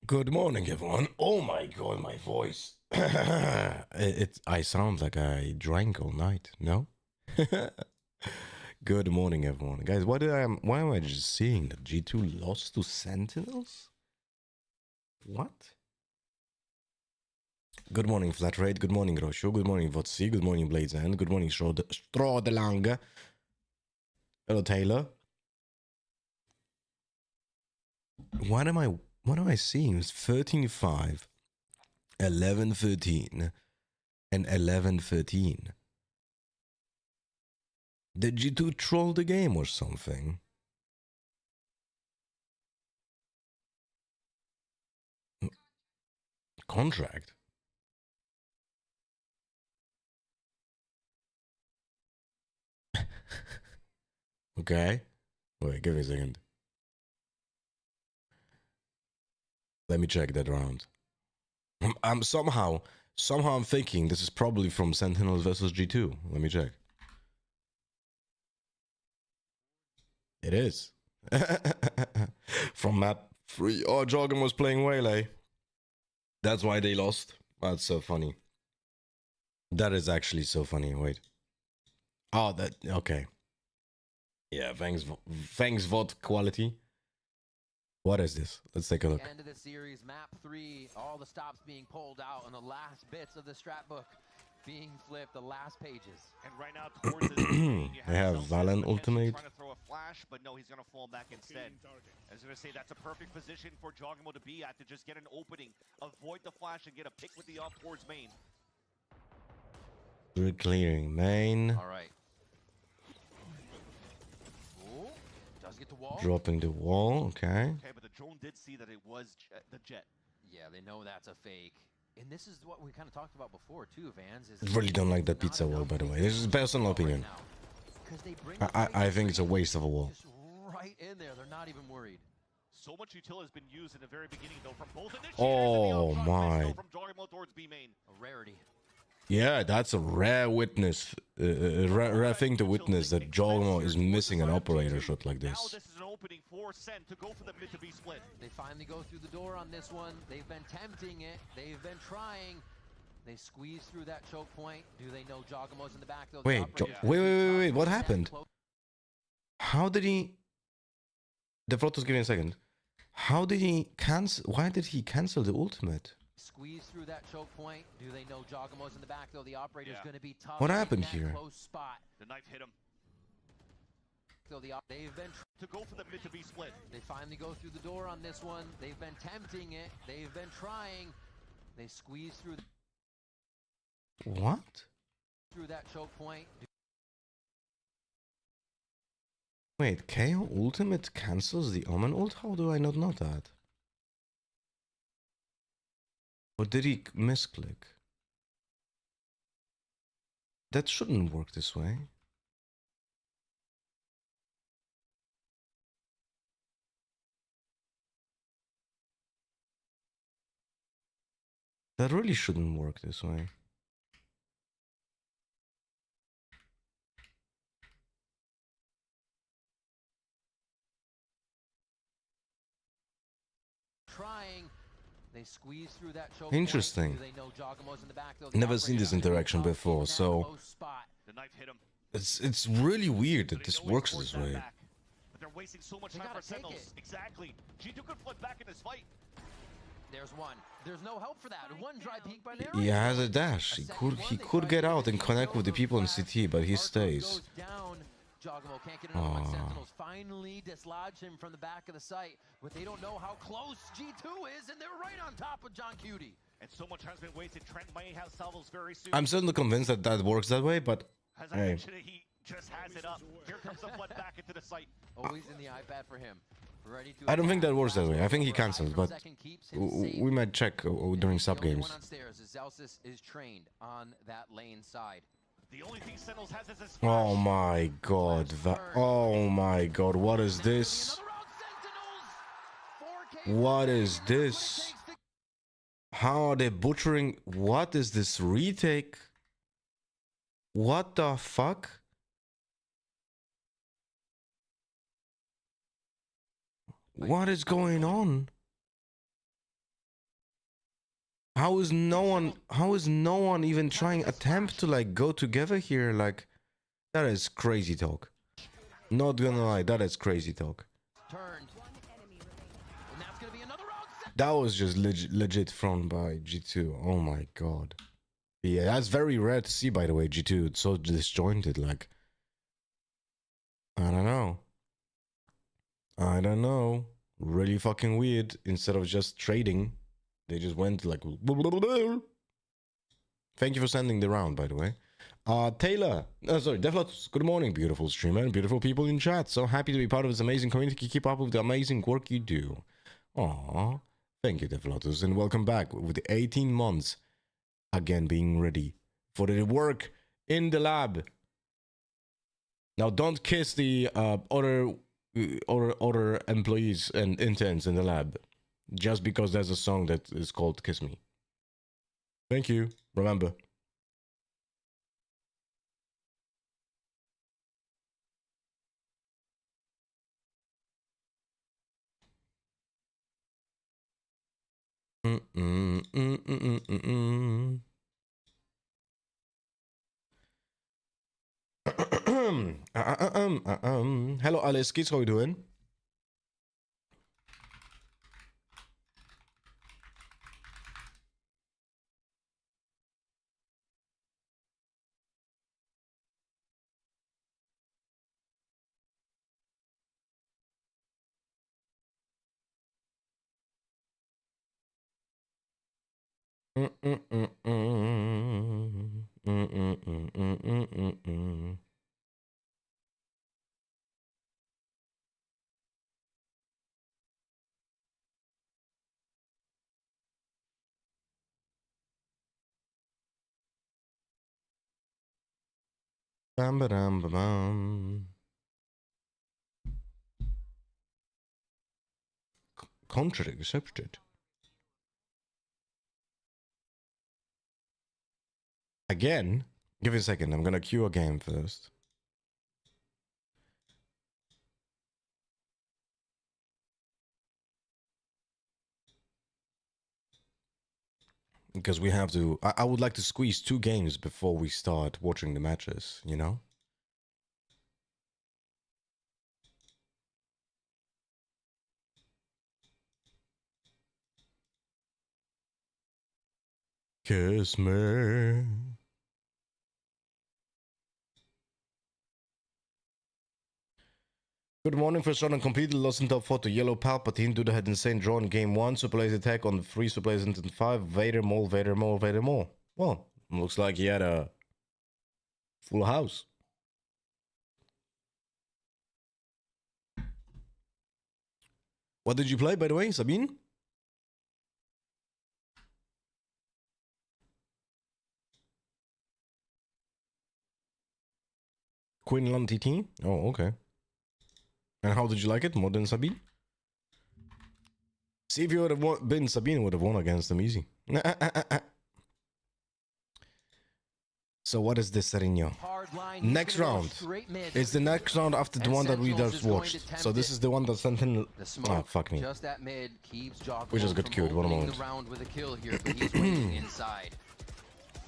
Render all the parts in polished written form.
Good morning, everyone. Oh my god, my voice. I sound like I drank all night. No. Good morning, everyone, guys. Why am I just seeing that G2 lost to Sentinels? What? Good morning, Flatrate. Good morning, Rosho. Good morning, Votsi. Good morning, Blades End. Good morning, Strodelang. Hello, Taylor. What am I seeing? It's 13-5, 11-13, and 11-13. Did G2 troll the game or something? Contract? Okay. Wait, give me a second. Let me check that round. I'm somehow I'm thinking this is probably from Sentinels versus G2. Let me check. It is. From map 3. Oh, Jorgen was playing Waylay. That's why they lost. That's so funny. That is actually so funny. Wait. Oh, that okay. Yeah, thanks VOD quality. What is this? Let's take a look. End of the series, map 3, all the stops being pulled out and the last bits of the strat book being flipped, the last pages. And right now towards this beginning, you They have Valorant ultimate. Trying to throw a flash, but no, he's going to fall back instead. I was going to say that's a perfect position for Jogamo to be at, to just get an opening, avoid the flash, and get a pick with the off towards main. Clearing main. All right. Ooh, does get to wall. Dropping the wall, okay. Okay, but the drone did see that it was the jet. Yeah, they know that's a fake. And this is what we kind of talked about before too, Vans. I really don't like that pizza wall, by the way. This is personal opinion. I think it's a waste of a wall. Just right in there, they're not even worried. So much util has been used in the very beginning, though, from both initiators. Oh my! From Jogamo towards B main. A rarity. Yeah, that's a rare witness, rare thing to witness that Jogamo is missing an operator shot like Now this. this is an opening for Sen to go for the mid to B split. They finally go through the door on this one. They've been tempting it. They've been trying. They squeeze through that choke point. Do they know Jogamo's in the back though? Wait, wait, what happened? How did he... The Protoss, give me a second. How did he cancel... Why did he cancel the ultimate? Squeeze through that choke point. Do they know Jogamo's in the back though? The operator's going to be tough. What happened here? Close spot. The knife hit him. So they've been to go for the mid to B split. They finally go through the door on this one. They've been tempting it. They've been trying. They squeeze through What? Through that choke point. Wait, KO ultimate cancels the Omen ult? How do I not know that? Or did he misclick? That shouldn't work this way. That really shouldn't work this way. Trying. They squeeze through that choke Interesting. point. They know Jogamo's in the back, though? Never seen this interaction before, so The knife hit him. it's really weird that this works this way. But they're wasting so much time for Sentinels. Exactly. G2 could flip back in this fight. There's one. There's no help for that. One dry peek by He has a dash. He could get out and connect with the people in CT, but he stays. Jogamo can't get another one. Sentinels finally dislodge him from the back of the site, but they don't know how close G2 is, and they're right on top of John Cutie. And so much has been wasted. Trent may have salvos very soon. I'm certainly convinced that that works that way, but as I mentioned, he just has it up. Here comes the flood back into the site. Always in the iPad for him. Ready to I don't think that works that way. I think he cancels, but we might check during sub games. Zelsis is trained on that lane side. The only thing Sentinels has is his Oh my god. Oh my god. What is this? What is this? How are they butchering? What is this retake? What the fuck? What is going on? How is no one even trying attempt to like go together here? Like, that is crazy talk. Not gonna lie, that is crazy talk. Turned. And that's gonna be another round. That was just legit thrown by G2. Oh my god. Yeah, that's very rare to see, by the way, G2. It's so disjointed, like, I don't know. Really fucking weird. Instead of just trading, they just went like... Thank you for sending the round, by the way. Taylor, sorry, Devlots, good morning, beautiful streamer and beautiful people in chat. So happy to be part of this amazing community. Keep up with the amazing work you do. Aww, thank you, Devlotus, and welcome back with 18 months again being ready for the work in the lab. Now, don't kiss the other employees and interns in the lab just because there's a song that is called "Kiss Me." Thank you. Remember. Hello, Alice. Skits, how you doing? Bam, ba-dam, ba-bam. Contract accepted. Again? Give me a second. I'm gonna queue a game first. Because we have to... I would like to squeeze 2 games before we start watching the matches, you know? Kiss me. Good morning, first round and completed. Lost in top 4 to Yellow Palpatine. Dude had insane draw in game 1. Super plays attack on the 3 super plays in 5. Vader Mole, Vader Mole, Vader Mole. Well, looks like he had a full house. What did you play, by the way, Sabine? Quinlan TT? Oh, okay. And how did you like it? More than Sabine? See, if you would have been Sabine, would have won against them easy. So what is this, Serino? Next round. It's the next round after the one that we just watched. So this is the one that Sentinel... Ah, fuck me. Just at mid keeps We just got killed. One moment. the round with a kill here, but he's waiting inside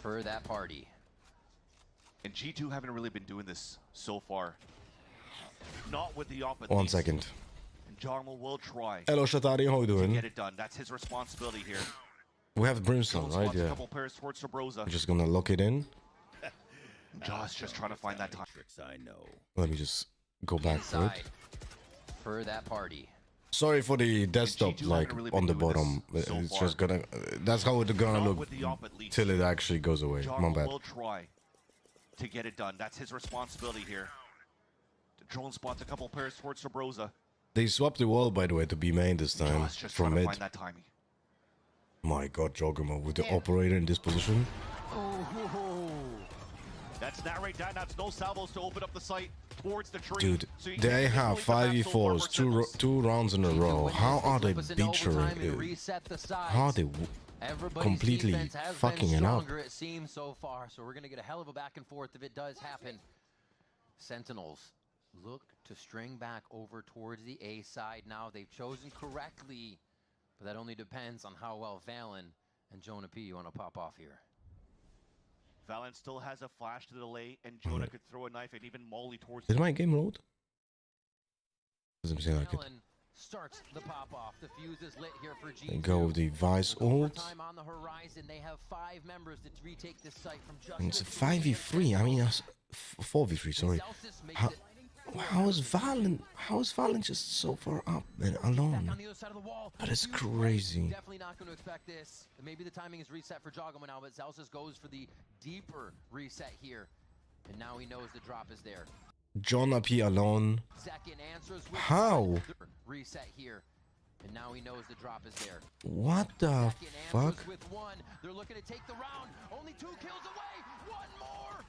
for that party. And G2 haven't really been doing this so far. Not with the op. 1 second. And Jarmo will try. Hello, Shatari. How you to doing? get it done. That's his responsibility here. We have Brimstone, right? Yeah. We're just gonna lock it in. Josh just trying to find that time. I know. Let me just go back for it. For that party. Sorry for the desktop, like, really on the been doing bottom. this so It's far. just gonna... that's how it's gonna Not look with the op, at least. till it actually goes away. My Jarmo bad. will try to get it done. That's his responsibility here. The drone spots a couple players towards Sabrosa. They swapped the wall, by the way, to be main this time. Josh just From trying to mid. find that timing. My god, Joggermo with the operator in this position. Oh, that's not right down. That's no salvos to open up the site towards the tree. Dude, So you they can't have manipulate the map so far 5v4s, for Sentinels. two rounds in a row. How are they Overtime and beating? reset the How are sides. they Everybody's completely defense has fucking been it up? stronger, it seems, so far. So we're going to get a hell of a back and forth if it does happen. Sentinels look to string back over towards the A side now. They've chosen correctly, but that only depends on how well Valen And Jonah P, you want to pop off here? Valorant still has a flash to the lane, and Jonah could throw a knife and even molly towards Did my game load? Doesn't seem like it. Starts the pop off. The fuse is lit here for G2. They go with the Vice ult. Time on the horizon. They have 5 members to retake this site from just And it's a 5v3. I mean, 4v3. Sorry. How is Valorant just so far up and alone? That is crazy. Definitely not going to expect this. Maybe the timing is reset for Jogamo now, but Zelsis goes for the deeper reset here. And now he knows the drop is there. John P alone. How? Reset here. And now he knows the drop is there. What the fuck? With one. They're looking to take the round. Only 2 kills away. One more.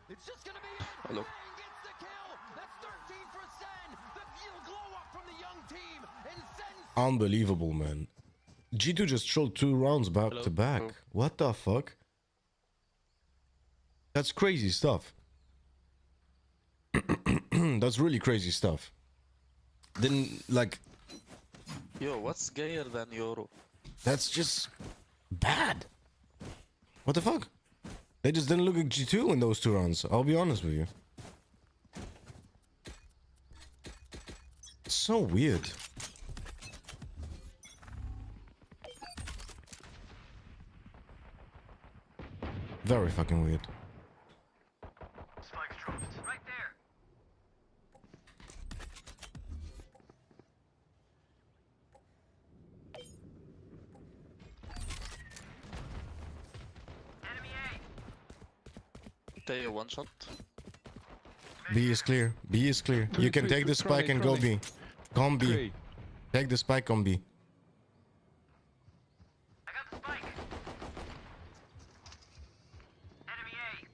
It's just going to be it. Hello. Gets the kill. That's 13 for Sen. The glow up from the young team. And Sen's Unbelievable, man. G2 just showed 2 rounds back to back. Hello. What the fuck? That's crazy stuff. That's really crazy stuff. Then, like, Yo, what's gayer than Euro? that's just bad. What the fuck? They just didn't look at G2 in those 2 rounds. I'll be honest with you. It's so weird. Very fucking weird. Spike's dropped. Right there. Enemy A. Take a one shot. B is clear. B is clear. You can take the spike and go B. Come B. Take the spike on B. I got the spike. Enemy A.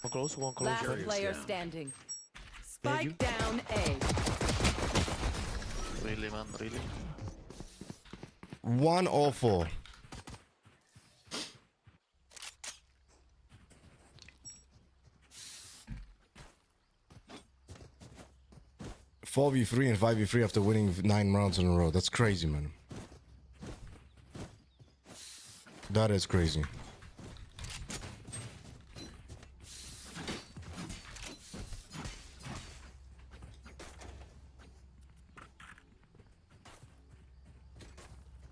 One close. Last player standing. Spike down A. Really, man, really. 104. Four v 3 and 5v3 after winning 9 rounds in a row. That's crazy, man. That is crazy.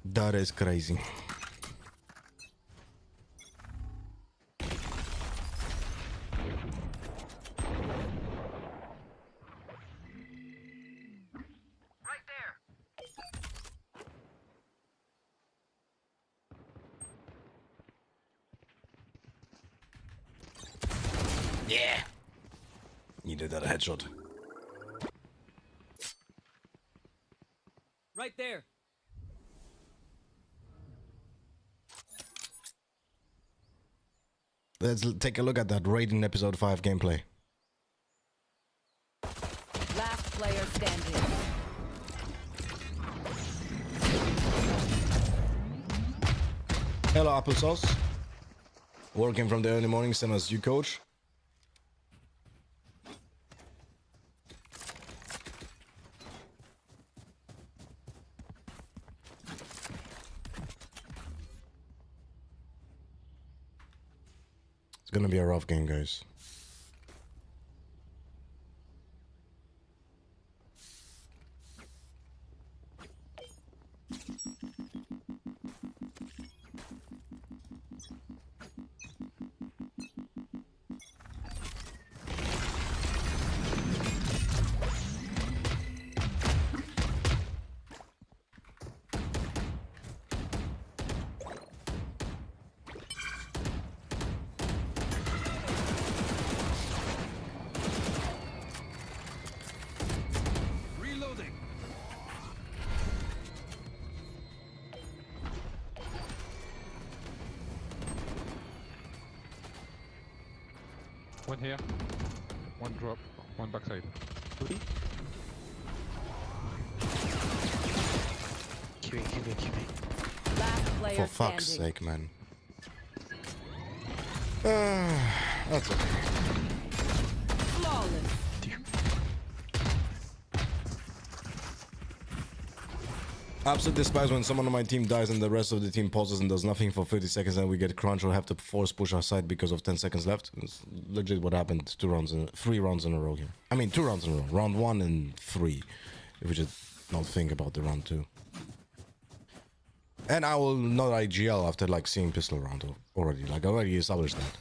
That is crazy. Right there. Yeah. Needed that headshot. Right there. Let's take a look at that Raiden episode 5 gameplay. Last player standing. Hello, applesauce. Working from the early morning, same as you, coach. It's gonna be a rough game, guys. Reloading. One here, one drop, one backside. QA. Last player For fuck's standing. sake, man. That's okay. Flawless. Absolutely despise when someone on my team dies and the rest of the team pauses and does nothing for 30 seconds and we get crunch or have to force push our side because of 10 seconds left. It's legit what happened 3 rounds in a row here. I mean 2 rounds in a row. Round 1 and 3. If we just not think about the round 2. And I will not IGL after like seeing pistol round already. Like I already established that.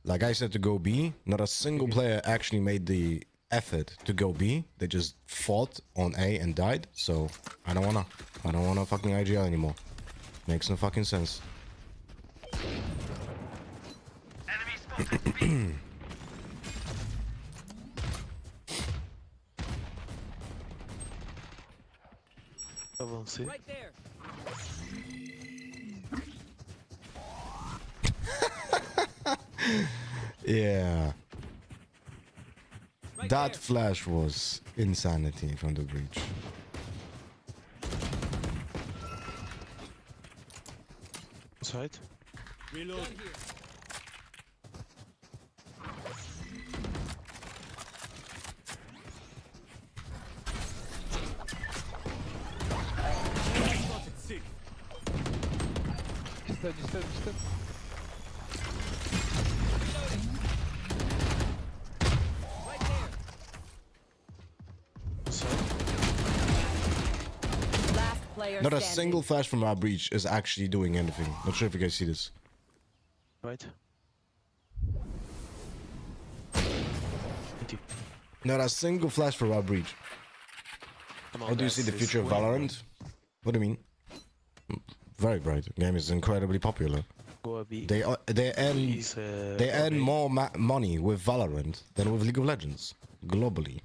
Like I said to go B, not a single player actually made the effort to go B. They just fought on A and died. So I don't wanna fucking IGL anymore. Makes no fucking sense. Right there. Yeah. Right That there. flash was insanity from the breach. Side. Gun here. He's dead. Right there. Side. Last player Not a standing. single flash from our breach is actually doing anything. Not sure if you guys see this. Right. Not a single flash from our breach. How do you see the future of Valorant? What do you mean? Very bright. The game is incredibly popular. Go a B. They earn more money with Valorant than with League of Legends globally.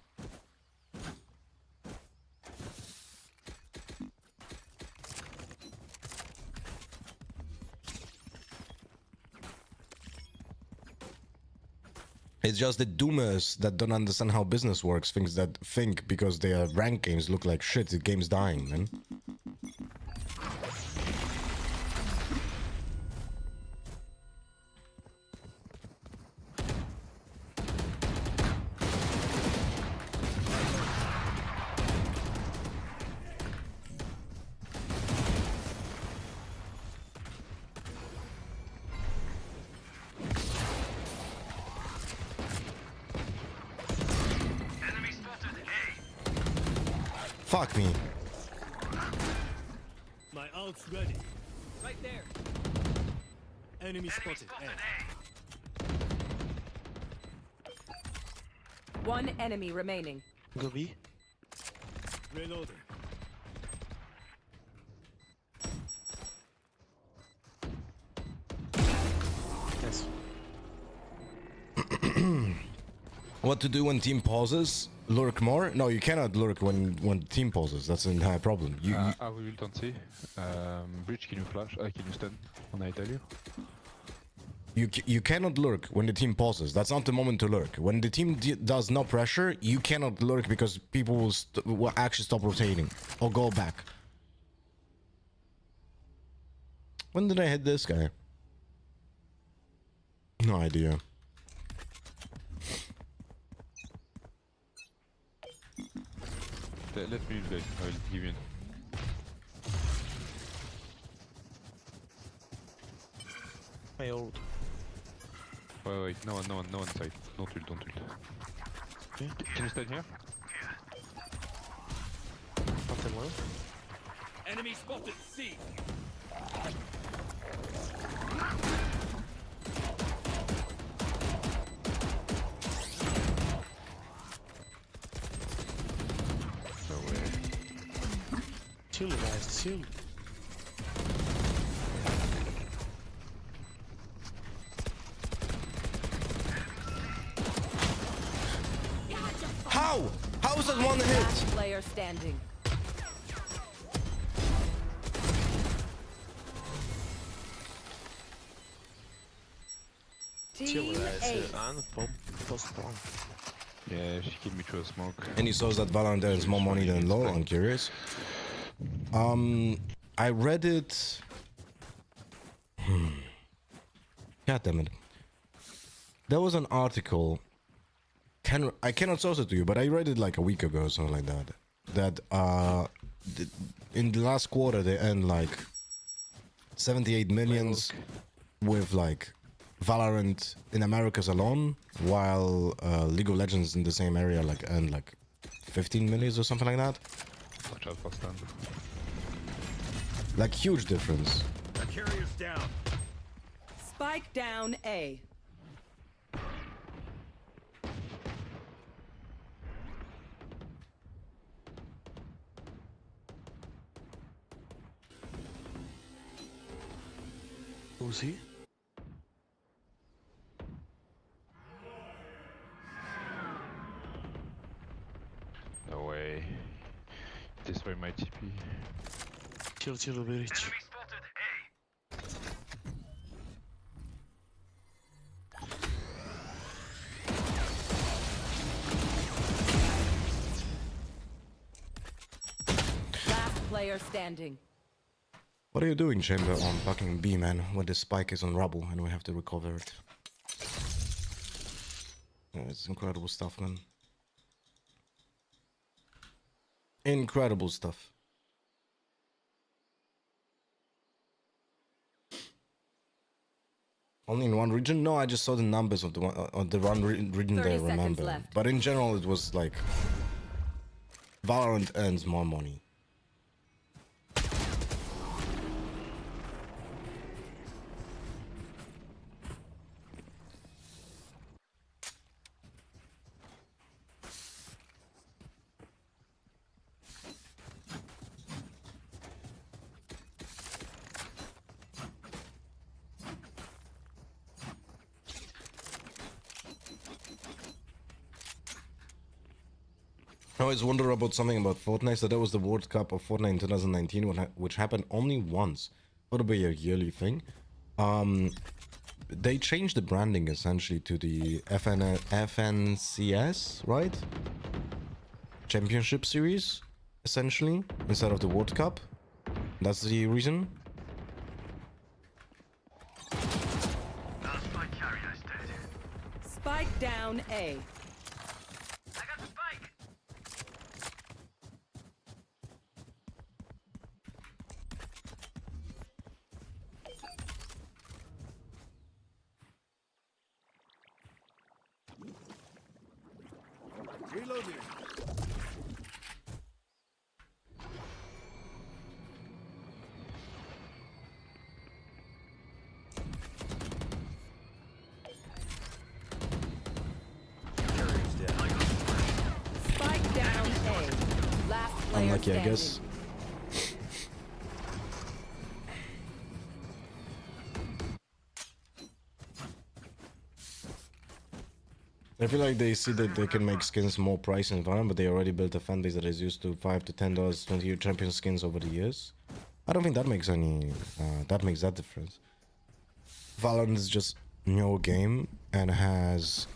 It's just the doomers that don't understand how business works, think because their rank games look like shit, the game's dying, man. Fuck me. My ult's ready. Right there. Enemy spotted. One enemy remaining. Go B. Reloading. Yes. What to do when team pauses? Lurk more? No, you cannot lurk when team pauses. That's an entire problem. I will don't see. Breach, can you flash? Can you stand when I tell you? You cannot lurk when the team pauses. That's not the moment to lurk. When the team does no pressure, you cannot lurk because people will actually stop rotating or go back. When did I hit this guy? No idea. Let me play. I will give you in. My old. Wait, no one side. Don't ult. Okay. Can you stand here? Nothing well. Enemy spotted. C. No way. Chill, guys. Chill. How? How is that one hit? Last player standing. Chill, Team guys. Ace. And post bomb. Yeah, she killed me through a smoke. And he saws that Valorant earns more money than LoL. I'm curious. I read it. God damn it. There was an article. I cannot source it to you, but I read it like a week ago or something like that. That in the last quarter they earned like 78 millions with like Valorant in Americas alone, while League of Legends in the same area like earned like 15 millions or something like that. Watch out for standard. Like huge difference. The carrier's down. Spike down A. Who's he? No way. This way my TP. Chill, bitch. Last player standing. What are you doing, Chamber, on fucking B, man, when the spike is on rubble and we have to recover it? Yeah, it's incredible stuff, man. Incredible stuff. Only in one region? No, I just saw the numbers of the one on the one region that I 30 seconds remember. left. But in general, it was like Valorant earns more money. I always wonder about something about Fortnite. So that was the World Cup of Fortnite in 2019, which happened only once. Would be a yearly thing. They changed the branding essentially to the FNCS, right? Championship Series, essentially, instead of the World Cup. That's the reason. Spike down A. Reloading. Carrier's down. Spike down A. Last player Unlucky, I standing. guess. I feel like they see that they can make skins more price in Valorant, but they already built a fan base that is used to $5 to $10 20 champion skins over the years. I don't think that makes any that difference. Valorant is just new game and has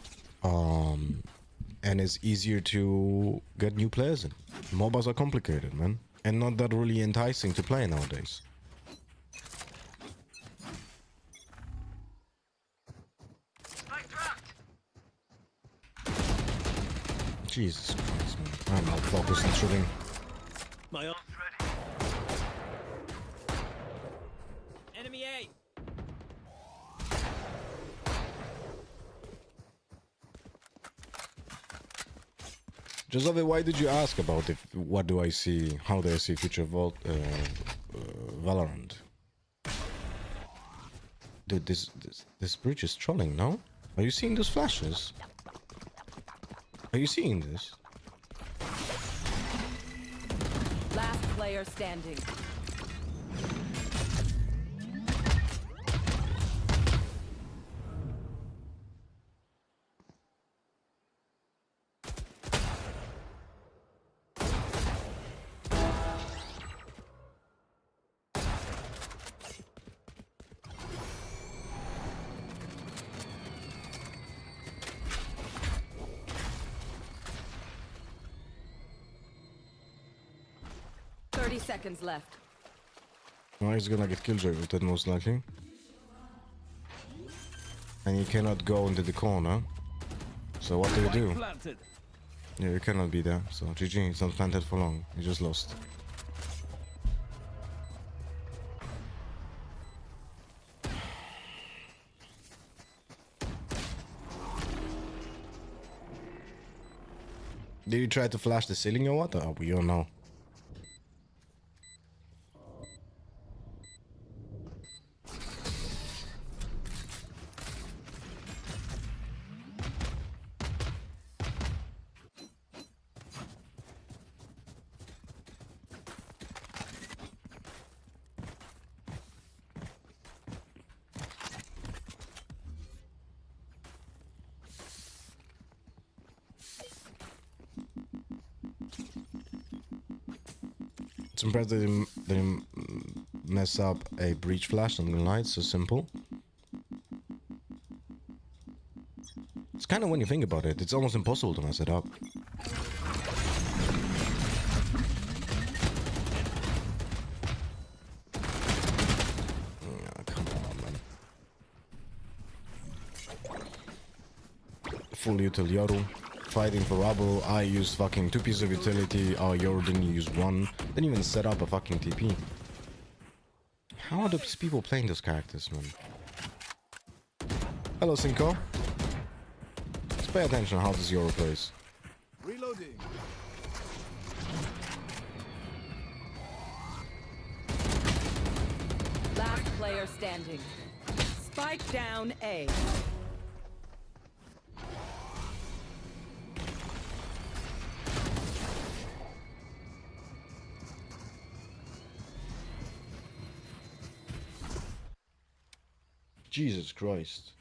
and is easier to get new players in. MOBAs are complicated, man, and not that really enticing to play nowadays. Jesus Christ, man. I'm not focused on shooting. My ult's ready. Enemy A. Joseph, why did you ask about if what do I see, how do I see future Valorant? Dude, this bridge is trolling, no? Are you seeing those flashes? Are you seeing this? Last player standing. Seconds left. Well, he's gonna get killjoy with it most likely. And you cannot go into the corner. So what do you do? Planted. Yeah, you cannot be there. So GG, it's not planted for long. You just lost. Did you try to flash the ceiling or what? Oh, we don't know. It's impressive they didn't mess up a breach flash on the light. So simple. It's kind of when you think about it, it's almost impossible to mess it up. Oh, come on, man. Full util Yoru. Fighting for rubble. I used fucking 2 pieces of utility. Oh, Yoru didn't use 1. Didn't even set up a fucking TP. How are these people playing those characters, man? Hello, Cinco. Let's pay attention how this Yoru plays. Reloading. Last player standing. Spike down A. Jesus Christ.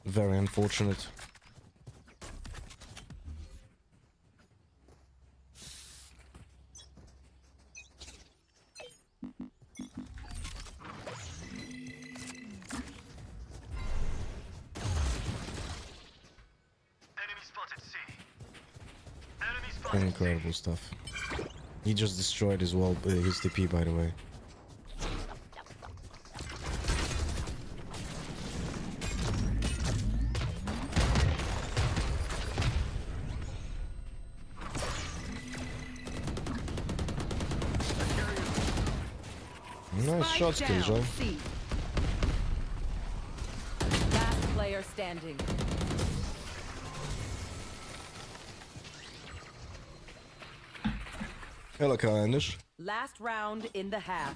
Very unfortunate. Incredible stuff. He just destroyed his wall, his TP, by the way. Nice shots, Killjoy. C. Last player standing. Hello, Kalandish. Last round in the half.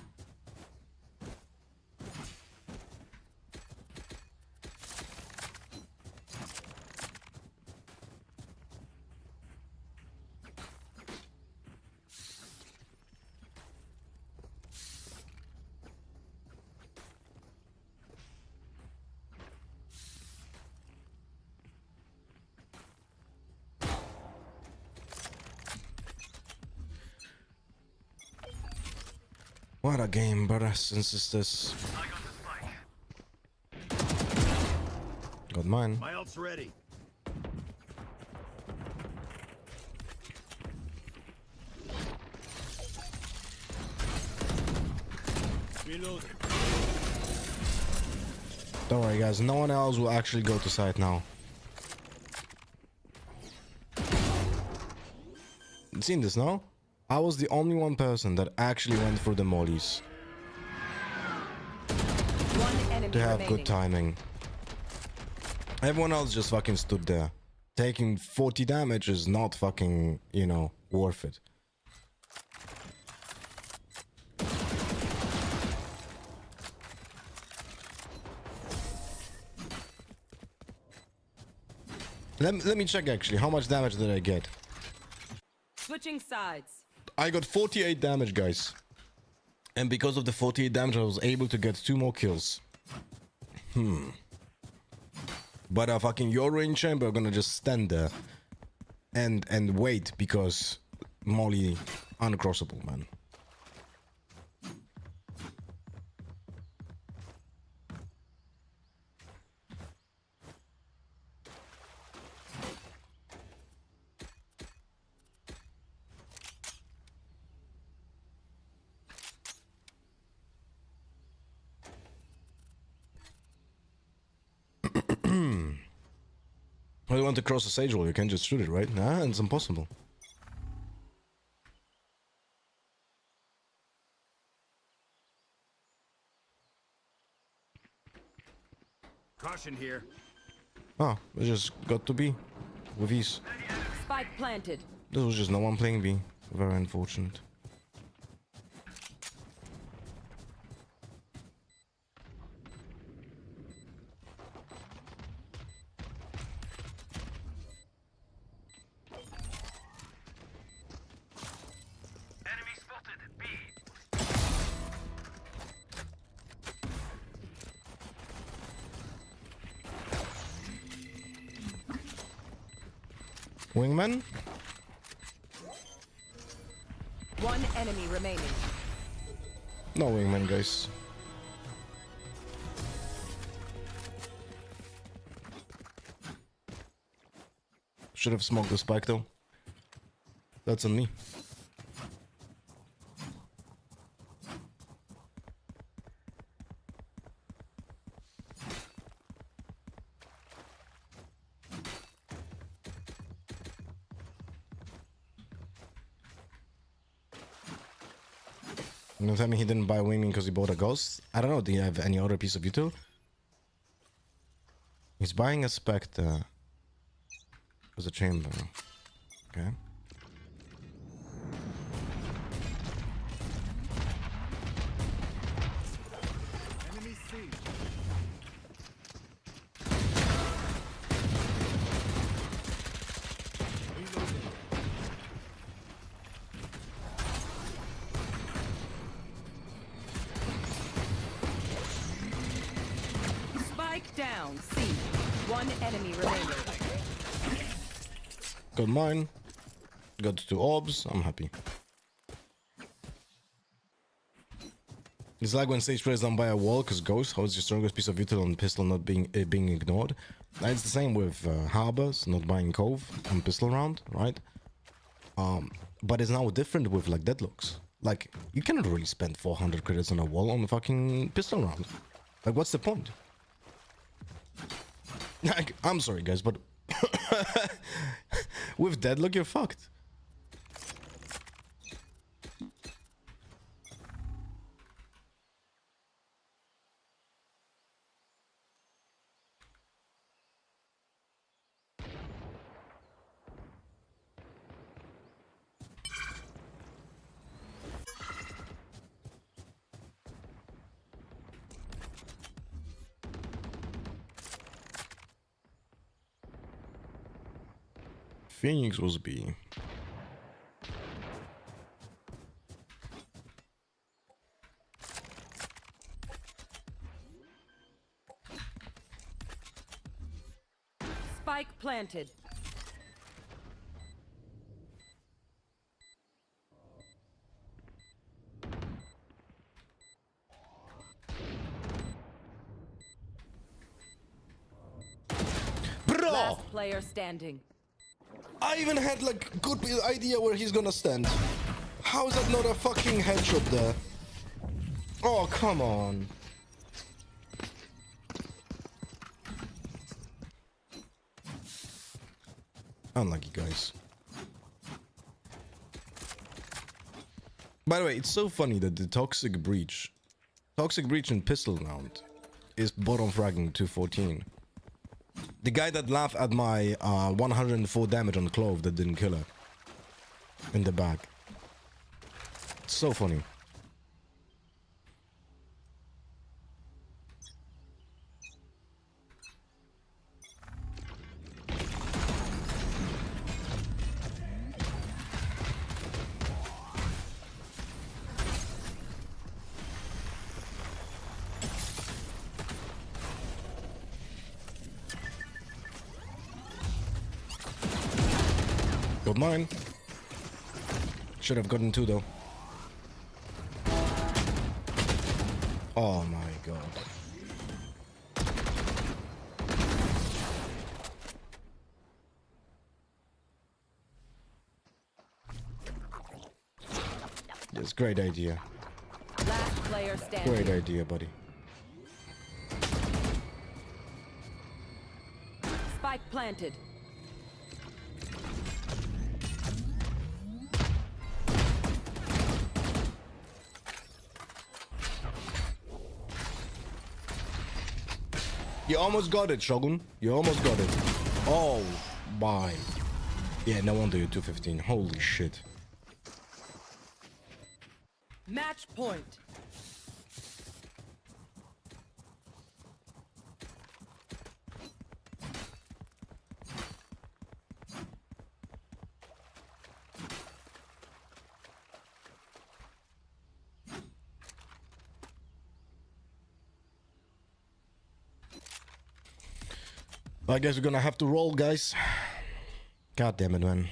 What a game, brothers and sisters. Got mine. My ult's ready. Reloading. Don't worry, guys. No one else will actually go to site now. Seen this, no? I was the only one person that actually went for the mollies. One enemy To have remaining. good timing. Everyone else just fucking stood there. Taking 40 damage is not fucking, you know, worth it. Let me check actually. How much damage did I get? Switching sides. I got 48 damage, guys. And because of the 48 damage, I was able to get 2 more kills. But fucking Yoru in chamber are gonna just stand there and wait because Molly uncrossable, man. Well, you want to cross a sage wall, you can't just shoot it, right? Nah, it's impossible. Caution here. Oh, we just got to B with ease. Spike planted. There was just no one playing B. Very unfortunate. Wingman? One enemy remaining. No wingman, guys. Should have smoked the spike though. That's on me. You know, tell me he didn't buy wingman because he bought a ghost? I don't know, do you have any other piece of util? He's buying a Spectre as a chamber. Okay. Enemy C. Reloading. Spike down. C. One enemy remaining. Got mine. Got 2 orbs. I'm happy. It's like when stage players don't buy a wall because Ghost, how is your strongest piece of util on pistol not being ignored? It's the same with Harbors not buying Cove and pistol round, right? But it's now different with like deadlocks. Like you cannot really spend 400 credits on a wall on a fucking pistol round. Like what's the point? Like, I'm sorry guys, but with deadlock you're fucked. Phoenix was B. Spike planted. Bro! Last player standing. I even had like good idea where he's gonna stand. How is that not a fucking headshot there? Oh, come on. Unlucky guys. By the way, it's so funny that the Toxic Breach in pistol round is bottom fragging 214. The guy that laughed at my 104 damage on Clove that didn't kill her. In the back. It's so funny. Got mine. Should have gotten 2 though. Oh my god. Yes, great idea. Last player standing. Great idea, buddy. Spike planted. You almost got it, Shogun. You almost got it. Oh, my. Yeah, no wonder you're 215. Holy shit. Match point. I guess we're gonna have to roll, guys. God damn it, man.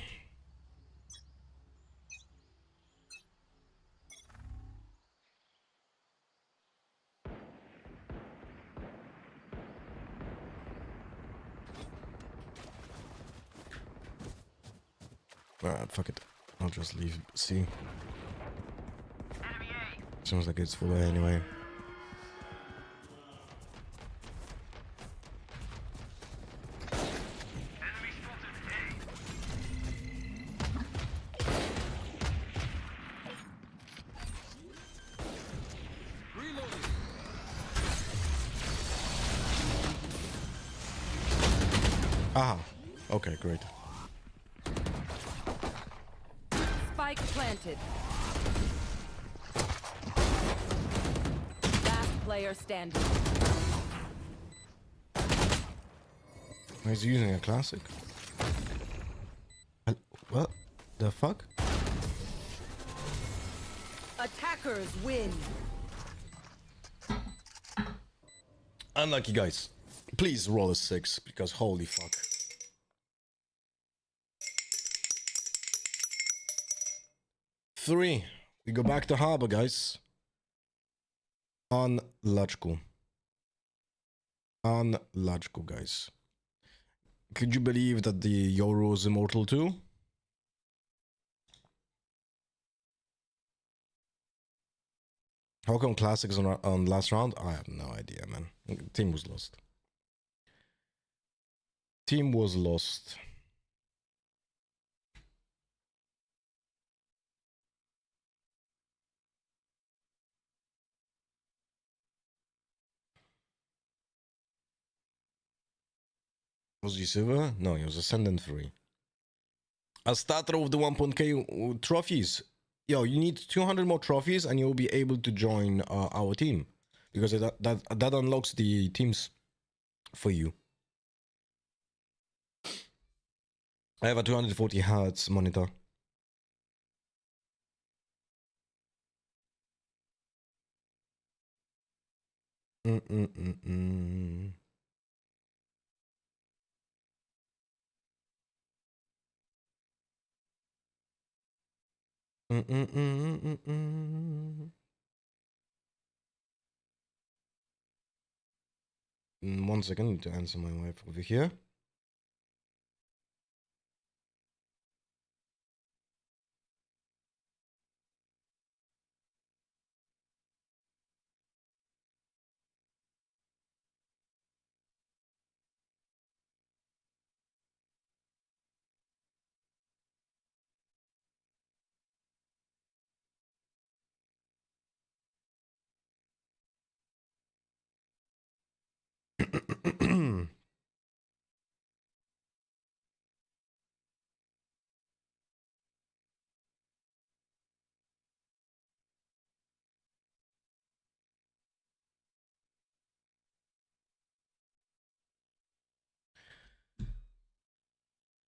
Alright, fuck it. I'll just leave C. Seems like it's full anyway. Ah, okay, great. Spike planted. Last player standing. He's using a classic. What the fuck? Attackers win. Unlucky, guys. Please roll a 6 because holy fuck. Three. We go back to harbor, guys. Unlogical. Unlogical, guys. Could you believe that the Yoru is immortal too? How come classics on last round? I have no idea, man. Team was lost. Team was lost. Was he silver? No, he was ascendant 3. A starter of the 1.k trophies. Yo, you need 200 more trophies and you'll be able to join our team. Because that unlocks the teams for you. I have a 240 Hz monitor. Mm-mm-mm-mm. Mm-mm-mm-mm-mm. 1 second, I need to answer my wife over here.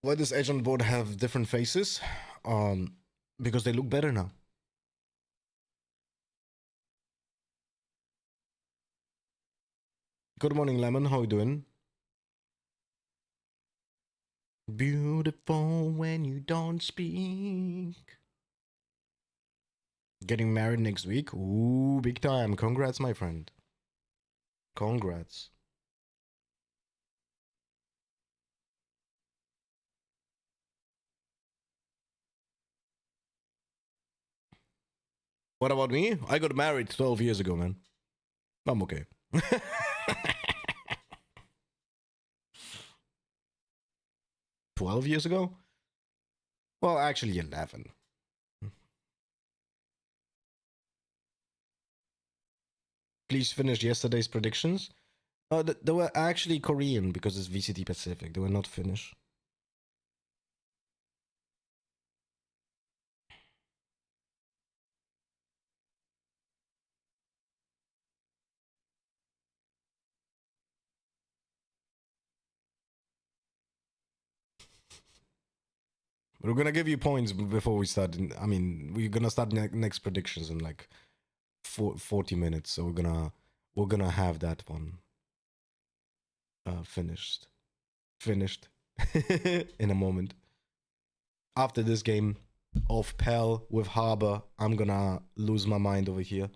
Why does Edge on board have different faces? Because they look better now. Good morning, Lemon. How you doing? Beautiful when you don't speak. Getting married next week? Ooh, big time. Congrats, my friend. Congrats. What about me? I got married 12 years ago, man. I'm okay. 12 years ago? Well, actually 11. Please finish yesterday's predictions. Oh, they were actually Korean because it's VCT Pacific. They were not Finnish. We're gonna give you points before we start. I mean, we're gonna start next predictions in like 40 minutes. So we're gonna have that one finished in a moment. After this game of Pell with Harbor, I'm gonna lose my mind over here.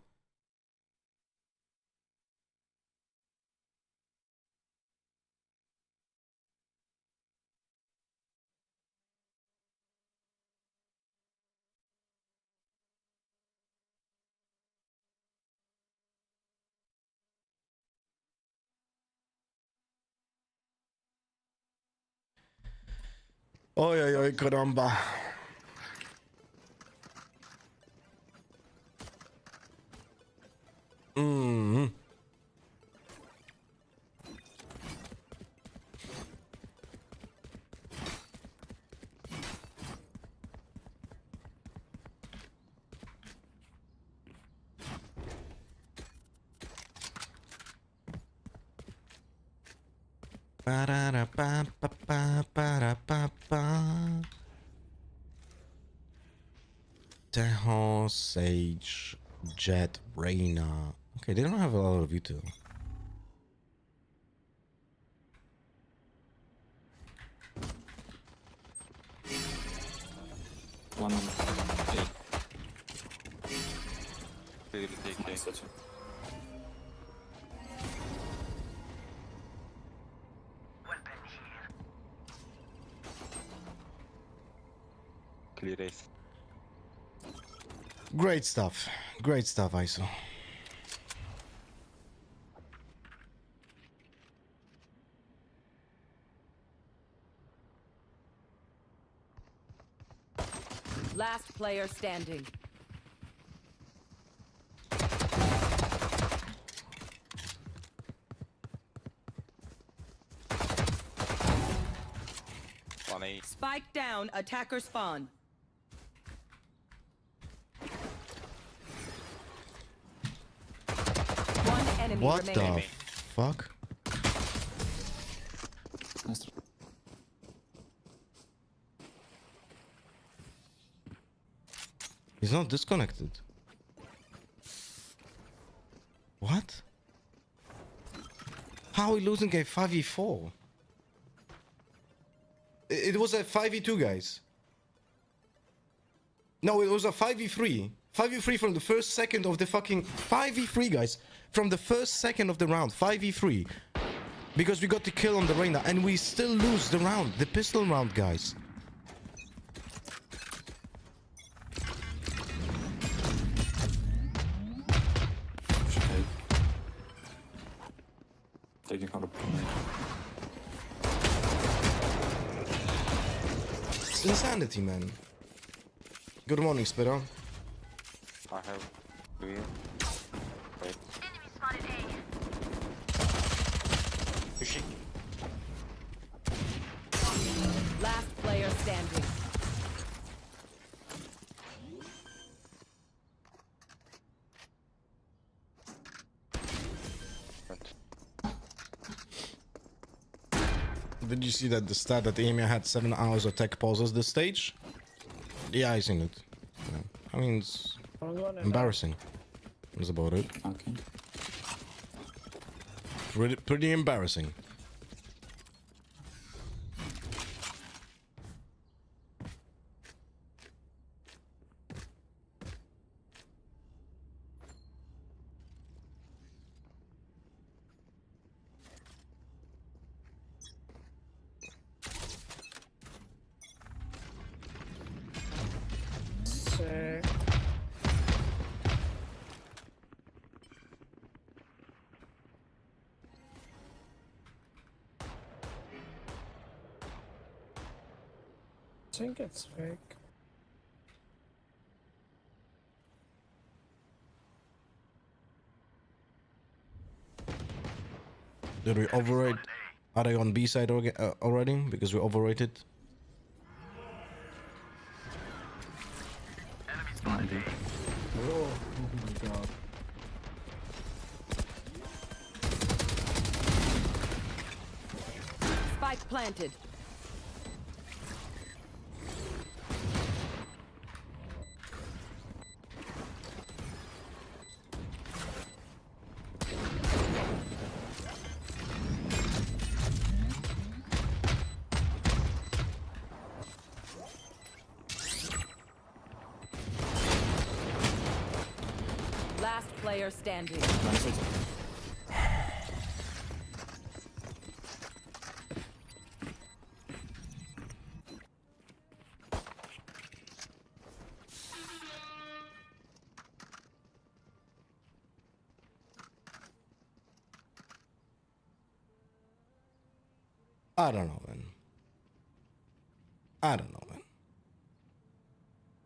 Oj, oj, oj, caramba. Mm. Teho, Sage, Jet, Reyna. Okay, they don't have a lot of util. One on eight. Nice, that's it. Clear ace. Great stuff, ISO. Last player standing. One A. Spike down, attacker spawn. One enemy What remaining. the fuck? Nice. He's not disconnected. What? How are we losing a 5v4? It was a 5v2, guys. No, it was a 5v3. 5v3 from the first second of the fucking... 5v3, guys. From the first second of the round. 5v3. Because we got the kill on the Reyna. And we still lose the round. The pistol round, guys. Shit. Taking out a point. It's insanity, man. Good morning, Spiro. I have. Do you? Wait. Pushing. Last player standing. Front. Did you see that the stat that Emia had 7 hours of tech pauses this stage? Yeah, I seen it. Yeah. I mean, it's embarrassing. That's about it. Okay. Pretty embarrassing. I think it's fake. Did we overrate? Are they on B side already? Because we overrated. Maybe. Oh my god. Spike planted. Last player standing. Nice. I don't know, man. I don't know, man.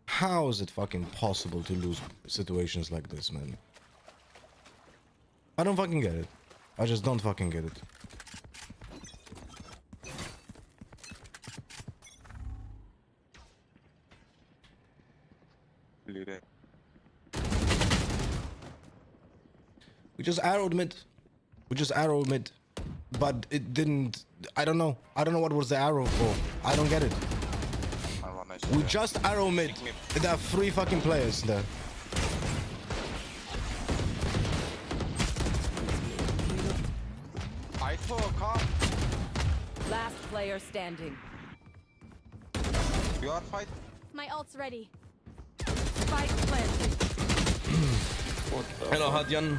How is it fucking possible to lose situations like this, man? I don't fucking get it. I just don't fucking get it. We just arrowed mid. We just arrowed mid. But it didn't... I don't know. I don't know what was the arrow for. I don't get it. We just arrow mid. There are 3 fucking players there. Last player standing. My ult's ready. Spike planted. Hello, Hadjan.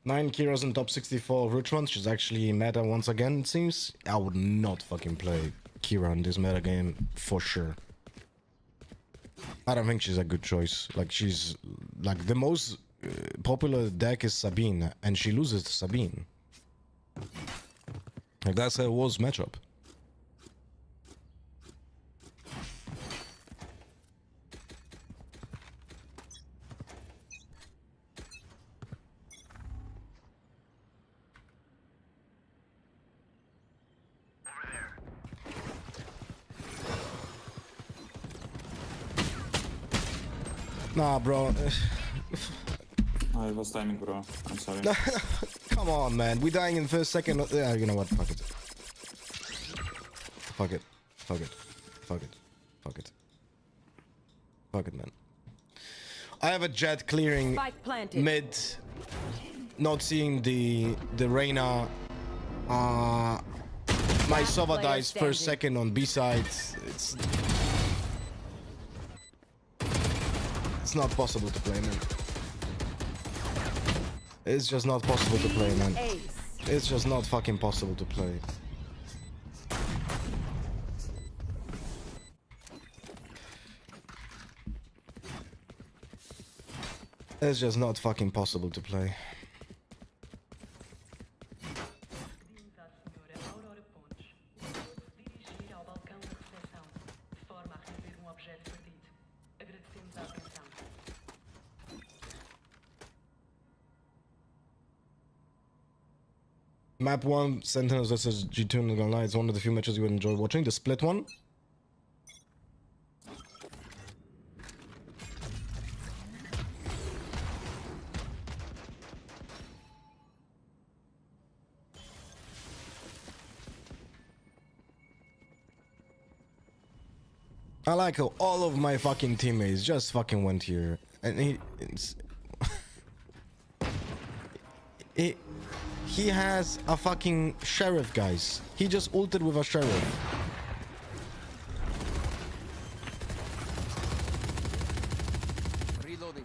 Nine Kira's in top 64 Richmond. She's actually meta once again, it seems. I would not fucking play Kira in this meta game for sure. I don't think she's a good choice. Like, she's like the most popular deck is Sabine, and she loses to Sabine. Like, that's her worst matchup. Nah, bro. I was timing, bro. I'm sorry. Come on, man. We dying in the first second. Yeah, you know what? Fuck it. Fuck it. Fuck it. Fuck it. Fuck it. Fuck it, man. I have a jet clearing mid. Not seeing the Reyna. My Sova dies first second on B side. It's not possible to play, man. It's just not possible to play, man. It's just not fucking possible to play. It's just not fucking possible to play. Map 1, Sentinels versus G2, not gonna lie, it's one of the few matches you would enjoy watching. The split one. I like how all of my fucking teammates just fucking went here. And he has a fucking sheriff, guys. He just ulted with a sheriff. Reloading.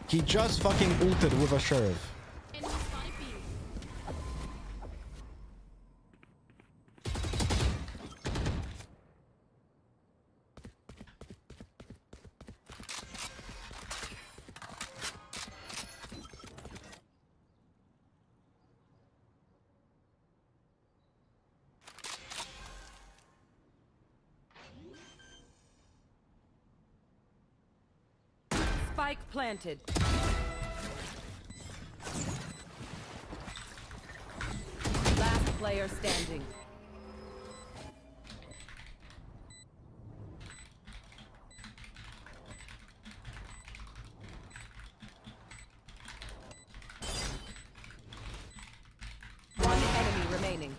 He just fucking ulted with a sheriff. Spike planted. Last player standing. One enemy remaining.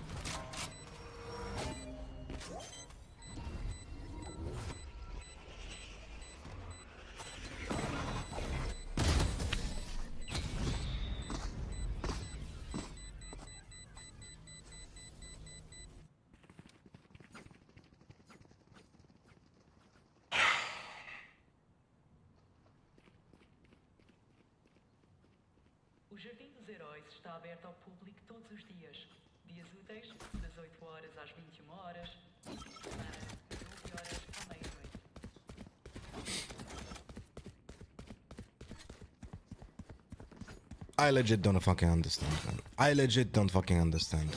O Jardim dos Heróis está aberto ao público todos os dias. Dias úteis, das 8 horas às 21 horas, e fim de semana, das 11 horas à meia-noite. I legit don't fucking understand, man. I legit don't fucking understand.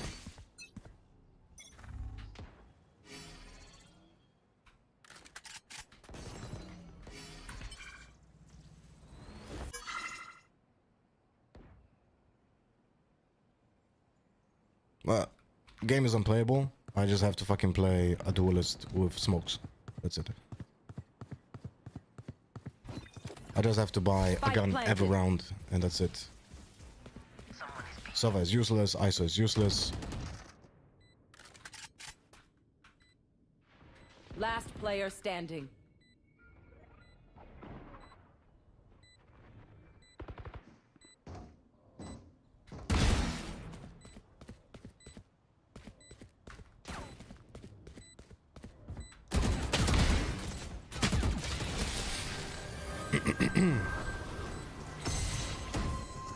Well, game is unplayable. I just have to fucking play a duelist with smokes. That's it. I just have to buy a gun every round, and that's it. Sova is useless, ISO is useless. Last player standing.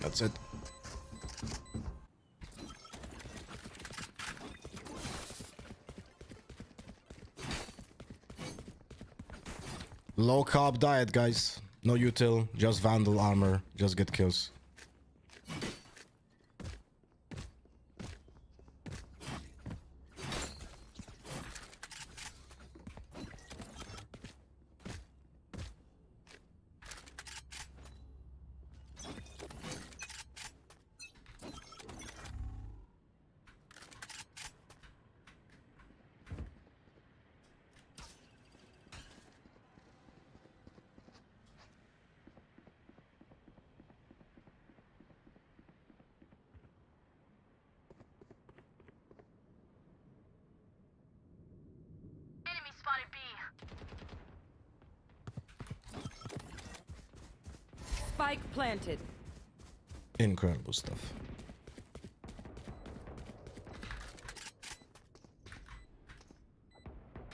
That's it. Low carb diet, guys. No util, just vandal armor, just get kills. Spike planted. Incredible stuff.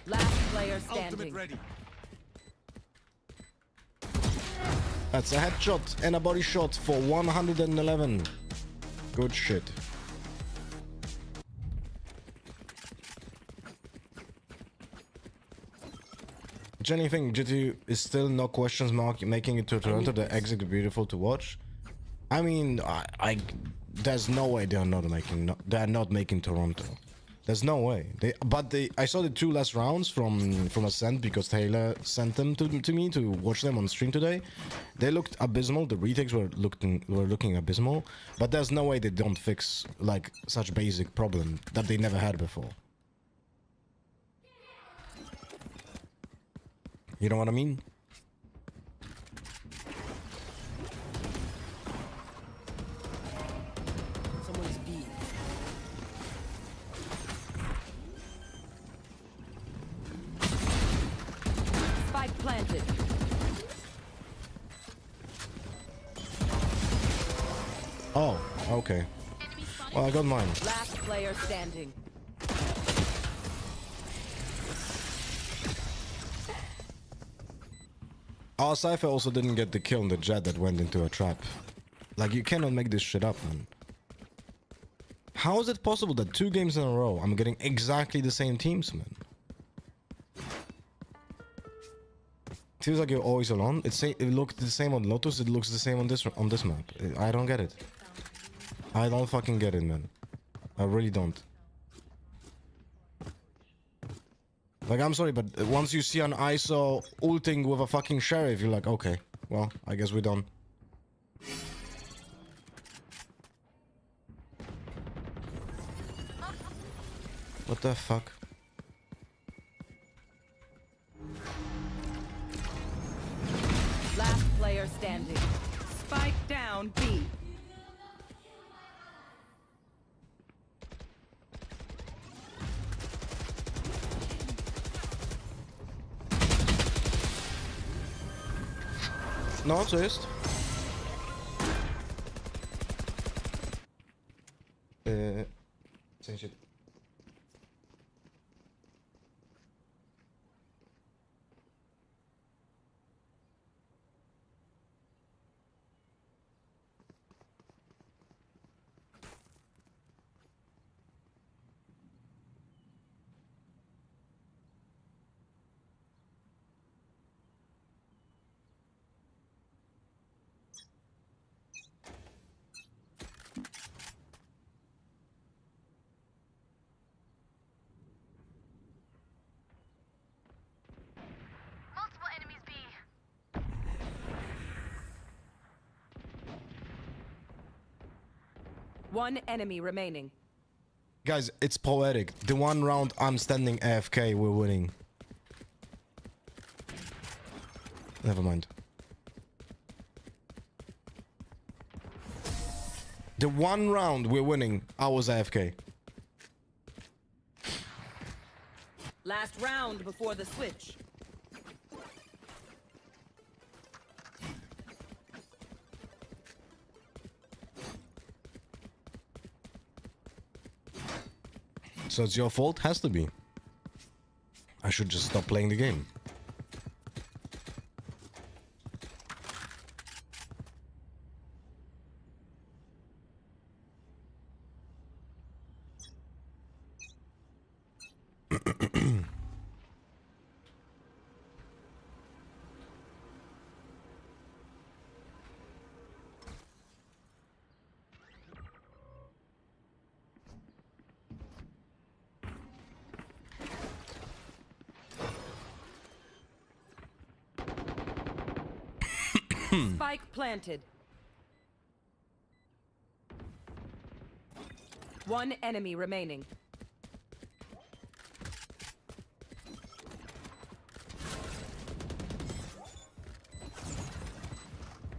Last player standing. Ready. That's a headshot and a body shot for 111. Good shit. Jenny, think GT is still no questions mark making it to Toronto. The exit beautiful to watch. I mean, I there's no way they are not making Toronto. There's no way. I saw the two last rounds from Ascent because Taylor sent them to me to watch them on stream today. They looked abysmal. The retakes were looking abysmal. But there's no way they don't fix like such basic problem that they never had before. You know what I mean? Someone's B. Spike planted. Oh, okay. Well, I got mine. Last player standing. Our Cypher also didn't get the kill on the jet that went into a trap. Like, you cannot make this shit up, man. How is it possible that 2 games in a row I'm getting exactly the same teams, man? Feels like you're always alone. It looked the same on Lotus, it looks the same on this map. I don't get it. I don't fucking get it, man. I really don't. Like, I'm sorry, but once you see an ISO ulting with a fucking sheriff, you're like, okay, Well, I guess we're done. What the fuck? Last player standing. Spike down B. No, co jest? W sensie... Multiple enemies B. One enemy remaining. Guys, it's poetic. The one round I'm standing AFK, we're winning. Never mind. The one round we're winning, I was AFK. Last round before the switch. So it's your fault? Has to be. I should just stop playing the game. Spike planted. One enemy remaining.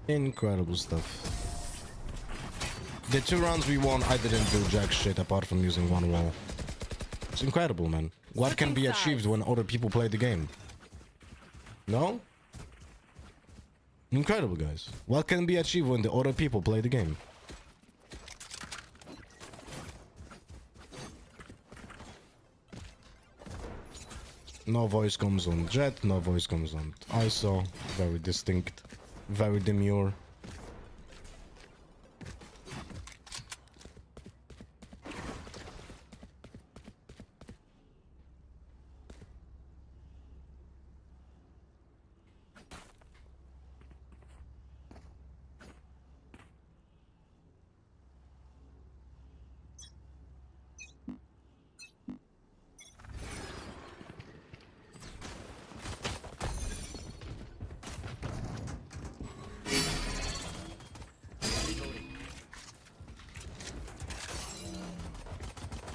Incredible stuff. The 2 rounds we won, I didn't do jack shit apart from using one wall. It's incredible, man. What can be achieved when other people play the game? No? Incredible, guys. What can be achieved when the other people play the game? No voice comes on Jet, no voice comes on ISO. Very distinct, very demure.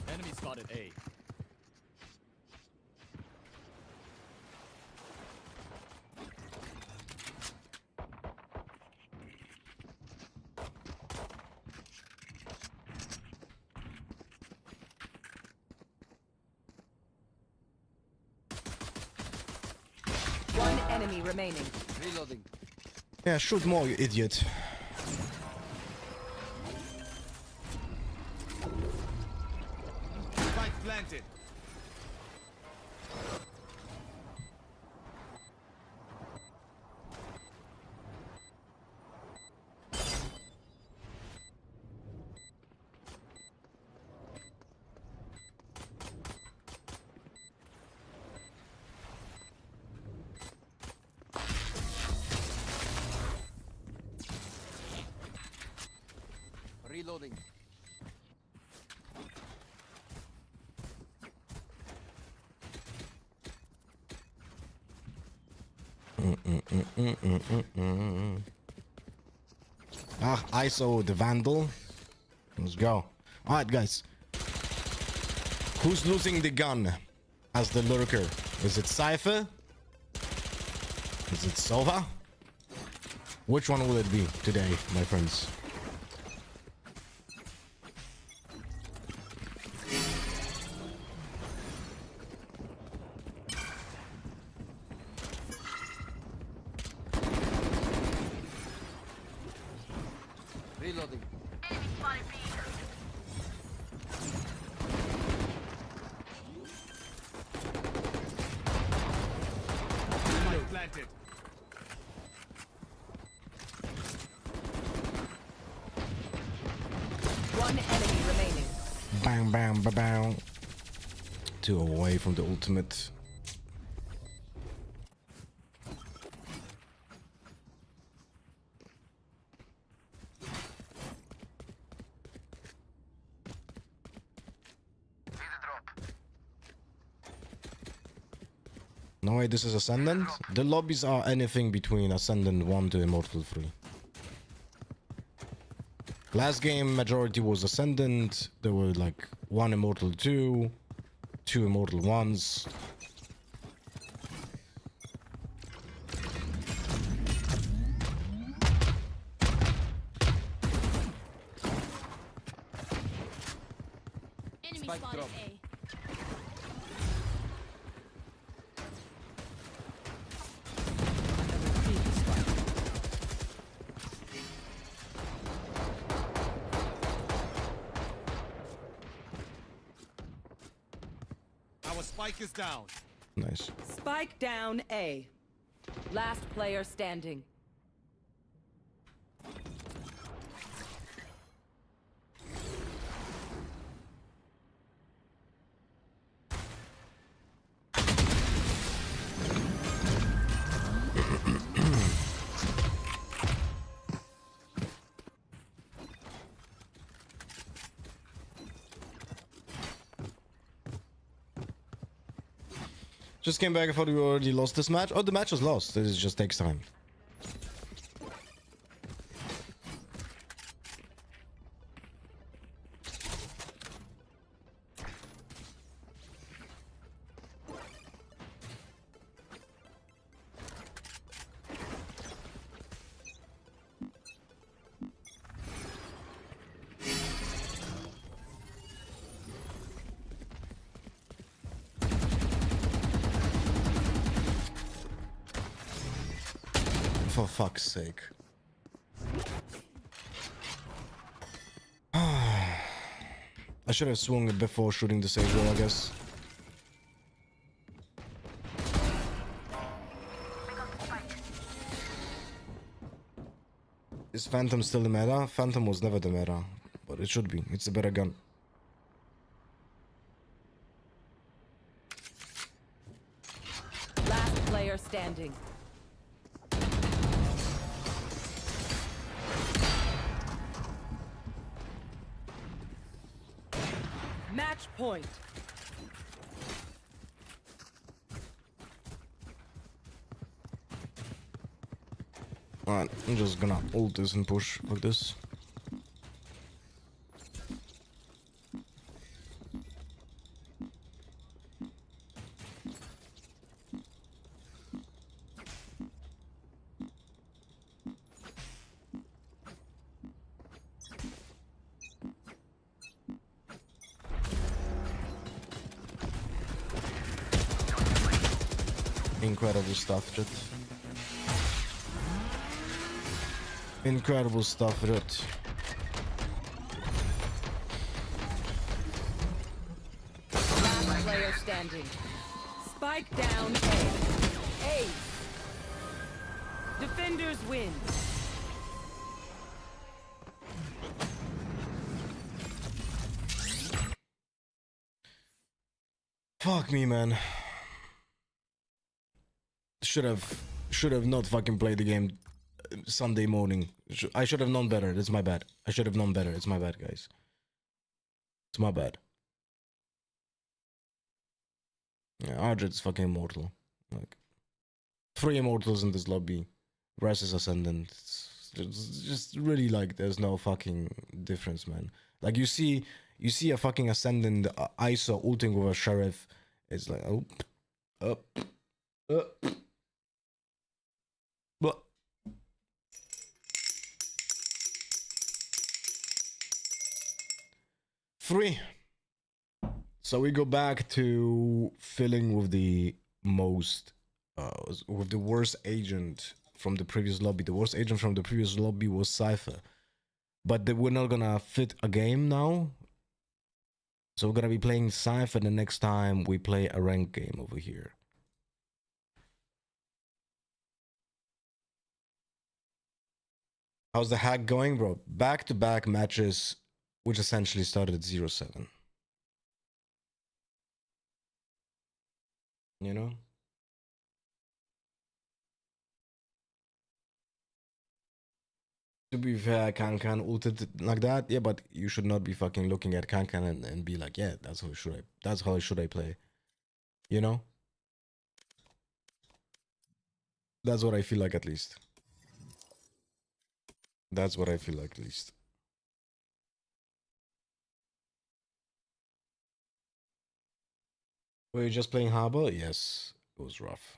Enemy spotted A. One enemy remaining. Reloading. Yeah, shoot more, you idiot. Spike planted. Reloading. Ah, ISO the Vandal. Let's go. Alright, guys. Who's losing the gun as the lurker? Is it Cypher? Is it Sova? Which one will it be today, my friends? Reloading. Enemy spotted B. Spike planted. One enemy remaining. Bang, bang, ba bang. 2 away from the ultimate. No way, this is Ascendant? The lobbies are anything between Ascendant 1 to Immortal 3. Last game, majority was Ascendant. There were like 1 Immortal 2, 2 Immortal 1s. Enemy Spike spotted drop. A. Our spike is down. Nice. Spike down A. Last player standing. Just came back. I thought we already lost this match. Oh, the match was lost. It just takes time. For fuck's sake. I should have swung it before shooting the sage wall, I guess. Is Phantom still the meta? Phantom was never the meta, but it should be. It's a better gun. Last player standing. Match point. Alright, I'm just gonna ult this and push like this. Incredible stuff, Jet. Incredible stuff, Jet. Last player standing. Spike down A. A. Defenders win. Fuck me, man. Should have not fucking played the game Sunday morning. I should have known better. It's my bad. I should have known better. It's my bad, guys. It's my bad. Yeah, Arjet's fucking immortal. Like, 3 immortals in this lobby. Rest is ascendant. It's just really like there's no fucking difference, man. Like you see a fucking ascendant ISO ulting with a sheriff. It's like up. But three. So we go back to filling with the most, with the worst agent from the previous lobby. The worst agent from the previous lobby was Cypher. But we're not gonna fit a game now. So we're gonna be playing Cypher the next time we play a ranked game over here. How's the hack going, bro? Back-to-back matches, which essentially started at 0-7. You know? To be fair, Kankan ulted like that, yeah, but you should not be fucking looking at Kankan and be like, yeah, that's how should I play. You know? That's what I feel like at least. That's what I feel like at least. Were you just playing Harbor? Yes, it was rough.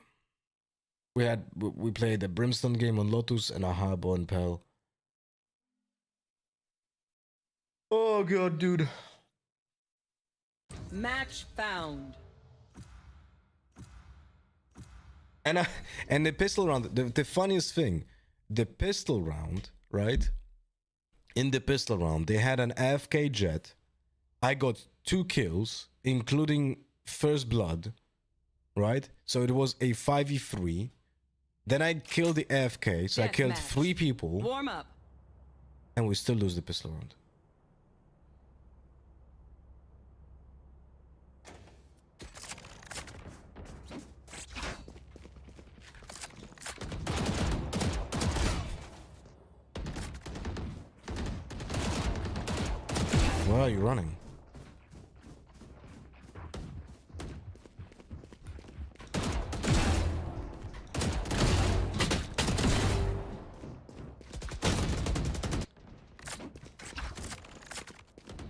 We played a Brimstone game on Lotus and a Harbor on Pell. Oh god, dude. Match found. And the pistol round, the funniest thing, the pistol round, right? In the pistol round, they had an AFK jet. I got 2 kills, including first blood, right? So it was a 5v3. Then I killed the AFK, so I killed 3 people. Warm up. And we still lose the pistol round. Where are you running?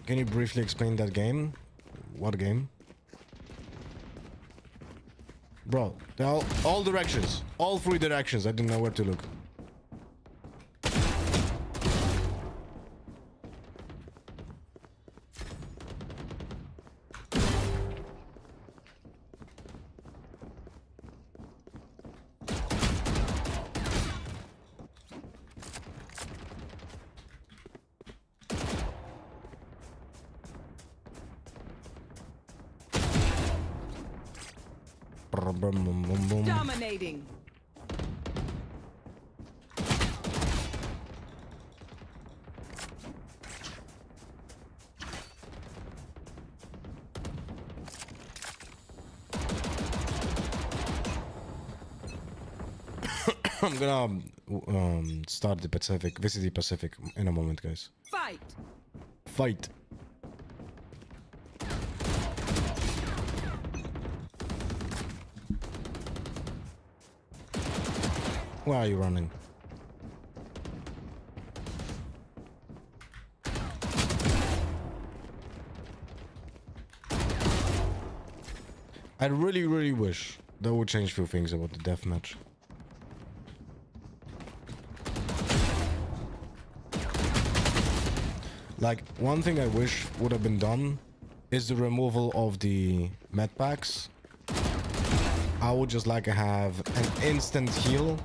Can you briefly explain that game? What game? Bro, they're all directions. All 3 directions. I didn't know where to look. Dominating. I'm gonna start the Pacific, VCT Pacific in a moment, guys. Fight. Fight. Where are you running? I really wish that would change a few things about the deathmatch. Like, one thing I wish would have been done is the removal of the med packs. I would just like to have an instant heal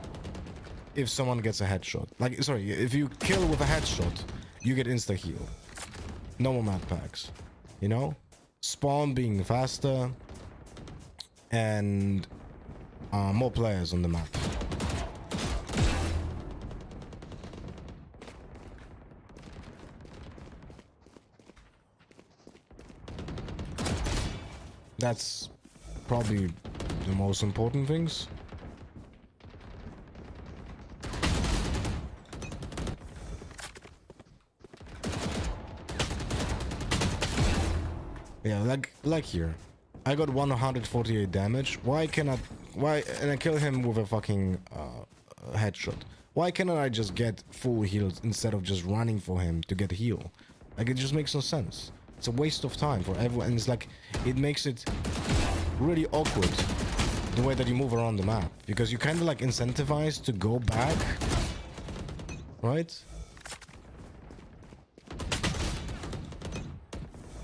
if someone gets a headshot. Like, sorry, if you kill with a headshot, you get insta heal. No more map packs. You know? Spawn being faster and more players on the map. That's probably the most important things. Yeah, like here. I got 148 damage. Why cannot... Why... And I kill him with a fucking headshot. Why cannot I just get full heals instead of just running for him to get heal? Like, it just makes no sense. It's a waste of time for everyone. And it's like... It makes it really awkward the way that you move around the map. Because you're kind of like incentivized to go back. Right?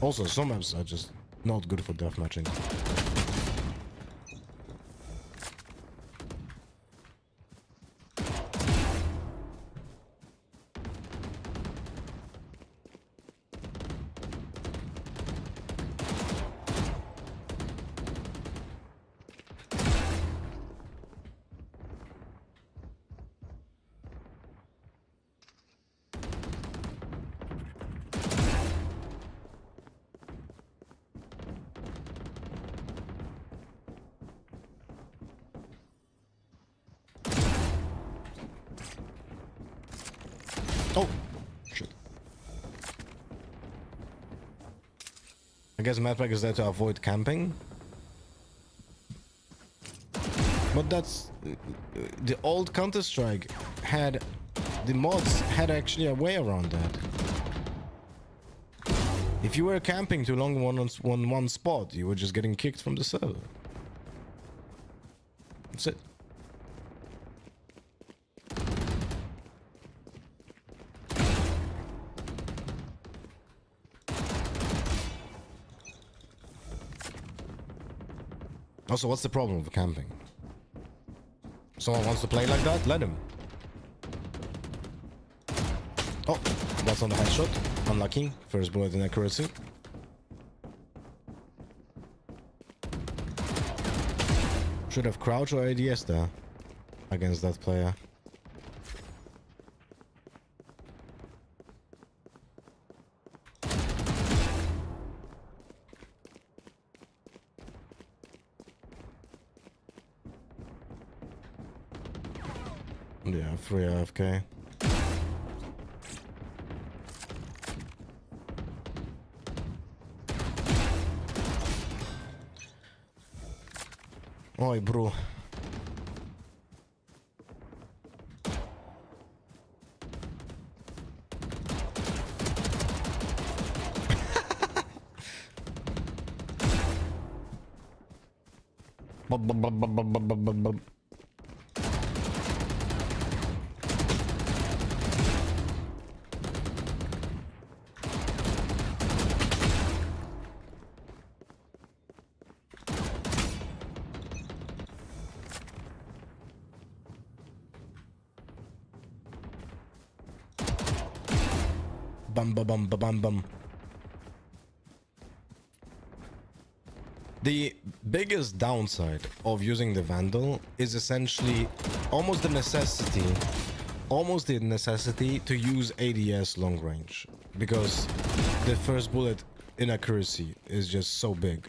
Also, some maps are just not good for deathmatching. Oh, shit. I guess Madpack is there to avoid camping. But that's... the old Counter-Strike had... The mods had actually a way around that. If you were camping too long on one spot, you were just getting kicked from the server. That's it. Also, what's the problem with camping? Someone wants to play like that? Let him. Oh, that's on the headshot. Unlucky. First bullet inaccuracy. Should have crouch or ADS there against that player. Yeah, free AFK. Oi, bro. Bum bum bum bum bum. The biggest downside of using the Vandal is essentially almost the necessity to use ADS long range, because the first bullet inaccuracy is just so big.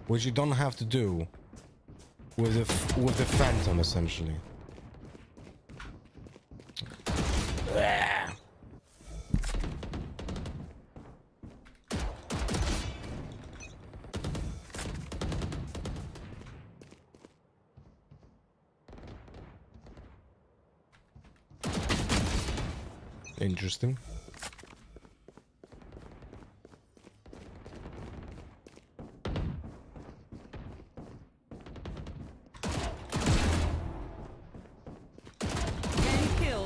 Which you don't have to do with the Phantom, essentially. Interesting.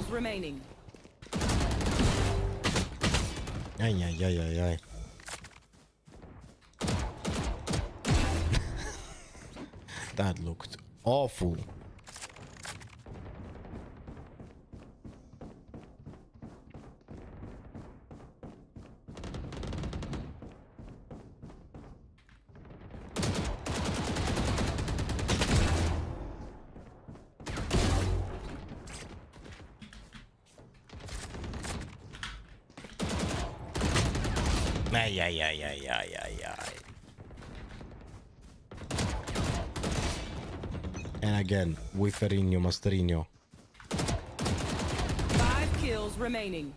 Remaining. Ay, ay, ay, ay, ay. That looked awful. Ay, ay, ay, ay, ay, ay, ay. And again, with Ferino Masterino. Sentinels remaining.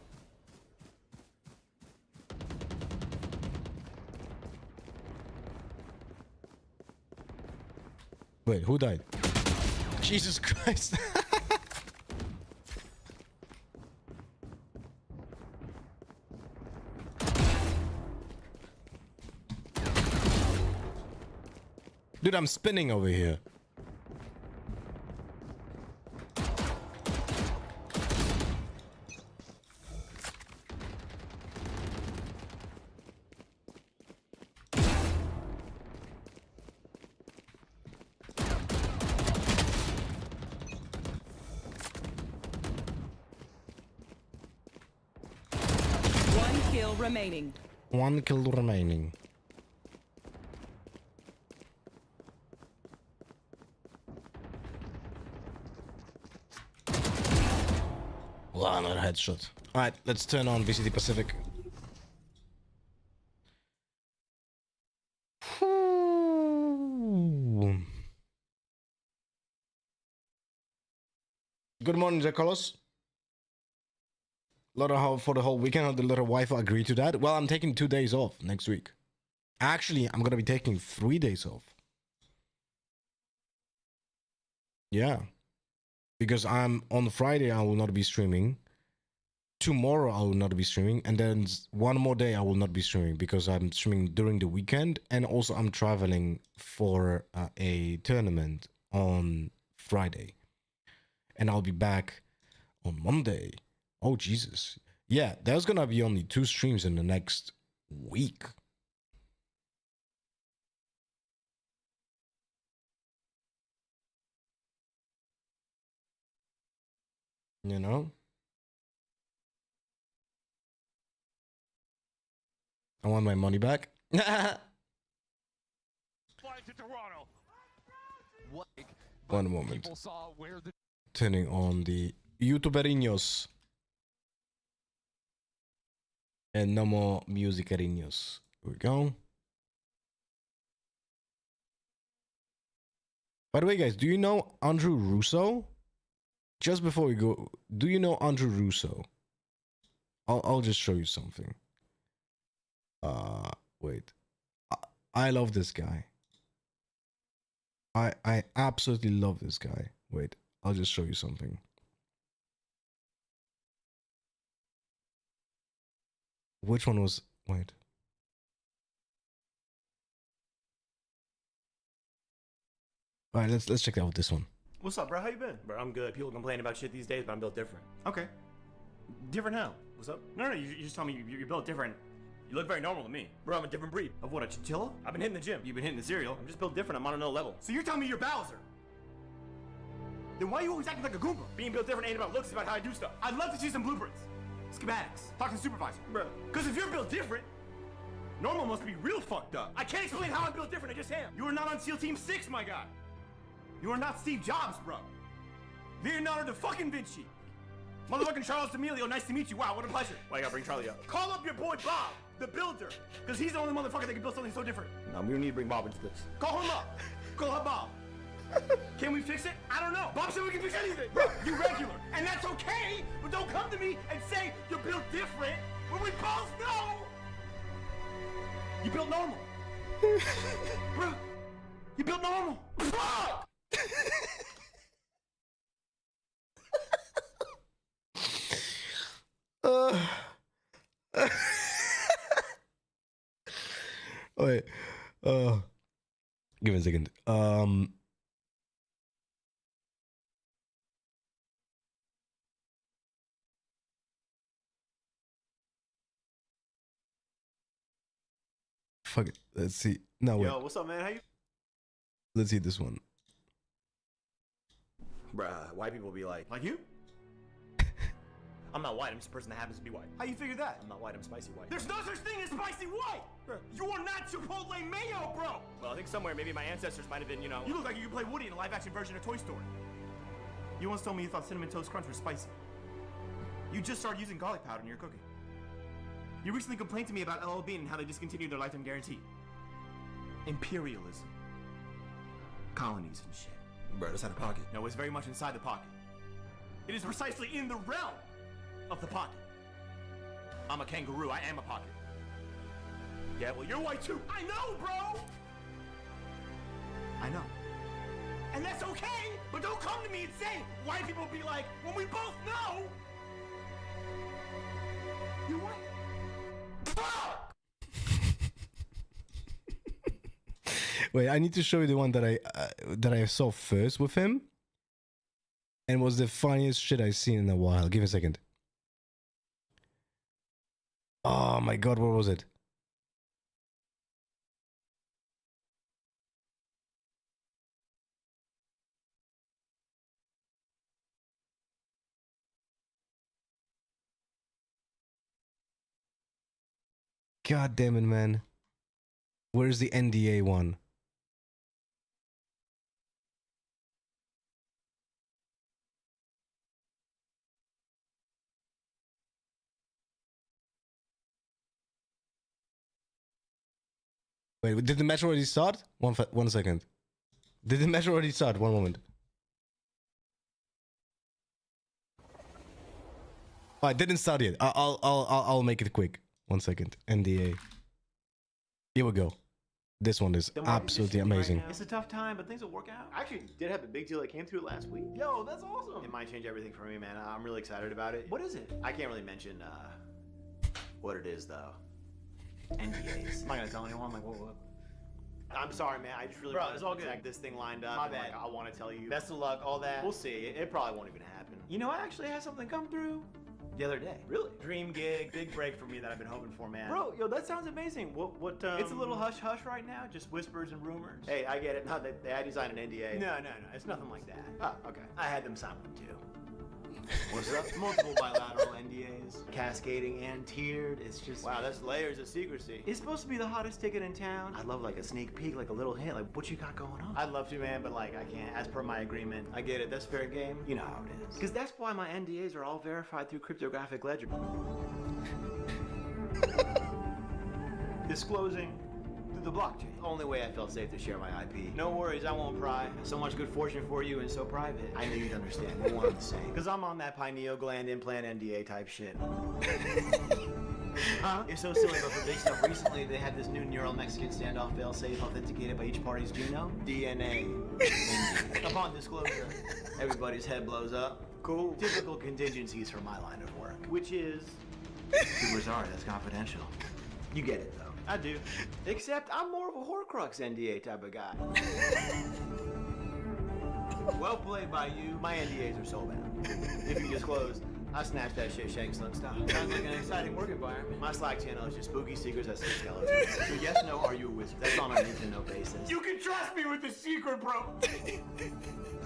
Wait, who died? Jesus Christ. Dude, I'm spinning over here. One kill remaining. One kill remaining. Wow, another headshot. Alright, let's turn on VCT Pacific. Good morning, Jack Carlos. For the whole weekend, the little wife agreed to that. Well, I'm taking 2 days off next week. Actually, I'm gonna be taking 3 days off. Yeah. Because I'm on Friday, I will not be streaming. Tomorrow, I will not be streaming. And then one more day, I will not be streaming because I'm streaming during the weekend. And also, I'm traveling for a tournament on Friday. And I'll be back on Monday. Oh, Jesus. Yeah, there's gonna be only 2 streams in the next week. You know? I want my money back. Flying to Toronto. What? One moment. People saw where the Turning on the YouTuberiños. And no more musiceriños. Here we go. By the way, guys, do you know Andrew Russo? Just before we go, do you know Andrew Russo? I'll just show you something. Wait. I love this guy. I absolutely love this guy. Wait, I'll just show you something. Which one was... Wait. All right, let's check out this one. What's up, bro? How you been? Bro, I'm good. People complain about shit these days, but I'm built different. Okay. Different how? What's up? No, you just told me you're built different. You look very normal to me. Bro, I'm a different breed. Of what, a chinchilla? I've been hitting the gym. You've been hitting the cereal. I'm just built different. I'm on another level. So you're telling me you're Bowser? Then why are you always acting like a Goomba? Being built different ain't about looks, it's about how I do stuff. I'd love to see some blueprints. Schematics. Talk to the supervisor. Bro. Because if you're built different, normal must be real fucked up. I can't explain how I'm built different, I just am. You are not on SEAL Team 6, my guy. You are not Steve Jobs, bro. Leonardo da fucking Vinci. Motherfucking Charles D'Amelio, nice to meet you. Wow, what a pleasure. Why you gotta bring Charlie up? Call up your boy Bob, the builder. Because he's the only motherfucker that can build something so different. No, we don't need to bring Bob into this. Call him up. Call up Bob. Can we fix it? I don't know. Bob said we can fix anything. Bro, you regular. And that's okay, but don't come to me and say you're built different when we both know you built normal. Bro, you built normal. Fuck! Wait. Give me a second. Fuck it. Let's see. No, wait. Yo, what's up, man? How you? Let's see this one. Bruh, white people be like you? I'm not white, I'm just a person that happens to be white. How you figure that? I'm not white, I'm spicy white. There's no such thing as spicy white! Bruh. You are not Chipotle mayo, bro! Well, I think somewhere, maybe my ancestors might have been, you know... You look like you could play Woody in a live-action version of Toy Story. You once told me you thought Cinnamon Toast Crunch was spicy. You just started using garlic powder in your cooking. You recently complained to me about LL Bean and how they discontinued their lifetime guarantee. Imperialism. Colonies and shit. Bro, that's out of pocket. No, it's very much inside the pocket. It is precisely in the realm of the pocket. I'm a kangaroo. I am a pocket. Yeah, well, you're white too. I know, bro. I know. And that's okay, but don't come to me and say white people be like, when we both know you're white. Fuck! Wait, I need to show you the one that I saw first with him, and was the funniest shit I've seen in a while. Give me a second. Oh my god, what was it? God damn it, man. Where's the NDA one? Wait, did the match already start? One second. Did the match already start? One moment. Oh, it didn't start yet. I'll make it quick. 1 second. NDA. Here we go. This one is absolutely amazing. It's a tough time, but things will work out. I actually did have a big deal that came through last week. Yo, that's awesome. It might change everything for me, man. I'm really excited about it. What is it? I can't really mention what it is, though. NDAs. I'm not gonna tell anyone. Like, what? I'm sorry, man. I just really Bro, want it's to all good. get this thing lined up. My and, bad. Like, I want to tell you. Best of luck, all that. We'll see. It probably won't even happen. You know, I actually had something come through the other day. Really? Dream gig, big break for me that I've been hoping for, man. Bro, yo, that sounds amazing. What, It's a little hush-hush right now, just whispers and rumors. Hey, I get it. No, they had you sign an NDA. No, it's nothing like that. Oh, okay. I had them sign one, too. What's up? Multiple bilateral NDAs. Cascading and tiered. It's just... Wow, that's layers of secrecy. It's supposed to be the hottest ticket in town. I'd love like a sneak peek, like a little hint, like what you got going on. I'd love to, man, but like I can't, as per my agreement. I get it. That's fair game. You know how it is. Because that's why my NDAs are all verified through cryptographic ledger. Disclosing through the blockchain. Only way I felt safe to share my IP. No worries, I won't pry. So much good fortune for you and so private. I knew you'd understand. We're one and the same. Because I'm on that pineal gland implant NDA type shit. Huh? It's so silly, but for big stuff recently, they had this new neural Mexican standoff failsafe authenticated by each party's genome. DNA. Upon disclosure, everybody's head blows up. Cool. Typical contingencies for my line of work. Which is... Super sorry, that's confidential. You get it, though. I do. Except I'm more of a Horcrux NDA type of guy. Well played by you. My NDAs are so bad. If you disclose, I snatched that shit Shang Tsung style. Sounds like an exciting work environment. My Slack channel is just spooky secrets that see skeletons. So yes, no, are you a wizard? That's on a need to know basis. You can trust me with the secret, bro.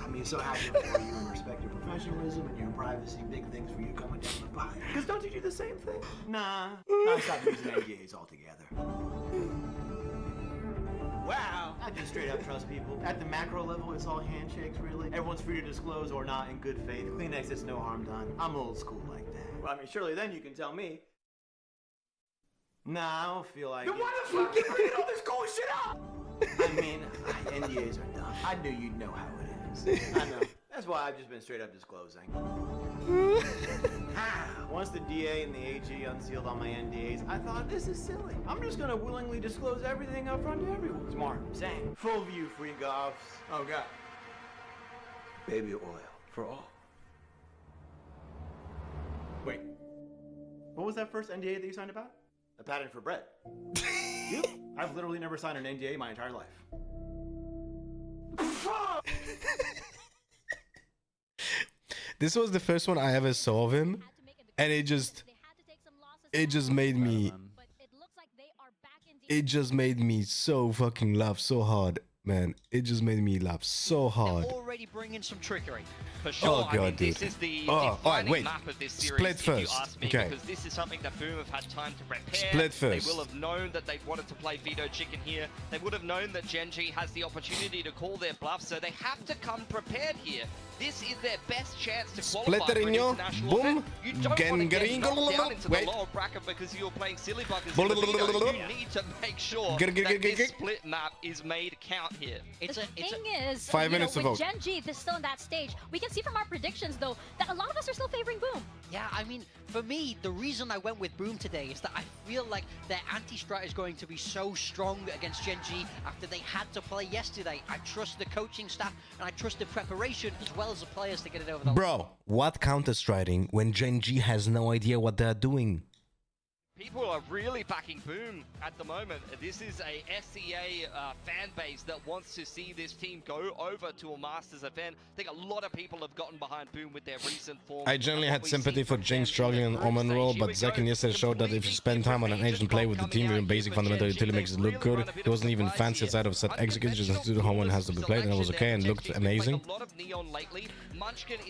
I mean, so happy for you and respect your professionalism and your privacy. Big things for you coming down the pipe. Because don't you do the same thing? Nah. I stopped using NDAs altogether. Wow. I just straight up trust people. At the macro level, it's all handshakes, really. Everyone's free to disclose or not in good faith. Kleenex, it's no harm done. I'm old school like that. Well, I mean, surely then you can tell me. Nah, I don't feel like Then it. why the fuck you bringing all this cool shit up? I mean, NDAs are dumb. I knew you'd know how it is. I know. That's why I've just been straight up disclosing. Once the DA and the AG unsealed all my NDAs, I thought, this is silly. I'm just gonna willingly disclose everything up front to everyone. Smart. Same. Full view free golfs. Oh, God. Baby oil for all. Wait. What was that first NDA that you signed about? A patent for bread. You? I've literally never signed an NDA my entire life. This was the first one I ever saw of him, and it just made me, it just made me so fucking laugh so hard, man. It just made me laugh so hard. Already bringing some trickery for sure. Oh god, I mean, dude. This is the alright, wait. map of this series, Split if you first. ask me, Okay. because this is something that Boom have had time to prepare. Split first. They will have known that they wanted to play Veto Chicken here. They would have known that GENG has the opportunity to call their bluff, so they have to come prepared here. This is their best chance to qualify for an international boom, event. You don't want to get knocked down into the wait. lower bracket because you're playing silly buggers in the Veto. You need to make sure that this split map is made count here. The thing is, 5 minutes to vote. with GENG, G, they're still in that stage. We can see from our predictions, though, that a lot of us are still favoring Boom. Yeah, I mean, for me, the reason I went with Boom today is that I feel like their anti-strat is going to be so strong against Gen G after they had to play yesterday. I trust the coaching staff and I trust the preparation as well as the players to get it over the line. Bro, what counter-striking when Gen G has no idea what they're doing? People are really backing Boom at the moment. This is a SEA fan base that wants to see this team go over to a Masters event. I think a lot of people have gotten behind Boom with their recent form. I generally had sympathy for GENG struggling in Omen role, but Zekin yesterday showed that if you spend time on an agent play with the team, even basic fundamental utility makes it look good. He wasn't even fancy outside of set executes, just to how one has to be played, and it was okay and looked amazing.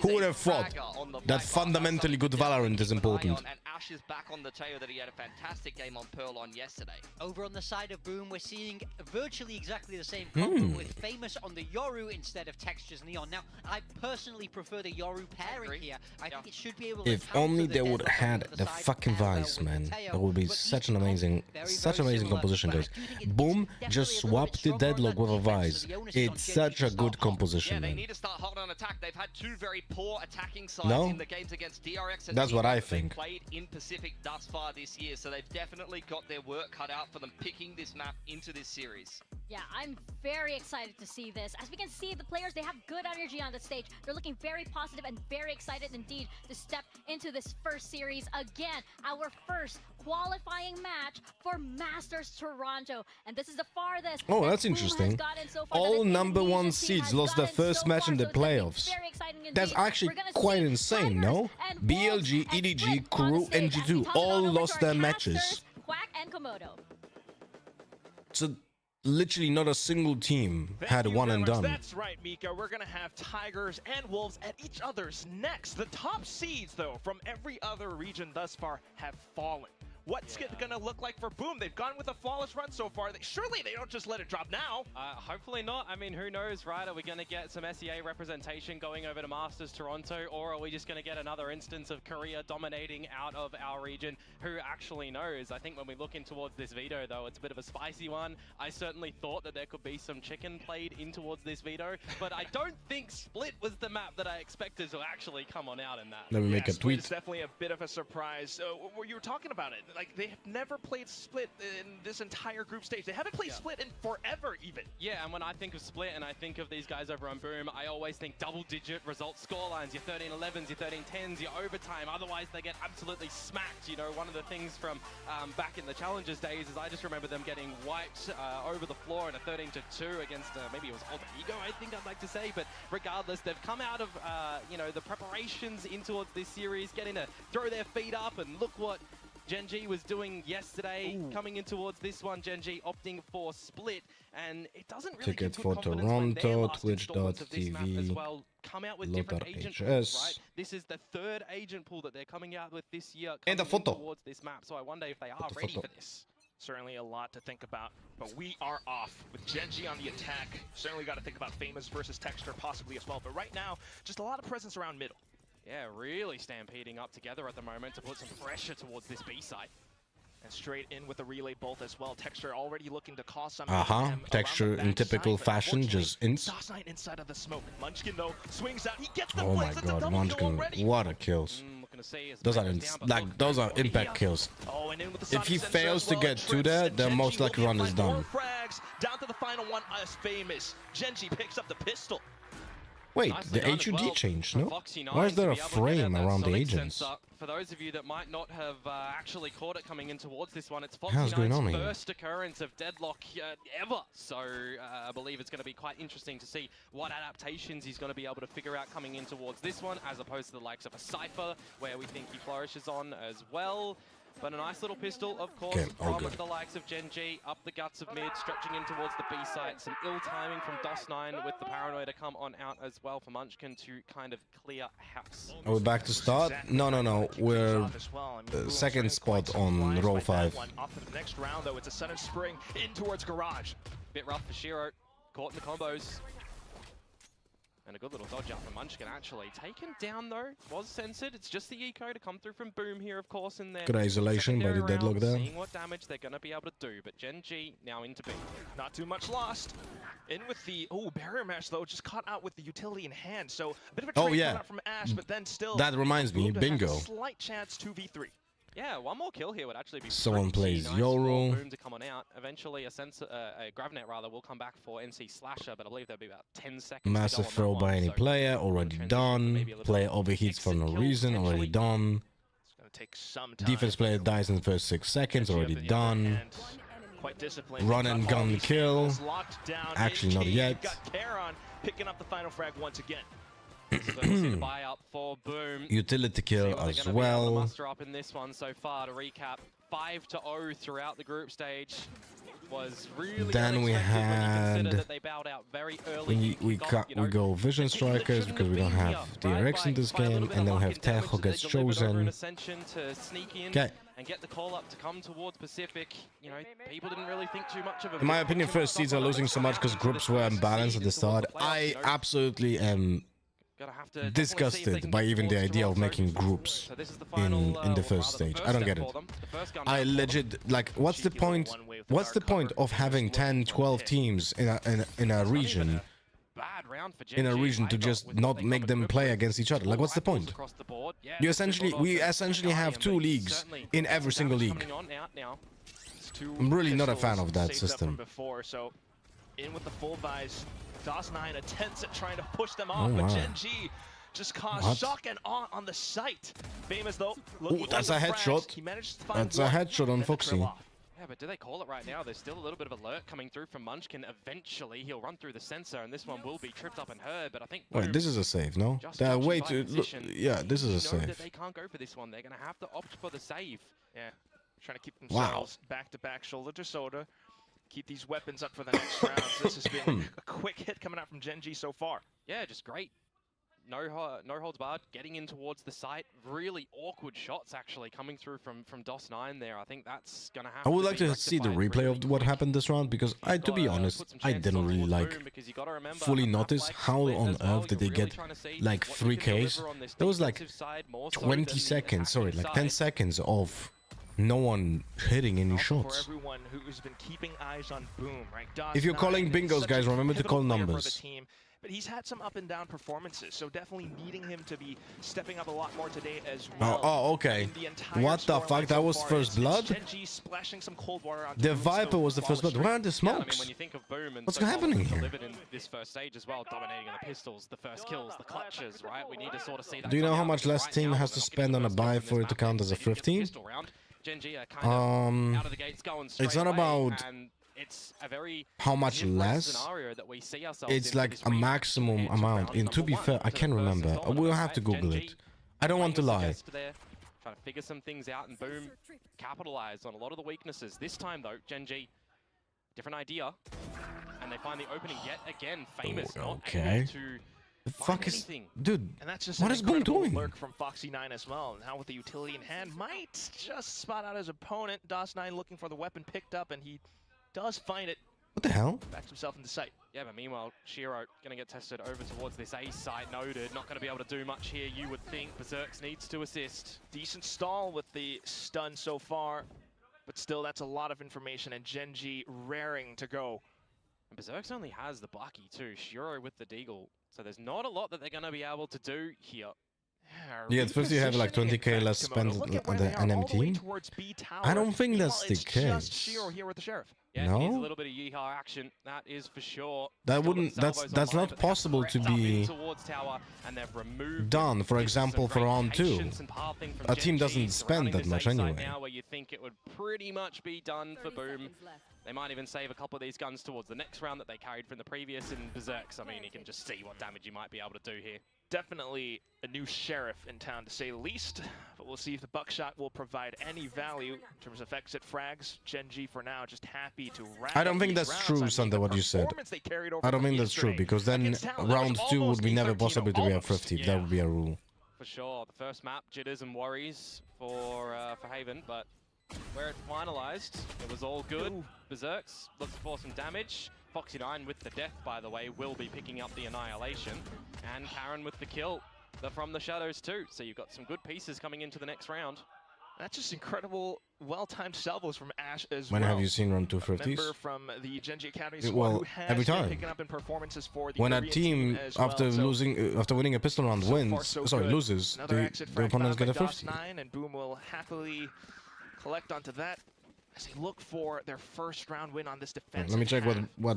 Who would have thought that fundamentally good Valorant is important? And Ash is back on the tail that he had a fantastic game on Pearl on yesterday. Over on the side of Boom, we're seeing virtually exactly the same combo with Famous on the Yoru instead of Textures Neon. Now, I personally prefer the Yoru pairing here. I think it should be able to If only they would have had the fucking Vice, man. That would be such an amazing composition, guys. Boom just swapped the Deadlock with a Vice. It's such a good composition, They man. need to start hard on attack. They've had two very poor attacking sides in the games against DRX and That's what I They've think. played in Pacific thus far this year, so they've definitely got their work cut out for them picking this map into this series. Yeah, I'm very excited to see this. As we can see, the players, they have good energy on the stage. They're looking very positive and very excited indeed to step into this first series. Again, our first qualifying match for Masters Toronto. And this is the farthest. Oh, that's interesting. All #1 seeds lost their first match in the playoffs. That's actually quite insane, no? BLG, EDG, Crew, and G2 all lost their matches. Quack and Komodo. So literally not a single team had one and done. That's right, Mika. We're going to have Tigers and Wolves at each other's necks. The top seeds, though, from every other region thus far have fallen. What's it going to look like for Boom? They've gone with a flawless run so far. Surely they don't just let it drop now. Hopefully not. I mean, who knows, right? Are we going to get some SEA representation going over to Masters Toronto, or are we just going to get another instance of Korea dominating out of our region? Who actually knows? I think when we look in towards this veto, though, it's a bit of a spicy one. I certainly thought that there could be some chicken played in towards this veto, but I don't think Split was the map that I expected to actually come on out in that. Let me make a tweet. It's definitely a bit of a surprise. You were talking about it. Like, they have never played Split in this entire group stage. They haven't played Split in forever, even. Yeah, and when I think of Split and I think of these guys over on Boom, I always think double-digit result scorelines, your 13-11s, your 13-10s, your overtime. Otherwise, they get absolutely smacked. You know, one of the things from back in the Challengers days is I just remember them getting wiped over the floor in a 13-2 against, maybe it was Alter Ego, I think I'd like to say. But regardless, they've come out of, you know, the preparations in towards this series, getting to throw their feet up, and look what Gen G was doing yesterday. Coming in towards this one, Gen G opting for Split, and it doesn't really Ticket give for good confidence when their Toronto, last installments of this map as twitch.tv, well come out with different agent pools, right? This is the third agent pool that they're coming out with this year, coming in towards this map, so I wonder if they are ready for this. Certainly a lot to think about, but we are off with Gen G on the attack. Certainly got to think about Famous versus Texture possibly as well, but right now, just a lot of presence around middle. Yeah, really stampeding up together at the moment to put some pressure towards this B site. And straight in with the relay bolt as well. Texture already looking to cause some. Texture in typical fashion, just ins. Sauce9 inside of the smoke. Munchkin though swings out. He gets the Oh my flex. It's a god, double kill Munchkin, already. what a kills. Those are impact kills. Oh, and in with the If he Sonic sensor fails as to well, get to there, the Genji most will likely be run is able to find done. more frags. Down to the final one as Famous. Genji picks up the pistol. Wait, the HUD changed, no? Why is there a frame around the agents? For those of you that might not have actually caught it coming in towards this one, it's How's going on Foxy9's here? first occurrence of deadlock ever. So I believe it's going to be quite interesting to see what adaptations he's going to be able to figure out coming in towards this one, as opposed to the likes of a Cypher, where we think he flourishes on as well. But a nice little pistol, of course, from the likes of Gen G, up the guts of mid, stretching in towards the B site. Some ill timing from DOS9 with the Paranoid to come on out as well for Munchkin to kind of clear house. Are we back to start? No. We're second spot on row 5. Off to the next round though, it's a sudden spring in towards Garage. Bit rough for Shiro, caught in the combos. And a good little dodge out from Munchkin, actually. Taken down, though. Was censored. It's just the eco to come through from Boom here, of course, in there. Good isolation by the deadlock there. Seeing what damage they're going to be able to do. But GENG now into B. Not too much lost. In with the, barrier mesh, though, just caught out with the utility in hand. So a bit of a trade out from Ash, but then still... That reminds me, bingo. Slight chance 2v3. Yeah, one more kill here would actually be someone plays nice Yoru. Boom to come on out. Eventually, a Gravnet rather will come back for NC Slasher, but I believe there'll be about 10 seconds. Massive throw by any player, already done. Player overheats for no reason, already done. It's going to take some time. Defense player dies in the first 6 seconds, already done. Quite disciplined. Run and gun kill. Actually, not yet. Got Karon picking up the final frag once again. The buy-up for Boom. Utility kill as well. Muster up in this one so far. To recap, 5-0 throughout the group stage. Was really then we had that they bowed out very early. we go Vision Strikers because we don't have DRX in this game, and then we have Tech who gets chosen. Okay. And get the call up to come towards Pacific. You know, people didn't really think too much of it. In my opinion, first seeds are losing so much because groups were unbalanced at the start. I absolutely am disgusted by even the idea of making groups in the first stage. I don't get it. I legit, like, what's the point? What's the point of having 10, 12 teams in a region? In a region to just not make them play against each other. Like, what's the point? We essentially have 2 leagues in every single league. I'm really not a fan of that system. In with the full vise. DOS9 attempts at trying to push them off, but GENG just caused shock and awe on the site. Famous though. Ooh, that's a headshot. That's a headshot on Foxy. Yeah, but do they call it right now? There's still a little bit of alert coming through from Munchkin. Eventually, he'll run through the sensor, and this one will be tripped up and heard. But I think wait, this is a save, no? They're way too. Yeah, this is a save. They can't go for this one. They're going to have to opt for the save. Yeah, trying to keep themselves back to back, shoulder to shoulder. Keep these weapons up for the next round. This has been a quick hit coming out from GENG so far. Yeah, just great. No holds barred, getting in towards the site. Really awkward shots actually coming through from DOS9 there. I think that's going to happen. I would like to see the replay of what happened this round because to be honest, I didn't really fully notice how on earth did they get like 3Ks. There was like 20 seconds, sorry, like 10 seconds of no one hitting any shots. For everyone who's been keeping eyes on Boom, right? If you're calling bingos, guys, remember to call numbers. But he's had some up and down performances, so definitely needing him to be stepping up a lot more today as well. Oh, okay. What the fuck? That was first blood? GENG splashing some cold water onto the Viper was the first blood. Where are the smokes? Yeah, I mean, when you think of Boom and what's happening here? Delivered in this first stage as well, dominating the pistols, the first kills, the clutches, right? We need to sort of see that. Do you know how much less team has to spend on a buy for it to count as a 15? GENG are kind of out of the gates going straight it's not about it's a very how much less. That we see ourselves it's like a maximum amount. And to be fair, I can't remember. We'll have to Google it. I don't want to lie. Trying to figure some things out, and Boom capitalized on a lot of the weaknesses. This time though, GENG, different idea, and they find the opening yet again. Famous, not able to the fuck is, dude? And that's just what is Boom doing? Lurk from Foxy9 as well. Now with the utility in hand, might just spot out his opponent. DOS9 looking for the weapon picked up, and he does find it. What the hell? Backs himself into sight. Yeah, but meanwhile, Shiro gonna get tested over towards this A site. Noted, not gonna be able to do much here. You would think Berserks needs to assist. Decent stall with the stun so far, but still, that's a lot of information, and GENG raring to go. And Berserks only has the Bucky too. Shiro with the Deagle. So there's not a lot that they're going to be able to do here. Yeah, at first you have like 20k less spent on the enemy team. I don't think that's the case. Shiro here with the Sheriff. Yeah, no? Here's a little bit of yeehaw action. That is for sure. That wouldn't. That's not possible to be done. For example, for round 2, a team doesn't spend that much anyway. Now where you think it would pretty much be done for Boom. They might even save a couple of these guns towards the next round that they carried from the previous in Berserks. I mean, you can just see what damage you might be able to do here. Definitely a new sheriff in town, to say the least. But we'll see if the buckshot will provide any value in terms of exit frags. GENG for now just happy to wrap. I don't think that's true, Santa, what you said. I don't think that's true, because then round 2 would be never possible to be a 50. That would be a rule. For sure. The first map, jitters and worries for Haven, but where it finalized, it was all good. Berserks looks for some damage. Foxy9 with the death, by the way, will be picking up the annihilation. And Karen with the kill. They're from the shadows too, so you've got some good pieces coming into the next round. That's just incredible, well-timed salvos from Ash as When well. have you seen run 250s? Member from the GENG Academy squad Well, who has every been time. picking up in performances for the When a Korean team as after well. So losing, after winning a pistol round far, wins, so sorry, good. loses, Another exit the frag opponents found get a by 50. DOS9, and Boom will happily collect onto that as they look for their first round win on this defense. Let me check what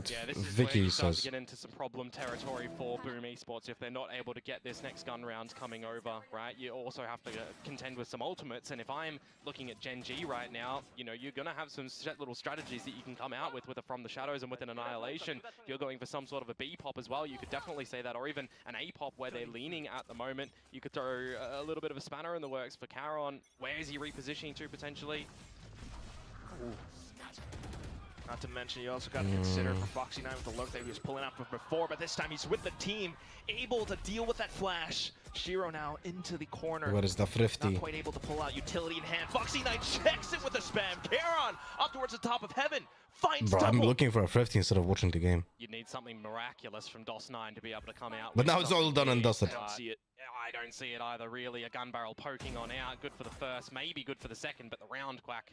Yeah, this is where Vicky you start says. to get into some problem territory for Boom Esports if they're not able to get this next gun round coming over, right? You also have to contend with some ultimates, and if I'm looking at GENG right now, you know, you're going to have some little strategies that you can come out with a From the Shadows and with an Annihilation. If you're going for some sort of a B pop as well, you could definitely say that, or even an A pop where they're leaning at the moment. You could throw a little bit of a spanner in the works for Caron. Where is he repositioning to potentially? Ooh. Not to mention, you also got to consider for Foxy9 with the lurk that he was pulling out from before, but this time he's with the team, able to deal with that flash. Shiro now into the corner. What is the 50? Not quite able to pull out, utility in hand. Foxy9 checks it with a spam. Caron up towards the top of heaven. Finds Bro, I'm double. looking for a 50 instead of watching the game. You'd need something miraculous from DOS9 to be able to come out. But with now it's all something done and big, dusted. I don't see it. I don't see it either, really. A gun barrel poking on out. Good for the first, maybe good for the second, but the round quack.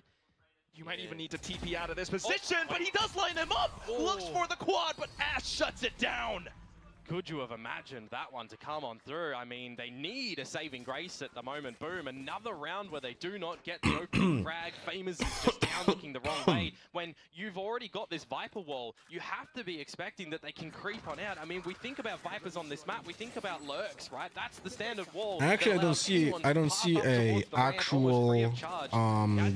You might even need to TP out of this position, but he does line him up! Looks for the quad, but Ash shuts it down! Could you have imagined that one to come on through? I mean, they need a saving grace at the moment. Boom, another round where they do not get the opening frag. Famous is just down looking the wrong way. When you've already got this Viper wall, you have to be expecting that they can creep on out. I mean, we think about Vipers on this map, we think about lurks, right? That's the standard wall. Actually, I don't see a actual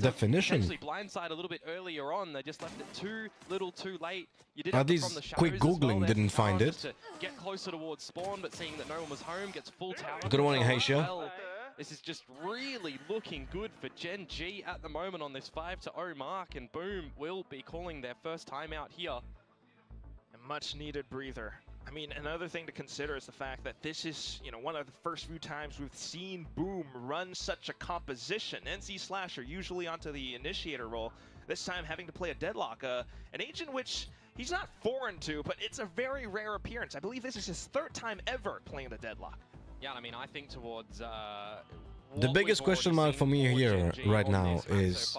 definition. Actually blindside a little bit earlier on. They just left it too little too late. You did These from the quick shadows as well googling there. didn't find Just it. to get closer towards spawn, but seeing that no one was home, gets full tower. Good morning, Haisha. Well, this is just really looking good for GENG at the moment on this 5-0 mark, and Boom will be calling their first timeout here. A much needed breather. I mean, another thing to consider is the fact that this is, you know, one of the first few times we've seen Boom run such a composition. NC Slasher usually onto the initiator role, this time having to play a deadlock, an agent which he's not foreign to, but it's a very rare appearance. I believe this is his third time ever playing the deadlock. Yeah, I mean, I think towards The biggest question mark for me here right now is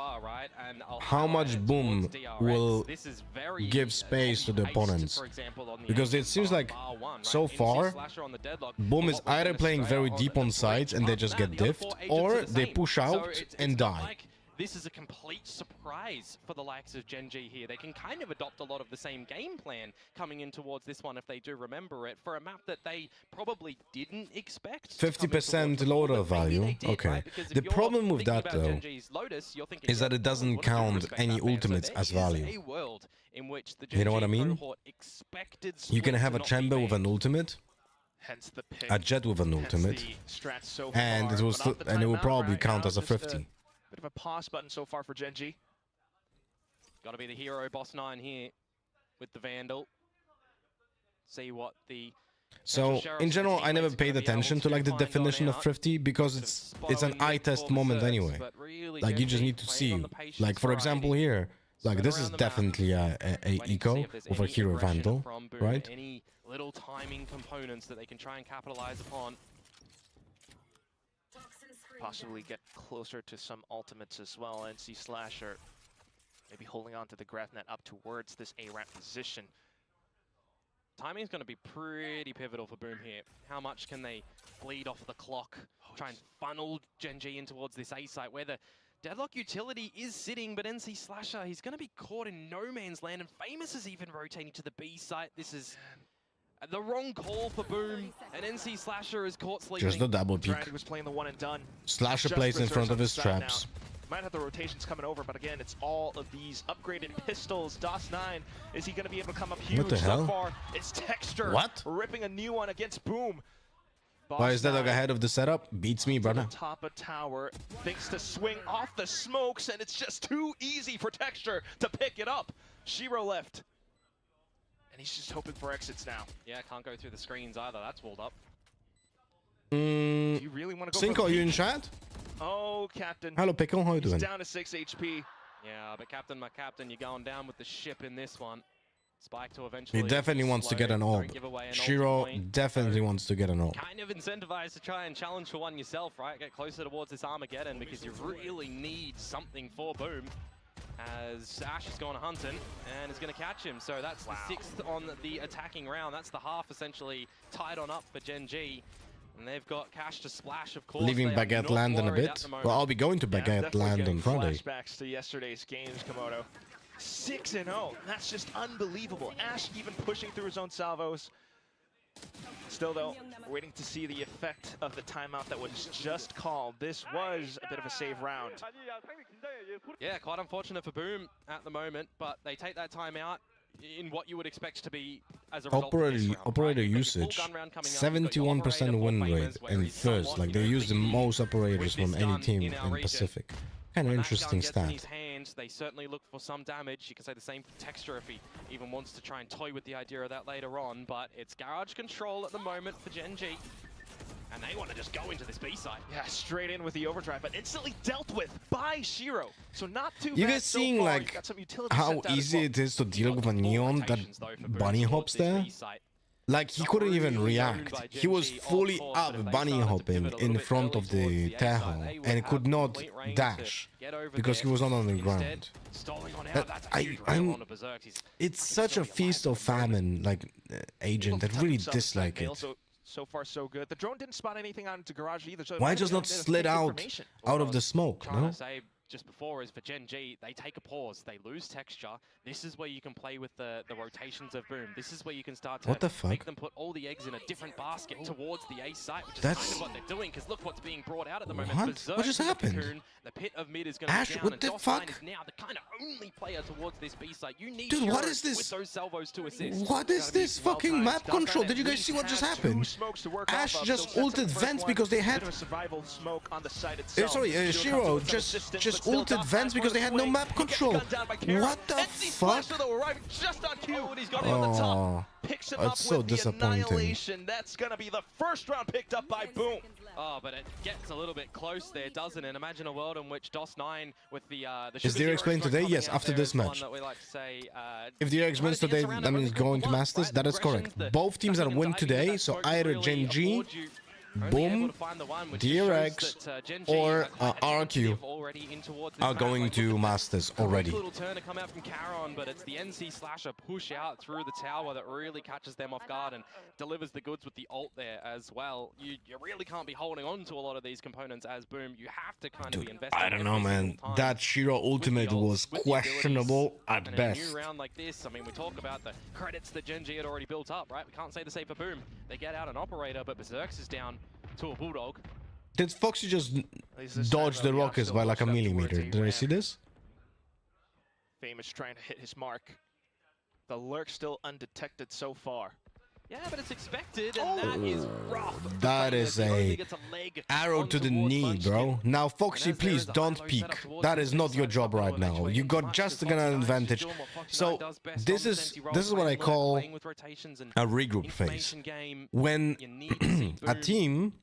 how much Boom will give space to the opponents. Because it seems like so far, Boom is either playing very deep on sides and they just get diffed, or they push out and die. This is a complete surprise for the likes of GENG here. They can kind of adopt a lot of the same game plan coming in towards this one if they do remember it, for a map that they probably didn't expect. 50% loader value. Okay. The problem with that though is that it doesn't count any ultimates as value. You know what I mean? You can have a chamber with an ultimate, Hence the pick. a jet with an ultimate, and it will probably count as a 50. Bit of a pause button so far for GENG. Got to be the hero, Boss9 here with the Vandal. See what the... So, in general, I never paid attention to like the definition of thrifty because it's an eye test moment anyway. Like, you just need to see. Like, for example here, like this is definitely a eco of a hero Vandal, right? Any little timing components that they can try and capitalize upon. Possibly get closer to some ultimates as well. NC Slasher maybe holding on to the graph net up towards this A-ramp position. Timing is going to be pretty pivotal for Boom here. How much can they bleed off the clock? Try and funnel GENG in towards this A site where the deadlock utility is sitting, but NC Slasher, he's going to be caught in no man's land, and Famous is even rotating to the B site. This is the wrong call for Boom, and NC Slasher is caught sleeping. Just the double peek. He was playing the one and done. Slasher plays in front of his traps. Might have the rotations coming over, but again, it's all of these upgraded pistols. DOS9, is he going to be able to come up huge? What the hell? So far, it's Texture. What? Ripping a new one against Boom. Why is that like ahead of the setup? Beats me, brother. Top of tower, thinks to swing off the smokes, and it's just too easy for Texture to pick it up. Shiro left. And he's just hoping for exits now. Yeah, can't go through the screens either. That's walled up. Do you really want to go Cinco, for are you in chat? Oh, Captain. Hello, Pickle. How you doing? He's down to 6 HP. Yeah, but Captain, my Captain, you're going down with the ship in this one. Spike to eventually He definitely wants to get an explode. orb. Don't give away an Shiro ultimate point. definitely wants to get an orb. Kind of incentivized to try and challenge for one yourself, right? Get closer towards this Armageddon because you really need something for Boom. As Ash is going hunting and is going to catch him. So that's the 6th on the attacking round. That's the half essentially tied on up for GENG. And they've got cash to splash, of course. Leaving Baguette Land in a bit. Well, I'll be going to Baguette Land on Friday. Flashbacks to yesterday's games, Komodo. 6-0. That's just unbelievable. Ash even pushing through his own salvos. Still, though, we're waiting to see the effect of the timeout that was just called. This was a bit of a save round. Yeah, quite unfortunate for Boom at the moment, but they take that timeout in what you would expect to be as a result of this round, operator right? usage, Gun round coming up, you've got your 71% operator, win more rate famous, where in he's first. somewhat, Like they you know, use the the key most operators with from this any gun team in our in region. Pacific. Kind of When interesting that gun gets in stat. his hand, they certainly look for some damage. You can say the same for Texture if he even wants to try and toy with the idea of that later on, but it's garage control at the moment for GENG. And they want to just go into this B side. Yeah, straight in with the overdrive, but instantly dealt with by Shiro. So not too You bad guys so seeing far. like You've got some utility how sent out as easy well. it is to deal with a Neon that bunny hops there? Like he couldn't even react. He was fully up bunny hopping in front of the Tahoe and could not dash because he was not on the ground. It's such a feast of famine, like agent that really dislike it. So far, so good. The drone didn't spot anything out into garage either. So Why just not slid out of the smoke? No. Just before is for GENG, they take a pause, they lose texture. This is where you can play with the rotations of Boom. This is where you can start to What the fuck? make them put all the eggs in a different basket towards the A site, which is That's- kind of what they're doing, because look what's being brought out at the moment. What? Berserk What just in the happened? cocoon, the pit of mid is going to Ash, be down, what and the DOS9 fuck? is now the kind of only player towards this B site. You need Dude, what Shiro is this? with those salvos to assist. What is this fucking map control? Did you guys see what just happened? Ash just ulted Vents because they had... survival smoke on the site itself. Sorry, Shiro just ulted Vents because they had no map control. What the fuck? Just on cue. Oh, and he's got it on the top. Picks him up That's so with the disappointing. annihilation. That's gonna be the first round picked up by Boom. Oh, but it gets a little bit close there, doesn't it? Imagine a world in which DOS9 with the Is the explained today? Yes, after this match. If the X wins today, that means going to Masters. That is correct. Both teams that win today, so either GENG, Boom, DRX, or RQ are going to Masters already. Little turn to come out from Caron, but it's the NC slasher push out through the tower that really catches them off guard and delivers the goods with the ult there as well. You really can't be holding on to a lot of these components as Boom. You have to kind of be investing. I don't know, man. That Shiro ultimate was questionable at In a best. new round like this, I mean, we talk about the credits that GENG had already built up, right? We can't say the same for Boom. They get out an operator, but Berserks is down to a Bulldog. Did Foxy just dodge the rockets by like a millimeter? Did I see this? Famous trying to hit his mark. The lurk still undetected so far. Yeah, but it's expected, and that is rough. That is a arrow to the knee, bro. Now, Foxy, please don't peek. That is not your job right now. You got just an advantage. So this is what I call a regroup phase. When a team,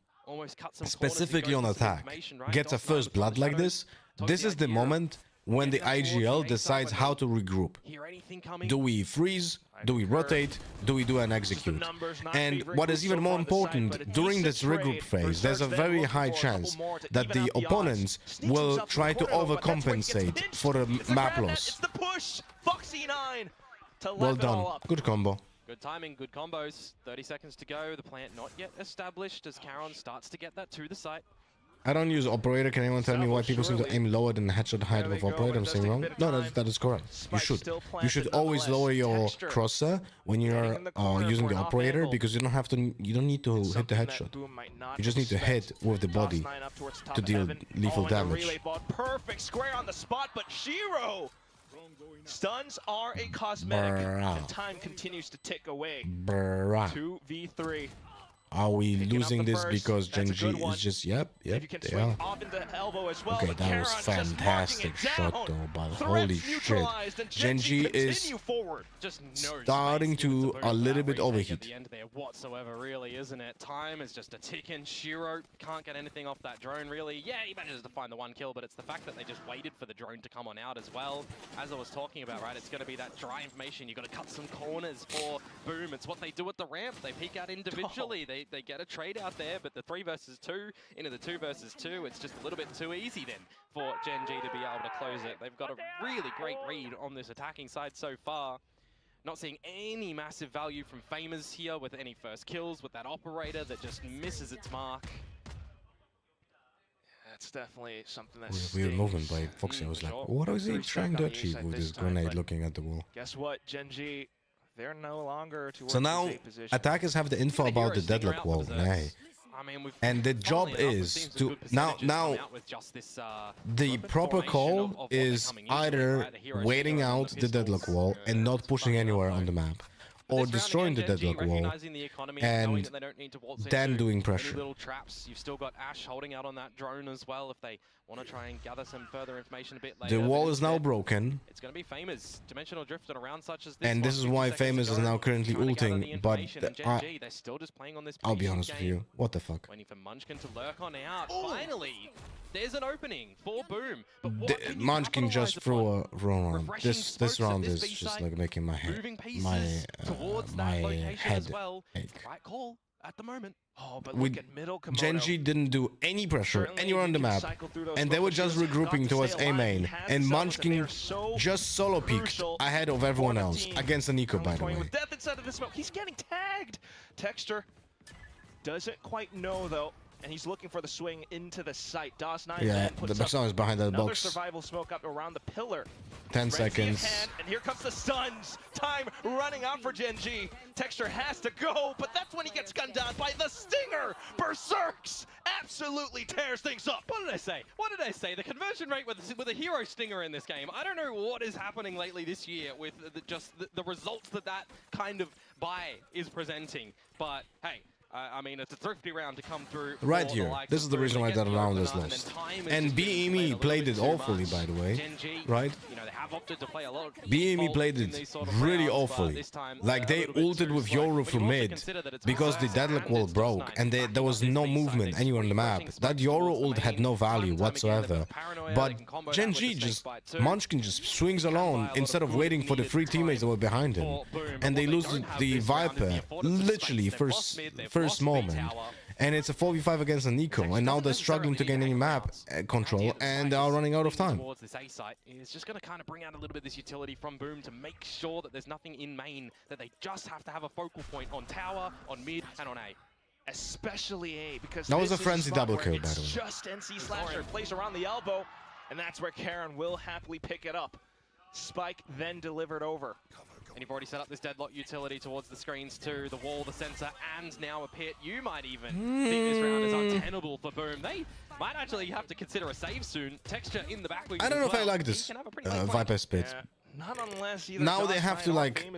specifically on attack, gets a first blood like this, this is the moment when the IGL decides how to regroup. Do we freeze? Do we rotate? Do we do an execute? And what is even more important, during this regroup phase, there's a very high chance that the opponents will try to overcompensate for a map loss. Well done. Good combo. Good timing, good combos. 30 seconds to go. The plant not yet established as Caron starts to get that to the site. I don't use operator. Can anyone tell me why people seem to aim lower than the headshot height of operator? I'm saying wrong? No, that is correct. You should. You should always lower your crosser when you're using the operator because you don't have to. You don't need to hit the headshot. You just need to hit with the body to deal lethal damage. Perfect square on the spot, but Shiro. Stuns are a cosmetic, and time continues to tick away. 2v3. Are we Picking up losing the this first. because That's a GENG good one. is just yep, If you can they swing are. off into the elbow as well, Okay, but that was Karon just marking fantastic it shot down. though, but Threats holy shit. neutralized, and GENG is continue forward. Just no starting space given to Boom a for little that bit retake overheat. at the end there whatsoever, really, isn't it? Time is just a ticking. Shiro can't get anything off that drone, really. Yeah, he manages to find the one kill, but it's the fact that they just waited for the drone to come on out as well. As I was talking about, right, it's going to be that dry information. You've got to cut some corners for Boom. It's what they do at the ramp. They peek out individually. They get a trade out there, but the 3 versus 2 into the 2 versus 2, it's just a little bit too easy then for GENG to be able to close it. They've got a really great read on this attacking side so far. Not seeing any massive value from Famers here with any first kills, with that operator that just misses its mark. That's definitely something that Weird movement by Foxy. I was like, what is he trying to achieve with this grenade looking at the wall? Guess what, GENG, they're no longer towards So now the safe position. attackers have the info about the deadlock wall. Nay. I mean, And the job is to now the proper call is either waiting out the deadlock wall and not pushing anywhere on the map, or destroying the deadlock wall and then doing pressure. Little traps. You've still got Ash holding out on that drone as well if they want to try and gather some further information a bit later. The wall is now broken. It's going to be Famous. Dimensional drift on around such as this. And this is why Famous is now currently ulting, but they're still just playing on this. I'll be honest with you. What the fuck? Waiting for Munchkin to lurk on out. Finally, there's an opening for Boom. But what Munchkin just threw a wrong round. This round is just like making my head, my head ache. Right call at the moment. Oh, but look at middle Komodo. GENG didn't do any pressure anywhere on the map, and they were just regrouping towards A main, and Munchkin just solo peeked ahead of everyone else against Nico, by the way. With death inside of the smoke, he's getting tagged. Texture doesn't quite know though, and he's looking for the swing into the site. DOS9 Yeah, the Baxon is behind that another box. survival smoke up around the pillar. 10 seconds. And here comes the stuns. Time running out for GENG. Texture has to go, but that's when he gets gunned down by the Stinger. Berserks absolutely tears things up. What did I say? What did I say? The conversion rate with a hero Stinger in this game. I don't know what is happening lately this year with the results that kind of buy is presenting. But hey, I mean, it's a thrifty round to come through. Right here. This is the reason why that round is lost. And BME played it awfully, by the way. Right? You know, they have opted to play a lot of BME played it really awfully. Like, they ulted with Yoru from mid because the deadlock wall broke and there was no movement anywhere on the map. That Yoru ult had no value whatsoever. But GENG just, Munchkin just swings alone instead of waiting for the 3 teammates that were behind him. And they lose the Viper literally first moment, and it's a 4v5 against a Nico, and now they're struggling to gain any map control, and they are running out of time. Towards this A site is just going to kind of bring out a little bit of this utility from Boom to make sure that there's nothing in main, that they just have to have a focal point on tower, on mid, and on A. Especially A, because that was a frenzy double kill, by the way. Just NC Slasher plays around the elbow, and that's where Karon will happily pick it up. Spike then delivered over. And you've already set up this deadlock utility towards the screens too, the wall, the sensor, and now a pit. You might even think this round is untenable for Boom. They might actually have to consider a save soon. Texture in the back wing. I don't know if I like this Viper split. Not unless now they have to like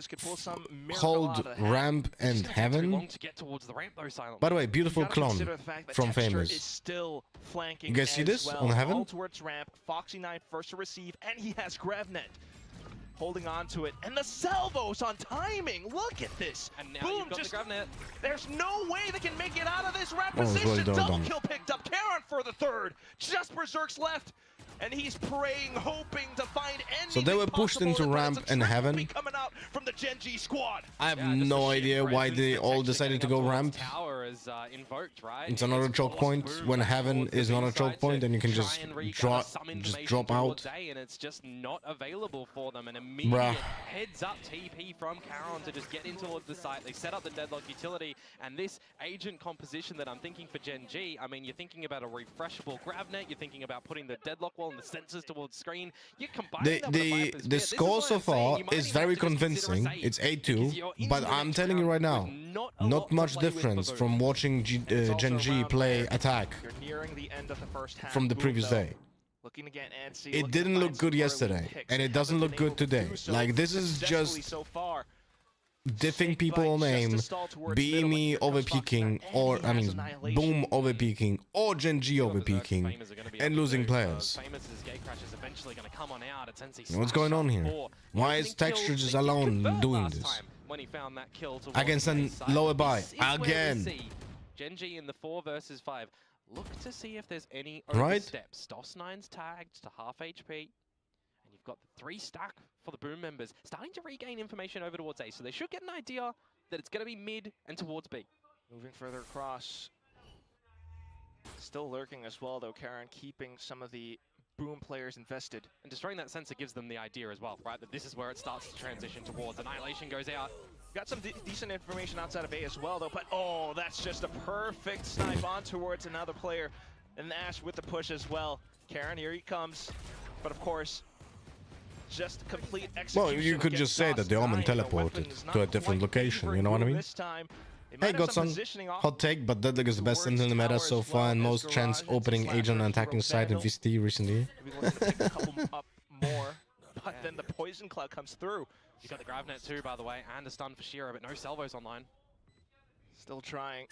hold ramp and heaven. By the way, beautiful clone from Famous. Still flanking. You guys see this on heaven? Towards ramp, Foxy9 first to receive, and he has Grevnet holding on to it, and the salvos on timing. Look at this. And now Boom, you've got just, the Grevnet. There's no way they can make it out of this ramp position. Double kill picked up. Karon for the third. Just Berserk's left. And he's praying, hoping to find anything. So they were pushed into ramp and heaven. Coming out from the GENG squad. I have no idea why they all decided to go ramp. Tower is invoked, right? It's another choke point when heaven is not a choke point, and you can just drop out. And it's just not available for them. An immediate heads up TP from Karon to just get in towards the site. They set up the deadlock utility, and this agent composition that I'm thinking for GENG. I mean, you're thinking about a refreshable Grabnet. You're thinking about putting the deadlock wall and the sensors towards screen. You combine the score so far is very convincing. It's 8-2, but I'm telling you right now, not much difference from watching GENG play attack from the previous day. It didn't look good yesterday, and it doesn't look good today. Like, this is just diffing people on aim, be me over peaking, or I mean Boom over peaking, or GENG over peaking, and losing players. What's going on here? Why is Texture just alone doing this? When he found that kill Against a lower buy again. GENG in the 4 versus 5. Look to see if there's any Right? oversteps. DOS9's tagged to half HP. And you've got the 3 stack for the Boom members. Starting to regain information over towards A. So they should get an idea that it's going to be mid and towards B. Moving further across. Still lurking as well, though, Karen, keeping some of the Boom players invested. And destroying that sensor gives them the idea as well, right? That this is where it starts to transition towards. Annihilation goes out. Got some decent information outside of A as well, though, but oh, that's just a perfect snipe on towards another player. And Ash with the push as well. Karen, here he comes. But of course, just complete execution. Well, you could just say that the Omen teleported to a different location, you know what I mean? This time. Hey Godson, hot take, but Deadlock is the best Sentinel in the meta so far and most chance opening agent and attacking side in VCT recently. Maybe looking to pick a couple up more, but then the Poison Cloud comes through. You got the Gravnet too, by the way, and a stun for Shiro, but no salvos online. Still trying.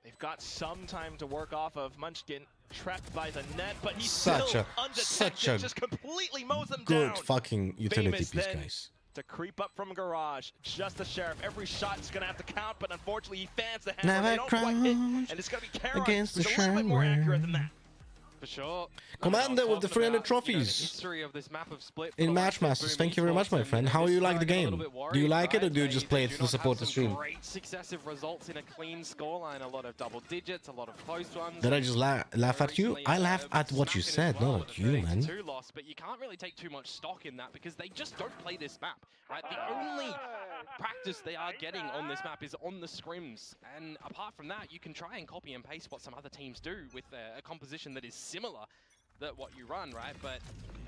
They've got some time to work off of. Munchkin trapped by the net, but he's such still a undetected, just completely mows them good down. fucking utility Famous piece, then guys. To creep up from Garage, just the Sheriff. Every shot is gonna have to count, but unfortunately he fans the hammer. They don't quite hit, and it's gonna be Karen against who's the a little bit more accurate than that. For sure. Commander with the 300 trophies in Match Masters. Thank you very much, my friend. How do you like the game? Do you like it, or do you just play it to support the stream? Great successive results in a clean scoreline, a lot of double digits, a lot of close ones. Did I just laugh at you? I laugh at what you said, not at you, man. Loss, but you can't really take too much stock in that because they just don't play this map, right? The only practice they are getting on this map is on the scrims, and apart from that, you can try and copy and paste what some other teams do with a composition that is similar that what you run, right? But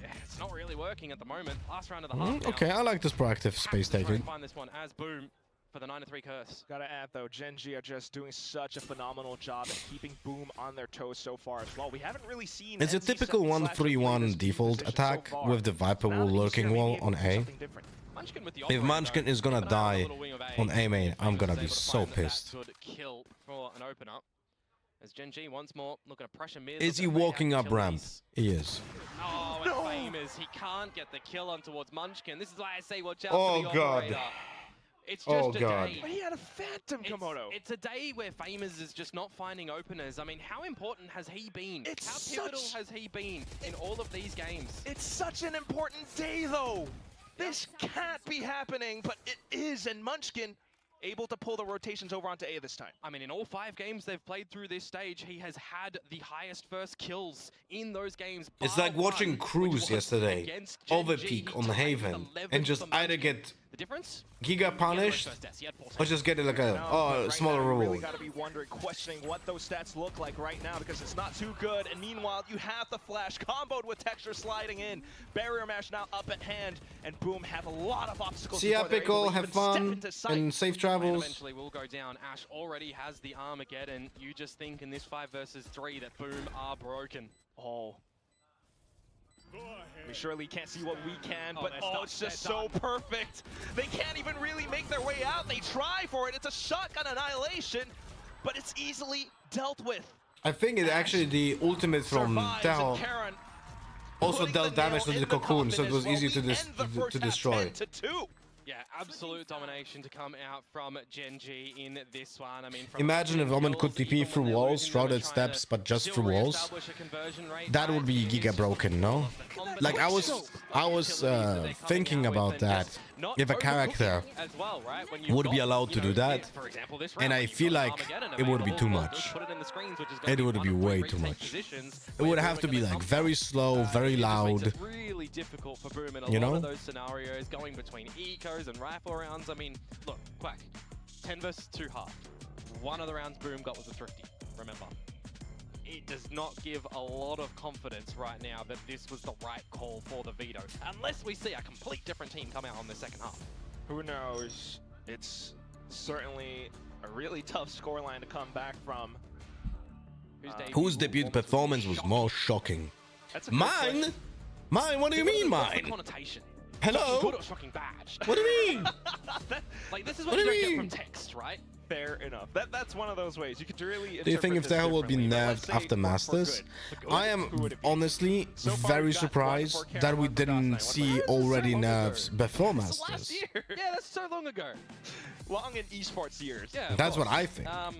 yeah, it's not really working at the moment. Last round of the half. Okay, I like this proactive space taking. Find this one as Boom for the 9-3 curse. Gotta add though, GENG are just doing such a phenomenal job at keeping Boom on their toes so far as well. We haven't really seen. It's a typical 1-3-1 default attack with the Viper wall lurking wall on A. If Munchkin is gonna die on A main, I'm gonna be so pissed. Kill for an open up. As GENG once more looking to pressure mid. Is he walking up ramp? He is. Oh, and Famous, he can't get the kill on towards Munchkin. This is why I say watch out for the God. operator. It's just a day. But he had a phantom, Komodo. It's a day where Famous is just not finding openers. I mean, how important has he been? How pivotal has he been in all of these games? It's such an important day, though. This can't be happening, but it is, and Munchkin able to pull the rotations over onto A this time. I mean, in all 5 games they've played through this stage, he has had the highest first kills in those games. It's like watching Cruz yesterday, overpeak on the Haven, and just either get the difference? Giga punished, or just get it like a smaller Really reward. got to be wondering, questioning what those stats look like right now because it's not too good. And meanwhile, you have the flash comboed with Texture sliding in. Barrier mash now up at hand, and Boom have a lot of obstacles. See ya, Pickle. Have fun and safe travels. Eventually will go down. Ash already has the Armageddon. You just think in this 5 versus 3 that Boom are broken. Oh. We surely can't see what we can, but it's just so perfect. They can't even really make their way out. They try for it. It's a shotgun annihilation, but it's easily dealt with. I think it actually the ultimate from Tahoe also dealt damage to the cocoon, so it was easy to destroy. Yeah, absolute domination to come out from GENG in this one. I mean, Imagine if Omen could TP through walls, shrouded steps, but just through walls. That would be giga broken, no? Like I was thinking about that. If a character would be allowed to do that, and I feel like it would be too much. It would be way too much. It would have to be like very slow, very loud. Really difficult for Boom in a You lot know? of those scenarios, going between ecos and rifle rounds. I mean, look, Quack, 10 versus 2 half. One of the rounds Boom got was a thrifty, remember. It does not give a lot of confidence right now that this was the right call for the veto, unless we see a complete different team come out on the second half. Who knows? It's certainly a really tough scoreline to come back from. Whose debut performance was more shocking? Mine? Mine? What do you mean mine? Hello? Good or fucking bad? What do you mean? Like, this is What what do you you don't get mean? from text, right? Fair enough. That's one of those ways. You could really Do you think if interpret Teho this will be differently, but let's nerfed say after for Masters? good. For good, I who am would it be? honestly So far, very we've got one surprised for Karen, that we one for didn't Dust9. see What? already So long ago. nerfs before This is Masters. last year. Yeah, that's so long ago. Long in esports years. Yeah, of That's what course. I think. I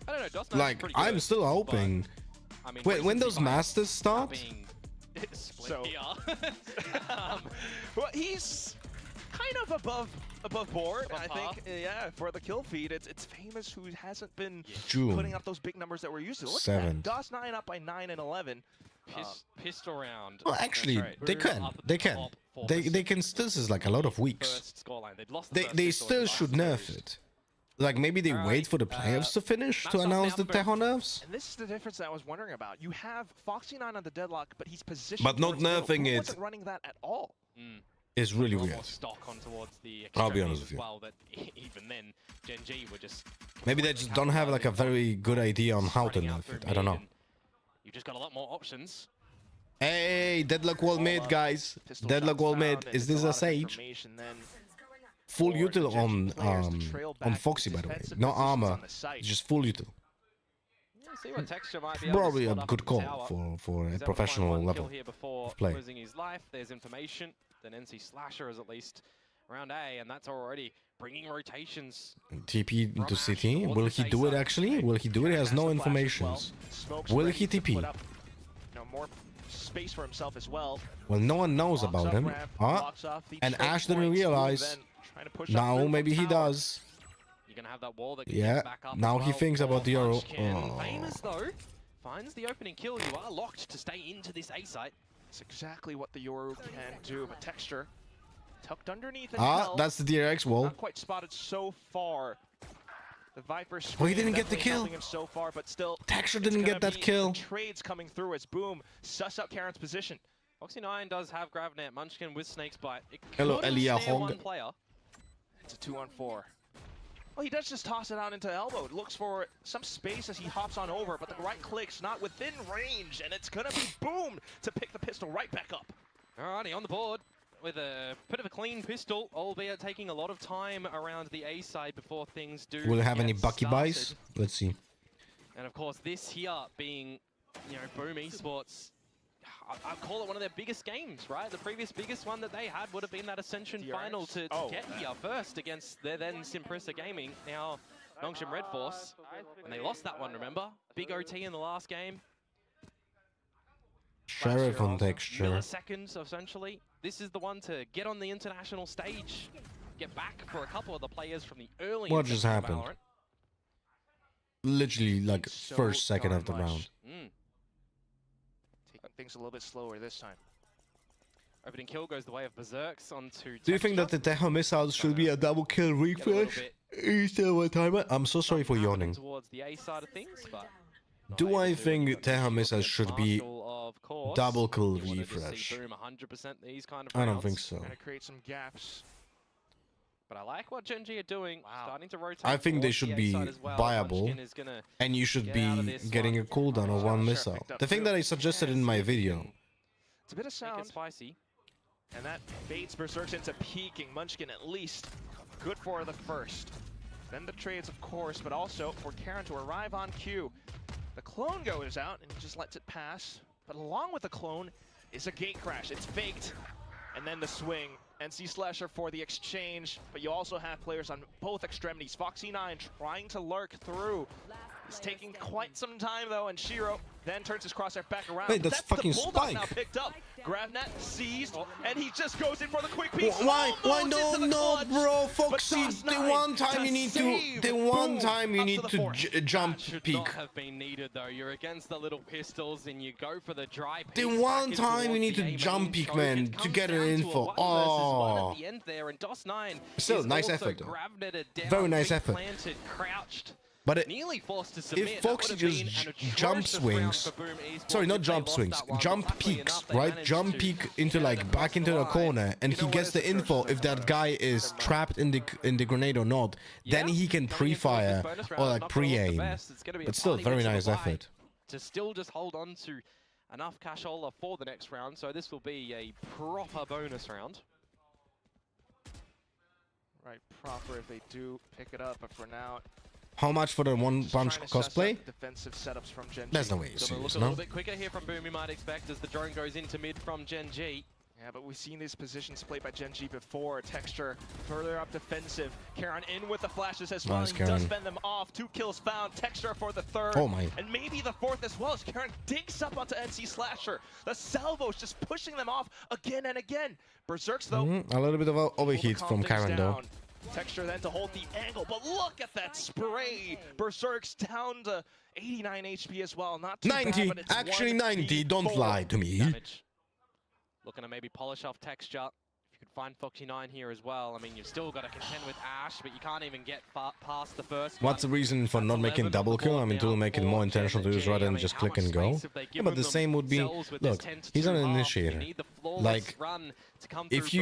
don't know. Dust9's Like, pretty I'm good, still hoping. but, I mean, Wait, when recency those bias Masters start? being split So- here. Well, he's kind of above board, Above I par? think. Yeah, for the kill feed, it's famous who hasn't been June. putting up those big numbers that we're used to. Look at 7th. that. DOS9 up by 9 and 11. Pistol round. Well, actually, That's right. they Boom can. up at They the can. top for They can still. This is like a lot of weeks. First scoreline. They'd lost the first They pistol in still the should last nerf phase. it. Like maybe they Alright, wait for the playoffs to finish to maps up announce now the for Teho nerfs. And this is the difference that I was wondering about. You have Foxy9 on the deadlock, but he's positioned But not towards middle. nerfing Boom it. wasn't running that at all. It's really A lot weird. more stock on towards the I'll be extremities honest with as you. well, that even then, GENG were just Maybe they just don't have like a very good idea on how to spreading out nerf it. through I don't mid, know. and you've just got a lot more options. Hey, deadlock wall mid, guys. Pistol Deadlock shots wall found, mid. and Is it's this lot a of Sage? information then Full for util the on GENG players to trail back Foxy, by the way. defensive No positions armor. on the site. It's just full util. Yeah, see what Texture might be able to Probably a spot up good in call tower. for a He's able to find professional one level kill here before of play. losing his life. There's information. Then NC Slasher is at least around A, and that's already bringing rotations. TP into From Ash CT. towards Will the he A do it side. actually? Will he do it? He has no Massive flash as information. well. Smoke's Will ready he to TP? put up, more space for himself as well. Well, no one knows Locks about up him. ramp, Ah, locks off the and choke Ash didn't points. realize. Then trying to push up Now through maybe he tower. does. You're going to have that wall that can Yeah. get back up Now as he well thinks for about the arrow. Munchkin. Oh. Famous, though, finds the opening kill. You are locked to stay into this A site. It's exactly what the Yoru can do, but Texture tucked underneath and Ah, held. that's the DRX wall. Not quite spotted so far. The Viper Well, he screen didn't get the definitely kill. helping him so far, but still, Texture it's didn't gonna get that be kill. the trades coming through as Boom suss out Karen's position. Foxy9 does have Gravnet. Munchkin with Snake's Bite. It Hello, could Elia snare Hog. one player. It's a 2-on-4. Well, he does just toss it out into elbow. It looks for some space as he hops on over, but the right click's not within range, and it's gonna be Boom to pick the pistol right back up. Alrighty, on the board with a bit of a clean pistol, albeit taking a lot of time around the A side before things do. Will it have any get Bucky buys? started. Let's see. And of course, this here being, you know, Boom Esports, I'd call it one of their biggest games, right? The previous biggest one that they had would have been that Ascension DRX? final to get here first against their then Simprissa Gaming, now Nongshim Red Force. And they lost that one, remember? Big OT in the last game. Sheriff on texture. Milliseconds, essentially. This is the one to get on the international stage, get back for a couple of the players from the early. What just happened? Valorant. Literally like So first second darn of the much. round. Taking things a little bit slower this time. Opening kill goes the way of Berserks onto. Do you think that the Teho missiles should be a double kill refresh instead of a timer? I'm so sorry for yawning. Towards the A side of things, but Do I think Teho missiles should be of course, double kill you wanted to see refresh? Boom 100% these kind of I don't rounds. think so. Gonna create some gaps. But I like what GENG are doing, starting to rotate. I think they towards should the A be side as well. viable, Munchkin is gonna and you should get out of be this getting a one. cooldown of one missile. picked up The thing two. that I suggested in my video. It's a bit of make it sound, spicy. and that baits Berserks into peeking. Munchkin at least good for the first. Then the trades, of course, but also for Karen to arrive on cue. The clone goes out and he just lets it pass. But along with the clone is a gate crash. It's faked. And then the swing. NC Slasher for the exchange. But you also have players on both extremities. Foxy9 trying to lurk through. It's taking quite some time though, and Shiro then turns his crosshair back around. Wait, that's fucking the Bulldog Spike. now picked up. Gravnet seized, and he just goes in for the quick peek. Why Almost no, into the no, clutch, bro, but Foxy, the DOS9 one time you need to, save. the one Boom, time you up need to the to fourth. jump Should peek. not have been needed though. You're against the little pistols and you go for the dry peek. The back one in time you towards need the to A jump main peek, choke. man, It to comes get an down to a info. 1 versus 1 Oh. at the end there, and DOS9 Still, is nice also effort, though. Gravneted down, Very nice feet effort. planted, crouched. But it, Nearly forced to submit. if That Foxy would have just been an jump atrocious round swings, for Boom Esports sorry, not if they jump lost swings, that one, jump but luckily peeks, enough, they right? managed Jump to peek into get it like across back into the line. corner, and You he know gets what the is the info first if that guy is trapped in the grenade or not. Then Yeah, he can coming in towards this pre-fire bonus or round, like not gonna look the pre-aim. best. It's gonna be a But still, party very win to the nice bye effort. to still just hold on to enough cashola for the next round. So this will be a proper bonus round. right proper if they do pick it up, but for now, How much for the one punch trying to suss cosplay? out defensive setups from GENG. There's no way you're So serious, look a no? little bit quicker here from Boom, you might expect, as the drone goes into mid from GENG. Yeah, but we've seen these positions played by GENG before. Texture further up defensive. Karen in with the flashes as well. Nice, He does Karen. fend them off. 2 kills found. Texture for the 3rd. Oh my. And maybe the 4th as well as Karen digs up onto NC Slasher. The salvos just pushing them off again and again. Berserks though. A little bit of overheat calm from things Karen though. down. Texture then to hold the angle, but look at that spray. Berserk's down to 89 HP as well. Not too 90, bad, but it's actually 1v4. 90, don't lie to me. Damage. Looking to maybe polish off Texture. If you could find Foxy9 here as well. I mean, you've still got to contend with Ash, but you can't even get past the first one. What's the reason for not making double kill? I mean, to make it more intentional to use rather than just click and go. Yeah, but the same would be, look, he's an initiator. Like, if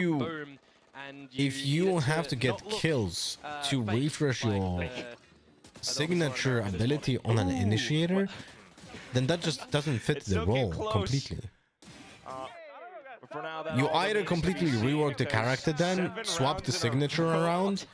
you have to get kills to refresh your signature ability on an initiator, then that just doesn't fit the role completely. You either completely rework the character then, swap the signature around.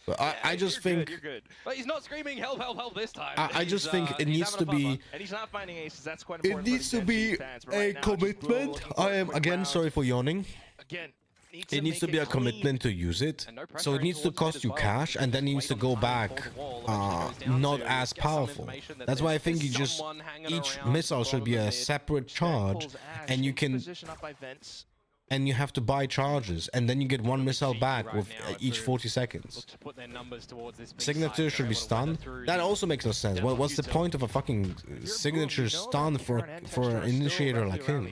But I just think But he's not screaming help, help, help this time. I just think it needs to be And he's not finding aces. That's quite it important. needs to be a commitment. I am again sorry for yawning. Again, it needs to be a commitment to use it. So it needs to cost you cash and then it needs to go back not as powerful. That's why I think you just each missile should be a separate charge and you can and you have to buy charges and then you get one missile back with each 40 seconds. Signature should be stunned. That also makes no sense. What's the point of a fucking signature stun for an initiator like him?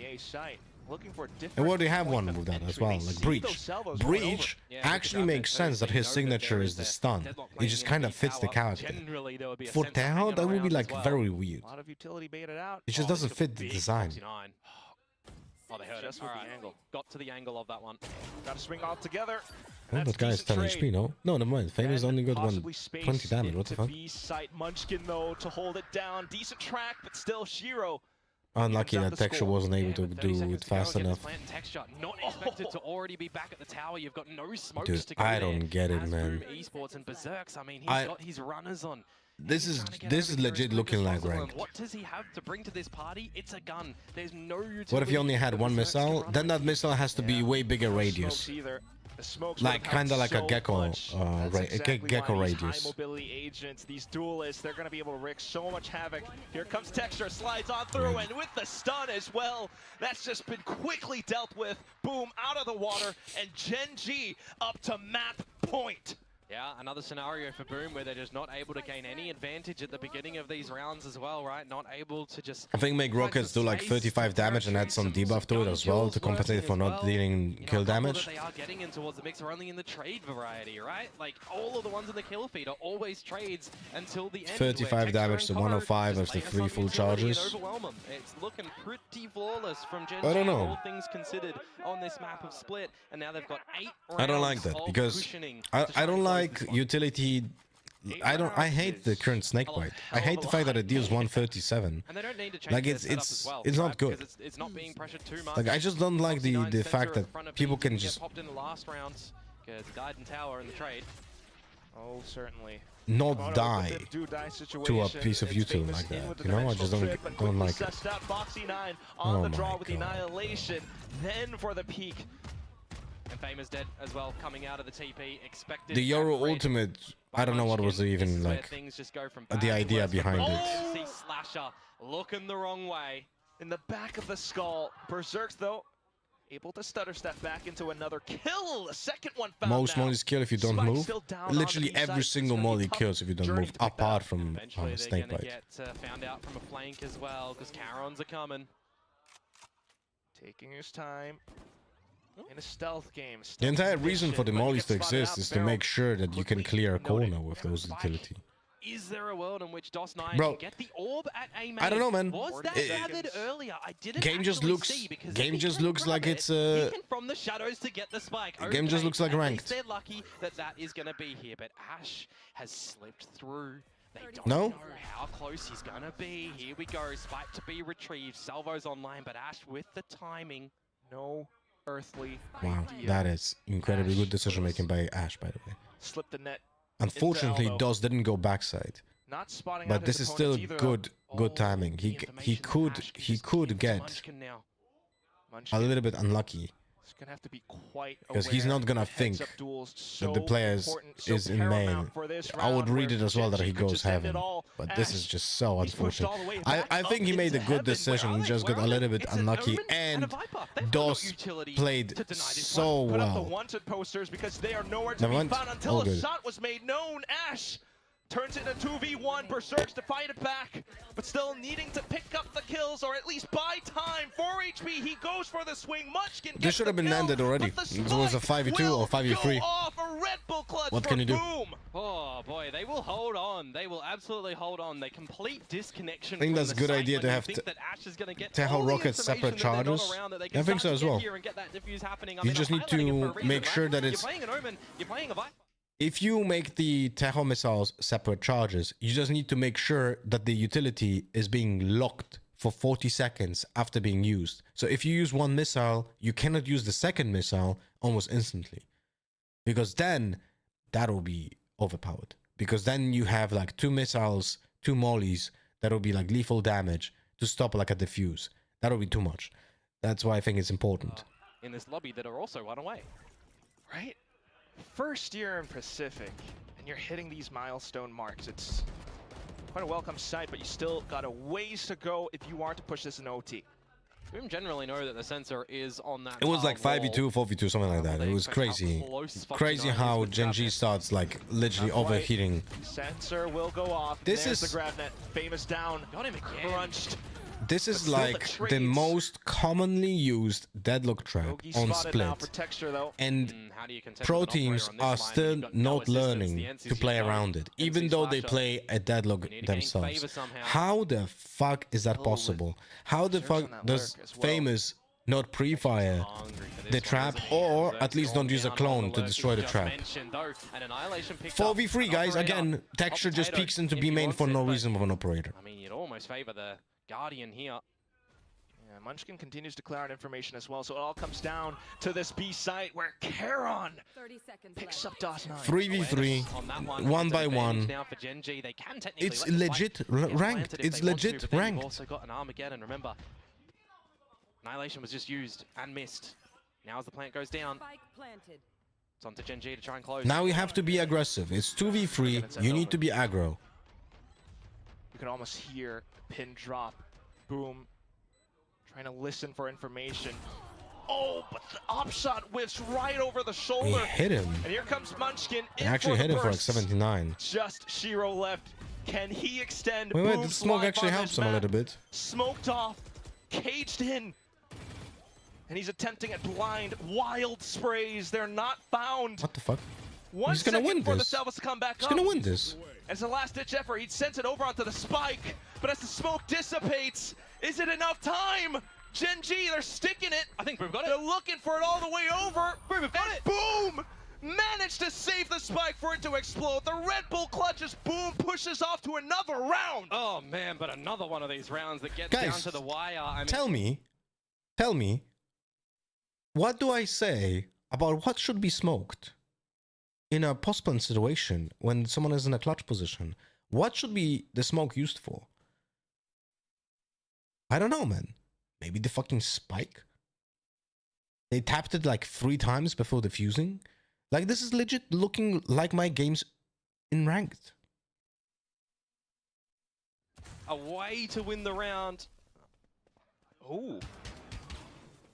And we already have one with that as well, like Breach. Breach actually makes sense that his signature is the stun. It just kind of fits the character. For Tao, that would be like very weird. It just doesn't fit the design. Oh, they heard it. All right. Got to the angle of that one. Got to swing all together. Oh, that guy is 10 HP, no? No, never mind. Famous only got 20 damage. What the fuck? B-site Munchkin though to hold it down. Decent track, but still Shiro. Unlucky that Texture wasn't able to do it fast enough. Texture not expected to already be back at the tower. You've got no smokes Dude, to go I don't get it, man. Esports and Berserks. I mean, he's got his runners on. This is legit looking like ranked. What does he have to bring to this party? It's a gun. There's no utility. What if he only had one missile? Then that missile has to be way bigger radius. Like kind of like a gecko, gecko radius. High mobility agents, these duelists, they're going to be able to wreak so much havoc. Here comes Texture, slides on through, and with the stun as well. That's just been quickly dealt with. Boom, out of the water, and GENG up to map point. Yeah, another scenario for Boom where they're just not able to gain any advantage at the beginning of these rounds as well, right? Not able to just... I think make rockets do like 35 damage and add some debuff to it as well to compensate for not dealing kill damage. They are getting in towards the mix are only in the trade variety, right? Like all of the ones in the kill feed are always trades until the end. 35 damage to 105 after 3 full charges. It's looking pretty flawless from GENG, I don't know. all things considered on this map of Split, and now they've got 8 rounds. I don't like that because I don't like utility. I hate the current snakebite. I hate the fact that it deals 137. And they don't need to change like it's not good. It's not being pressured too much. Like I just don't like the fact that people can just popped in the last rounds because died in tower in the trade. Oh, certainly. Not die to a piece of utility like that. You know, I just don't like it. Foxy9 on the draw with the annihilation. Then for the peak. And Fame is dead as well, coming out of the TP. Expected. The Euro ultimate, I don't know what was even like the idea behind it. See Slasher looking the wrong way. In the back of the skull. Berserks though, able to stutter step back into another kill. The second one found Most mollies kill if you don't move. Literally every every single molly kills if you don't move, apart from snakebite. Get found out from a flank as well, because Carons are coming. Taking his time. In a stealth game. The entire reason for the mollies to exist is to make sure that you can clear a corner with those utility. Is there a world in which DOS9 Bro, can get the orb at A main? I don't know, man. Was that gathered earlier? I didn't Game just looks. see because Game just looks like it's he can from the shadows to get the spike. Game just looks like ranked. They're lucky that that is going to be here, but Ash has slipped through. They don't No? know how close he's going to be. Here we go. Spike to be retrieved. Salvo's online, but Ash with the timing. No earthly Wow, idea. that is incredibly good decision making by Ash, by the way. Slip the net. Unfortunately, Elbow. DOS didn't go backside, Not spotting but out this his is still opponents either, good though. timing. He could get Munchkin now. a Munchkin little bit unlucky is gonna have to be quite because he's aware not gonna that think heads-up duels that the so players important, so is in paramount main. for this I would round, read where it as well that Gen he G could goes just end heaven, it all. but this is Ash, just so he's pushed unfortunate. all the way I back think he up made a into good heaven. decision. Where He are just they? got a little bit It's an unlucky, Omen and a and Viper. They've got DOS no utility played to deny this so one. Put up the well. wanted posters because they are nowhere to Never be mind. found until All a good. shot was made known. Ash turns it into 2v1. Berserks to fight it back, but still needing to pick up the kills or at least buy time. 4 HP, he goes for the swing. Munchkin This gets should the have been kill, ended already. but the It was a spike 5v2 or will 5v3. go off. A Red Bull clutch What for can you do? Boom. Oh boy, they will hold on. They will absolutely hold on. They complete disconnection. I think from that's a the good site idea when to you have think that Ash is gonna get Tahoe all the Rockets separate information that they're not charges. around, that they I can think start so to as get well. here and get that diffuse happening. I You mean, just I'm need highlighting it for a to reason, make right? sure that You're it's... playing an Omen, you're playing a Viper. If you make the Tahoe missiles separate charges, you just need to make sure that the utility is being locked for 40 seconds after being used. So if you use one missile, you cannot use the second missile almost instantly, because then that will be overpowered. Because then you have like 2 missiles, 2 mollies that will be like lethal damage to stop like a diffuse. That will be too much. That's why I think it's important. In this lobby that are also one away. Right? First year in Pacific, and you're hitting these milestone marks. It's quite a welcome sight, but you still got a ways to go if you want to push this in OT. We generally know that the sensor is on that. It was like wall. 5v2, 4v2, something like that. It was crazy. Crazy how Gen G starts like literally overheating. Sensor will go off. This There's is- the grab net. Famous down. Got him again. Crunched. This is But still like the the trades. most commonly used deadlock trap Bogey on spotted now split. for texture though. And How do you contest pro with an operator teams on this are line still when you've got no not assistance? learning The to NC's play no. around it, NC even though they slasher. play a deadlock We need to gain themselves. favor somehow. How the fuck is that Oh, possible? How the Berserk's fuck on that does lurk as well. Famous not pre-fire Hungry for this the one, trap, isn't he? or Berserk's at least gone don't use a down on clone the to lurk destroy you the just trap? mentioned, though, and Annihilation picked up 4v3 an guys, operator. again, Texture just Potato peeks into if B he main wants for it, no but, reason with an operator. I mean, you'd almost favor the Guardian here. Yeah, Munchkin continues to clear out information as well, so it all comes down to this B site where Charon 30 seconds picks left. up DOS9. 3v3, On that one, one it's by an advantage one. Now for Gen G. They can technically It's let the spike legit get ranked. planted if It's they want to, legit but then ranked. You've also got an Armageddon. Remember, Annihilation was just used and missed. Now as the plant goes down, Spike planted. it's on to Gen G to try and close. Now you have to be aggressive. It's 2v3. You need to be aggro. You can almost hear pin drop. Boom. Trying to listen for information. Oh, but the op shot whiffs right over the He shoulder. hit him. And here comes Munchkin. He in actually for hit the him for like burst. 79. Just Shiro left. Can he extend? Wait, the Boom's smoke life actually on helps this him a map. little bit. Smoked off, caged in. And he's attempting at blind, wild sprays. They're not found. What the fuck? One He's gonna second win for the this. Salvas to come back He's up. gonna win this. As a last-ditch effort, he sends it over onto the spike. But as the smoke dissipates, is it enough time? Gen G, they're sticking it. I think we've got it. They're looking for it all the way over. Boom, we've got it. Boom! Managed to save the spike for it to explode. The Red Bull clutches. Boom pushes off to another round. Oh man, but another one of these rounds that gets Guys, down to the wire. I mean, Tell me, what do I say about what should be smoked in a post-plant situation when someone is in a clutch position? What should be the smoke used for? I don't know, man. Maybe the fucking spike? They tapped it like 3 times before defusing? Like, this is legit looking like my games in ranked. a way to win the round. Oh.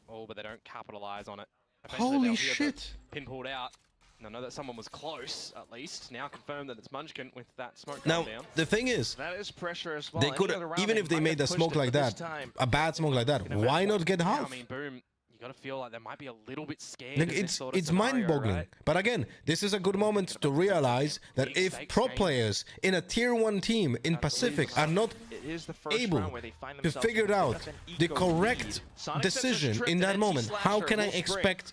Oh, but they don't capitalize on it. Eventually Holy they'll hear shit. the pin pulled out. And I know that someone was close, at least. Now confirmed that it's Munchkin with that smoke Now, down. the thing is, that is pressure as well. they Any could, other round even they if they might made have a pushed smoke it, like but this that, time, a bad smoke like that, why not get Yeah, half? I mean, Boom, you gotta feel like they might be a little bit scared. Like, in this sort of it's scenario, mind-boggling. right? But again, this is a good moment to realize that if pro players in a tier 1 team in Pacific are not it is the first able round where they find to themselves figure with out an the eco correct lead. Sonic decision Sensor's in tripped that and moment, how Slasher can I will spray. expect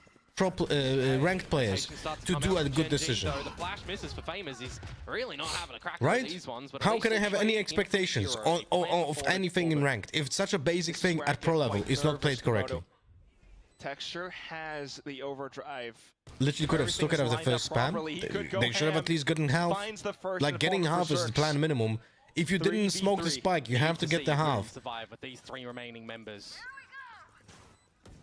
ranked players to do a good decision? So the flash misses for Famous. He's really not having a crack Right? at these ones. But at How least can I they're have any trading in expectations hero. on, He planned of for it. anything in ranked if such a basic thing at pro level is not played correctly? Texture has the overdrive. Literally could have stuck it as the first spam. They should have at least gotten half. Like getting half is the plan minimum. If you didn't smoke the spike, you have to get the half. Survive with these 3 remaining members.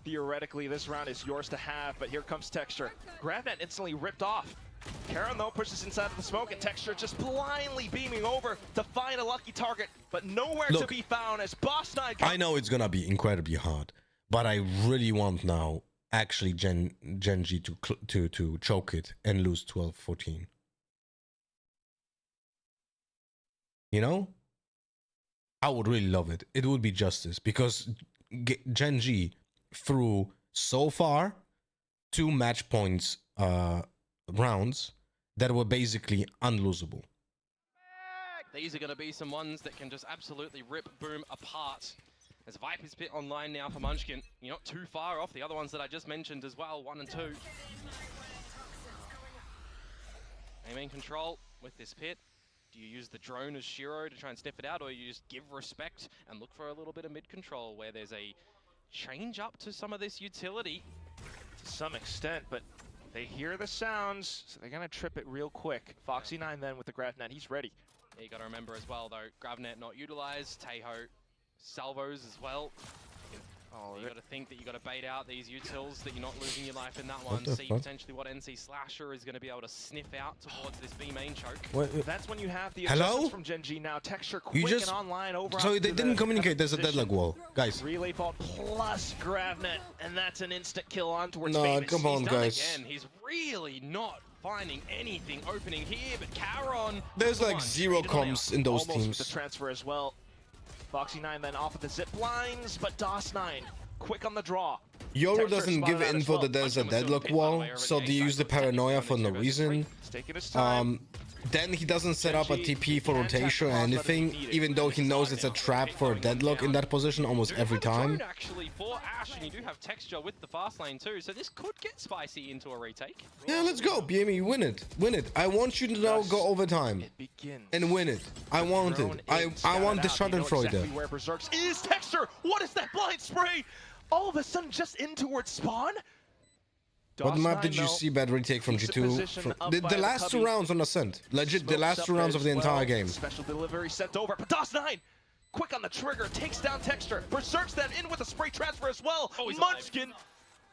Theoretically, this round is yours to have, but here comes Texture. GravNet instantly ripped off. Karon, though, pushes inside of the smoke, and Texture just blindly beaming over to find a lucky target, but nowhere to be found as Boss9... I know it's gonna be incredibly hard, but I really want now actually GENG to choke it and lose 12-14. You know? I would really love it. It would be justice, because GENG threw so far 2 match points rounds that were basically unlosable. These are going to be some ones that can just absolutely rip Boom apart. As Viper's pit online now for Munchkin. You're not too far off the other ones that I just mentioned as well, 1 and 2. Aim in control with this pit. Do you use the drone as Shiro to try and sniff it out, or you just give respect and look for a little bit of mid-control where there's a change up to some of this utility? To some extent, but they hear the sounds, so they're going to trip it real quick. Foxy9 then with the GravNet, he's ready. Yeah, you got to remember as well, though, GravNet not utilized, Taeho salvos as well. Oh, you got to think that you got to bait out these utils, that you're not losing your life in that one. See potentially what NC Slasher is going to be able to sniff out towards this B main choke. That's when you have the adjustments from GENG now. Texture quick and online over. So they didn't communicate. There's a deadlock wall, guys. Relay fault plus GravNet, and that's an instant kill on towards No, Famous. come on, guys. Again, he's really not finding anything opening here, but Karon. There's like 0 comms in those Almost teams. with the transfer as well. Foxy9 then off of the zip lines, but DOS9 quick on the draw. Yoro doesn't give info that there's a deadlock wall, so they use the paranoia for no reason. Then he doesn't set up a TP for rotation or anything, even though he knows it's a trap for a deadlock in that position almost every time. Actually, for Ash, and you do have Texture with the fast lane too, so this could get spicy into a retake. Yeah, let's go, BME, win it, win it. I want you to now go overtime and win it. I want it. I want the shot and throw there. Where Berserks is Texture. What is that blind spray? All of a sudden, just in towards spawn. What map did you see bad retake from G2? The last 2 rounds on Ascent. Legit, the last 2 rounds of the entire game. Special delivery sent over, but DOS9 quick on the trigger, takes down Texture. Berserks then in with a spray transfer as well. Munchkin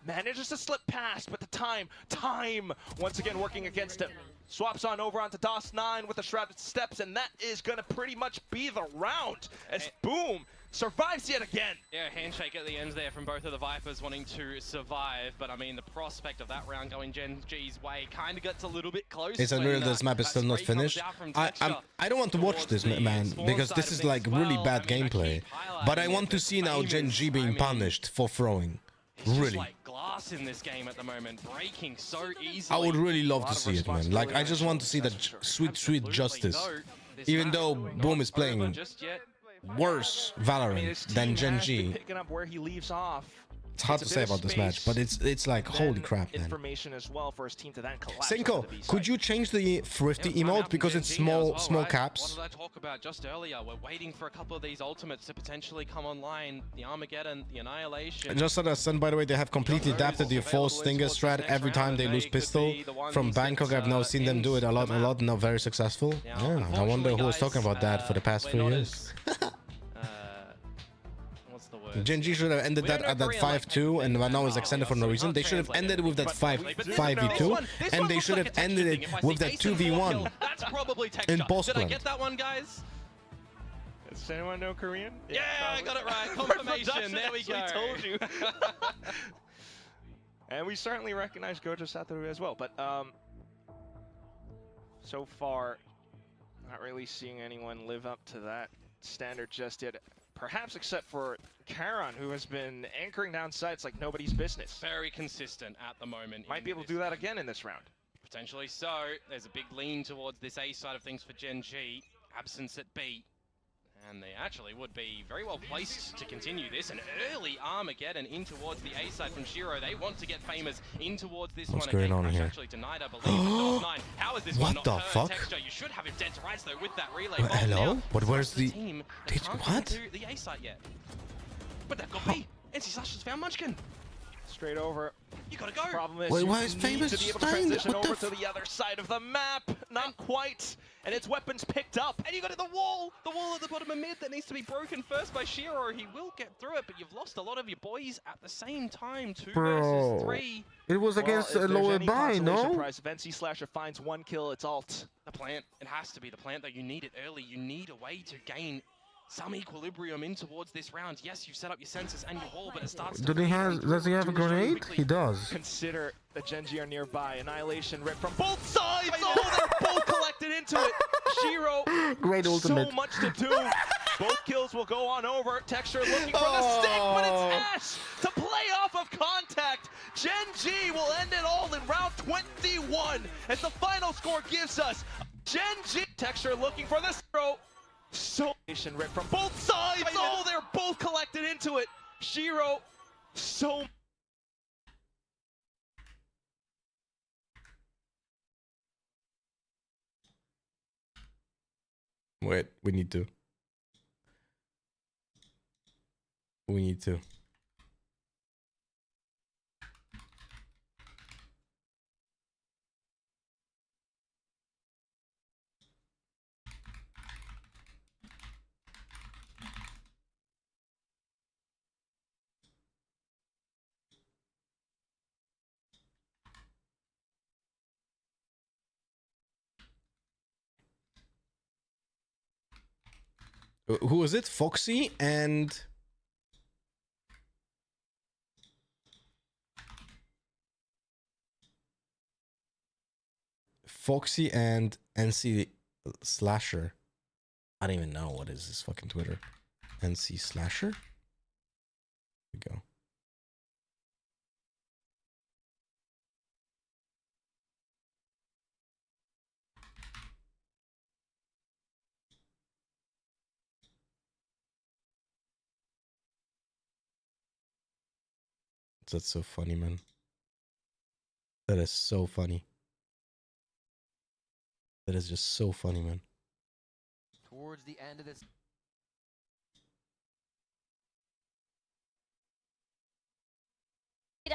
manages to slip past, but the time once again working against him. Swaps on over onto DOS9 with the Shrouded Steps, and that is going to pretty much be the round as Boom survives yet again. Yeah, handshake at the end there from both of the Vipers wanting to survive, but I mean, the prospect of that round going GENG's way kind of gets a little bit close. It's unreal this map is still not finished. I don't want to watch this, man, because this is like really bad gameplay. But I want to see now GENG being punished for throwing. Really. Like glass in this game at the moment, breaking so easily. I would really love to see it, man. Like, I just want to see that sweet justice. Even though Boom is playing worse Valorant than GENG. Picking up where he leaves off. It's hard to say about this match, but it's like, holy crap, man. Information as well for his team to then collapse. Senko, could you change the thrifty emote because it's small caps? What did I talk about just earlier? We're waiting for a couple of these ultimates to potentially come online. The Armageddon, the Annihilation. Just on Ascent, by the way, they have completely adapted the force stinger strat every time they lose pistol. From Bangkok, I've now seen them do it a lot, now very successful. Yeah, I wonder who was talking about that for the past 3 years. GENG should have ended that at that 5-2, and now is extended for no reason. They should have ended with that 5v2, and they should have ended it with that 2v1 in post Did I get that one, guys? Does anyone know Korean? Yeah, I got it right. Confirmation. There we go. Told you. And we certainly recognize Gojo Satoru as well, but so far, not really seeing anyone live up to that standard just yet. Perhaps except for Karon, who has been anchoring down sites like nobody's business. Very consistent at the moment. Might be able to do that again in this round. Potentially so. There's a big lean towards this A side of things for GENG. Absence at B. And they actually would be very well placed to continue this. An early Armageddon in towards the A side from Shiro. They want to get Famous in towards this What's one. going on here? Actually denied, I believe. How is this what one not the fuck? Texture? You should have him dead to rights though with that relay. Hello? But where's the... What? The A side yet. But they've got B. NC Slash has found Munchkin. Straight over. You gotta go. Problem is, Wait, you why is need Famous to be able to staying? transition What the over to the other side of the map. Not quite. And its weapons picked up. And you got the wall at the bottom of mid that needs to be broken first by Shiro. He will get through it, but you've lost a lot of your boys at the same time. 2 versus 3. It was against a lower buy, no? Prize, if NC Slasher finds 1 kill, it's alt. The plant. It has to be the plant, though. You need it early. You need a way to gain some equilibrium in towards this round. Yes, you've set up your sensors and your wall, but it starts to... Does he have a grenade? He does. Consider the GENG are nearby. Annihilation ripped from both sides. Oh, they're both collected into it. Shiro, Great ultimate. so much to do. Both kills will go on over. Texture looking for the stick, but it's Ash to play off of contact. GENG will end it all in round 21 as the final score gives us GENG. Texture looking for the throw. So ripped from both sides. Oh, they're both collected into it. Shiro, so. Wait, we need to. Who was it? Foxy and... Foxy and NC Slasher. I don't even know what is this fucking Twitter. NC Slasher? Here we go. That's so funny, man. That is so funny. That is just so funny, man. Towards the end of this.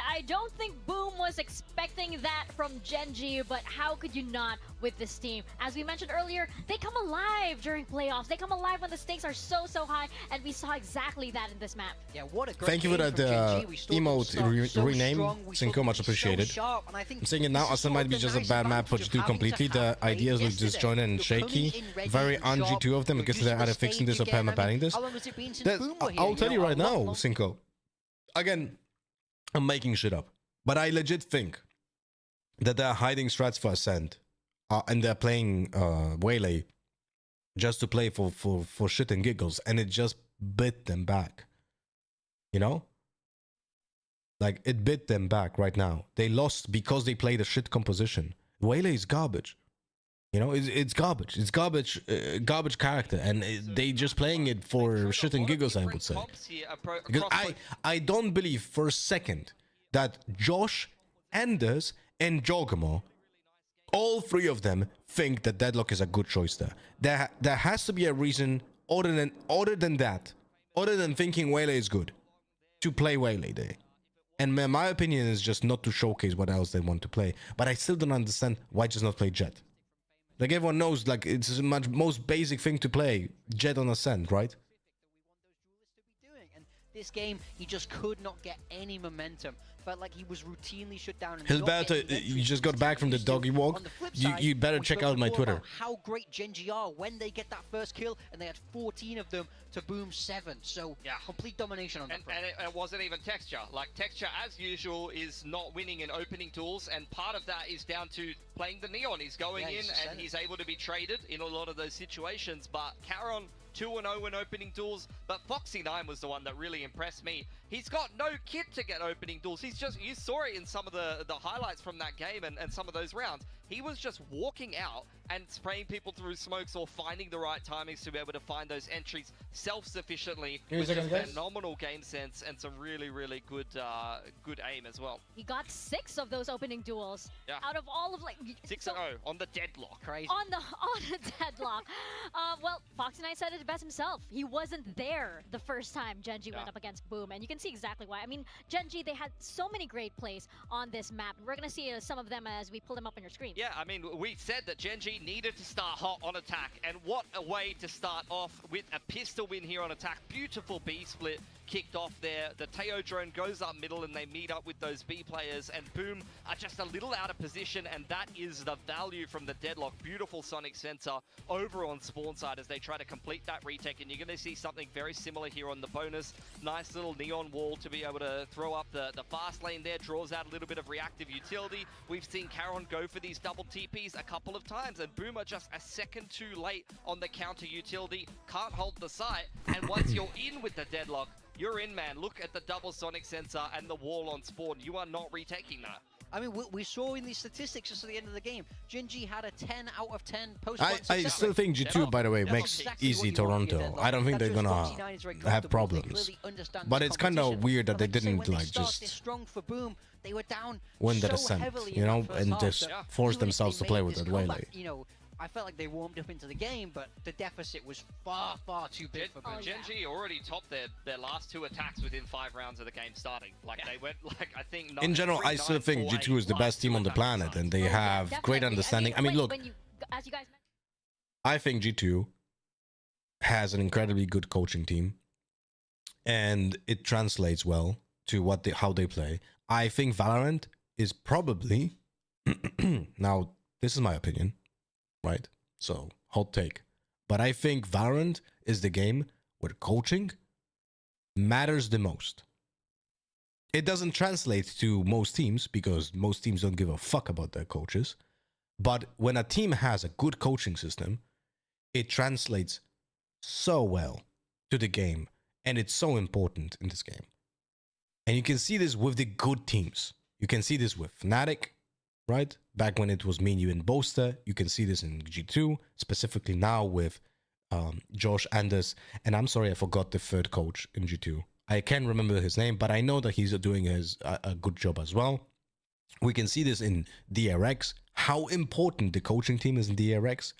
I don't think Boom was expecting that from GENG, but how could you not with this team? As we mentioned earlier, they come alive during playoffs. They come alive when the stakes are so high, and we saw exactly that in this map. Yeah, what a great Thank you for that emote rename. Cinco, much appreciated. I'm saying it now, Aston might be just a bad map for G2 completely. The ideas look disjointed and shaky. Very on G2 of them, because they're either fixing this or perma-banning this. I'll tell you right now, Cinco. Again, I'm making shit up. But I legit think that they're hiding strats for Ascent. And they're playing Waylay just to play for shit and giggles. And it just bit them back. You know? Like, it bit them back right now. They lost because they played a shit composition. Waylay is garbage. You know, it's garbage. It's garbage, garbage character, and they just playing it for shit and giggles, I would say. Because I don't believe for a second that Josh, Anders, and Jogamo, all three of them, think that Deadlock is a good choice there. There has to be a reason other than that, other than thinking Waylay is good, to play Waylay there. And my opinion is just not to showcase what else they want to play. But I still don't understand why just not play Jet. Like, everyone knows, like, it's the most basic thing to play. Jet on Ascent, right? This game, he just could not get any momentum. Felt like he was routinely shut down. Hilberto, you just got back from the doggy walk. You better check out my Twitter. How great GENG are when they get that first kill, and they had 14 of them to Boom 7. So, yeah, complete domination on that front. And it wasn't even Texture. Like, Texture, as usual, is not winning in opening tools, and part of that is down to playing the Neon. He's going in, and he's able to be traded in a lot of those situations, but Caron 2-0 in opening duels, but Foxy9 was the one that really impressed me. He's got no kit to get opening duels. He's just, you saw it in some of the highlights from that game and some of those rounds. He was just walking out and spraying people through smokes or finding the right timings to be able to find those entries self-sufficiently with just phenomenal game sense and some really, really good good aim as well. He got 6 of those opening duels out of all of, like... 6-0 on the deadlock. Crazy. On the deadlock. Well, Foxy9 said it best himself. He wasn't there the first time GENG went up against Boom, and you can see exactly why. I mean, GENG, they had so many great plays on this map. We're going to see some of them as we pull them up on your screen. Yeah, I mean, we said that GENG needed to start hot on attack, and what a way to start off with a pistol win here on attack. Beautiful B split kicked off there. The Teo drone goes up middle and they meet up with those B players, and Boom are just a little out of position, and that is the value from the deadlock. Beautiful sonic sensor over on spawn side as they try to complete that retake, and you're going to see something very similar here on the bonus. Nice little neon wall to be able to throw up the fast lane there, draws out a little bit of reactive utility. We've seen Caron go for these double TPs a couple of times, and Boom are just a second too late on the counter utility, can't hold the site, and once you're in with the deadlock, you're in, man. Look at the double sonic sensor and the wall on spawn. You are not retaking that. I mean, we saw in the statistics just at the end of the game, GENG had a 10 out of 10 post. I still think G2, by the way, makes easy Toronto. I don't think they're gonna have problems. But it's kind of weird that they didn't like just strong for Boom. They were down win the descent, you know, and just force themselves to play with it way late. You know, I felt like they warmed up into the game, but the deficit was far, far too big for Boom. GENG already topped their last 2 attacks within 5 rounds of the game starting. Like, they went, like, I think... In general, I still think G2 is the best team on the planet, and they have great understanding. I mean, look, as you guys mentioned, I think G2 has an incredibly good coaching team, and it translates well to how they play. I think Valorant is probably... now, this is my opinion. Right? So, hot take. But I think Valorant is the game where coaching matters the most. It doesn't translate to most teams because most teams don't give a fuck about their coaches. But when a team has a good coaching system, it translates so well to the game. And it's so important in this game. And you can see this with the good teams. You can see this with Fnatic, right? Back when it was me and you in Boaster. You can see this in G2, specifically now with Josh Anders. And I'm sorry, I forgot the third coach in G2. I can't remember his name, but I know that he's doing a good job as well. We can see this in DRX, how important the coaching team is in DRX.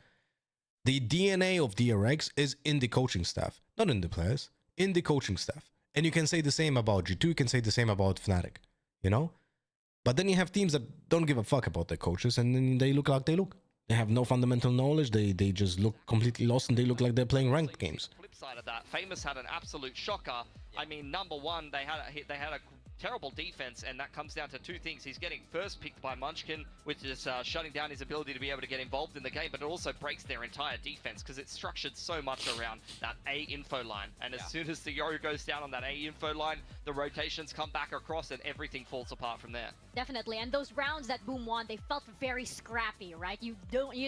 The DNA of DRX is in the coaching staff, not in the players, in the coaching staff. And you can say the same about G2, you can say the same about Fnatic, you know? But then you have teams that don't give a fuck about their coaches, and then they look like they look. They have no fundamental knowledge, they just look completely lost, and they look like they're playing ranked games. Flip side of that, Famous had an absolute shocker. I mean, number one, they had a terrible defense, and that comes down to 2 things. He's getting first picked by Munchkin, which is shutting down his ability to be able to get involved in the game, but it also breaks their entire defense because it's structured so much around that A info line. And as soon as the Yoru goes down on that A info line, the rotations come back across and everything falls apart from there. Definitely, and those rounds that Boom won, they felt very scrappy, right? You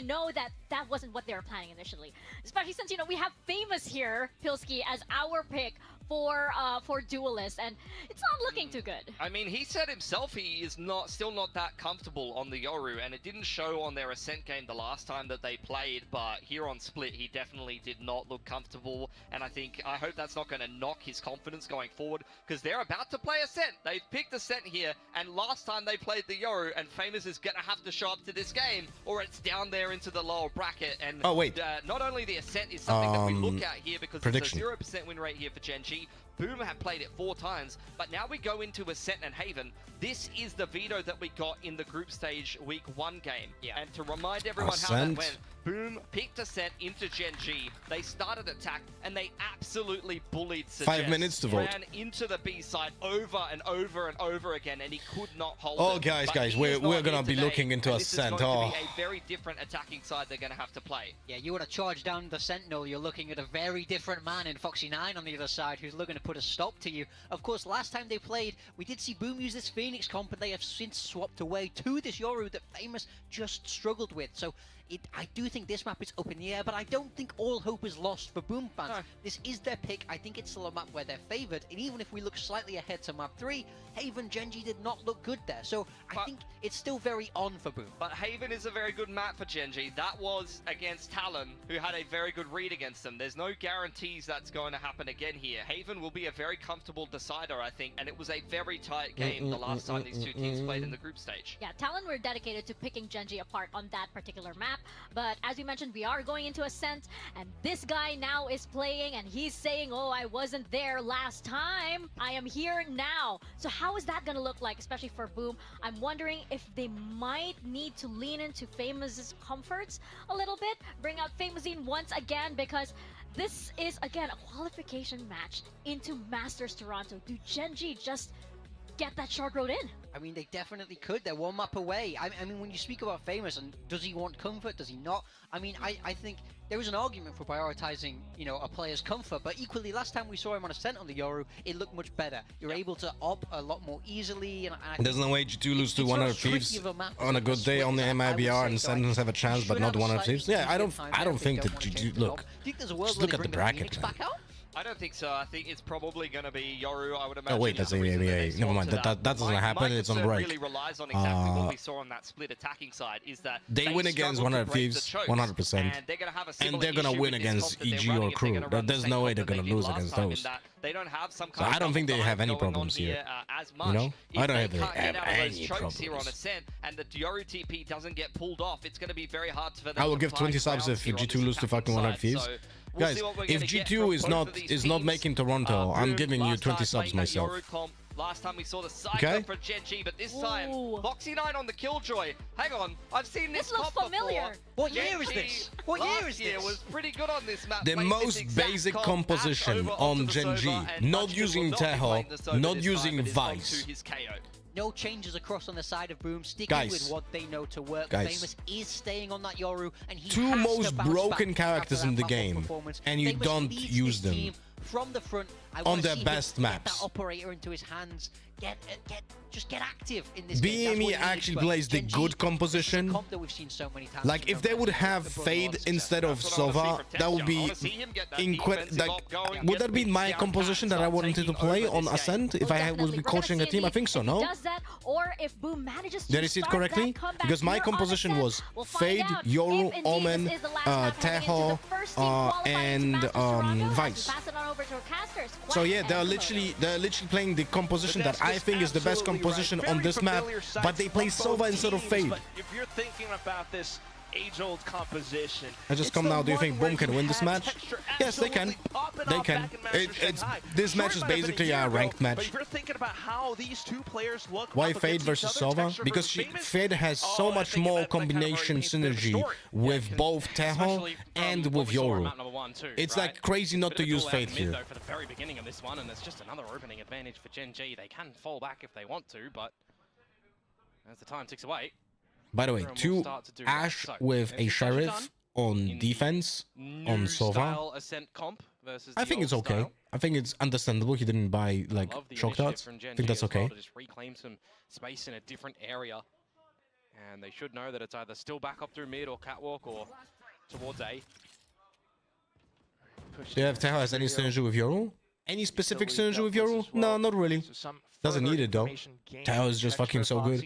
know that wasn't what they were planning initially. Especially since, you know, we have Famous here, Pilski, as our pick for Duelist, and it's not looking too good. I mean, he said himself he is still not that comfortable on the Yoru, and it didn't show on their Ascent game the last time that they played, but here on Split, he definitely did not look comfortable, and I hope that's not going to knock his confidence going forward, because they're about to play Ascent. They've picked Ascent here, and last time they played the Yoru, and Famous is going to have to show up to this game, or it's down there into the lower bracket, and not only the Ascent is something that we look at here, because it's a 0% win rate here for GENG. Boom have played it 4 times, but now we go into Ascent and Haven. This is the veto that we got in the group stage week 1 game. And to remind everyone how that went, Boom picked Ascent into GENG. They started attack, and they absolutely bullied Suggest. 5 minutes to vote. Ran into the B side over and over and over again, and he could not hold it. Oh, guys, we're gonna be looking into Ascent. This is going to be a very different attacking side they're going to have to play. Yeah, you want to charge down the Sentinel, you're looking at a very different man in Foxy9 on the other side who's looking to put a stop to you. Of course, last time they played, we did see Boom use this Phoenix comp, and they have since swapped away to this Yoru that Famous just struggled with. So I do think this map is up in the air, but I don't think all hope is lost for Boom fans. No. This is their pick. I think it's still a map where they're favored, and even if we look slightly ahead to map 3, Haven GENG did not look good there. So I think it's still very on for Boom. But Haven is a very good map for GENG. That was against Talon, who had a very good read against them. There's no guarantees that's going to happen again here. Haven will be be a very comfortable decider, I think, and it was a very tight game the last time these two teams played in the group stage. Yeah, Talon were dedicated to picking Genji apart on that particular map, but as we mentioned, we are going into Ascent, and this guy now is playing, and he's saying, oh, I wasn't there last time, I am here now. So how is that gonna look like, especially for Boom? I'm wondering if they might need to lean into Famous's comforts a little bit, bring out Famousin once again, because this is, again, a qualification match into Masters Toronto. Do Genji just get that short road in? I mean, they definitely could. They're one map away. I mean, when you speak about Famous and does he want comfort, does he not? I mean, I think there is an argument for prioritizing, you know, a player's comfort, but equally, last time we saw him on Ascent on the Yoru, it looked much better. You're able to op a lot more easily. And there's no way G2 lose to 100 Thieves on a good day on the MIBR and Sentinels have a chance, but not 100 Thieves. Yeah, I don't think that G2, look, just look at the bracket, man. I don't think so. I think it's probably going to be Yoru, I would imagine. Oh wait, that's ABA. Never mind. That doesn't happen. It's on break. Really relies on exactly what we saw on that split attacking side. Is that they win against 100 Thieves, 100%, and they're gonna win against EG or Crew. There's no way they're gonna lose against those. They don't have some so I don't think they have any problems here. You know, I don't think they have any problems here on Ascent, and the Yoru TP doesn't get pulled off. It's going to be very hard for them. I will give 20 subs if G2 lose to fucking 100 Thieves. Guys, if G2 is not making Toronto, I'm giving you 20 subs myself. Last time we saw the side for GENG, but this time Foxy9 on the Killjoy. Hang on, I've seen this looks familiar. Before. What year is this? What year is this? Last year was pretty good on this map. The most basic composition on GENG, not using Teho, not using Vice. No changes across on the side of Boom, sticking with what they know to work. Famous is staying on that Yoru, and he two most broken characters in the game, and you don't use them from the front. On their best maps. Get that operator into his hands. Just get active in this BME actually plays the good composition. Like if they would have Fade instead of Sova, that would be incredible. Like, would that be my composition that I wanted to play on Ascent if I would be coaching a team? I think so. No. Or if Boom manages to did I see it correctly? Because my composition was Fade, Yoru, Omen, Teho, and Vice. So yeah, they're literally playing the composition that I think is the best composition on this map, but they play Sova instead of Fade. If you're thinking about this age-old composition, I just come now. Do you think Boom can win this match? Yes, they can. They can. This match is basically a ranked match. But if you're thinking about how these two players look, why Fade versus Sova? Because Fade has so much more combination synergy with both Teho and with Yoru. It's like crazy not to use Fade here. For the very beginning of this one, and there's just another opening advantage for GENG. They can fall back if they want to, but as the time ticks away. By the way, two Ash with a Sheriff on defense on Sova. I think it's okay. I think it's understandable. He didn't buy like shock darts. I think that's okay. Just reclaim some space in a different area, and they should know that it's either still back up through mid or catwalk or towards A. Do you have Teho has any synergy with Yoru? Any specific synergy with Yoru? No, not really. Doesn't need it though. Teho is just fucking so good.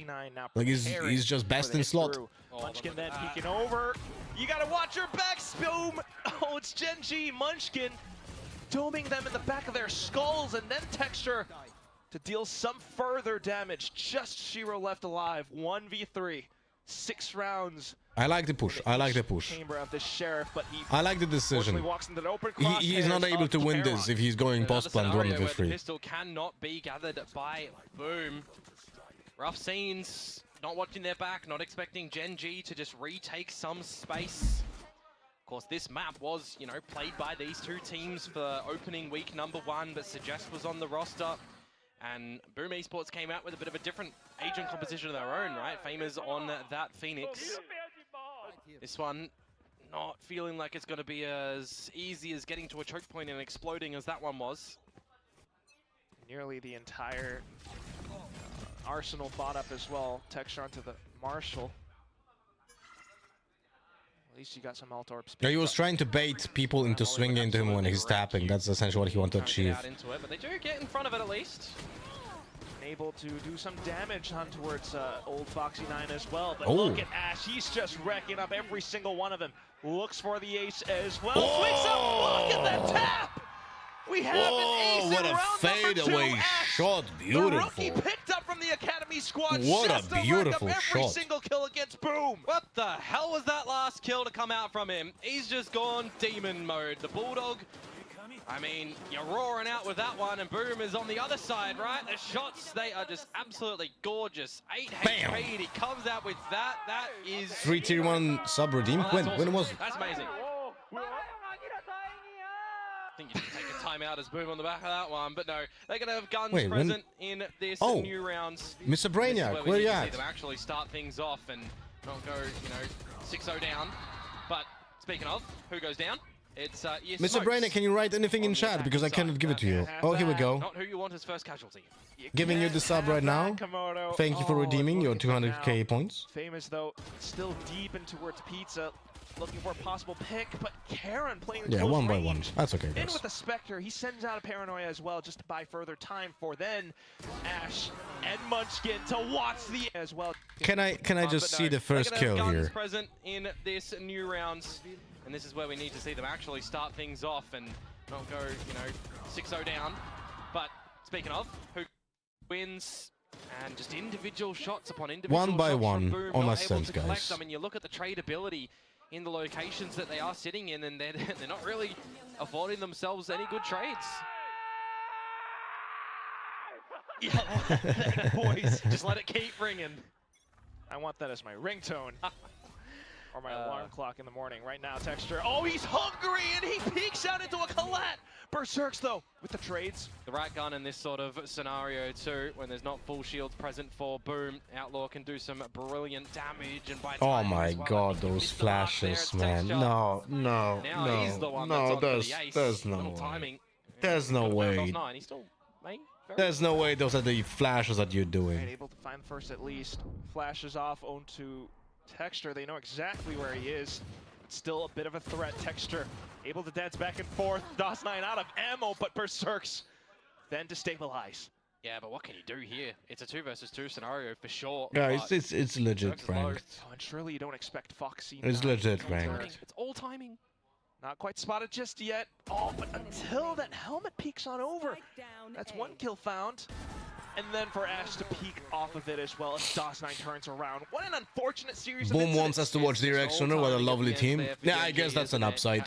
Like he's just best in slot. Munchkin then peeking over. You gotta watch your backs, Boom! Oh, it's GENG, Munchkin doming them in the back of their skulls, and then Texture to deal some further damage. Just Shiro left alive. 1v3, 6 rounds. I like the push. I like the push. I like the decision. He's not able to win this if he's going post plant 1v3. Pistol cannot be gathered by Boom. Rough scenes. Not watching their back. Not expecting GENG to just retake some space. Of course, this map was, you know, played by these two teams for opening week number 1, but Suggest was on the roster. And Boom Esports came out with a bit of a different agent composition of their own, right? Famous on that Phoenix. This one, not feeling like it's going to be as easy as getting to a choke point and exploding as that one was. Nearly the entire arsenal bought up as well. Texture onto the Marshall. At least you got some alt orb speed. He was trying to bait people into swinging into him when he's tapping. That's essentially what he wanted to achieve. But they do get in front of it at least. Able to do some damage on towards old Foxy9 as well. But look at Ash. He's just wrecking up every single one of them. Looks for the ace as well. Swings up. Look at that tap. we have Oh, an ace what in a round number 2. fadeaway Ash, shot. the rookie Beautiful. picked up from the academy squad. What a just to rack up beautiful every shot. single kill against Boom. What the hell was that last kill to come out from him? He's just gone demon mode. The Bulldog, I mean, you're roaring out with that one, and Boom is on the other side, right? The shots, they are just absolutely gorgeous. 8 Bam. HP, and he comes out with that. That is... 3 tier 1 sub redeem. Oh, that's When awesome. was it? That's amazing. I think you should take a timeout as Boom on the back of that one, but no, they're going to have guns Wait, when- present in this Oh, new rounds. Mr. This is Brainiac, we where need you to at? see them actually start things off and not go, 6-0 down. But speaking of, who goes down? It's yes, Mr. Smokes. Brainiac, can you write anything in chat? Because I cannot give it to you. Oh, here we go. Not who you want as first casualty. Giving you the sub right now. Komodo. Thank you for Oh, redeeming your looking good 200k now. points. Famous though, still deep in towards Pizza, looking for a possible pick, but Karen playing Yeah, close 1 by range. 1. That's okay, In guys. with the Spectre, he sends out a Paranoia as well, just to buy further time for then Ash and Munchkin to watch the as well. Can I just see the first They're gonna kill have guns here? present in this new rounds, and this is where we need to see them actually start things off and not go, 6-0 down. But speaking of, who wins? And just individual shots upon individual One by shots one from Boom, on not our able sense, to collect. guys. I mean, you look at the tradability in the locations that they are sitting in, and they're not really affording themselves any good trades. Yeah, boys, just let it keep ringing. I want that as my ringtone. Or my alarm clock in the morning. Right now, Texture. Oh, he's hungry, and he peeks out into a Colette. Berserks, though, with the trades. The right gun in this sort of scenario, too, when there's not full shields present for Boom, Outlaw can do some brilliant damage. And by Oh timing my as well, I god, think he those missed the mark there. flashes, It's man. Texture. No, Now he's the one that's no, on for the ace. there's no Little way. timing. There's no way. 9. He's still main. There's no way those are the flashes that you're Right, doing. able to find first at least. Flashes off onto Texture. They know exactly where he is. Still a bit of a threat. Texture able to dance back and forth. DOS9 out of ammo, but Berserks then to stabilize. Yeah, but what can you do here? It's a 2 versus 2 scenario for sure. Yeah, but it's legit Berserks is low. ranked. Oh, and surely you don't expect Foxy. It's now legit to ranked. turn. It's all timing. Not quite spotted just yet. Oh, but until that helmet peeks on over. That's one kill found. And then for Ash to peek off of it as well as DOS9 turns around. What an unfortunate series of Boom incidents. wants us to watch the Reactioner. What a lovely team. Yeah, I guess that's an upside.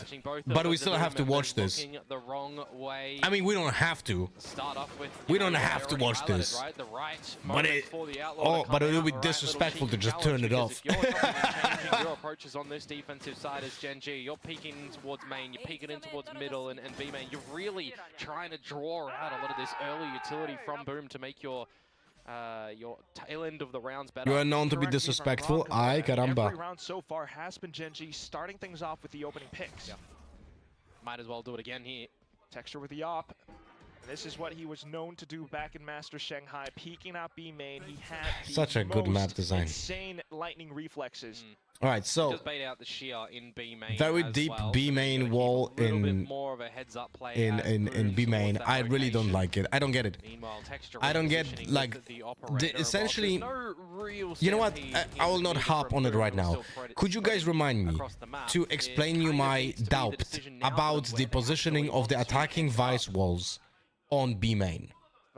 But we still have to watch this. The wrong way. I mean, we don't have to. Start off with, We don't have to watch this. right? The right But it, but it would be disrespectful to just turn it off. If you're changing your approaches on this defensive side as Gen G, you're peeking towards main, you're peeking in towards middle and B main. You're really trying to draw out a lot of this early utility from Boom to make your tail end of the rounds better. You are known to be Correct me if I'm disrespectful. wrong, Ay, Every caramba. round so far has been Gen G starting things off with the opening picks. Yeah. Might as well do it again here. Texture with the op. And this is what he was known to do back in Master Shanghai, peeking out B main. He had the Such a good map most design. insane lightning reflexes. All right, so Just bait out the shear in B main. very as deep well. B main wall A little bit in more of a heads up play in B main. towards that I really don't location. like it. I don't get it. Meanwhile, Texture I don't get repositioning like with the operator. essentially. While there's no real You know what? stampede I will in not the harp from on it Boom, right we're now. still Could you guys remind me across the map. to It explain you kind of my needs to be the doubt decision now about than the when positioning actually of the wants to attacking pick up. vice walls on B main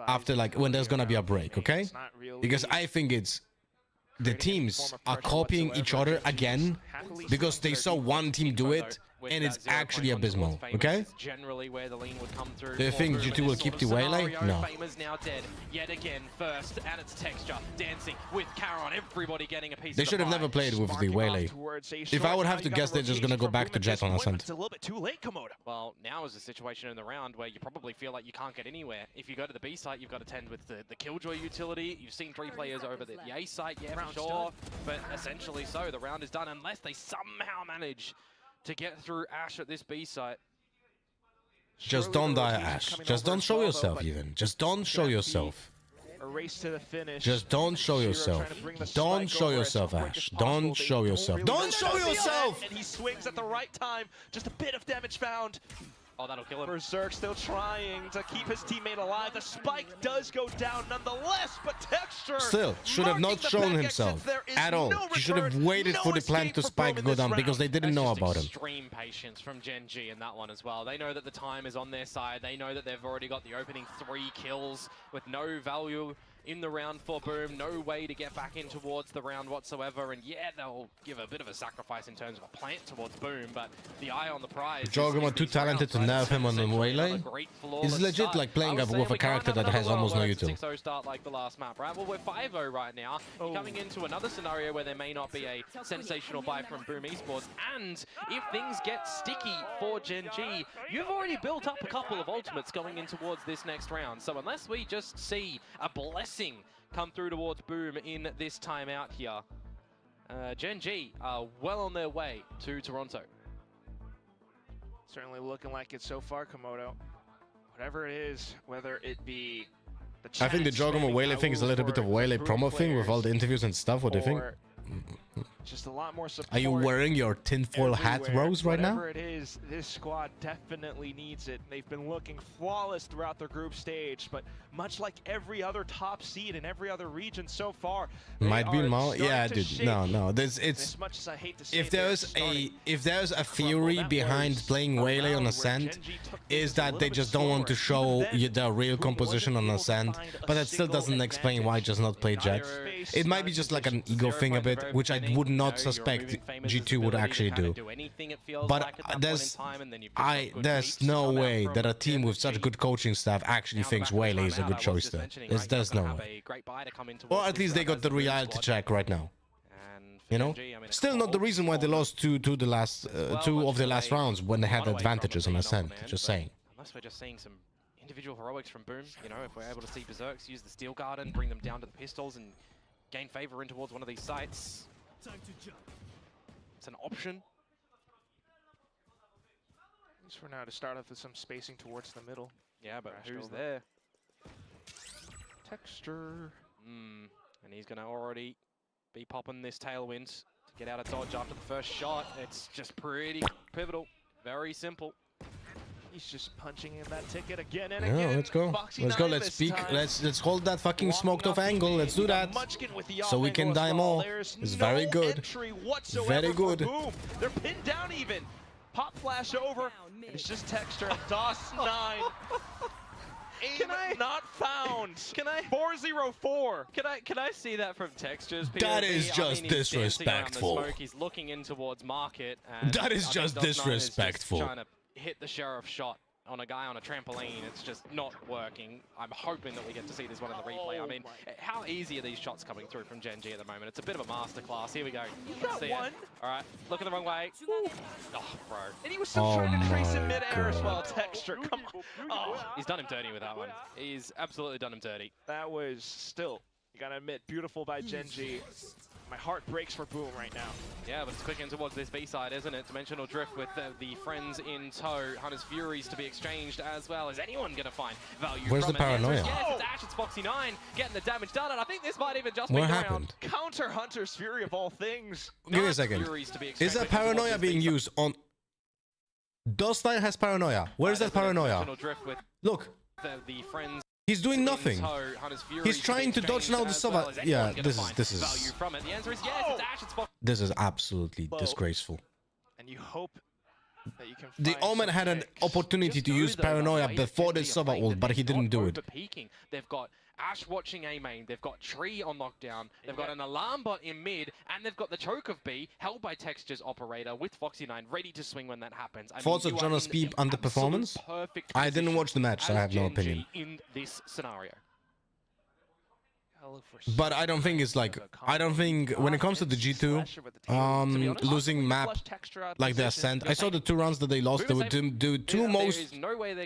after like when there's gonna be a break, okay? It's not really Because I think it's the creating any teams form of are pressure copying each whatsoever. other again Happily because swings they their saw defense. one team do it With and that it's 0.1 actually towards abysmal, Famous okay? is generally where the lean would come through. Do you for think Boom you in two this will sort keep of the waylay? scenario. No. Famous now dead yet again first, and it's Texture dancing with Caron. Everybody getting a piece They of the should have pie. never played with the Sparking off waylay. towards a If short. I would Now have to you got guess, the they're just gonna rotation go back from to Boom Jet at on this point, ascent. but it's a little bit too late, Komodo. Well, now is the situation in the round where you probably feel like you can't get anywhere. If you go to the B site, you've got to tend with the Killjoy utility. You've seen 3 players over the A site, yeah, Round's for sure. But essentially so, the round is done unless they somehow manage to get through Ash at this B site. Just Surely don't the die, rotation Ash. coming Just over don't as show well, though, yourself but even. Just don't show gonna be yourself. A race to the finish. Just don't show Shiro yourself. trying to bring the Don't spike show over as yourself, quick Ash. as possible. Don't They show yourself. really Don't let show us see that, yourself! And he swings at the right time. Just a bit of damage found. Oh, that'll kill him. Berserk still trying to keep his teammate alive. The spike does go down nonetheless, but Texture Still, should have not shown himself at all. He should have waited for the plan to spike go down because they didn't know about him. Extreme patience from GENG in that one as well. They know that the time is on their side. They know that they've already got the opening 3 kills with no value in the round for Boom. No way to get back in towards the round whatsoever. And yeah, they'll give a bit of a sacrifice in terms of a plant towards Boom, but the eye on the prize. Joggerman too talented to nerf him on the Waylay. He's legit like playing up with a character that has almost no util. 6-0 start like the last map, right? Well, we're 5-0 right now. You're coming into another scenario where there may not be a sensational buy from Boom Esports. And if things get sticky for GENG, you've already built up a couple of ultimates going in towards this next round. So unless we just see a blessing come through towards Boom in this timeout here, GENG are well on their way to Toronto. Certainly looking like it so far, Komodo. Whatever it is, whether it be the I think the Joggerman Waylay thing is a little bit of Waylay promo thing with all the interviews and stuff. What do you think? Just a lot more support. Are you wearing your tinfoil hat, Rose, right now? Whatever it is, this squad definitely needs it. They've been looking flawless throughout their group stage, but much like every other top seed in every other region so far, might be Mal. Yeah, dude. No. It's as much as I hate to say if there's a theory behind playing Waylay on Ascent, is that they just don't want to show you the real composition on Ascent, but that still doesn't explain why just not play Jett. It might be just like an ego thing a bit, which I would not suspect G2 would actually do. But there's no way that a team with such good coaching staff actually thinks Waylay is a good choice there. There's no way. Or at least they got the reality check right now. You know, still not the reason why they lost two of the last rounds when they had advantages on Ascent. Just saying. Unless we're just seeing some individual heroics from Boom, you know, if we're able to see Berserks use the Steel Garden, bring them down to the pistols, and gain favor in towards one of these sites. It's an option. At least for now to start off with some spacing towards the middle. Yeah, but who's there? Texture. And he's going to already be popping this tailwind to get out of dodge after the first shot. It's just pretty pivotal. Very simple. He's just punching in that ticket again and Yeah, again. let's go. Let's go. Let's speak. Let's hold that fucking smoked off angle. Let's do that. So we can die more. It's very good. Very good. Boom. They're pinned down even. Pop flash over. And it's just Texture. DOS 9. Aim not found. Can I 404? Can I see that from Textures? That is just disrespectful. He's looking in towards market. And that is just disrespectful. Trying to hit the sheriff shot on a guy on a trampoline. It's just not working. I'm hoping that we get to see this one in the replay. I mean, how easy are these shots coming through from GENG at the moment? It's a bit of a masterclass. Here we go. Got one. All right, looking the wrong way. Oh, bro. And he was still trying to trace in midair as well. Texture, come on. Oh, he's done him dirty with that one. He's absolutely done him dirty. That was still, you gotta admit, beautiful by GENG. My heart breaks for Boom right now. Yeah, but it's quick in towards this B side, isn't it? Dimensional Drift with the friends in tow. Hunter's Furies to be exchanged as well. Is anyone going to find value Where's from the paranoia? Yes, it's Ash, it's Foxy9 getting the damage done, and I think this might even just What be the happened? round. Counter Hunter's Fury of all things. Give me a second. Is that paranoia being used on... DOS9 has paranoia. Where is that paranoia? Look. The friends... He's doing nothing. He's trying to dodge now the Sova. Yeah, this is absolutely disgraceful. And you hope that you can the Omen had an opportunity to use paranoia before the Sova ult, but he didn't do it. They've got Ash watching A main, they've got Tree on lockdown, they've got an alarm bot in mid, and they've got the choke of B held by Texture's operator with Foxy9 ready to swing when that happens. Thoughts of Jonas Peep underperformance? I didn't watch the match, so I have no opinion. In this scenario. But I don't think it's like, I don't think when it comes to the G2 losing map like the Ascent, I saw the 2 rounds that they lost. They were the 2 most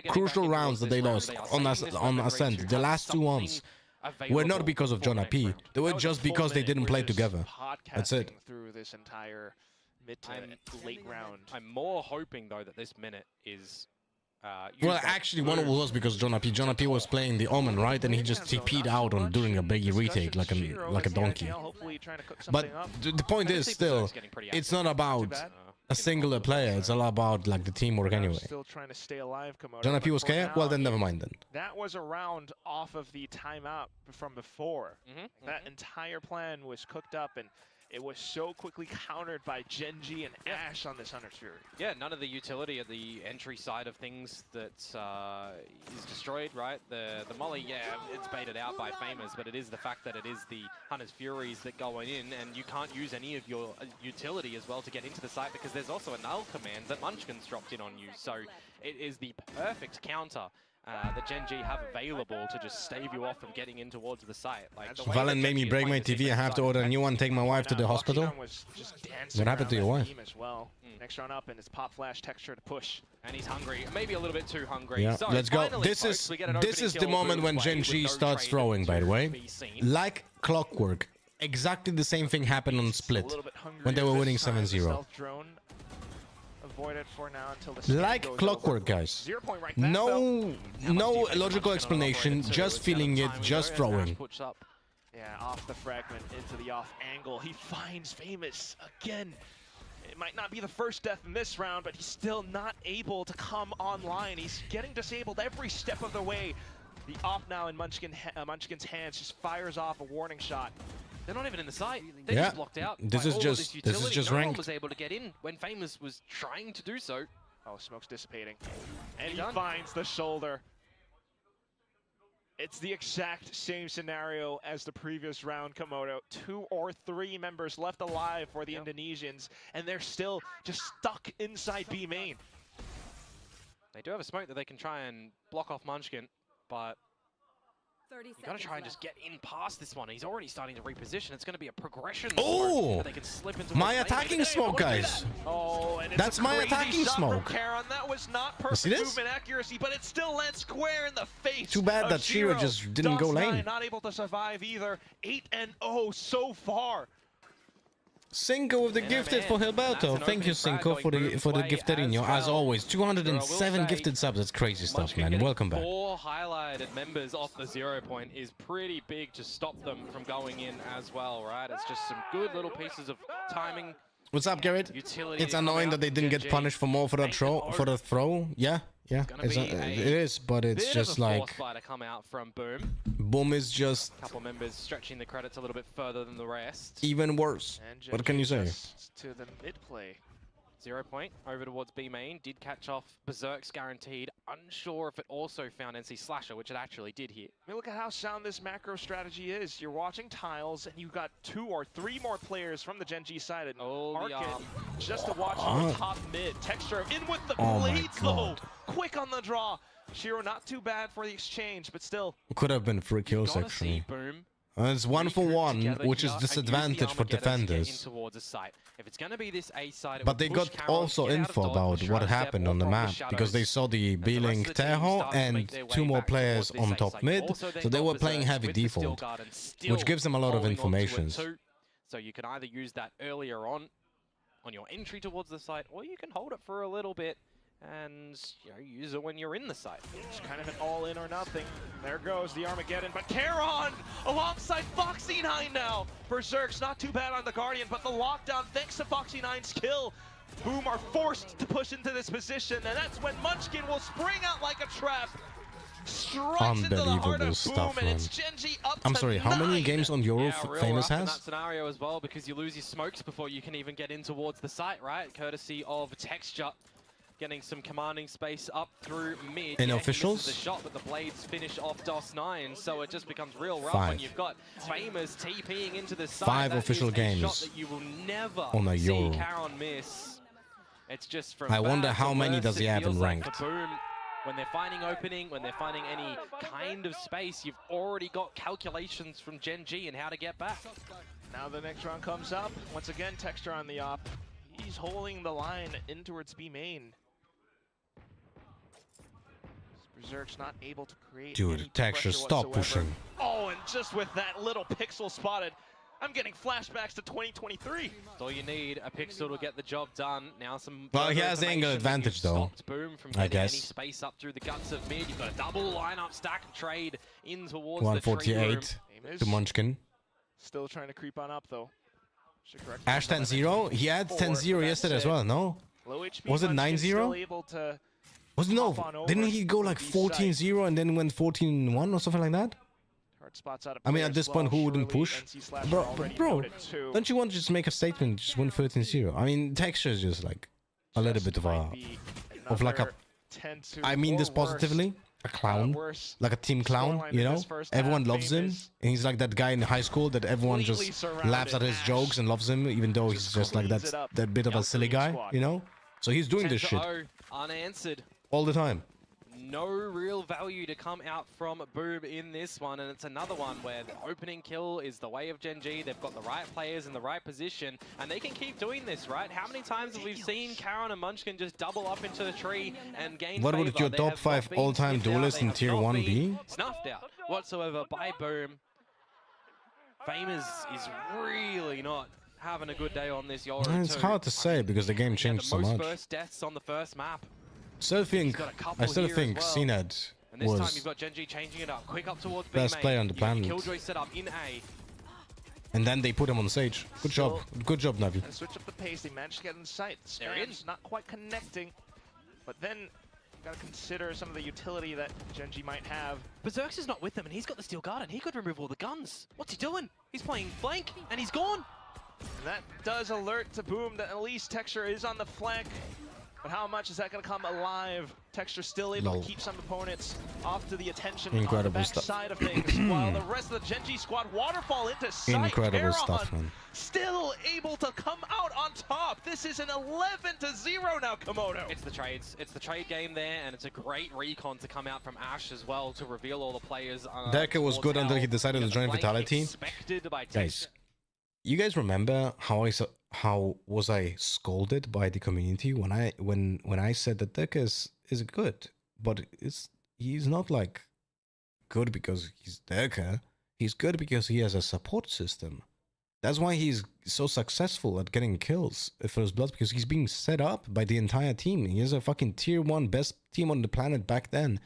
crucial rounds that they lost on Ascent. The last 2 ones were not because of John P. They were just because they didn't play together. That's it. Through this entire mid to late round. I'm more hoping though that this minute is well, actually, one of it was because John P was playing the Omen, right? And he just TP'd out on doing a big retake like a donkey. But the point is still, it's not about a singular player. It's all about like the teamwork anyway. Still trying to stay alive, Komodo. Don't know if he was but for scared? Well, now, then never mind then. That was a round off of the timeout from before. That entire plan was cooked up, and it was so quickly countered by GENG and Ash on this Hunter's Fury. Yeah, none of the utility at the entry side of things that is destroyed, right? The molly, yeah, it's baited out by Famous, but it is the fact that it is the Hunter's Furies that go in, and you can't use any of your utility as well to get into the site because there's also a null command that Munchkin's dropped in on you. So it is the perfect counter that GENG have available to just stave you off from getting in towards the site. Like Valen made me break my TV. I have to order a new one. Take my wife to the hospital. What happened to your wife? As well. Next round up, and it's pop flash texture to push. And he's hungry, maybe a little bit too hungry. Yeah, So let's go. finally, This folks, is the moment when GENG starts throwing, by the way. Like clockwork. Exactly the same thing happened on Split when they were winning 7-0. Avoid it for now until the Like clockwork, guys. 0 point right back, No logical explanation, just feeling it, just throwing. Yeah, off the fragment into the off angle. He finds Famous again. It might not be the first death in this round, but he's still not able to come online. He's getting disabled every step of the way. The op now in Munchkin's hands just fires off a warning shot. They're not even in the site. They're Yeah, just blocked out. this by is all just- of this this is utility. just no ranked. one was able to get in when Famous was trying to do so. Oh, smoke's dissipating. And he finds the shoulder. It's the exact same scenario as the previous round, Komodo. 2 or 3 members left alive for the Indonesians, and they're still just stuck inside B main. They do have a smoke that they can try and block off Munchkin, but you gotta try and just get in past this one. He's already starting to reposition. It's gonna be a progression. Oh! They can slip into My attacking smoke, guys. Oh, and it's That's a my crazy attacking shot smoke. From Karon. That was not You perfect see this? movement accuracy, but it still lands square in the face. Too bad of that Shiro just didn't go Dust9 lane. Not able to survive either. 8-0 so far. Cinco with the gifted for Hilberto. Thank you, Cinco, for the gifterinho. As always, 207 gifted subs. That's crazy stuff, man. Welcome back. 4 highlighted members off the 0 point is pretty big to stop them from going in as well, right? It's just some good little pieces of timing. What's up, Garrett? Utility It's to come annoying out that they didn't get GENG. punished for more for the throw. Yeah. It is, but it's just like to come out from Boom. Boom is just A couple members stretching the credits a little bit further than the rest. even worse. And What can you say? just to the mid play. 0 point over towards B main. Did catch off Berserk's guaranteed. Unsure if it also found NC Slasher, which it actually did here. I mean, look at how sound this macro strategy is. You're watching tiles, and you've got 2 or 3 more players from the GENG side. And Arkin just to watch your top mid. Texture in with the Oh my blades, though. God. Quick on the draw. Shiro not too bad for the exchange, but still. Could have been 3 kills actually. Boom. It's 1 for 1, together which is here and use the disadvantage for Armageddon to get defenders. in towards a site. If it's going to be this A side, it But would they push got Karon, also get out of info dodge, about push what out a step, happened or on the from map shadows. because they saw the As the rest B-Link of the team Tejo starts to make and their way 2 more back players towards this on A top site. mid, Also, they so they got were playing Berserk heavy with the Steel default, Guard and still which gives them a lot of holding onto it informations. too. So you can either use that earlier on your entry towards the site, or you can hold it for a little bit and use it when you're in the site. It's kind of an all in or nothing. There goes the Armageddon, but Karon alongside Foxy9 now. Berserk's not too bad on the Guardian, but the lockdown, thanks to Foxy9's kill, Boom are forced to push into this position, and that's when Munchkin will spring out like a trap. Strikes into the heart Unbelievable of stuff, Boom, and man. it's GENG up I'm to sorry, how many 9. games on Euro Real Famous rough in has? that scenario as well, because you lose your smokes before you can even get in towards the site, right? Courtesy of Texture. Getting some commanding space up through mid. In Yeah, he officials? misses the shot, but the blades finish off DOS9, so it just becomes real rough 5. when you've got Famous TPing into the side. 5 That official is a games shot that you will never on a see Euro. Karon miss. It's just from I wonder bad how to many worse, does he it have in feels like ranked? for Boom. When they're finding opening, when they're finding any kind of space, you've already got calculations from GENG and how to get back. Now the next round comes up. Once again, Texture on the op. He's holding the line in towards B main. Berserk's not able to create Dude, any Texture, pressure stop whatsoever. pushing. Oh, and just with that little pixel spotted, I'm getting flashbacks to 2023. That's all you need, a pixel to get the job done. Now some Well, he further has the angle information that advantage, you've though, stopped Boom from I getting any guess. space up through the guts of mid. You've got a double lineup stack and trade in towards the tree room. 148 to Munchkin. Still trying to creep on up though. Ash 10-0? He had 10-0 yesterday as well, no? Was it 9-0? Was it no? Didn't he go like 14-0 and then went 14-1 or something like that? I mean, at this point, who wouldn't push? Bro, don't you want to just make a statement, just win 13-0? I mean, Texture is just like a little bit of like a, I mean this positively, a clown, like a team clown, you know? Everyone loves him, and he's like that guy in high school that everyone just laughs at his jokes and loves him, even though he's just like that bit of a silly guy, you know? So he's doing this shit unanswered all the time. No real value to come out from Boom in this one, and it's another one where the opening kill is the way of GENG. They've got the right players in the right position, and they can keep doing this, right? How many times have we seen Karen and Munchkin just double up into the tree and gain What favor? about your top 5 all-time duelists in Tier 1B? Snuffed out whatsoever by Boom. Famous is really not having a good day on this Euro. It's hard to say because the game changed so much. First deaths on the first map. I still think CNED and this time was you've got GENG changing it up, quick up towards best player on the planet. Killjoy set up in A. And then they put him on stage. Good job, Navi. And switch up the pace, they managed to get inside. Spam's not quite connecting, but then gotta consider some of the utility that GENG might have. Berserk's is not with them, and he's got the Steel Guard, and he could remove all the guns. What's he doing? He's playing flank, and he's gone. And that does alert to Boom that at least Texture is on the flank. But how much is that going to come alive? Texture still able to keep some opponents off to the attention on the back side of things, while the rest of the GENG squad waterfall into sight. Incredible stuff, man. Still able to come out on top. This is an 11-0 now, Komodo. It's the trades. It's the trade game there, and it's a great recon to come out from Ash as well to reveal all the players. Deca was good until he decided to join Vitality. Guys, you guys remember how was I scolded by the community when I said that Deca is good, but he's not like good because he's Deca. He's good because he has a support system. That's why he's so successful at getting kills for his blood, because he's being set up by the entire team. He has a fucking tier 1 best team on the planet back then.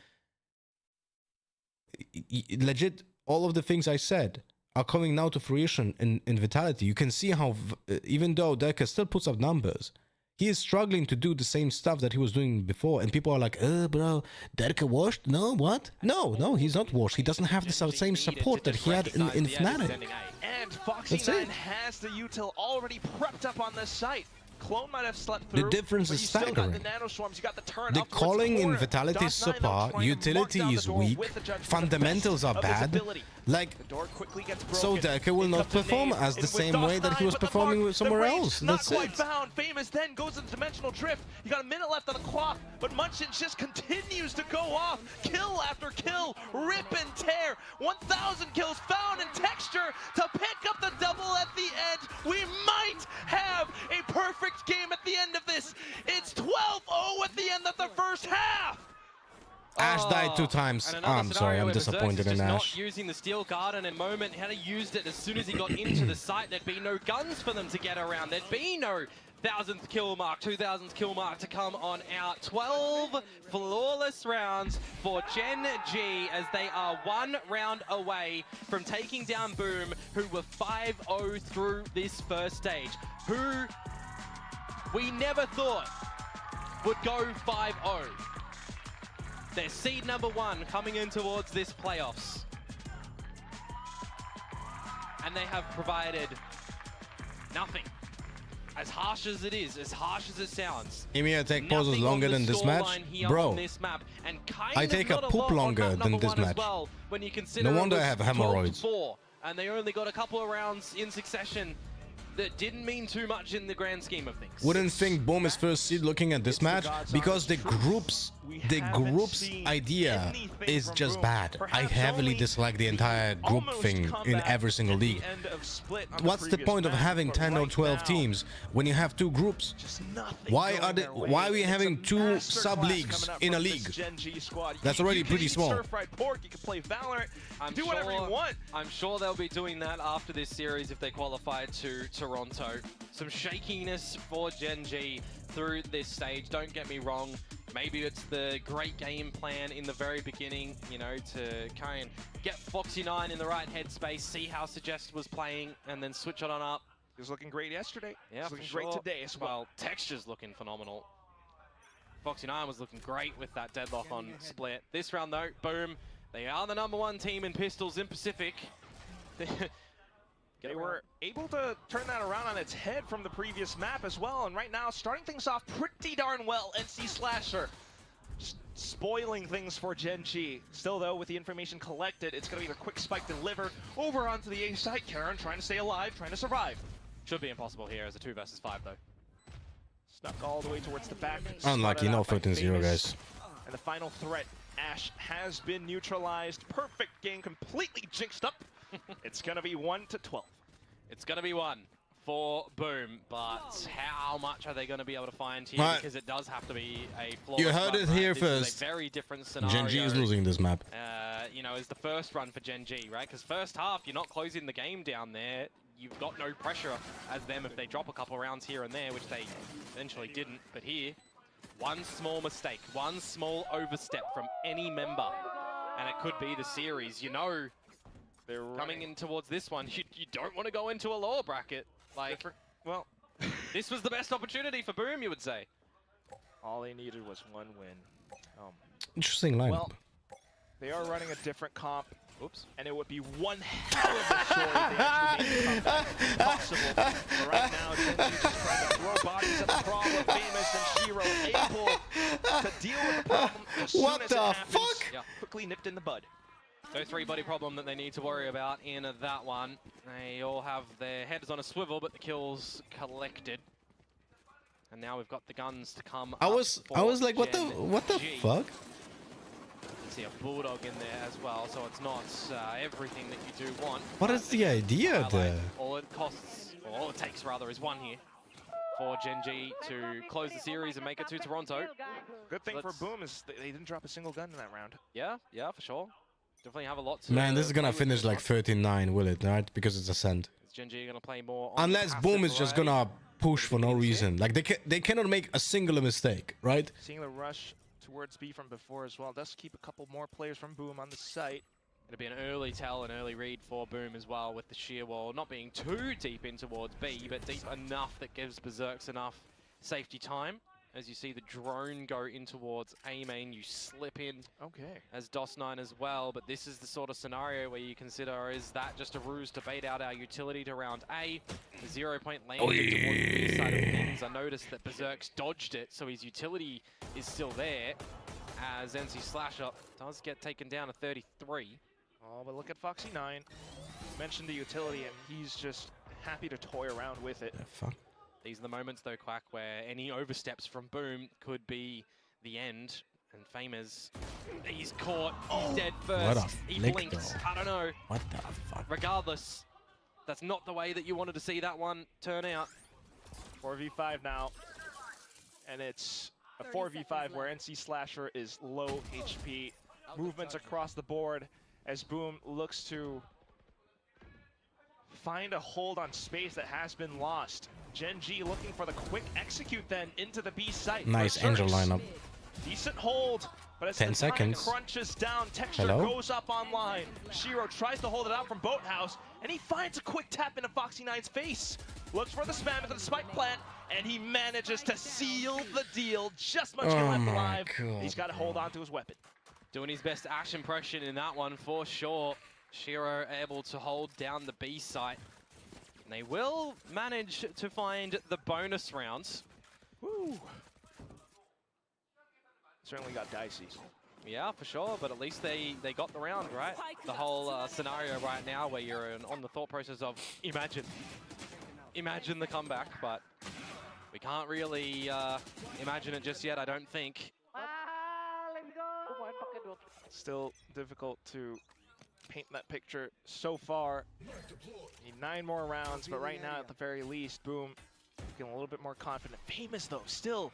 Legit, all of the things I said are coming now to fruition in Vitality. You can see how, even though Deca still puts up numbers, he is struggling to do the same stuff that he was doing before. And people are like, bro, Deca washed? No, what? No, he's not washed. He doesn't have the same support that he had in Fnatic. And Foxy9 has the util already prepped up on this site. Clone might have slept through. The difference is staggering. The calling in Vitality is subpar, utility is weak, fundamentals are bad. Like, so Deca will not perform as the same way that he was performing somewhere else. That's it. Found. Famous then goes into Dimensional Drift. You got a minute left on the clock, but Munchkin just continues to go off. Kill after kill, rip and tear. 1,000 kills found in Texture to pick up the double at the end. We might have a perfect game at the end of this. It's 12-0 at the end of the first half. Ash died 2 times. I'm sorry, I'm disappointed in Ash. Not using the Steel Guard in a moment. Had he used it as soon as he got into the site, there'd be no guns for them to get around. There'd be no 1,000th kill mark, 2,000th kill mark to come on out. 12 flawless rounds for GENG as they are 1 round away from taking down Boom, who were 5-0 through this first stage. Who we never thought would go 5-0. They're seed number 1 coming in towards this playoffs. And they have provided nothing. As harsh as it is, as harsh as it sounds. Emir take pauses longer than this match? Bro, I take a poop longer than this match. No wonder I have hemorrhoids. And they only got a couple of rounds in succession that didn't mean too much in the grand scheme of things. Wouldn't think Boom is first seed looking at this match because the group's idea is just bad. I heavily dislike the entare group thing in every single league. What's the point of having 10 or 12 teams when you have 2 groups? Why are we having 2 sub-leagues in a league? That's already pretty small. You can play Valorant, do whatever you want. I'm sure they'll be doing that after this series if they qualify to Toronto. Some shakiness for GENG through this stage, don't get me wrong. Maybe it's the great game plan in the very beginning, you know, to try and get Foxy9 in the right headspace, see how Suggest was playing, and then switch it on up. He was looking great yesterday. Yeah, He's for looking sure. great today as well. Texture's looking phenomenal. Foxy9 was looking great with that deadlock on split. This round though, boom. They are the #1 team in pistols in Pacific. They were able to turn that around on its head from the previous map as well, and right now starting things off pretty darn well. NC Slasher spoiling things for GENG. Still though, with the information collected, it's going to be the quick spike delivered over onto the A site. Karen trying to stay alive, trying to survive. Should be impossible here as a 2 versus 5 though. Snuck all the way towards the back. Unlucky, no 14-0, Famous. guys. And the final threat, Ash, has been neutralized. Perfect game, completely jinxed up. It's going to be 1-12. It's going to be 1 for Boom, but how much are they going to be able to find here? Right. Because it does have to be a flawless You heard run, it right? here This first. is a very different scenario. GENG is losing this map. You know, is the first run for GENG, right? Because first half, you're not closing the game down there. You've got no pressure as them if they drop a couple rounds here and there, which they eventually didn't. But here, one small mistake, one small overstep from any member, and it could be the series. You know, they're coming in towards this one, you don't want to go into a lower bracket. Like, well, this was the best opportunity for Boom, you would say. All they needed was 1 win. Interesting lineup. Well, they are running a different comp. Oops. And it would be one hell of a story if they actually made the comeback possible. But right now, GENG is just trying to throw bodies at the problem. Famous and Shiro able to deal with the problem as soon as it happens. Yeah. Quickly nipped in the bud. So 3-body problem that they need to worry about in that one. They all have their heads on a swivel, but the kills collected. And now we've got the guns to come. I was like, what the fuck? See a bulldog in there as well, so it's not everything that you do want. What is the idea there? All it costs, or all it takes rather, is 1 here for GENG to close the series and make it to Toronto. Good thing for Boom is they didn't drop a single gun in that round. Yeah, for sure. Definitely have a lot to Man, this is gonna play with finish like 13-9, will it? Right? Because it's Ascent. Is GENG gonna play more on Unless passive Boom is just variety? gonna push for no reason. Like they cannot make a single mistake, right? Seeing the rush towards B from before as well does keep a couple more players from Boom on the site. It'll be an early tell, an early read for Boom as well, with the sheer wall not being too deep in towards B, but deep enough that gives Berserks enough safety time. As you see the drone go in towards A main, you slip in as DOS9 as well, but this is the sort of scenario where you consider, is that just a ruse to bait out our utility to round A? The 0 point landed towards the B side of things. I noticed that Berserks dodged it, so his utility is still there, as NC Slasher does get taken down to 33. Oh, but look at Foxy9. Mentioned the utility, and he's just happy to toy around with it. Fuck. These are the moments, though, Quack, where any oversteps from Boom could be the end. And Famous, he's caught. He's dead first. He blinks. I don't know. What the fuck? Regardless, that's not the way that you wanted to see that one turn out. 4v5 now. And it's a 4v5 where NC Slasher is low HP. Movements across the board as Boom looks to find a hold on space that has been lost. GENG looking for the quick execute then into the B site. Nice Angel lineup. Decent hold, but as 10 the time seconds. crunches down, Texture goes up online. Shiro tries to hold it out from Boathouse, and he finds a quick tap into Foxy9's face. Looks for the spam into the spike plant, and he manages to seal the deal. Just much left alive. He's got to hold on to his weapon. Doing his best Ash impression in that one for sure. Shiro able to hold down the B site. And they will manage to find the bonus rounds. Woo. Certainly got dicey. Yeah, for sure, but at least they got the round, right? The whole scenario right now where you're on the thought process of imagine the comeback, but we can't really imagine it just yet, I don't think. Still difficult to paint that picture so far. Need 9 more rounds, but right now at the very least, Boom getting a little bit more confident. Famous though, still,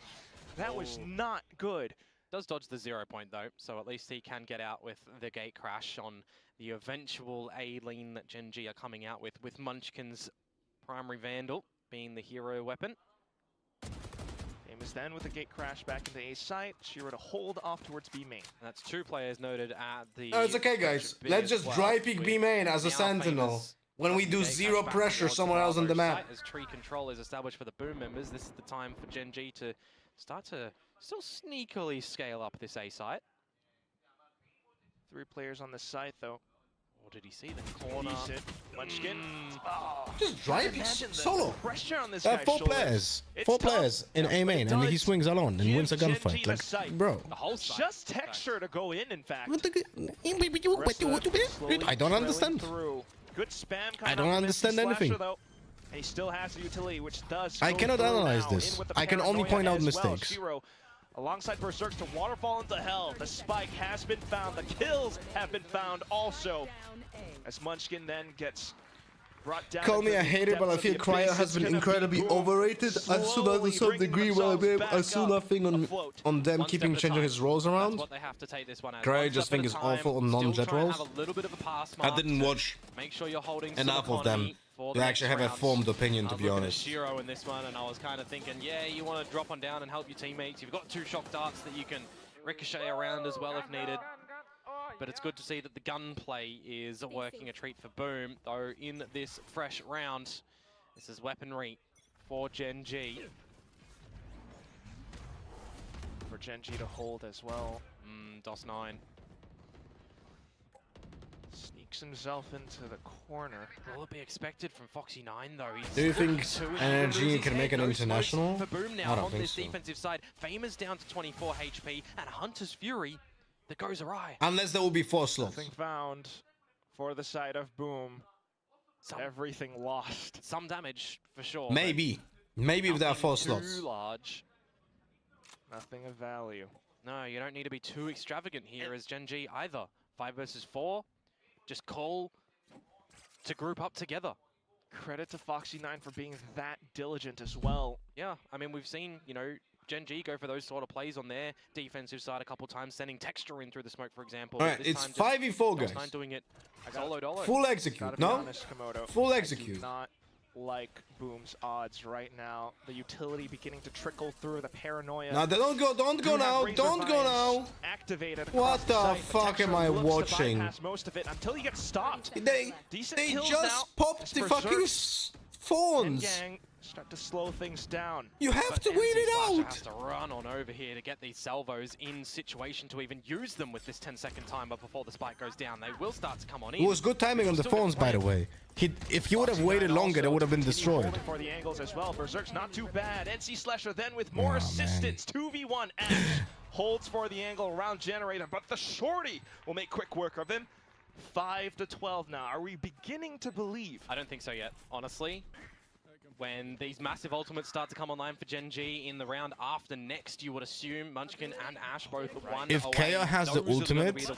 that was not good. Does dodge the 0 point though, so at least he can get out with the gate crash on the eventual A lane that GENG are coming out with Munchkin's primary Vandal being the hero weapon. Famous then with the gate crash back into A site. Shiro to hold off towards B main. And that's 2 players noted at the... No, it's okay, guys. Let's just dry pick B main as a Sentinel. When we do zero pressure somewhere else on the map. As tree control is established for the Boom members, this is the time for GENG to start to still sneakily scale up this A site. 3 players on the site, though. Or did he see the corner? Munchkin. Just drive solo. Pressure on this There are guy's 4 shoulders. players. It's 4 tough, players in A main, and he swings alone and wins a Give gunfight. GENG the site. Like, bro. The whole site. Just texture to go in fact. I don't understand. Good spam I don't understand anything. Though. He still has the utility, which does. I cannot analyze this. I can only point out mistakes. Shiro, alongside Berserks to waterfall into hell. The spike has been found. The kills have been found also. As Munchkin then gets brought down. Call me a hater, but I feel Cryo has been incredibly overrated. Asuna to some degree, well, Asuna thing on them keeping changing his rolls around. Cryo just think is awful on non-jet rolls. I didn't watch enough of them to actually have a formed opinion, to be honest. Shiro in this one, and I was kind of thinking, yeah, you want to drop on down and help your teammates. You've got 2 shock darts that you can ricochet around as well if needed. But it's good to see that the gunplay is working a treat for Boom, though in this fresh round, this is weaponry for GENG. For GENG to hold as well. DOS 9. Sneaks himself into the corner. Will it be expected from Foxy9 though? Do you think Energy can make an international? For Boom I now don't on think this so. defensive side. Famous down to 24 HP and Hunter's Fury that goes awry. Unless there will be 4 slots. Nothing found for the side of Boom. Everything lost. Some damage for sure. Maybe. Maybe if there are 4 Too slots. large. Nothing of value. No, you don't need to be too extravagant here as GENG either. 5 versus 4. Just call to group up together. Credit to Foxy9 for being that diligent as well. Yeah, I mean, we've seen, you know, GENG go for those sort of plays on their defensive side a couple times, sending texture in through the smoke, for example. Alright, it's 5v4, guys. DOS9 doing it solo dolo. Full execute, no? Honest, Komodo. Full execute. Not like Boom's odds right now. The utility beginning to trickle through, the paranoia. No, don't go now, don't go now. Activated. What the fuck am I watching? Most of it until you get stopped. They just popped the fucking phones. Gang start to slow things down. You have to wait it out. Has to run on over here to get these salvos in situation to even use them with this 10-second timer before the spike goes down. They will start to come on in. It was good timing on the phones, by the way. If he would have waited longer, they would have been destroyed. For the angles as well. Berserk's not too bad. NC Slasher then with more assistance. 2v1. Ash holds for the angle around Generator, but the shorty will make quick work of him. 5-12 now. Are we beginning to believe? I don't think so yet, honestly. When these massive ultimates start to come online for GENG in the round after next, you would assume Munchkin and Ash both one If KO has the ultimate,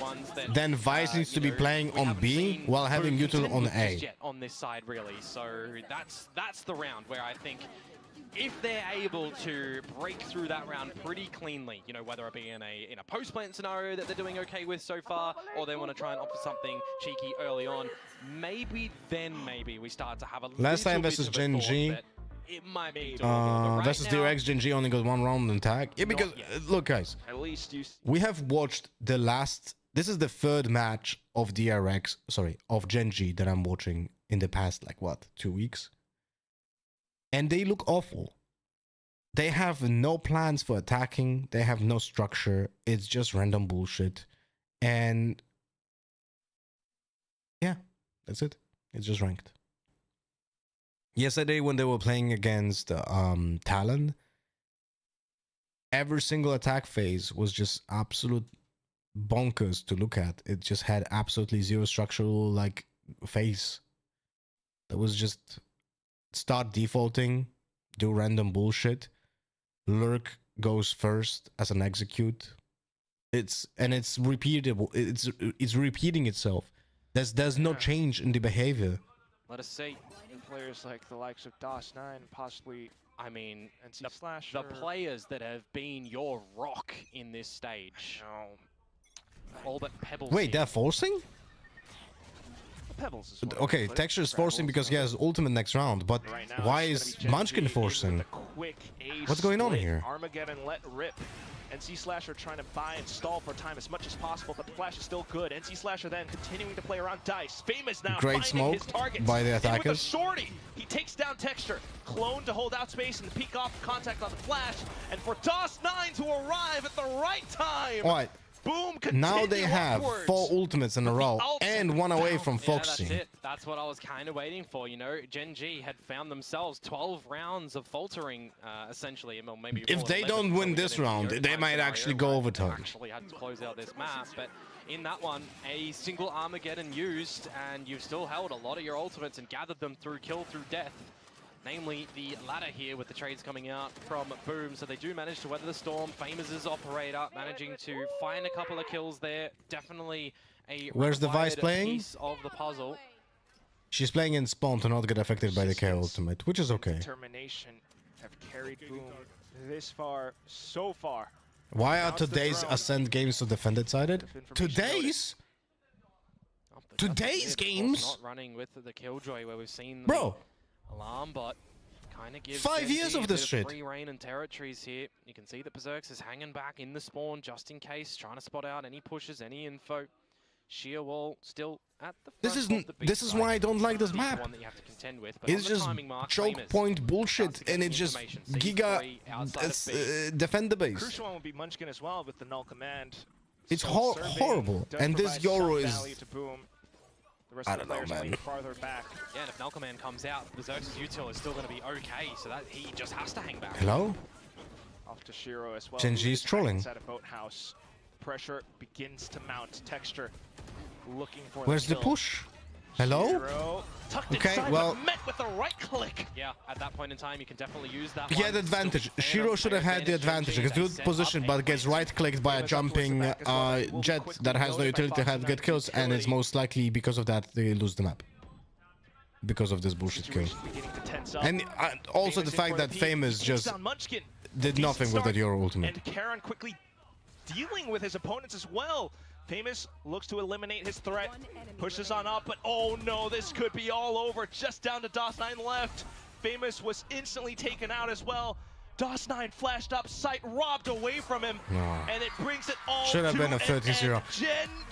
then Vice needs to be playing on B while having Util on A. On this side, really. So that's the round where I think if they're able to break through that round pretty cleanly, you know, whether it be in a post-plant scenario that they're doing okay with so far, or they want to try and offer something cheeky early on, maybe we start to have a Last time versus GENG, it might be doable. versus DRX, GENG only got 1 round on tag. Yeah, because look, guys, at least we have watched the last. This is the 3rd match of DRX, sorry, of GENG that I'm watching in the past, like what, 2 weeks. And they look awful. They have no plans for attacking. They have no structure. It's just random bullshit. And yeah, that's it. It's just ranked. Yesterday when they were playing against Talon, every single attack phase was just absolute bonkers to look at. It just had absolutely zero structural like phase. That was just start defaulting, do random bullshit. Lurk goes first as an execute. It's repeatable. It's repeating itself. There's no change in the behavior. Let us see. Players like the likes of DOS9, possibly. I mean, NC Slasher. The players that have been your rock in this stage. All but Pebbles. Wait, they're forcing? Pebbles is okay, Texture is forcing because he has ultimate next round, but why is Munchkin forcing? What's going on here? Armageddon let rip. NC Slasher trying to buy and stall for time as much as possible, but the flash is still good. NC Slasher then continuing to play around Dice. Famous now Great finding smoke his targets. by the In with a attackers. shorty, he takes down Texture. Clone to hold out space and peek off contact on the flash. And for DOS9 to arrive at the right time. All right. Boom, Now they have upwards. 4 ultimates in a row and 1 away from Yeah, that's Foxy. it. That's what I was kind of waiting for. You know, GENG had found themselves 12 rounds of faltering, essentially. Well, maybe If they don't win this round, they might actually go overtime. Actually had to close out this map, but in that one, a single Armageddon used, and you've still held a lot of your ultimates and gathered them through kill, through death. Namely, the ladder here with the trades coming out from Boom. So they do manage to weather the storm. Famous' operator managing to find a couple of kills there. Definitely a Where's the Vice required playing? piece of the puzzle. She's playing in Spawn to not get affected by the K ultimate, which is okay. Determination have carried Boom this far, so far. Why are Across the today's throne. Ascent games so defended-sided? Today's? Today's games? Not running with the Killjoy where we've seen Bro. the alarm bot kind of gives 5 years GENG of a this bit shit. free reign and territories here. You can see that Berserks is hanging back in the spawn just in case, trying to spot out any pushes, any info. Sheer wall still at the front. This is why I don't like this map. One that you have to contend with, but It's on the just timing mark, choke Famous point bullshit, and it's just giga defend the base. Crucial one would be Munchkin as well with the null command. It's So serving horrible, does and this provide some Yoru is. value to Boom. The rest I of the don't know, players man. playing farther back. Yeah, and if Null Command comes out, Berserk's util is still going to be okay, so that he just has to hang back. Hello? Off to Shiro as well. GENG who is is trolling. inside a boathouse. Pressure begins to mount. Texture looking for Where's the kill. push? Hello? Shiro tucked Okay, inside, well- but met with the right click. Yeah, at that point in time, you can definitely use that. He had advantage. Shiro should have had the advantage. He's good position, but gets right-clicked by a jumping jet that has no utility, had good kills, and it's most likely because of that they lose the map. Because of this bullshit kill. Beginning to tense up. And also the Famous in fact for that the Famous He takes just down Munchkin. did Decent nothing with that start. Euro ultimate. And Karon quickly dealing with his opponents as well. Famous looks to eliminate his threat, pushes on up, but oh no, this could be all over. Just down to DOS9 left. Famous was instantly taken out as well. DOS9 flashed up, sight robbed away from him, and it brings it all Should have to been a an 13-0. end.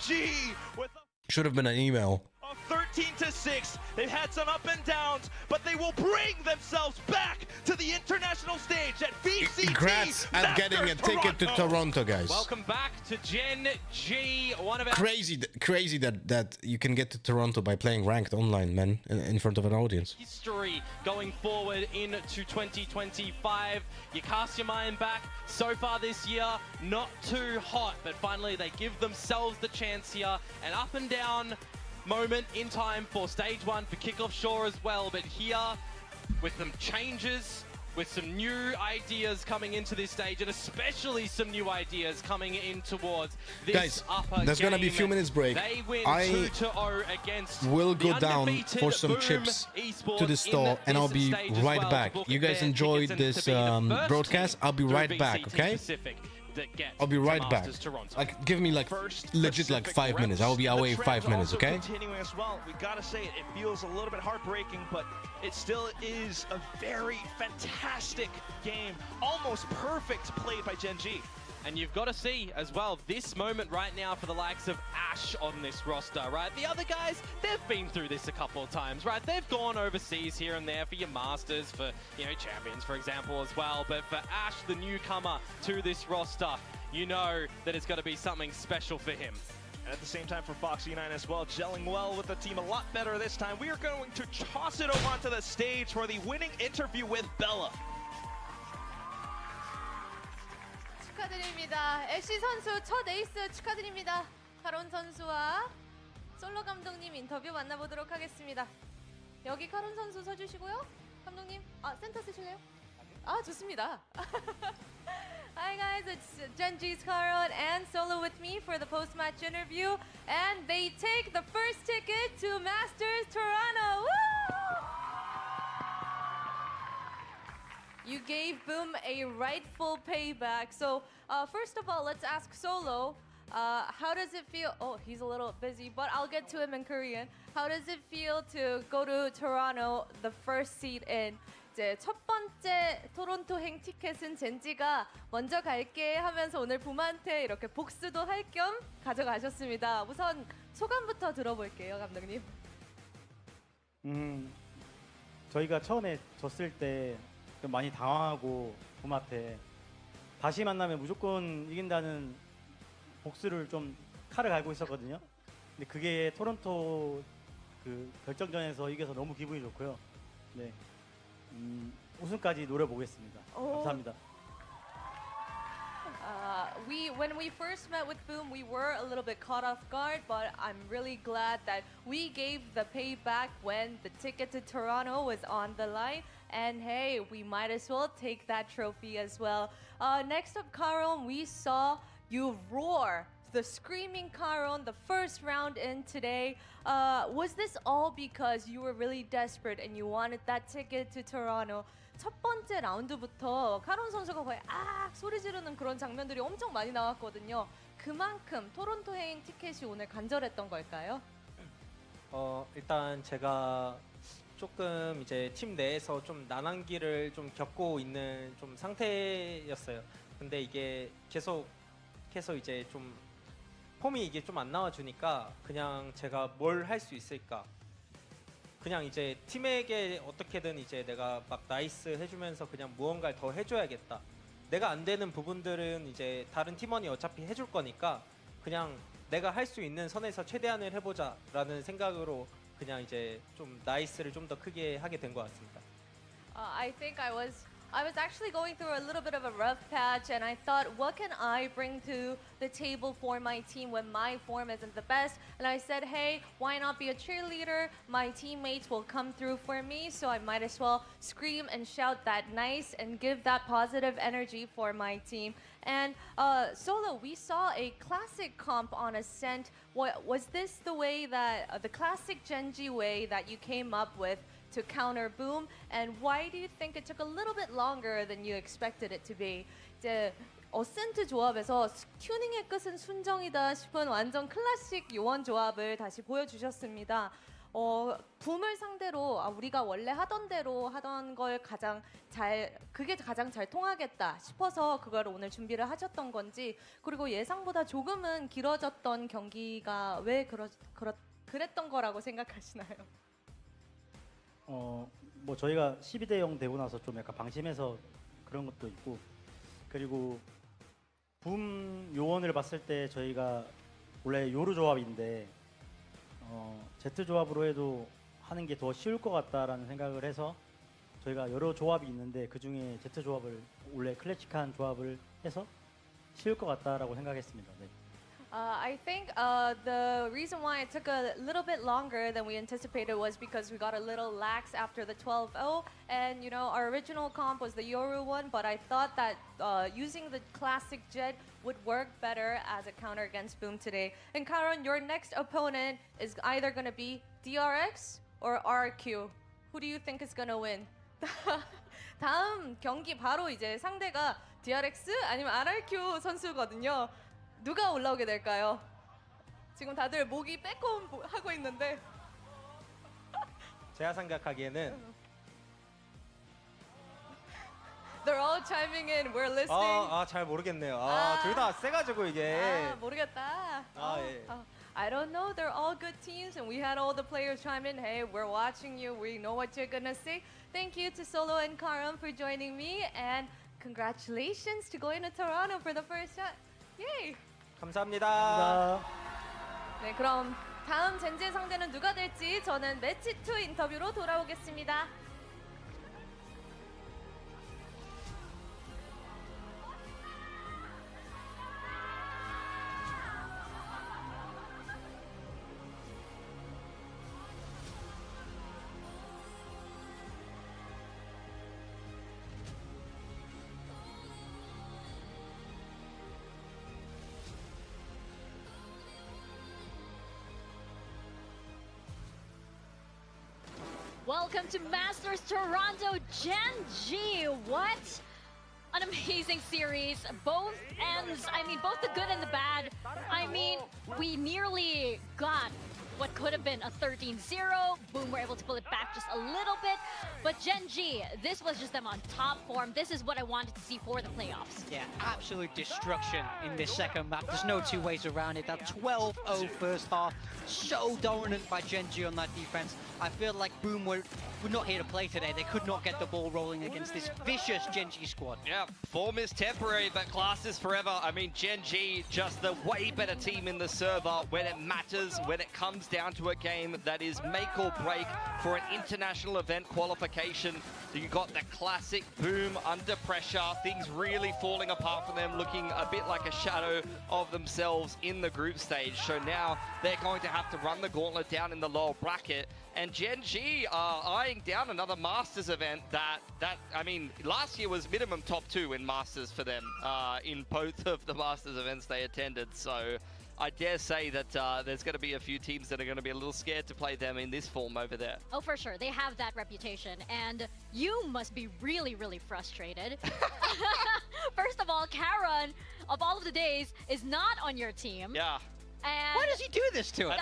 GENG with Should have been an email. a 13-6. They've had some up and downs, but they will bring themselves back to the international stage at VCT Congrats at getting a ticket to Toronto, guys. Welcome back to GENG, one of our Crazy that you can get to Toronto by playing ranked online, man, in front of an audience. history going forward into 2025. You cast your mind back, so far this year, not too hot, but finally they give themselves the chance here. An up and down moment in time for stage 1 for Kickoff Shore as well, but here with some changes, with some new ideas coming into this stage, and especially some new ideas coming in towards this Guys, upper there's gonna be a game. few minutes break. They win I 2-0 against will the go down undefeated for some Boom chips Esports to the in store, and I'll this be stage as right well. back. Book You guys their enjoyed tickets in this to be the first broadcast. team I'll be through right back, VCT okay? Pacific that gets I'll be to right back. Masters Toronto. Like, give me like legit like Pacific 5 minutes. I will be reps. away The 5 trend's minutes, also okay? Continuing as well. We gotta say it feels a little bit heartbreaking, but it still is a very fantastic game, almost perfect played by GENG. And you've got to see as well this moment right now for the likes of Ash on this roster, right? The other guys, they've been through this a couple of times, right? They've gone overseas here and there for your Masters, for, you know, Champions, for example, as well. But for Ash, the newcomer to this roster, you know that it's got to be something special for him. And at the same time for Foxy9 as well, gelling well with the team a lot better this time. We are going to toss it over onto the stage for the winning interview with Bella. 축하드립니다. 애쉬 선수 첫 에이스 축하드립니다. 카론 선수와 솔로 감독님 인터뷰 만나보도록 하겠습니다. 여기 카론 선수 서주시고요. 감독님, 센터 쓰실래요? 좋습니다. Hi guys, it's GENG's Karon and Solo with me for the post-match interview, and they take the first ticket to Masters Toronto. Woo! You gave Boom a rightful payback. So first of all, let's ask Solo, how does it feel? Oh, he's a little busy, but I'll get to him in Korean. How does it feel to go to Toronto, the first seed in? 이제 첫 번째 토론토 행 티켓은 젠지가 먼저 갈게 하면서 오늘 붐한테 이렇게 복수도 할 겸 가져가셨습니다. 우선 소감부터 들어볼게요, 감독님. 저희가 처음에 졌을 때 좀 많이 당황하고 붐 앞에 다시 만나면 무조건 이긴다는 복수를 좀 칼을 갈고 있었거든요. 근데 그게 토론토 그 결정전에서 이겨서 너무 기분이 좋고요. 네, 우승까지 노려보겠습니다. 감사합니다. When we first met with Boom, we were a little bit caught off guard, but I'm really glad that we gave the payback when the ticket to Toronto was on the line. And hey, we might as well take that trophy as well. Next up, Karon, we saw you roar. The screaming Karon, the first round in today. Was this all because you were really desperate and you wanted that ticket to Toronto? 첫 번째 라운드부터 카론 선수가 거의 소리 지르는 그런 장면들이 엄청 많이 나왔거든요. 그만큼 토론토행 티켓이 오늘 간절했던 걸까요? 일단 제가 조금 이제 팀 내에서 좀 난항기를 좀 겪고 있는 좀 상태였어요. 근데 이게 계속해서 이제 좀 폼이 이게 좀 안 나와주니까 그냥 제가 뭘 할 수 있을까? 그냥 이제 팀에게 어떻게든 이제 내가 막 나이스 해주면서 그냥 무언가를 더 해줘야겠다. 내가 안 되는 부분들은 이제 다른 팀원이 어차피 해줄 거니까 그냥 내가 할 수 있는 선에서 최대한을 해보자라는 생각으로 그냥 이제 좀 나이스를 좀 더 크게 하게 된 것 같습니다. I think I was actually going through a little bit of a rough patch, and I thought, what can I bring to the table for my team when my form isn't the best? And I said, hey, why not be a cheerleader? My teammates will come through for me, so I might as well scream and shout that nice and give that positive energy for my team. And Solo, we saw a classic comp on Ascent. Was this the way that, the classic GENG way that you came up with to counter Boom? And why do you think it took a little bit longer than you expected it to be? 이제 어센트 조합에서 튜닝의 끝은 순정이다 싶은 완전 클래식 요원 조합을 다시 보여주셨습니다. 붐을 상대로 우리가 원래 하던 대로 하던 걸 그게 가장 잘 통하겠다 싶어서 그걸 오늘 준비를 하셨던 건지, 그리고 예상보다 조금은 길어졌던 경기가 왜 그랬던 거라고 생각하시나요? 뭐 저희가 12대 0 되고 나서 좀 약간 방심해서 그런 것도 있고, 그리고 붐 요원을 봤을 때 저희가 원래 요루 조합인데 Z 조합으로 해도 하는 게 더 쉬울 것 같다라는 생각을 해서 저희가 여러 조합이 있는데 그 중에 Z 조합을 원래 클래식한 조합을 해서 쉬울 것 같다라고 생각했습니다. 네. I think the reason why it took a little bit longer than we anticipated was because we got a little lax after the 12-0, and you know, our original comp was the Yoru one, but I thought that using the classic Jet would work better as a counter against Boom today. And Karon, your next opponent is either going to be DRX or RQ. Who do you think is going to win? 다음 경기 바로 이제 상대가 DRX 아니면 RQ 선수거든요. 누가 올라오게 될까요? 지금 다들 목이 빼꼼 하고 있는데. 제가 생각하기에는 They're all chiming in. We're listening. 잘 모르겠네요. 둘 다 세가지고 이게. 모르겠다. 예. I don't know. They're all good teams, and we had all the players chime in. Hey, we're watching you. We know what you're gonna say. Thank you to Solo and Karam for joining me, and congratulations to going to Toronto for the first shot. Yay! 감사합니다. 네, 그럼 다음 젠지의 상대는 누가 될지 저는 매치 2 인터뷰로 돌아오겠습니다. Welcome to Masters Toronto GENG. What an amazing series. Both ends, I mean, both the good and the bad. I mean, we nearly got what could have been a 13-0. Boom were able to pull it back just a little bit. But GENG, this was just them on top form. This is what I wanted to see for the playoffs. Yeah, absolute destruction in this second map. There's no two ways around it. That 12-0 first half, so dominant by GENG on that defense. I feel like Boom were not here to play today. They could not get the ball rolling against this vicious GENG squad. Yeah, form is temporary, but class is forever. I mean, GENG, just the way better team in the server when it matters, when it comes down to a game that is make or break for an international event qualification. You got the classic Boom under pressure, things really falling apart for them, looking a bit like a shadow of themselves in the group stage. So now they're going to have to run the gauntlet down in the lower bracket. And GENG are eyeing down another Masters event that I mean, last year was minimum top 2 in Masters for them in both of the Masters events they attended. So I dare say that there's going to be a few teams that are going to be a little scared to play them in this form over there. Oh, for sure. They have that reputation. And you must be really, really frustrated. First of all, Karen, of all of the days, is not on your team. Yeah. And why does he do this to us?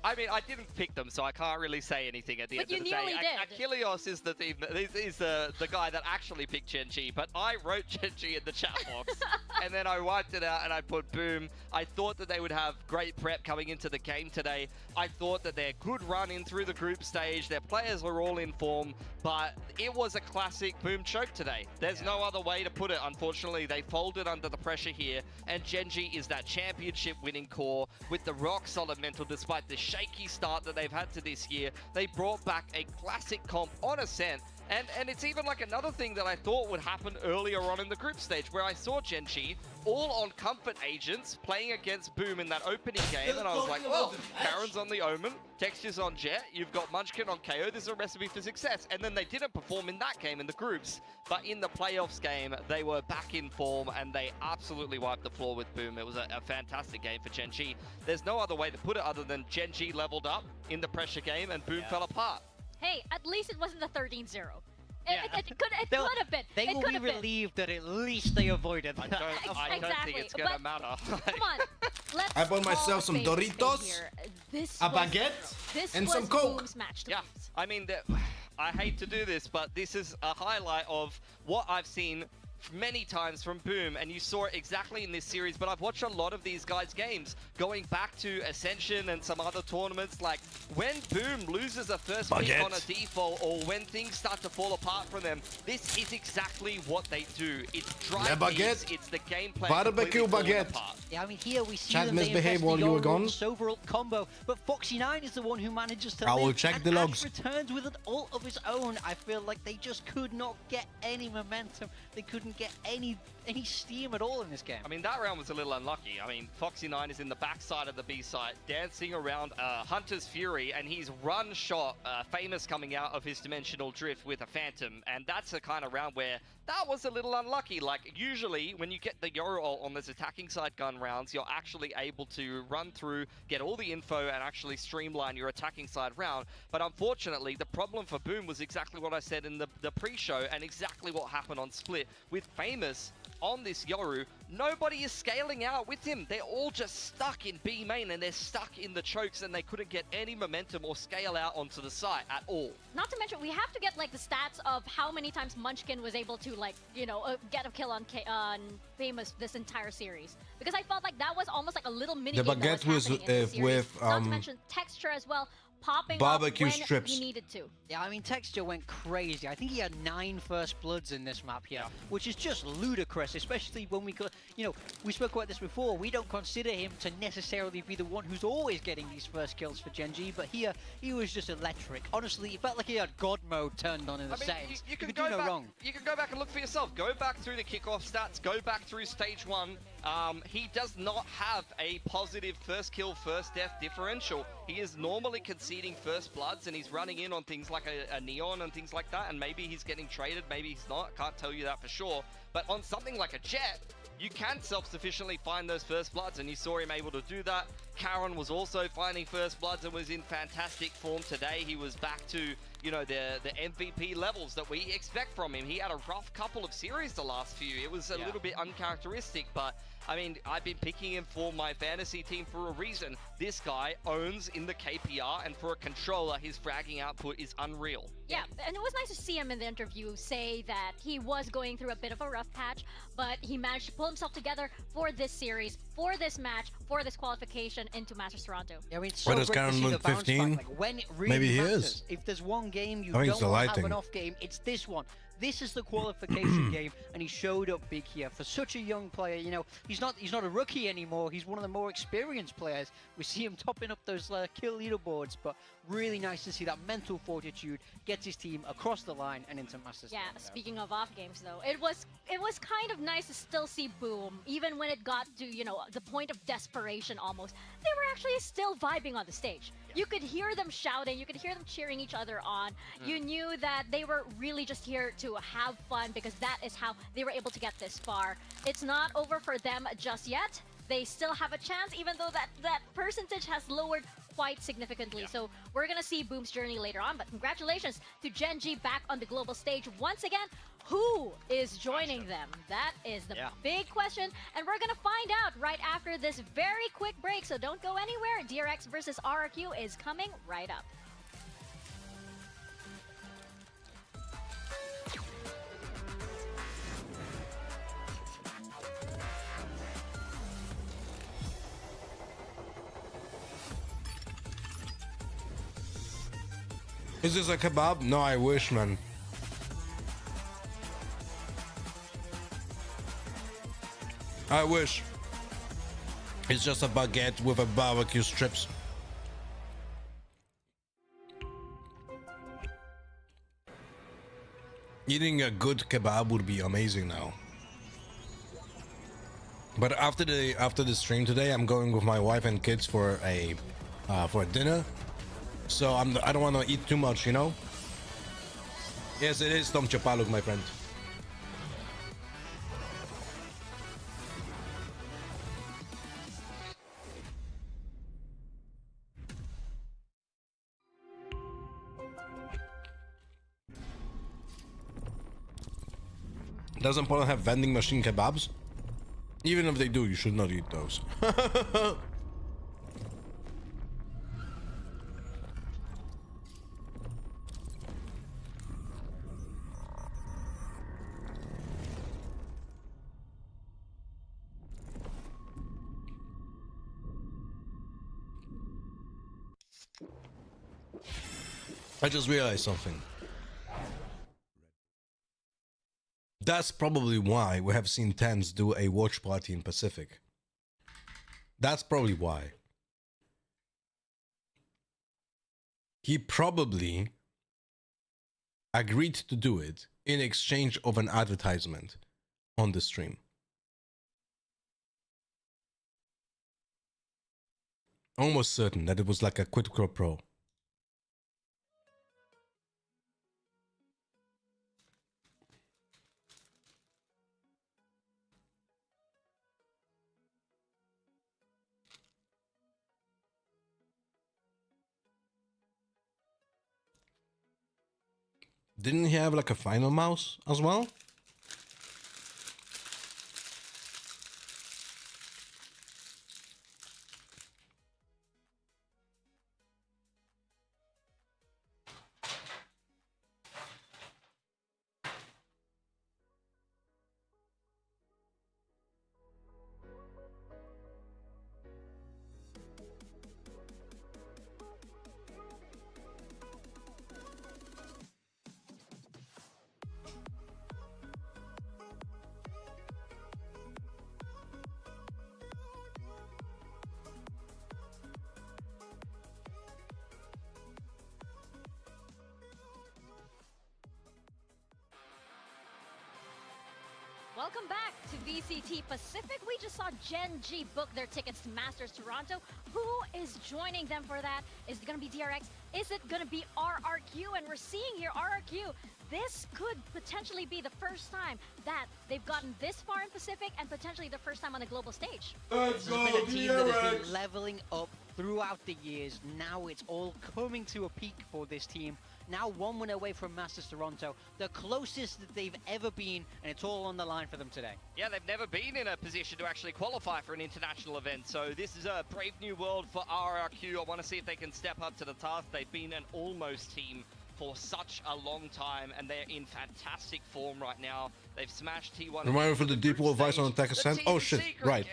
I mean, I didn't pick them, so I can't really say anything at the end of the day. But you nearly did. Achilleos is the team, is the guy that actually picked GENG, but I wrote GENG in the chat box, and then I wiped it out and I put Boom. I thought that they would have great prep coming into the game today. I thought that their good run in through the group stage, their players were all in form, but it was a classic Boom choke today. There's no other way to put it. Unfortunately, they folded under the pressure here, and GENG is that championship winning core with the rock solid mental despite the shaky start that they've had to this year. They brought back a classic comp on Ascent, and it's even like another thing that I thought would happen earlier on in the group stage, where I saw GENG all on comfort agents playing against Boom in that opening game, and I was like, well, Karen's on the Omen, Texture's on Jet, you've got Munchkin on KO, this is a recipe for success. And then they didn't perform in that game in the groups, but in the playoffs game, they were back in form, and they absolutely wiped the floor with Boom. It was a fantastic game for GENG. There's no other way to put it other than GENG leveled up in the pressure game, and Boom fell apart. Hey, at least it wasn't the 13-0. It could have been. They will be relieved that at least they avoided that. I don't think it's going to matter. Come on, let's I bought myself some Doritos, a baguette, and some Coke. Boom's match to Yeah, lose. I mean, I hate to do this, but this is a highlight of what I've seen many times from Boom, and you saw it exactly in this series, but I've watched a lot of these guys' games going back to Ascension and some other tournaments. Like, when Boom loses a first pick on a default, or when things start to fall apart for them, this is exactly what they do. It's drive these, it's the gameplay. Barbecue baguette. Yeah, I mean, here we see Chad them, they misbehaved invest while the you were gone. overall combo, but Foxy9 is the one who manages to I will live, check and the logs. Ash returns with an ult of his own. I feel like they just could not get any momentum. They couldn't get any steam at all in this game. I mean, that round was a little unlucky. I mean, Foxy9 is in the backside of the B site, dancing around Hunter's Fury, and he's run shot Famous coming out of his dimensional drift with a Phantom, and that's the kind of round where that was a little unlucky. Like, usually when you get the Yoru ult on those attacking side gun rounds, you're actually able to run through, get all the info, and actually streamline your attacking side round. But unfortunately, the problem for Boom was exactly what I said in the pre-show, and exactly what happened on Split. With Famous on this Yoru, nobody is scaling out with him. They're all just stuck in B main, and they're stuck in the chokes, and they couldn't get any momentum or scale out onto the site at all. Not to mention, we have to get like the stats of how many times Munchkin was able to, like, you know, get a kill on Famous this entire series, because I felt like that was almost like a little mini game that was happening in this series. with Not to mention Texture as well, popping barbecue off when strips. he needed to. Yeah, I mean, Texture went crazy. I think he had 9 first bloods in this map here, which is just ludicrous, especially when we got, you know, we spoke about this before. We don't consider him to necessarily be the one who's always getting these first kills for GENG, but here, he was just electric. Honestly, it felt like he had God mode turned on in the settings. You could go do no back, wrong. You can go back and look for yourself. Go back through the kickoff stats. Go back through stage 1. He does not have a positive first kill, first death differential. He is normally conceding first bloods, and he's running in on things like a Neon and things like that, and maybe he's getting traded, maybe he's not. Can't tell you that for sure. But on something like a Jet, you can self-sufficiently find those first bloods, and you saw him able to do that. Karen was also finding first bloods and was in fantastic form today. He was back to, you know, the MVP levels that we expect from him. He had a rough couple of series the last few. It was a little bit uncharacteristic, but I mean, I've been picking him for my fantasy team for a reason. This guy owns in the KPR, and for a controller, his fragging output is unreal. Yeah, and it was nice to see him in the interview say that he was going through a bit of a rough patch, but he managed to pull himself together for this series, for this match, for this qualification into Masters Toronto. Yeah, I mean, it's Where so does great to Karen see the look, bounce back. 15? Like, when it really Maybe he matters, is. if there's one game you I think don't it's the want to have lighting. an off game, it's this one. This is the qualification game, and he showed up big here for such a young player. You know, he's not a rookie anymore. He's one of the more experienced players. We see him topping up those kill leaderboards, but really nice to see that mental fortitude gets his team across the line and into Masters. Yeah, speaking of off games though, it was kind of nice to still see Boom, even when it got to, you know, the point of desperation almost. They were actually still vibing on the stage. You could hear them shouting, you could hear them cheering each other on. You knew that they were really just here to have fun because that is how they were able to get this far. It's not over for them just yet. They still have a chance, even though that percentage has lowered quite significantly. So we're gonna see Boom's journey later on, but congratulations to GENG back on the global stage once again. Who is joining them? That is the big question, and we're gonna find out right after this very quick break, so don't go anywhere. DRX versus RRQ is coming right up. Is this a kebab? No, I wish, man. I wish. It's just a baguette with a barbecue strips. Eating a good kebab would be amazing now. But after the stream today, I'm going with my wife and kids for a dinner. So I don't want to eat too much, you know. Yes, it is Tom Chapaluk, my friend. Doesn't Poland have vending machine kebabs? Even if they do, you should not eat those. I just realized something. That's probably why we have seen Tens do a watch party in Pacific. That's probably why. He probably agreed to do it in exchange of an advertisement on the stream. Almost certain that it was like a quid pro quo. Didn't he have like a final mouse as well? Welcome back to VCT Pacific. We just saw GENG book their tickets to Masters Toronto. Who is joining them for that? Is it going to be DRX? Is it going to be RRQ? And we're seeing here RRQ this could potentially be the first time that they've gotten this far in Pacific and potentially the first time on a global stage. This has been a team that has been leveling up throughout the years. Now it's all coming to a peak for this team. Now 1 win away from Masters Toronto, the closest that they've ever been, and it's all on the line for them today. Yeah, they've never been in a position to actually qualify for an international event, so this is a brave new world for RRQ. I want to see if they can step up to the task. They've been an almost team for such a long time, and they're in fantastic form right now. They've smashed T1. Reminder for the deep wall advice on attack ascent. Oh shit, right.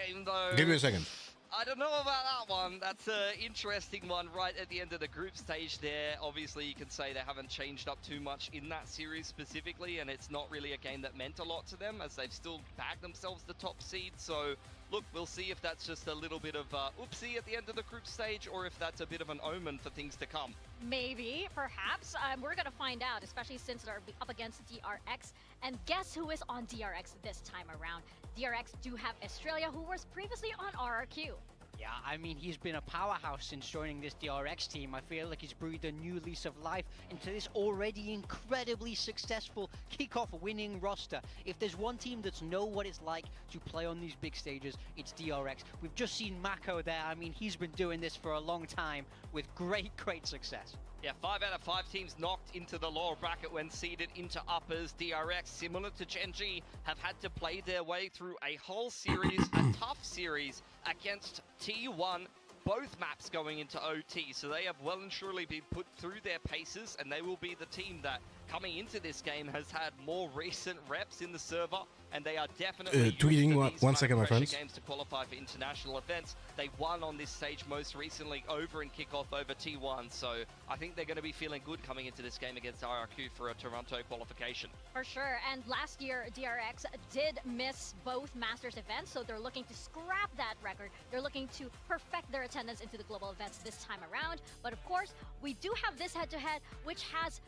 Give me a second. I don't know about that one. That's an interesting one right at the end of the group stage there. Obviously, you can say they haven't changed up too much in that series specifically, and it's not really a game that meant a lot to them as they've still bagged themselves the top seed. So, look, we'll see if that's just a little bit of oopsie at the end of the group stage or if that's a bit of an omen for things to come. Maybe, perhaps. We're going to find out, especially since they're up against DRX. And guess who is on DRX this time around? DRX do have Australia, who was previously on RRQ. Yeah, I mean, he's been a powerhouse since joining this DRX team. I feel like he's breathed a new lease of life into this already incredibly successful kickoff winning roster. If there's one team that's know what it's like to play on these big stages, it's DRX. We've just seen Mako there. I mean, he's been doing this for a long time with great success. Yeah, 5 out of 5 teams knocked into the lower bracket when seeded into uppers. DRX, similar to GENG, have had to play their way through a whole series, a tough series against T1, both maps going into OT. So they have well and surely been put through their paces, and they will be the team that, coming into this game, has had more recent reps in the server, and they are definitely tweeting one second, my friends. Games to qualify for international events. They won on this stage most recently over in kickoff over T1, so I think they're going to be feeling good coming into this game against RRQ for a Toronto qualification. For sure, and last year DRX did miss both Masters events, so they're looking to scrap that record. They're looking to perfect their attendance into the global events this time around. But of course, we do have this head-to-head, which has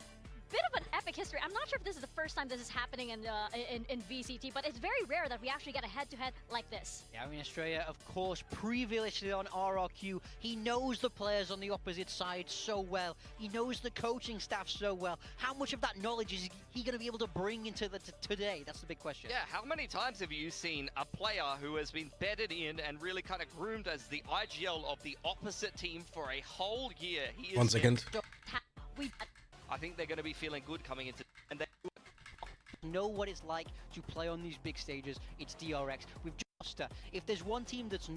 bit of an epic history. I'm not sure if this is the first time this is happening in VCT, but it's very rare that we actually get a head-to-head like this. Yeah, I mean, Australia, of course, previously on RRQ, he knows the players on the opposite side so well. He knows the coaching staff so well. How much of that knowledge is he going to be able to bring into today? That's the big question. Yeah, how many times have you seen a player who has been bedded in and really kind of groomed as the IGL of the opposite team for a whole year? He is 1 second. I think they're going to be feeling good coming into, and they know what it's like to play on these big stages. It's DRX. We've just if there's one team that's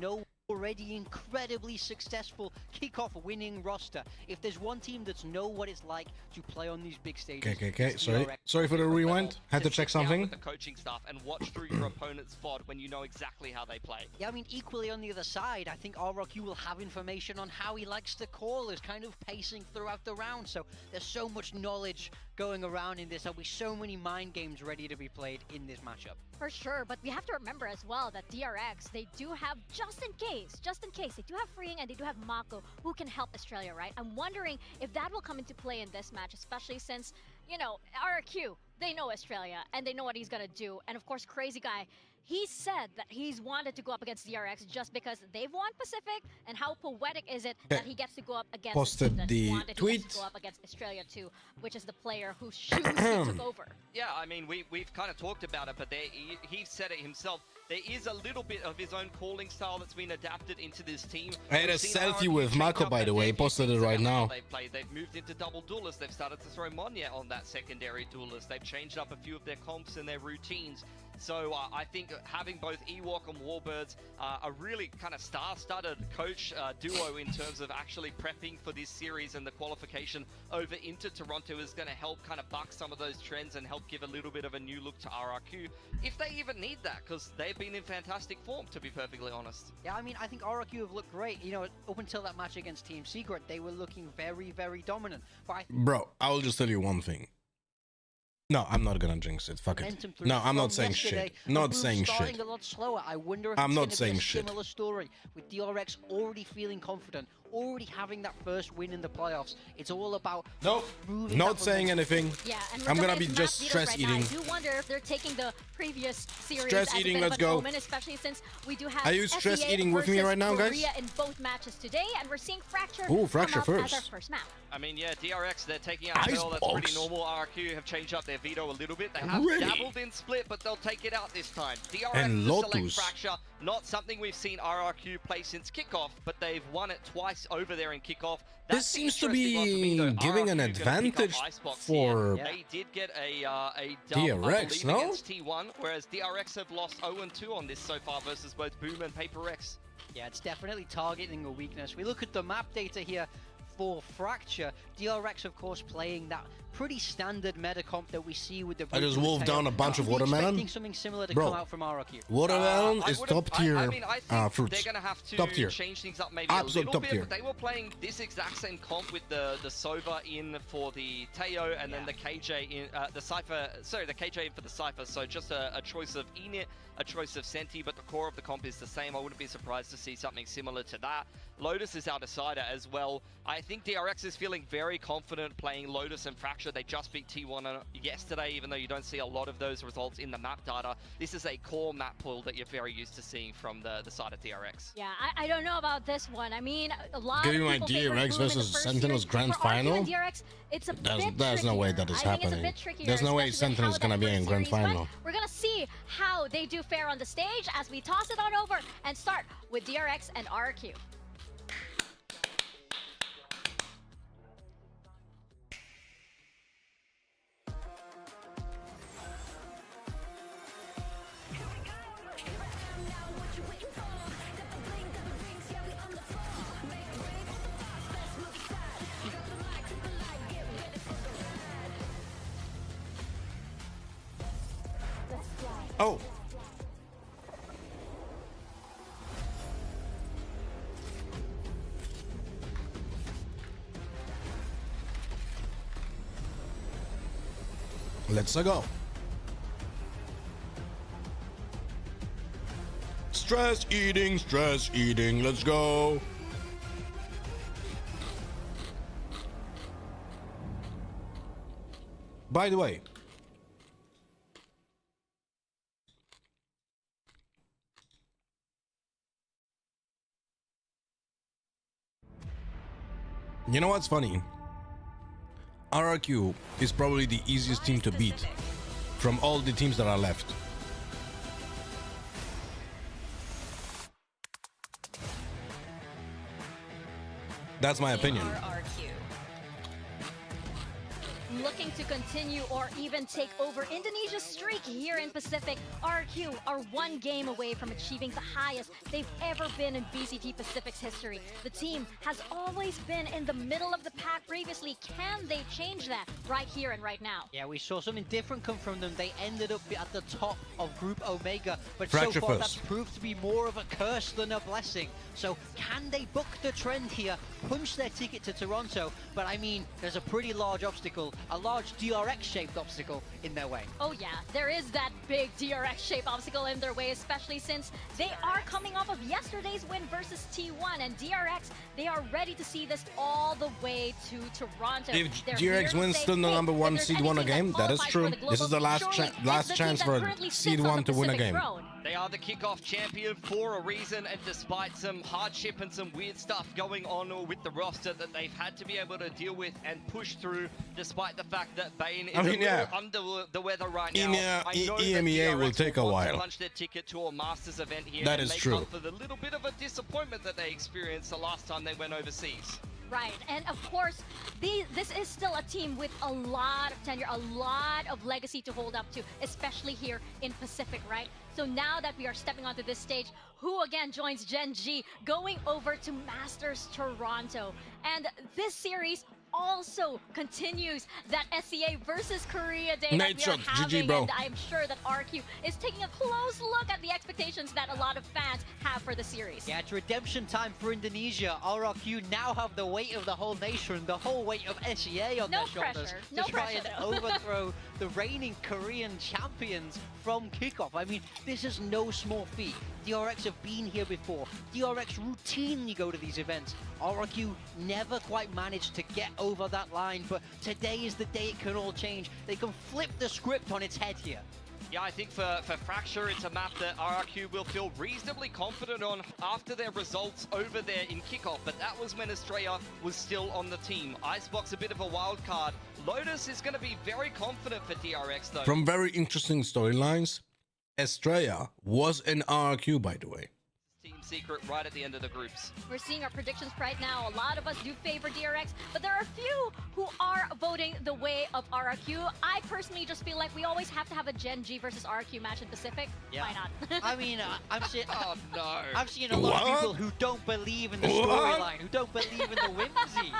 already incredibly successful kickoff winning roster. If there's one team that's know what it's like to play on these big stages. Okay. Sorry for the rewind. Had to check something. With the coaching staff and watch through your opponent's VOD when you know exactly how they play. Yeah, I mean, equally on the other side, I think RRQ will have information on how he likes to call, is kind of pacing throughout the round. So there's so much knowledge going around in this. There'll be so many mind games ready to be played in this matchup. For sure, but we have to remember as well that DRX, they do have, just in case, they do have Freeing and they do have Mako who can help Australia, right? I'm wondering if that will come into play in this match, especially since, you know, RRQ, they know Australia and they know what he's gonna do. And of course, Crazy Guy, he said that he's wanted to go up against DRX just because they've won Pacific, and how poetic is it that he gets to go up against Posted the tweet. He gets to go up against Australia too, which is the player whose shoes he took over. Yeah, I mean, we've kind of talked about it, but he said it himself. There is a little bit of his own calling style that's been adapted into this team. I had a selfie with Mako, by the way. Posted it right now. They've moved into double duelists. They've started to throw Monya on that secondary duelist. They've changed up a few of their comps and their routines. So I think having both Ewok and Warbirds a really kind of star-studded coach duo in terms of actually prepping for this series and the qualification over into Toronto is going to help kind of buck some of those trends and help give a little bit of a new look to RRQ, if they even need that, because they've been in fantastic form, to be perfectly honest. Yeah, I mean, I think RRQ have looked great. You know, up until that match against Team Secret, they were looking very dominant. But Bro, I will just tell you one thing. No, I'm not gonna jinx it. Fuck it. No, I'm not saying shit. Not saying shit. A lot slower. I wonder if I'm not it's saying be a shit. Similar story with DRX already feeling confident, already having that first win in the playoffs. It's all about nope, moving not saying anything. Yeah, and I'm gonna Rotome be is just map stress leaders right eating. now. I do wonder if they're taking the previous series Stress as a eating, bit of let's an go. omen, especially since we do have Are you stress SEA eating with me versus right now, guys? Korea in both matches today, and we're seeing Fracture Ooh, Fracture come up as first. our first map. I mean, yeah, DRX, they're taking out Pearl, that's pretty normal. RRQ have changed up their veto a little bit. They have Really? dabbled in Split, but they'll take it out this time. DRX And to select Lotus. Fracture, not something we've seen RRQ play since kickoff, but they've won it twice over there in kickoff. This seems to be giving an advantage for They did get a dub, I DRX, believe, no? against T1, whereas DRX have lost 0-2 on this so far versus both Boom and Paper X. Yeah, it's definitely targeting a weakness. We look at the map data here for Fracture. DRX, of course, playing that pretty standard meta comp that we see with the. I just Boom wolfed tail. down a bunch Are of we watermelon. expecting something similar to Bro, come out from RRQ? watermelon I is would've- top tier I mean, I think fruits. they're going to have to Top tier. change things up maybe Absolute a little top bit, tier. but they were playing this exact same comp with the Sova in for the Teo and then the KJ in the Cypher. Sorry, the KJ in for the Cypher. So just a choice of Enit, a choice of Senti, but the core of the comp is the same. I wouldn't be surprised to see something similar to that. Lotus is our decider as well. I think DRX is feeling very confident playing Lotus and Fracture. They just beat T1 yesterday, even though you don't see a lot of those results in the map data. This is a core map pool that you're very used to seeing from the side of DRX. Yeah, I don't know about this one. I mean, a lot Giving of my people favor DRX Boom in the versus first Sentinels series. grand For RQ and final? DRX, it's a There's bit no way trickier. that is I think it's a happening. bit trickier, There's no way especially Sentinels how gonna that be in first grand series went. final. We're gonna see how they do fare on the stage as we toss it on over and start with DRX and RQ. Oh. Let's go. Stress eating, let's go. By the way, you know what's funny? RRQ is probably the easiest team to beat from all the teams that are left. That's my opinion. Looking to continue or even take over Indonesia's streak here in Pacific, RQ are one game away from achieving the highest they've ever been in VCT Pacific's history. The team has always been in the middle of the pack previously. Can they change that right here and right now? Yeah, we saw something different come from them. They ended up at the top of Group Omega, but Fracture so far first. that's proved to be more of a curse than a blessing. So can they book the trend here, punch their ticket to Toronto? But I mean, there's a pretty large obstacle, a large DRX-shaped obstacle in their way. Oh yeah, there is that big DRX-shaped obstacle in their way, especially since they are coming off of yesterday's win versus T1, and DRX, they are ready to see this all the way to Toronto. If They're DRX here to wins say, still the hey, number if one there's seed any won a team game, that that is qualifies true. for the This is the global, last surely last it's the chance team for that currently seed sits on one the to win a Pacific game. throne. They are the kickoff champion for a reason, and despite some hardship and some weird stuff going on with the roster that they've had to be able to deal with and push through, despite the fact that Bane is I mean, a little yeah. under the weather right now. I know that EMEA will DRX take a want to while. punch their ticket to a Masters event here That and is make true. up for the little bit of a disappointment that they experienced the last time they went overseas. Right, and of course, this is still a team with a lot of tenure, a lot of legacy to hold up to, especially here in Pacific, right? So now that we are stepping onto this stage, who again joins GENG going over to Masters Toronto? And this series also continues that SEA versus Korea day that we are Nitro, GG, having, bro. and I'm sure that RQ is taking a close look at the expectations that a lot of fans have for the series. Yeah, it's redemption time for Indonesia. RRQ now have the weight of the whole nation, the whole weight of SEA on No their shoulders pressure, no to try pressure, and though. overthrow the reigning Korean champions from kickoff. I mean, this is no small feat. DRX have been here before. DRX routinely go to these events RRQ never quite managed to get over that line, but today is the day it can all change. They can flip the script on its head here. Yeah, I think for Fracture, it's a map that RRQ will feel reasonably confident on after their results over there in kickoff, but that was when Estrella was still on the team. Icebox a bit of a wild card. Lotus is going to be very confident for DRX though. From very interesting storylines, Estrella was an RRQ, by the way. Team secret right at the end of the groups. We're seeing our predictions right now. A lot of us do favor DRX, but there are a few who are voting the way of RRQ. I personally just feel like we always have to have a GENG versus RRQ match in Pacific. Yeah. Why not? I mean, I'm seeing. Oh no! I'm seeing a lot of people who don't believe in the storyline, who don't believe in the whimsy.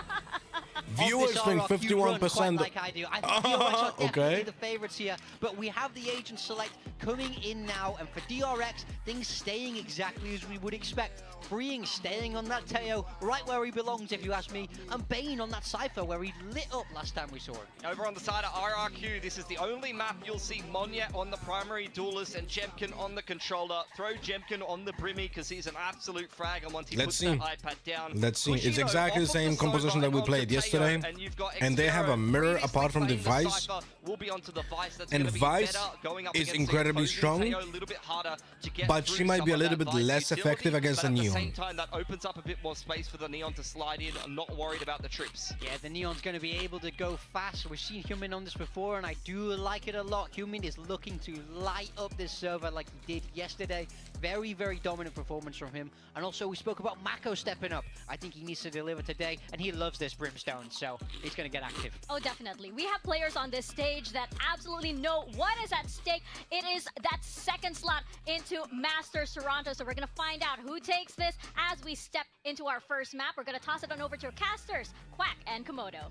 Viewers think 51%. Like I do. I think DRX are definitely Okay. the favorites here, but we have the agent select coming in now, and for DRX, things staying exactly as we would expect. Freeing staying on that Teo, right where he belongs, if you ask me, and Bane on that Cypher where he lit up last time we saw him. Over on the side of RRQ, this is the only map you'll see Monyet on the primary duelist and Jemkin on the controller. Throw Jemkin on the Brimmy because he's an absolute frag, and once he puts that iPad down... Let's see. It's Kushino exactly the off of same composition that we onto played Teo, yesterday. and you've got And they have a Xero mirror previously apart from the playing the Vice. Cypher, will be onto the Vice. That's And gonna be Vice better going up is against the incredibly opposing strong, Teo, a little bit harder to get but through she might some be a of little that bit Vice less utility, effective against but the at Neon. the same time, that opens up a bit more space for the Neon to slide in. I'm not worried about the trips. Yeah, the Neon's going to be able to go fast. We've seen Human on this before, and I do like it a lot. Human is looking to light up this server like he did yesterday. Very, very dominant performance from him. And also, we spoke about Mako stepping up. I think he needs to deliver today, and he loves this Brimstone, so he's going to get active. Oh, definitely. We have players on this stage that absolutely know what is at stake. It is that second slot into Masters Toronto, so we're going to find out who takes this as we step into our first map. We're going to toss it on over to our casters, Quack and Komodo.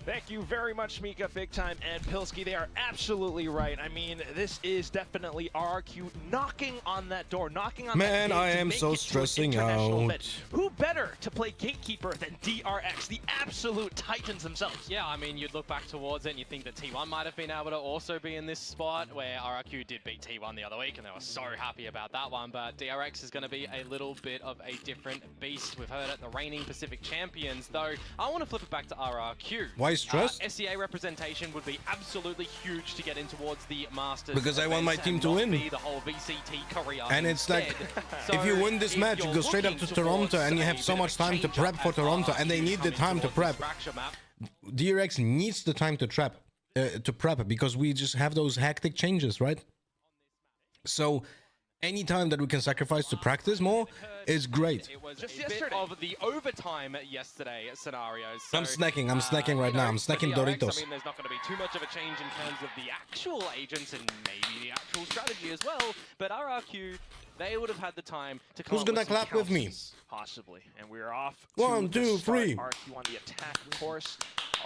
Thank you very much, Mika, Big Time, and Pilsky. They are absolutely right. I mean, this is definitely RRQ knocking on that door, knocking on Man, that gate I to am make so it to an stressing international out. event. Who better to play gatekeeper than DRX, the absolute titans themselves? Yeah, I mean, you'd look back towards it and you think that T1 might have been able to also be in this spot where RRQ did beat T1 the other week and they were so happy about that one, but DRX is going to be a little bit of a different beast. We've heard it, the reigning Pacific champions, though I want to flip it back to RRQ. Why stress? SEA representation would be absolutely huge to get in towards the Masters. Because I want my event team and to not win. be the whole VCT career And it's instead. like, if you win this match, you go straight up to Toronto and you have so much time to prep for Toronto, and they need the time to prep. DRX needs the time to prep, because we just have those hectic changes, right? So any time that we can sacrifice to practice more is great. It was just a bit of the overtime yesterday scenarios. So, I'm snacking right now. I'm snacking for DRX, Doritos. I mean, there's not going to be too much of a change in terms of the actual agents and maybe the actual strategy as well. But RRQ, they would have had the time to come Who's up gonna with some clap with me? counters. Possibly. And we're off. One, to the two, start. three. RQ on the attack course.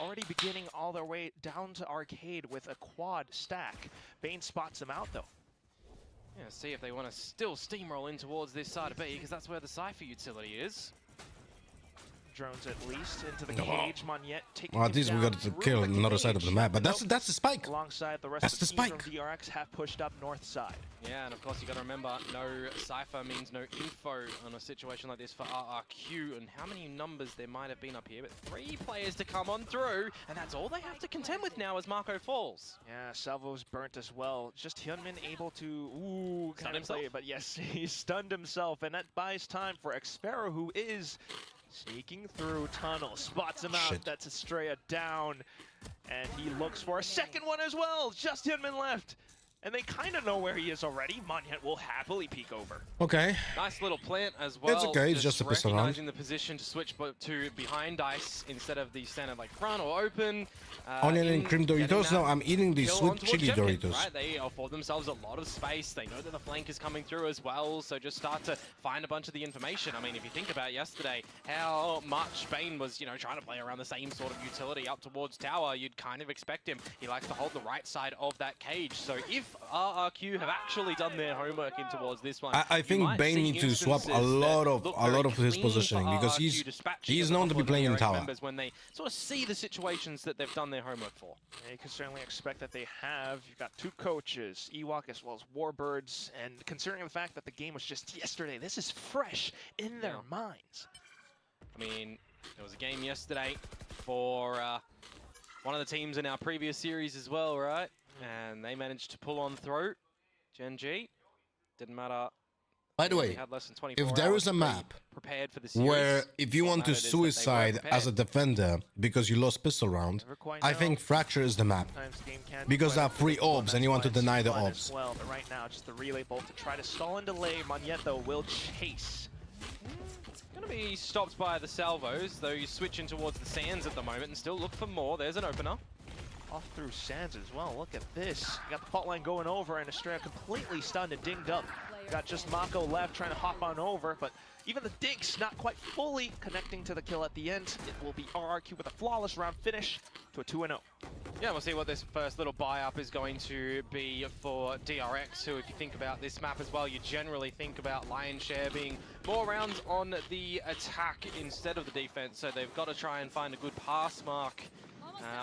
Already beginning all their way down to arcade with a quad stack. Bane spots him out though. Yeah, see if they want to still steamroll in towards this side of B, because that's where the Cypher utility is. Drones at least into the cage. Monyet taking Well, at him least we down got to through kill the another side of the cage. map, but Nope. that's the spike. Alongside the rest That's of the the team spike. from DRX have pushed up north side. Yeah, and of course you got to remember, no Cypher means no info on a situation like this for RRQ, and how many numbers there might have been up here, but 3 players to come on through, and that's all they have to contend with now as Marco falls. Yeah, Salvo's burnt as well. Just Hyunmin able to kind of himself? play it, but yes, he stunned himself, and that buys time for Xpero, who is sneaking through tunnel, spots him out. Shit. That's Estrella down, and he looks for a second one as well. Just Hyunmin left. And they kind of know where he is already. Monyet will happily peek over. Okay. Nice little plant as well. It's okay, it's just a pistol round. recognizing the position to switch to behind ice instead of the standard like front or open. Onion and cream Doritos? No, I'm eating the kill sweet on towards chili Jemkin, Doritos. Right? They afford themselves a lot of space. They know that the flank is coming through as well, so just start to find a bunch of the information. I mean, if you think about yesterday, how much Bane was, trying to play around the same sort of utility up towards tower, you'd kind of expect him. He likes to hold the right side of that cage. So if if RRQ have actually done their homework in towards this one, I think Bane needs to swap a lot of his positioning because he's known to be playing in tower. When they sort of see the situations that they've done their homework for. Yeah, you can certainly expect that they have. You've got two coaches, Ewok as well as Warbirds, and considering the fact that the game was just yesterday, this is fresh in their minds. I mean, there was a game yesterday for one of the teams in our previous series as well, right? And they managed to pull on through. GENG, didn't matter. By the way, if there is a map where if you want to suicide as a defender because you lost pistol round, I think Fracture is the map. Because there are 3 orbs and you want to deny the orbs. Well, but right now, just the relay bolt to try to stall and delay. Magneto will chase. Gonna be stopped by the salvos, though you switch in towards the sands at the moment and still look for more. There's an opener. Off through sands as well. Look at this. You got the fault line going over, and Estrella completely stunned and dinged up. Got just Mako left trying to hop on over, but even the dinks not quite fully connecting to the kill at the end. It will be RRQ with a flawless round finish to a 2-0. Yeah, we'll see what this first little buy-up is going to be for DRX, who, if you think about this map as well, you generally think about Lion's Share being more rounds on the attack instead of the defense, so they've got to try and find a good pass mark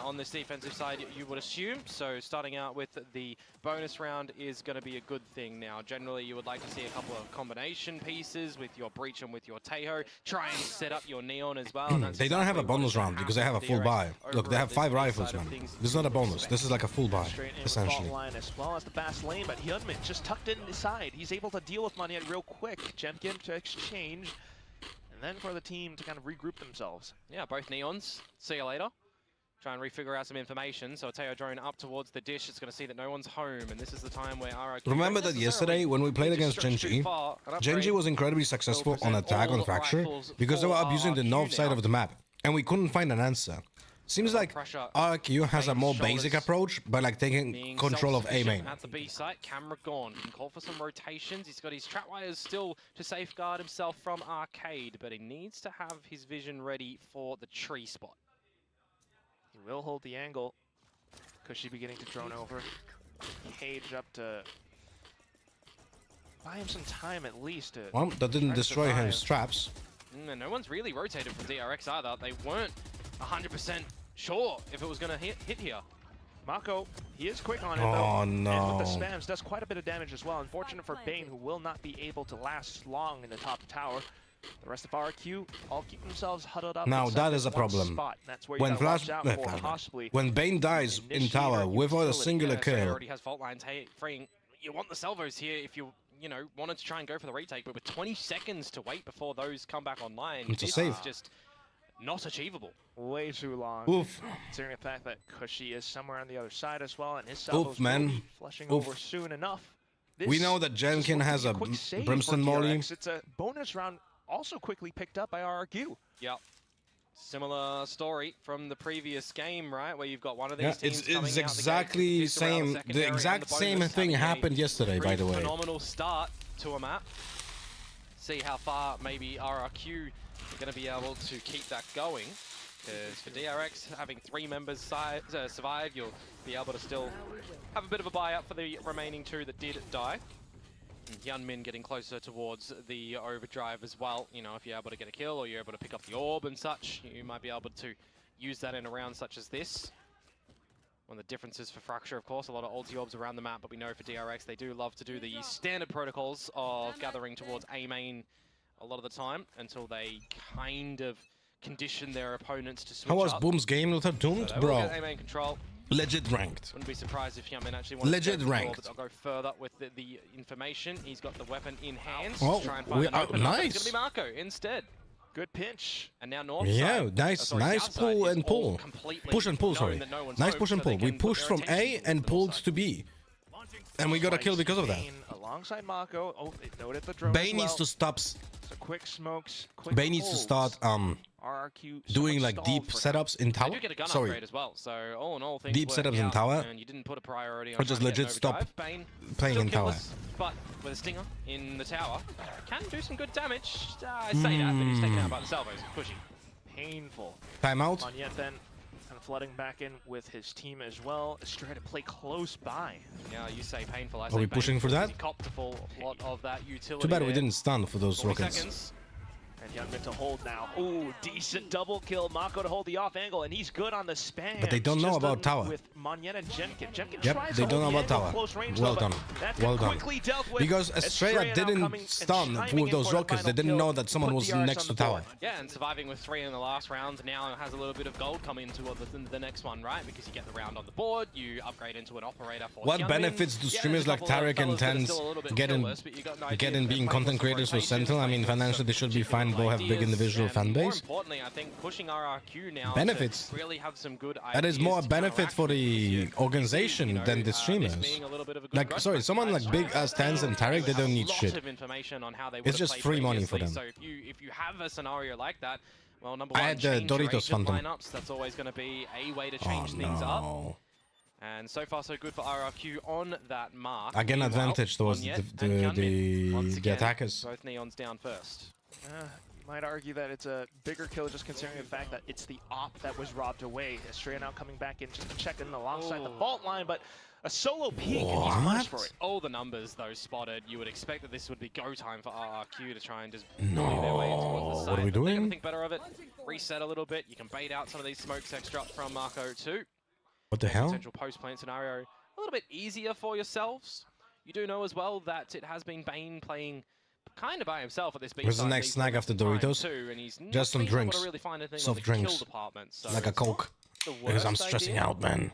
on this defensive side, you would assume. So starting out with the bonus round is going to be a good thing. Now, generally, you would like to see a couple of combination pieces with your Breach and with your Teho. Try and set up your Neon as well. They don't have a bonus round because they have a full buy. Look, they have 5 rifles, man. This is not a bonus. This is like a full buy, essentially. Line as well as the Bass lane, but Hyunmin just tucked in his side. He's able to deal with Magnet real quick. Jemkin to exchange, and then for the team to kind of regroup themselves. Yeah, both Neons. See you later. Try and refigure out some information. So Teo drone up towards the dish. It's going to see that no one's home, and this is the time where RRQ... Remember that yesterday when we played against GENG, GENG was incredibly successful on attack on Fracture because they were abusing the north side of the map, and we couldn't find an answer. Seems like RRQ has a more basic approach by like taking control of A main. At the B site, camera gone. Can call for some rotations. He's got his trap wires still to safeguard himself from Arcade, but he needs to have his vision ready for the tree spot. He will hold the angle. Cushy beginning to drone over. Cage up to buy him some time at least. Well, that didn't destroy his traps. And no one's really rotated from DRX either. They weren't 100% sure if it was going to hit here. Mako, he is quick on it though. No. And with the spams, does quite a bit of damage as well. Unfortunate for Bane, who will not be able to last long in the top tower. The rest of RQ all keep themselves huddled up. Now that is a problem. When when Bane dies in tower without a singular kill. Already has fault lines freeing. You want the salvos here if you wanted to try and go for the retake, but with 20 seconds to wait before those come back online, it's this is just not achievable. Way too long. Oof. Considering the fact that Cushy is somewhere on the other side as well, and his salvos man. will be flushing over soon enough. We know that Jenkin has a Brimstone Molly. It's a bonus round. Also quickly picked up by RRQ. Yep. Similar story from the previous game, right? Where you've got one of these teams it's exactly same. The exact same thing happened yesterday, by the way. Phenomenal start to a map. See how far maybe RRQ are going to be able to keep that going. Because for DRX, having 3 members survive, you'll be able to still have a bit of a buy up for the remaining 2 that did die. Hyunmin getting closer towards the overdrive as well. You know, if you're able to get a kill or you're able to pick up the orb and such, you might be able to use that in a round such as this. One of the differences for Fracture, of course, a lot of ulti orbs around the map, but we know for DRX they do love to do the standard protocols of gathering towards A main a lot of the time until they kind of condition their opponents to switch How was up. Boom's game with her Doomed? So Bro. A main control. Legit ranked. Wouldn't be surprised if Hyunmin actually wanted Legit to go ranked. but I'll go further with the information. He's got the weapon in hand. Oh, Try and find an opener. nice. It's going to be Mako instead. Good pinch. And now north Yeah, side, nice, nice pull and pull. Push and pull, sorry. Nice push and pull. We pushed from A and pulled to B. And we got a kill because of that. Alongside Mako. Oh, they noted the drone Bane needs to stop. So quick smokes, quick Bane needs to start RRQ doing like deep setups in tower. You get a gun Sorry. upgrade as well. So all in all, things Deep setups in tower. And you didn't put a priority on Or just trying to get legit an stop overdrive. Bane playing in tower. killless, but with a stinger in the tower, can do some good damage. I say that, but he's taken out by the salvos. Pushy. Painful. Timeout. On yet then. Kind of flooding back in with his team as well. Estrella to play close by. Yeah, you say painful. I Are say we pushing for painful. that? He copped a full lot of that utility. Too bad we there. didn't stun for those 40 rockets. seconds. And Hyunmin to hold now. Ooh, decent double kill. Mako to hold the off angle, and he's good on the spam. But they don't know about tower. With Monyen and Jemkin. Jemkin Yep, tries they to don't know hold about the angle tower. close range, Well though, done. but that's Well done. quickly dealt with. Because Estrella now didn't coming and stun chiming with in those for the rockets. They final didn't kill know that to someone put was DRX next on to the board. tower. Yeah, and surviving with 3 in the last round now has a little bit of gold coming into the next one, right? Because you get the round on the board, you upgrade into an operator for What Hyunmin. benefits do Yeah, streamers there's a like couple of Tarek and fellas that are Tens still a little bit get killless, but you got an idea in that being they're playing content with some creators for rotation, Sentinel? I mean, playing with financially they some should be fine. Both have big ideas, individual and fan more base. importantly, I think pushing RRQ now Benefits. to really have some good ideas. That is more a to benefit for the organization than the this streamers. being a little bit of a good Like, rush sorry, back someone side. like big as Tens and Tarek, they don't need Lots shit. of information on how they It's would've just played free money for previously. them. So if you have a scenario like that, well, number I one, had the change your Doritos agent Phantom. lineups. That's always going to be a way to change things up. No. And so far, so good for RRQ on that mark. Again, Meanwhile, advantage towards Onyet and Hyunmin, once the again, attackers. Both Neons down first. You might argue that it's a bigger kill just considering the fact that it's the op that was robbed away. Estrella now coming back in just to check in alongside the fault line, but a solo peek and he's punished for it. All the numbers, though, spotted. You would expect that this would be go time for RRQ to try and just bully their way towards the side. What are we But they're doing? gonna think better of it. Reset a little bit. You can bait out some of these smokes extra from Marco too. What the hell? Potential post-plant scenario a little bit easier for yourselves. You do know as well that it has been Bane playing kind of by himself at this beat. Where's the next snack after Doritos? Just some drinks. Soft drinks. Like a Coke. Because I'm stressing out, man.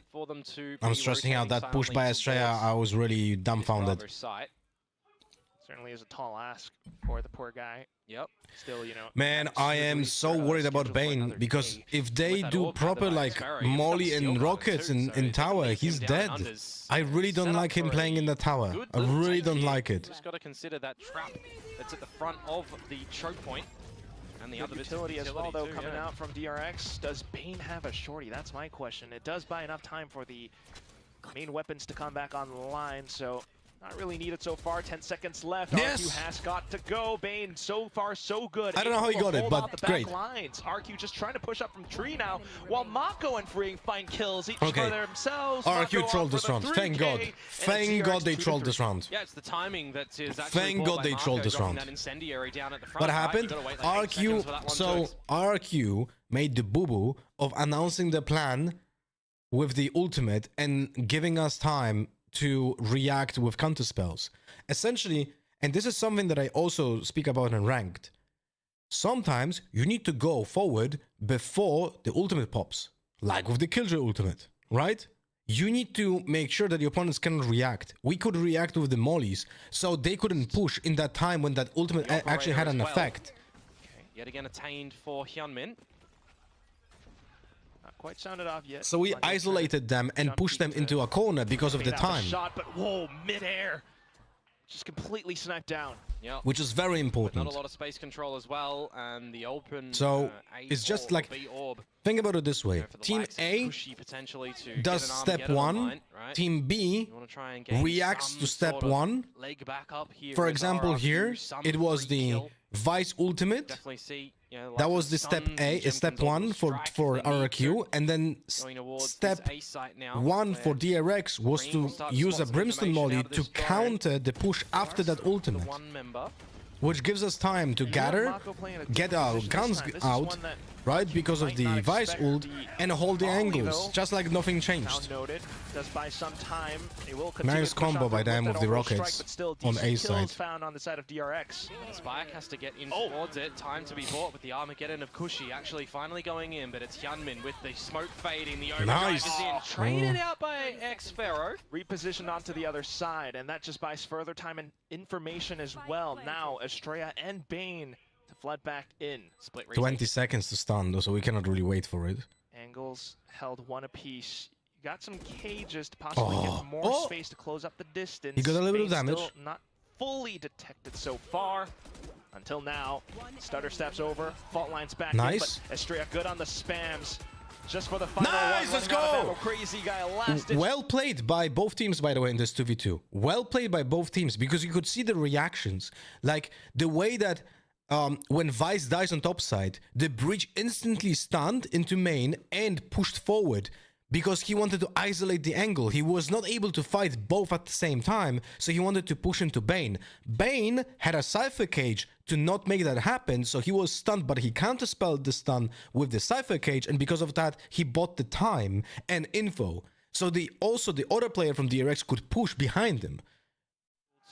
I'm stressing out. That push by Estrella, I was really dumbfounded. Certainly is a tall ask for the poor guy. Yep. Still, you know. Man, I am so worried about Bane because if they do proper like Molly and rockets in tower, he's dead. I really don't like him playing in the tower. I really don't like it. Just got to consider that trap that's at the front of the choke point. And the other utility as well, though, too, coming yeah. out from DRX. Does Bane have a shorty? That's my question. It does buy enough time for the main weapons to come back online, so not really needed so far. 10 seconds left. Yes! RQ has got to go. Bane, so far, so good. I don't know how he Able to got it, hold but out the great. back lines. RQ just trying to push up from tree now, while Mako and Freeing find kills each Okay. for themselves. RQ Mako trolled off this for the round. Thank 3K, God. and Thank DRX God they 2-3. trolled this round. Yeah, it's the timing that is actually Thank bought God by they Marco, trolled this dropping round. that incendiary down at the front, What right? happened? You gotta wait like 8 seconds for that one RQ, to RQ made the boo-boo of announcing the plan with the ultimate and giving us time to react with counter spells. Essentially, and this is something that I also speak about in ranked, sometimes you need to go forward before the ultimate pops, like with the Killjoy ultimate, right? You need to make sure that your opponents cannot react. We could react with the mollies, so they couldn't push in that time when that ultimate actually had an effect. Yet again attained for Hyunmin. Not quite sounded off yet. So we isolated them and pushed them into a corner because of the Bait out time, shot, but whoa, midair. Just completely sniped down. Yep. which is very important. Not a lot of space control as well, and the open. So A it's just orb, like, B orb. think about it this way. For the Team likes of A Kushi potentially to get does an step Armageddon 1, online, right? Team B You wanna try and gain reacts some to step sort of 1. leg back up here For with example, RRQ, here some it was free the kill. Vice ultimate. Definitely see, you know, like That was the stuns step and A, Jenkins step on 1 the for strike for if they need RRQ, and then Going towards step this A site now, 1 for where DRX was Green will to start to use spot a some Brimstone information molly out of to this guy. counter the push after that ultimate, one member. which gives us time to gather, Mako playing a get different our position this guns time. This is out, one that right, because of might the not Vice expect. ult, The and hold the volley, angles, though, just like nothing now changed. noted, does buy some time. It will continue Nice to push combo out by there them that with the overall strike, rockets but still on decent A kills side. found on the side of DRX. Spike has to get in Oh. towards it. Time to be bought with the Armageddon of Kushi actually finally going in, but it's Hyunmin with the smoke fading. The overdrive Nice. is in. Traded out by X-Pharaoh. Repositioned onto the other side, and that just buys further time and information as well. Now, Estrella and Bane to flood back in. Split 20 seconds to stun, though, so we cannot really wait for it. Angles held one apiece. You got some cages to possibly get more space to close up the distance. He got a little bit of Bane's damage. Still not fully detected so far. Until now, stutter steps over, fault lines back Nice. in, but Estrella good on the spams. Just for the final Nice, one, let's running out of go! ammo. Crazy guy, last ditch. Well played by both teams, by the way, in this 2v2. Well played by both teams, because you could see the reactions. Like, the way that when Vice dies on top side, the breach instantly stunned into main and pushed forward because he wanted to isolate the angle. He was not able to fight both at the same time, so he wanted to push into Bane. Bane had a Cypher Cage to not make that happen, so he was stunned, but he counterspelled the stun with the Cypher Cage, and because of that, he bought the time and info. So the other player from DRX could push behind him.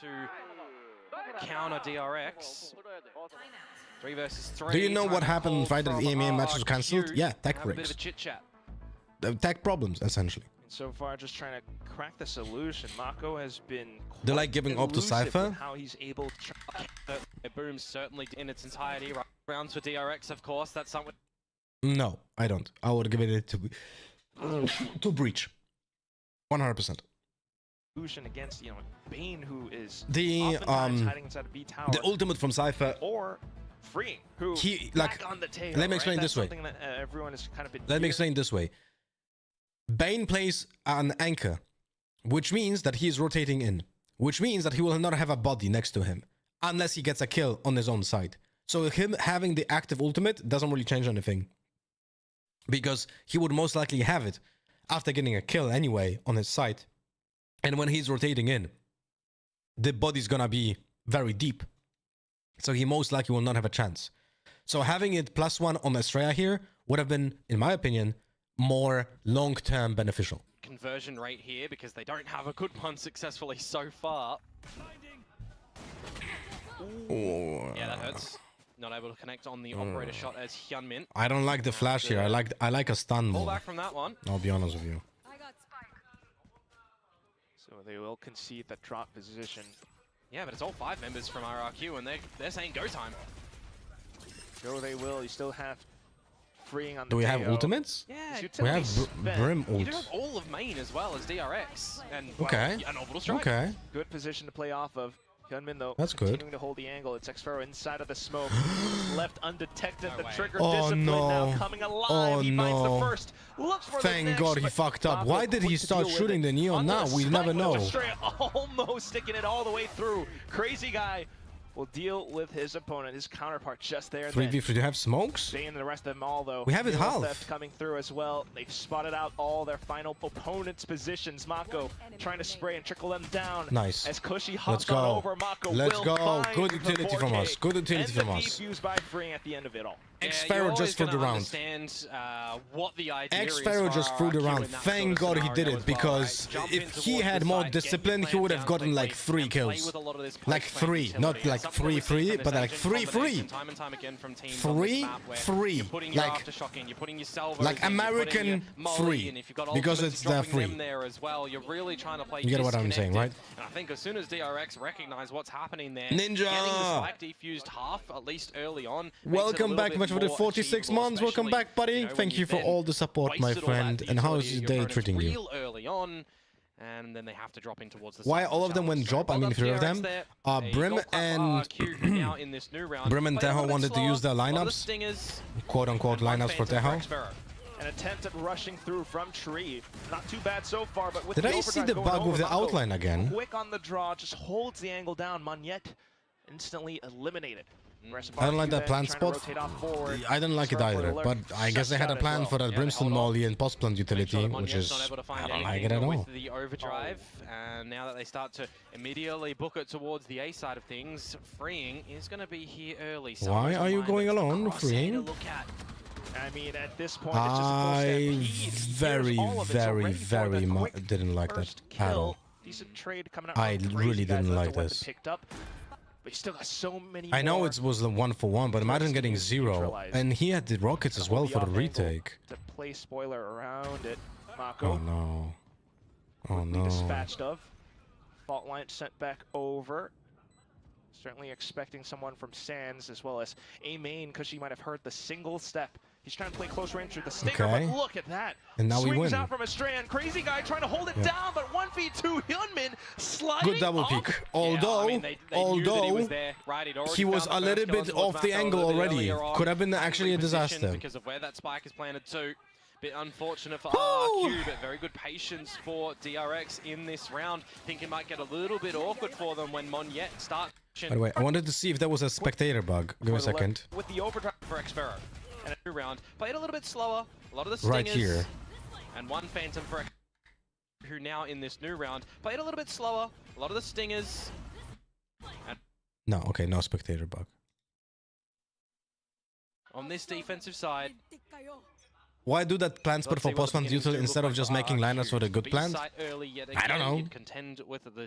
To counter DRX. 3 versus 3. Do you know what happened on Friday? The EMEA match was cancelled? Yeah, tech Have a bit breaks. of a chit chat. Tech problems, essentially. So far, just trying to crack the solution. Mako has been. They're like giving up to Cypher. How he's able to. Boom certainly in its entirety. Right. Rounds for DRX, of course. That's something. No, I don't. I would give it to Breach. 100%. Solution against, you know, Bane, who is The hiding inside a B tower. the ultimate from Cypher. Or Free, who He like. back on the table, Let me explain right? this way. That's something that everyone has kind of been. Let me explain this way. Bane plays an anchor, which means that he is rotating in, which means that he will not have a body next to him unless he gets a kill on his own side. So him having the active ultimate doesn't really change anything, because he would most likely have it after getting a kill anyway on his side. And when he's rotating in, the body's gonna be very deep, so he most likely will not have a chance. So having it +1 on Estrella here would have been, in my opinion, more long-term beneficial. Conversion rate here because they don't have a good one successfully so far. Ooh. Yeah, that hurts. Not able to connect on the operator shot as Hyunmin. I don't like the flash here. I like a stun Pull more. back from that one. I'll be honest with you. So they will concede that drop position. Yeah, but it's all 5 members from RRQ, and they're saying go time. Go they will. You still have freeing on the Do we have KO. ultimates? Yeah, We have Brim You ult. do have all of main as well as DRX. And, well, Okay. an orbital strike. Okay. Good position to play off of. Hyunmin, though, That's good. continuing to hold the angle. It's Xfero inside of the smoke. Left undetected. The trigger Oh, discipline no. now coming alive. Oh, He finds the no. first. Looks for the Thank next, God he but fucked up. Mako Why did he quick to start deal with shooting it. the Neon Onto now? the We spike never with know. Astrea, almost sticking it all the way through. Crazy guy will deal with his opponent, his counterpart just there. 3v3, do you have smokes? Bane and the rest of them all, though. We have it Neural half. Theft coming through as well. They've spotted out all their final opponents' positions. Mako trying to spray and trickle them down. Nice. As Cushy Let's hops go. on over, Mako Let's will go. find Good the utility from 4K. us. Good utility and from the us. defuse by Free at the end of it all. Xfero just threw the round. Understand what the idea is Xfero for just threw the RRQ round. in that Thank sort God of he did scenario it, as well, because right? Jump if in he towards had the more side, get your discipline, he plan would have down gotten like quickly, 3 and play kills. with a lot of this Like post-plant 3, utility. not like Something that we've seen 3-3, from but this like agent 3-3. combination time and time again from teams on this 3, map where 3. you're putting your Like aftershock in, you're putting your salvos like in, you're putting American your molly free, in. If you've got because ultimates, it's you're the dropping them free. there as well. You're really trying to play You get what I'm saying, right? disconnected. And I think as soon as DRX recognize what's happening there, Ninja! getting the spike defused half, at least early on, makes it a Welcome little back, bit much for the more 46 achievable, months. Welcome especially, back, buddy. you know, Thank when you for you've all the support, my wasted all that friend. And how is utility your of day your opponents treating you? real early on, and then they have to drop in towards the Why side all of of the them went challenge. drop? I mean, 3 of them. Brim and now in this new round. Brim and Played a Teho little bit wanted to slower, use their a lot of the lineups, stingers, quote-unquote lineups for Teho. An attempt at rushing through from Tree. Not too bad so far, but with Did the I see overdrive the going bug over, with the Mako outline again? Quick on the draw, just holds the angle down. Monyet instantly eliminated. I don't like that plan spot. I don't like it either, but I guess they had a plan for that Brimstone Molly and post plant utility, which is, I don't like it at all. with the overdrive, and now that they start to immediately book it towards the A side of things, freeing is going to be here early. Why are you going alone, freeing? I mean, at this point, it's just a full very much didn't like that at all. Decent trade coming out. I really didn't like weapon this. Picked up, but you still got so many. I know more. it was the 1-for-1, but imagine getting 0. And he had the rockets as well for the retake. To play spoiler around it, Mako. Oh no. Oh no. Dispatched of. Fault line sent back over. Certainly expecting someone from Sands as well as a main, because she might have heard the single step. He's trying to play close range with the stinger, Okay. but look at that. And now we Swings win. out from a strand. Crazy guy trying to hold it down, but 1v2 Hyunmin sliding Good double off. peek. Although, he was a little bit off the angle already. Could have been actually a disaster. Because of where that spike is planted too. Bit unfortunate for RRQ, but very good patience for DRX in this round. Think it might get a little bit awkward for them when Monyet starts By the way, I wanted to see if there was a spectator bug. Give me a second. With the overdrive for Xfero. And a new round. Played a little bit slower. A lot of the stingers. Right here. And one Phantom for who now in this new round played a little bit slower. A lot of the stingers. And No, okay, no spectator bug. on this defensive side. Why do that plant spot for post plant util instead of just making liners for the good plant? I don't know.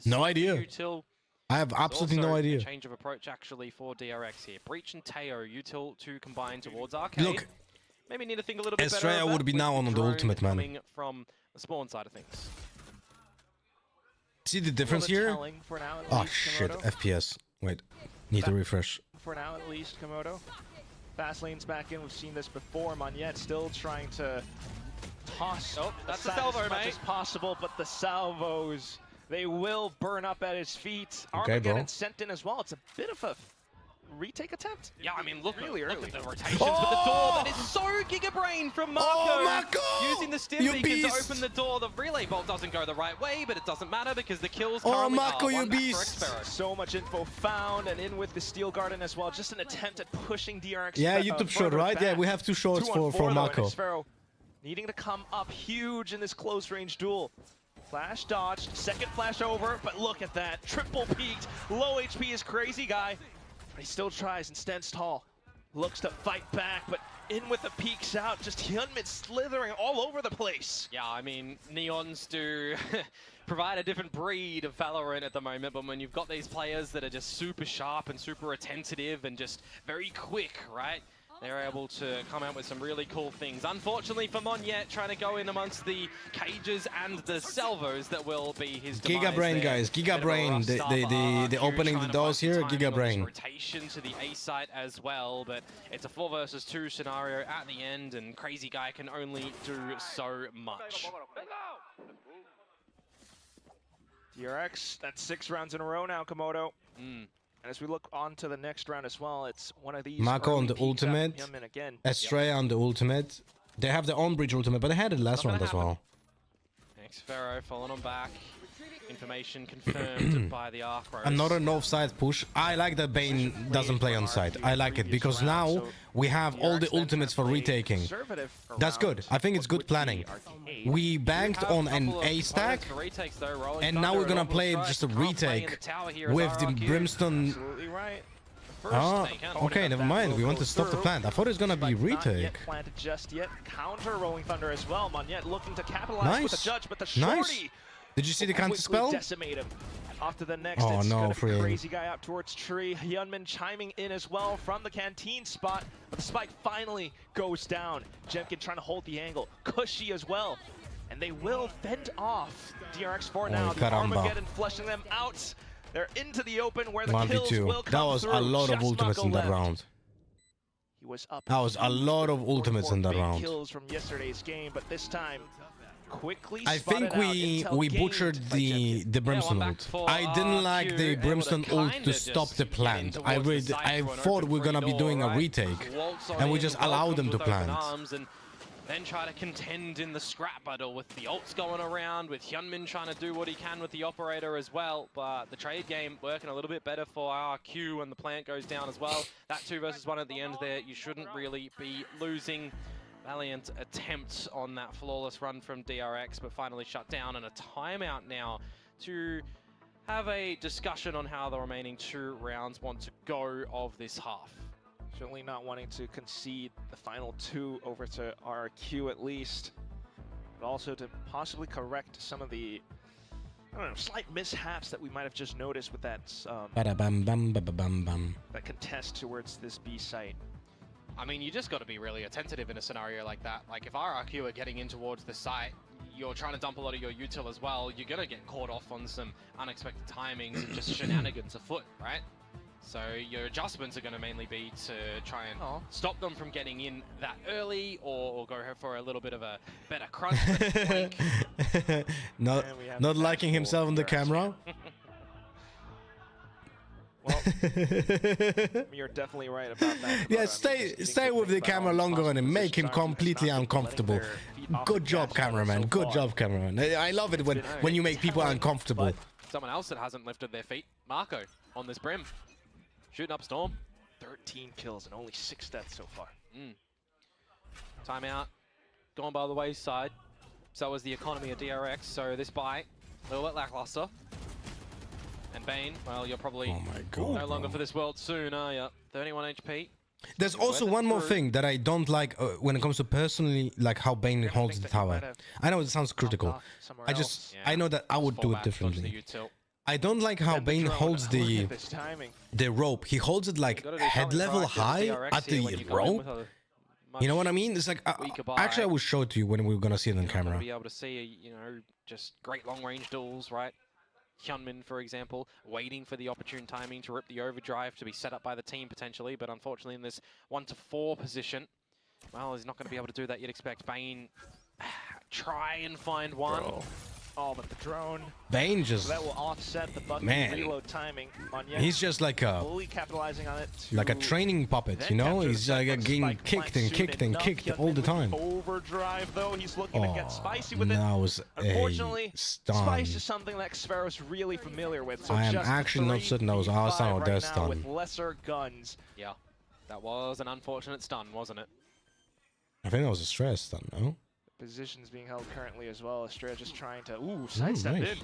No idea. I have absolutely no idea. Change of approach actually for DRX here. Breach and Teo util to combine towards Arcade. Look, maybe need to think a little bit better. Estrella would be now on the ultimate, man. Coming from the spawn side of things. See the difference here? Oh shit, FPS. Wait, need to refresh. For now, at least, Komodo. Fast lane's back in. We've seen this before. Monyet still trying to toss that's the salvo, as much mate. as possible, but the salvos, they will burn up at his feet. Okay, Armageddon sent in as well. It's a bit of a retake attempt. Yeah, I mean, look, really look early. at the rotations with the door. That is so Giga Brain from Marco. Oh, Marco! Using the stim You beacon to beast! open the door. The relay bolt doesn't go the right way, but it doesn't matter because the kills Oh, currently Marco, are you one back for beast! Xfero. So much info found, and in with the Steel Garden as well. Just an attempt at pushing DRX. Yeah, YouTube short, right? Yeah, we have 2 shorts for Marco. Xfero needing to come up huge in this close range duel. Flash dodged, second flash over, but look at that. Triple peaked, low HP is crazy guy. But he still tries and stands tall. Looks to fight back, but in with the peeks out, just Hyunmin slithering all over the place. Yeah, I mean, Neons do provide a different breed of Valorant at the moment, but when you've got these players that are just super sharp and super attentive and just very quick, right? They're able to come out with some really cool things. Unfortunately for Monyet, trying to go in amongst the cages and the salvos that will be his demise. Giga Brain, guys. Giga Brain. They opening the doors here. Giga Brain. Rotation to the A site as well, but it's a 4 versus 2 scenario at the end, and Crazy Guy can only do so much. DRX, that's 6 rounds in a row now, Komodo. And as we look on to the next round as well, it's one of these. Marco on the peaks at ultimate. Hyunmin again. Estrella on the ultimate. They have their own bridge ultimate, but they had it last round as well. Xfero falling on back. Information confirmed by the Arc Rose. Another north side push. I like that Bane doesn't play on side. I like it because now we have all the ultimates for retaking. That's good. I think it's good planning. We banked on an A stack, and now we're gonna play just a retake with the Brimstone. Absolutely right. Ah, okay, never mind. We want to stop the plant. I thought it was gonna be Not retake. yet planted just yet. Counter Rolling Thunder as well. Monyet looking to capitalize Nice. with the judge, but the shorty. Nice. Did you see the counter quickly spell? decimate him. Off to the next. Oh, It's no, gonna be Free. Crazy Guy out towards Tree. Hyunmin chiming in as well from the canteen spot, but the spike finally goes down. Jemkin trying to hold the angle. Cushy as well. And they will fend off DRX for now. The caramba. Armageddon flushing them out. They're into the open where the 1v2. kills will come That was through. a lot of Just ultimates in that Marco left. round. He was up. That was a lot of ultimates in that big round. kills from yesterday's game, but this time quickly I think spotted out. we Intel butchered gained the Brimstone back ult. for I didn't like RQ, the able to Brimstone ult kinda to stop just the get plant. in I towards the really, side I for an thought open we were gonna be free doing door, a right? retake, Waltz on and we in, just allowed them welcomes to with open plant. arms, and then try to contend in the scrap battle with the ults going around, with Hyunmin trying to do what he can with the operator as well. But the trade game working a little bit better for RQ, and the plant goes down as well. That 2 versus 1 at the end there, you shouldn't really be losing. Valiant attempt on that flawless run from DRX, but finally shut down, and a timeout now to have a discussion on how the remaining 2 rounds want to go of this half. Certainly not wanting to concede the final 2 over to RQ at least, but also to possibly correct some of the, I don't know, slight mishaps that we might have just noticed with that Bada-bam, bam, ba-ba-bam, bam. that contest towards this B site. I mean, you just got to be really attentive in a scenario like that. Like, if RRQ are getting in towards the site, you're trying to dump a lot of your util as well, you're going to get caught off on some unexpected timings and just shenanigans afoot, right? So your adjustments are going to mainly be to try and stop them from getting in that early, or go for a little bit of a better crunch. not liking himself on the camera. Well, you're definitely right about that. Yeah, stay with the camera longer and make him completely uncomfortable. Good job, cameraman. Good job, cameraman. I love it when you make people uncomfortable. Someone else that hasn't lifted their feet, Marco, on this brim. Shooting up Storm. 13 kills and only 6 deaths so far. Timeout. Gone by the wayside. So was the economy of DRX. So this buy, a little bit lackluster. And Bane, well, you're probably no longer for this world soon, are you? 31 HP. There's also one more thing that I don't like when it comes to personally, like how Bane holds the tower. I know it sounds critical. I know that I would do it differently. I don't like how Bane holds the rope. He holds it like head level high at the rope. You know what I mean? It's like, actually I will show it to you when we're gonna see it on camera. Be able to see, you know, just great long range duels, right? Hyunmin, for example, waiting for the opportune timing to rip the overdrive to be set up by the team potentially, but unfortunately in this 1-4 position, well, he's not going to be able to do that. You'd expect Bane try and find one. Oh, but the drone. Bane just that will offset the button reload timing. He's just like a fully capitalizing on it. Like a training puppet, you know? He's like getting kicked and kicked and kicked all the time. Overdrive though, he's looking to get spicy with it. That was Unfortunately, stun. Spice is something that Xfero's really familiar with. So I am just actually not certain that was our stun or their stun. With lesser guns. Yeah, that was an unfortunate stun, wasn't it? I think that was a stress stun, no? Positions being held currently as well. Estrella just trying to sidestep nice. in.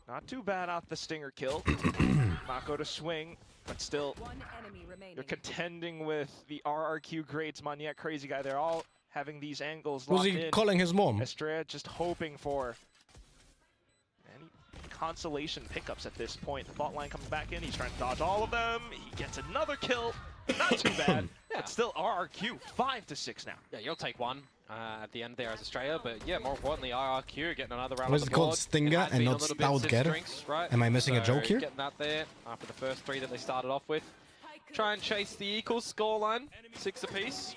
Not too bad off the stinger kill. Mako to swing, but still you're contending with the RRQ greats, Monyet, Crazy Guy. They're all having these angles locked in. Was he calling his mom? Estrella just hoping for any consolation pickups at this point. The bot line coming back in. He's trying to dodge all of them. He gets another kill. Not too bad, but still RRQ 5-6 now. Yeah, you'll take one at the end there as Australia, but yeah, more importantly, RRQ getting another round. Was on it the called board. Stinger and not Stout Getter? Right? Am I missing a joke here? Getting that there after the first 3 that they started off with. Try and chase the equals scoreline, 6 apiece.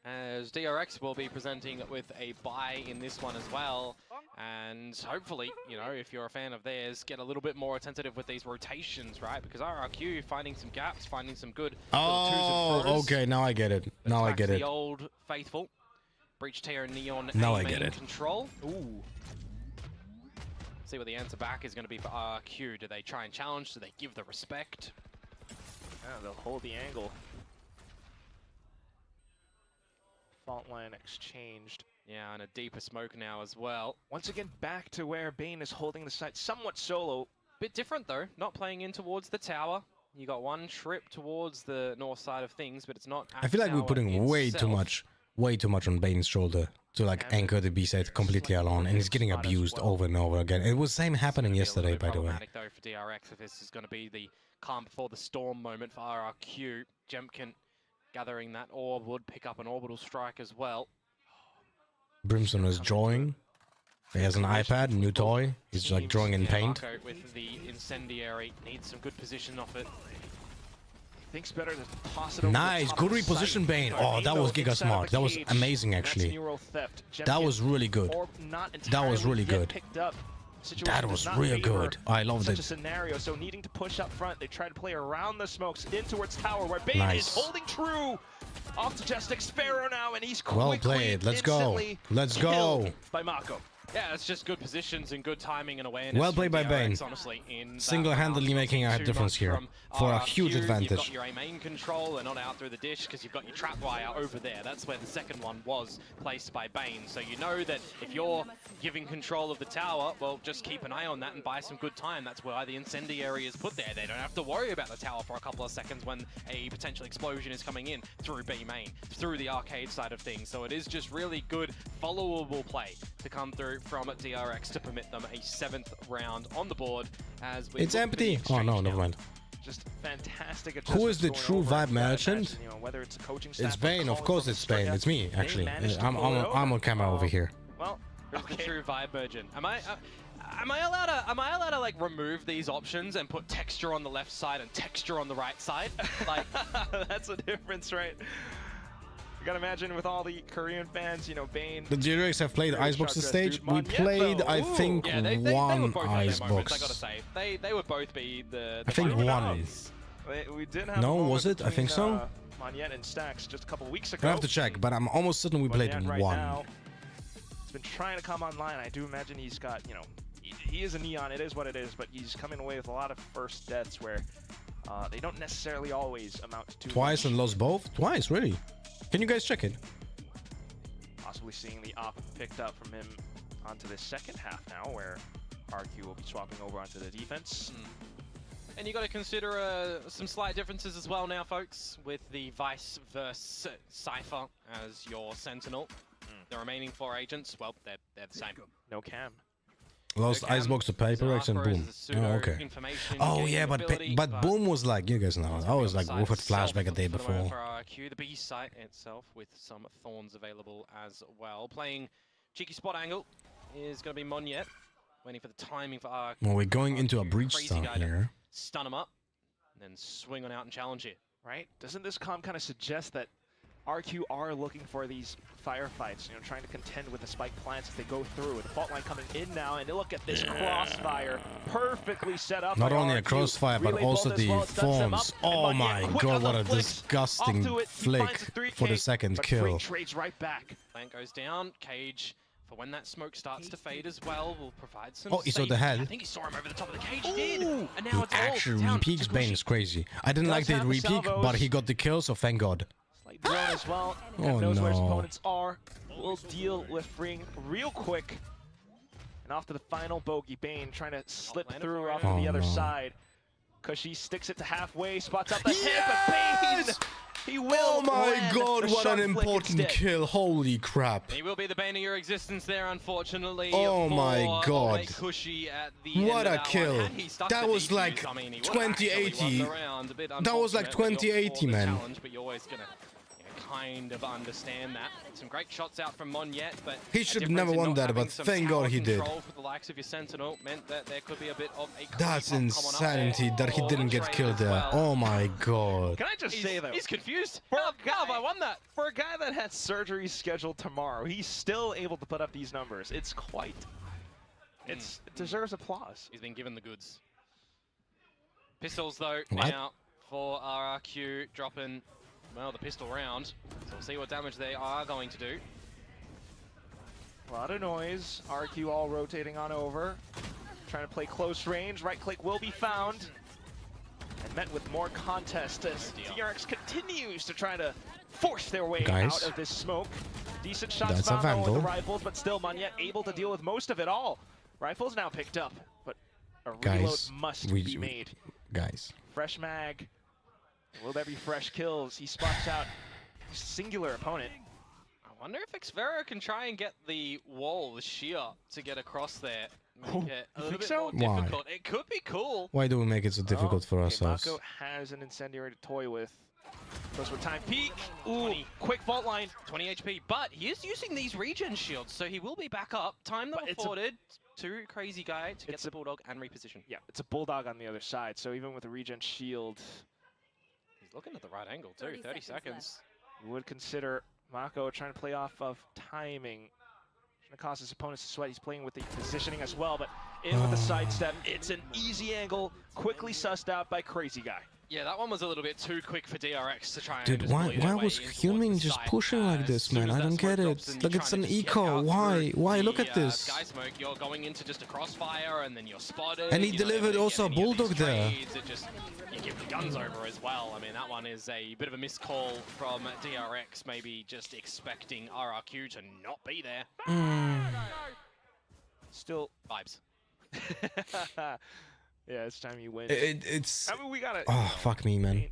As DRX will be presenting with a bye in this one as well. And hopefully, you know, if you're a fan of theirs, get a little bit more attentive with these rotations, right? Because RRQ finding some gaps, finding some good little twos and throws. Okay, now I get it. Now I get it. The old faithful. Breach Tear and Neon now I main get it. Control. Ooh. See what the answer back is going to be for RRQ. Do they try and challenge? Do they give the respect? Yeah, they'll hold the angle. Fault line exchanged. Yeah, and a deeper smoke now as well. Once again, back to where Bane is holding the site somewhat solo. Bit different though, not playing in towards the tower. You got one trip towards the north side of things, but it's not. I feel like we're putting way too much on Bane's shoulder to like anchor the B side completely alone, and he's getting abused over and over again. It was same happening yesterday, by the way. Though for DRX, if this is going to be the calm before the storm moment for RRQ, Jemkin gathering that orb would pick up an orbital strike as well. Brimstone is drawing. He has an iPad, new toy. He's like drawing in paint. Marco with the incendiary needs some good position off it. Thinks better to toss it over. Nice, good reposition, Bane. Oh, that was Giga Smart. That was amazing, actually. That was really good. That was really good. That was real good. I loved such it. A scenario, so needing to push up front, they try to play around the smokes in towards tower, where Bane is holding true. Off to Justic Sparrow now, and he's quickly, well played. Let's go. Let's go. By Mako. Yeah, it's just good positions and good timing and awareness. Well played by Bane. Honestly, single-handedly making a difference here for a huge advantage. You've got your A main control and not out through the dish because you've got your trap wire over there. That's where the second one was placed by Bane. So you know that if you're giving control of the tower, well, just keep an eye on that and buy some good time. That's why the incendiary is put there. They don't have to worry about the tower for a couple of seconds when a potential explosion is coming in through B main, through the arcade side of things. So it is just really good, followable play to come through from DRX to permit them a 7th round on the board as we it's empty. Oh no, never mind. Just fantastic. Who is the true vibe merchant? You know, whether it's a coaching staff, it's Bane, of course it's Bane. It's me, actually. I'm on camera over here. Well, who's the true vibe merchant? Am I allowed to like remove these options and put texture on the left side and texture on the right side? Like that's a difference, right? You gotta imagine with all the Korean fans, you know, Bane. The GRX have played Icebox's stage. We played, I think, one Icebox. I gotta say, they would both be the I think one. We did have no, was it? I think so. Monyet and Stacks just a couple weeks ago. I have to check, but I'm almost certain we played right one. Now, it's been trying to come online. I do imagine he's got, you know, he is a Neon. It is what it is, but he's coming away with a lot of first deaths where They don't necessarily always amount to Twice and lost both? Twice, really? Can you guys check it? Possibly seeing the op picked up from him onto the second half now, where RQ will be swapping over onto the defense. And you got to consider some slight differences as well now, folks, with the Vice versus Cypher as your Sentinel. The remaining 4 agents, well, they're the same. No cam. Lost Icebox to Paper-X and Boom. Oh, okay. Oh, yeah, but Boom was like, you guys know, I was like Wolford Flashback a day before. For RQ, the B site itself with some thorns available as well. Playing cheeky spot angle is going to be Monyet. Waiting for the timing for RQ. Well, we're going into a breach start here. Stun him up, and then swing on out and challenge it. Right? Doesn't this comm kind of suggest that RQ are looking for these firefights, you know, trying to contend with the spike plants if they go through. The fault line coming in now, and look at this crossfire, perfectly set up. Not only a crossfire, but also the thorns. Oh my god, what a disgusting flick for the second kill. Trades right back. Plant goes down, Cage, for when that smoke starts to fade as well, will provide some he saw the head. I think he saw him over the top of the cage, he did. And now He it's actually all repeaks Bane, is crazy. I didn't like the repeak, but he got the kill, so thank god. Drone as well. Oh, knows where his no. opponents are. We'll deal with freeing real quick. And off to the final bogey. Bane trying to slip through off to the other side. Cushy sticks it to halfway, spots out the hit, but Bane! He will. Oh my land god, the what an sharp flick important instead. kill. Holy crap. He will be the bane of your existence there, unfortunately. Oh my for god. Ole Cushy at the What end a of kill. Had he stuck That the was defuse, like I mean, he would've actually 2080. won the round. A bit That was like unfortunate that you're 2080, for the man. challenge, but you're always gonna kind of understand that. Some great shots out from Monyet, but He should have never won that, but thank god he did. Control for the likes of your Sentinel meant that there could be a bit of a That's insanity that he didn't get killed there. Oh my god. Can I just say though? He's confused. How have I won that? For a guy that has surgery scheduled tomorrow, he's still able to put up these numbers. It's quite. It deserves applause. He's been given the goods. Pistols though What? now for RRQ dropping, well, the pistol round. So we'll see what damage they are going to do. A lot of noise. RQ all rotating on over. Trying to play close range. Right click will be found. And met with more contest as DRX continues to try to force their way out of this smoke. Decent shots That's a found though with the vandal. rifles, but still Monyet able to deal with most of it all. Rifles now picked up, but a reload must be made. Guys. Fresh mag. Will there be fresh kills? He spots out a singular opponent. I wonder if Xvero can try and get the wall, the shear, to get across there. Make it a little bit more Why? difficult. It could be cool. Why do we make it so difficult for ourselves? Mako has an incendiary to toy with. Goes for time peak. Ooh, quick vault line. 20 HP, but he is using these regen shields, so he will be back up. Time though afforded to Crazy Guy to get the Bulldog and reposition. Yeah, it's a Bulldog on the other side, so even with a regen shield... He's looking at the right angle too, 30 seconds. You would consider Mako trying to play off of timing. Trying to cause his opponents to sweat. He's playing with the positioning as well, but in with the sidestep. It's an easy angle, quickly sussed out by Crazy Guy. Yeah, that one was a little bit too quick for DRX to try and Dude, just why bully their way was in towards Human the just side. pushing like this, man? I don't get it. Look, it's an eco. Why? Look at this. Sky Smoke, you're going into just a crossfire and then you're spotted. And he you're not able delivered to also a get any of these Bulldog there. trades. It just, you give the guns over as well. I mean, that one is a bit of a missed call from DRX, maybe just expecting RRQ to not be there. Still vibes. Yeah, it's time you win. It's. I mean, we gotta. Oh, fuck me, man.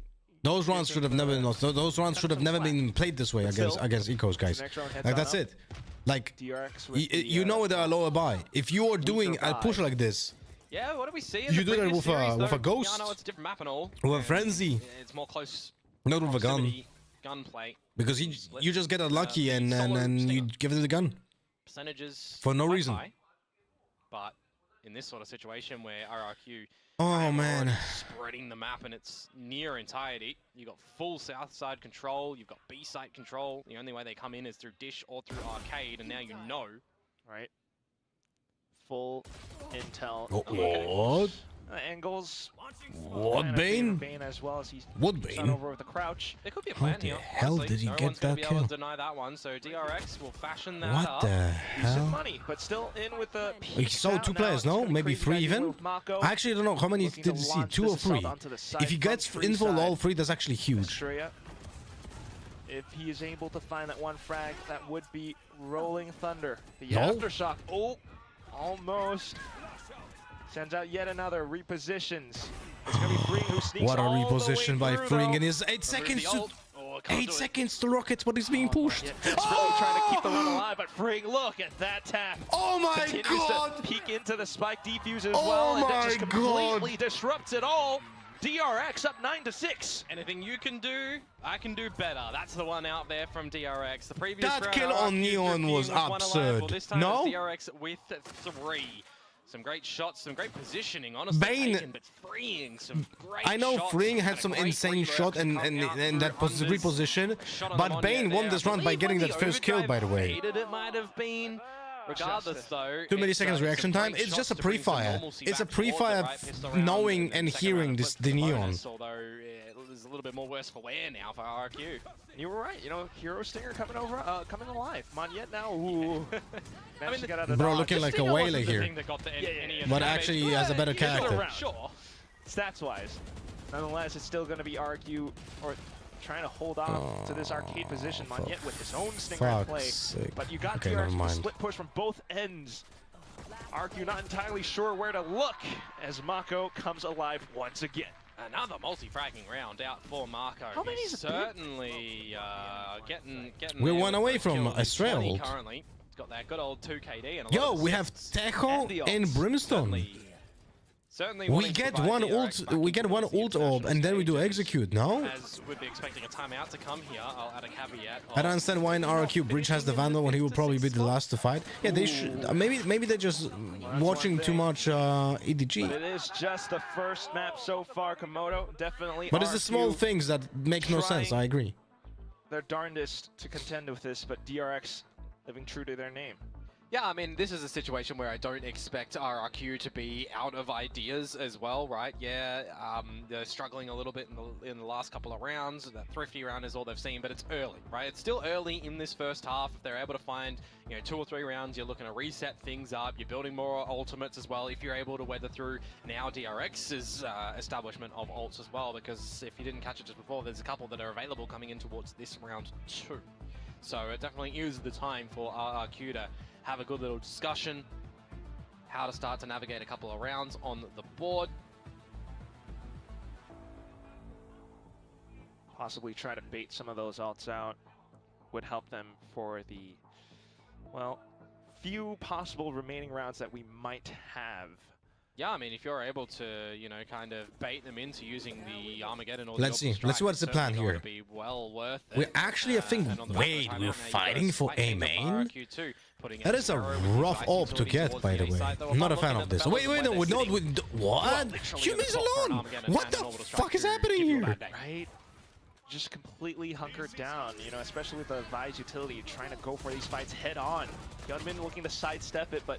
Those rounds should have never been lost. Those rounds should have never been played this way against ecos, guys. Like that's it. Like you know there are lower by. If you are doing a push like this, Yeah, what do we see in you the do that previous with series, a though? ghost, Yeah, I know it's a different map and all. with a frenzy, It's more close. not with a gun, proximity gunplay. because you just get unlucky and you give it the gun Percentages for no quite reason. high, but in this sort of situation where RRQ Oh man. spreading the map and it's near entirety, you got full south side control, you've got B site control. The only way they come in is through dish or through arcade, and now you know. Right. Full intel. What? Angles. What Bane? Bane as well as he's What Bane? over with the crouch. There could be a How plan the here. hell honestly. did he no get one's gonna that be able kill? to deny that one, so DRX will fashion that What up. the Decent hell? money, but still in with the He saw two players, no? Maybe three even? I actually don't know. How many did he see? Two or three? If he gets info on all three, that's actually huge. If he is able to find that one frag, that would be Rolling Thunder. The No. aftershock. Oh, almost. Sends out yet another. Repositions. It's going to be Freeing who sneaks What a all the way reposition by through, Freeing though. in his 8 seconds to... 8 seconds to rockets, but he's being pushed. Yeah, it's really trying to keep the run alive, but Freeing, look at that tap. Oh my Continues god! to peek into the spike defuse as Oh well, and that my just completely disrupts it all. DRX up 9-6. Anything you can do, I can do better. That's the one out there from DRX. The previous That round, kill on RRQ Neon Drew was King one alive. absurd. Well, this time No? it's DRX with 3. Some great shots, some great positioning, honestly. Bane- Taken, but Freeing some great I know shots, Freeing had a some great insane reverse shot to and come out that through reposition, Shot on but the Monya Bane won there. this I round by believe getting when that the first kill, overdrive by the way. faded, it might have been. Regardless, though, Too many it's, seconds it's reaction some time. great It's just a shots to bring some pre-fire. normalcy It's a back towards it, pre-fire right? Pissed around, knowing and second hearing round this flips the the Neon. bonus, although there's a little bit more worse for wear now for RRQ. You were right. You know, Hero Stinger coming over, coming alive. Monyet now. Ooh. I mean, to get out of Bro, dodge. looking like a Stinger whaler wasn't the here. thing that got the any But damage. actually, he has a better He's still character. around. Sure. Stats-wise. Nonetheless, it's still going to be RQ or trying to hold off to this arcade position. Monyet with his own Stinger in play. sake. But you got Okay, DRX never with a mind. split push from both ends. RQ not entirely sure where to look as Mako comes alive once again. Another multi-fragging round out for Marco. How many He's is it? certainly getting We're there one with away the from kill. He's Astral. 20 currently. He's got that good old 2KD and a lot Yo, of we have assists. Techo the and ults. Brimstone. Certainly We wanting to get provide one DRX ult. back We get into one the ult orb, international and then we do stages. execute. No. As we'd be expecting a timeout to come here, I'll add a caveat. I don't understand why in RQ Bridge has the Vandal when he will probably be the last to fight. Yeah, they should. Maybe they're just watching too much But EDG. it is just the first map so far, Komodo. Definitely But it's the RQ small things that make no sense. I agree. their darndest to contend with this, but DRX living true to their name. Yeah, I mean, this is a situation where I don't expect RRQ to be out of ideas as well, right? Yeah, they're struggling a little bit in the last couple of rounds. That thrifty round is all they've seen, but it's early, right? It's still early in this first half. If they're able to find, 2 or 3 rounds, you're looking to reset things up. You're building more ultimates as well. If you're able to weather through now DRX's establishment of ults as well, because if you didn't catch it just before, there's a couple that are available coming in towards this round too. So it definitely is the time for RRQ to have a good little discussion, how to start to navigate a couple of rounds on the board. Possibly try to bait some of those ults out would help them for the, well, few possible remaining rounds that we might have. Yeah, I mean, if you're able to, kind of bait them into using the Armageddon or Let's the see. Let's see what's the plan here. Be well worth it. We actually, I think. Wait, we're fighting for A main. That is a rough orb to get, by the way. I'm not a fan of this. Wait, no, we're not. What? Humans alone. What the fuck is happening here? Right? Just completely hunkered down, especially with the Vise utility, trying to go for these fights head on. Gunman looking to sidestep it, but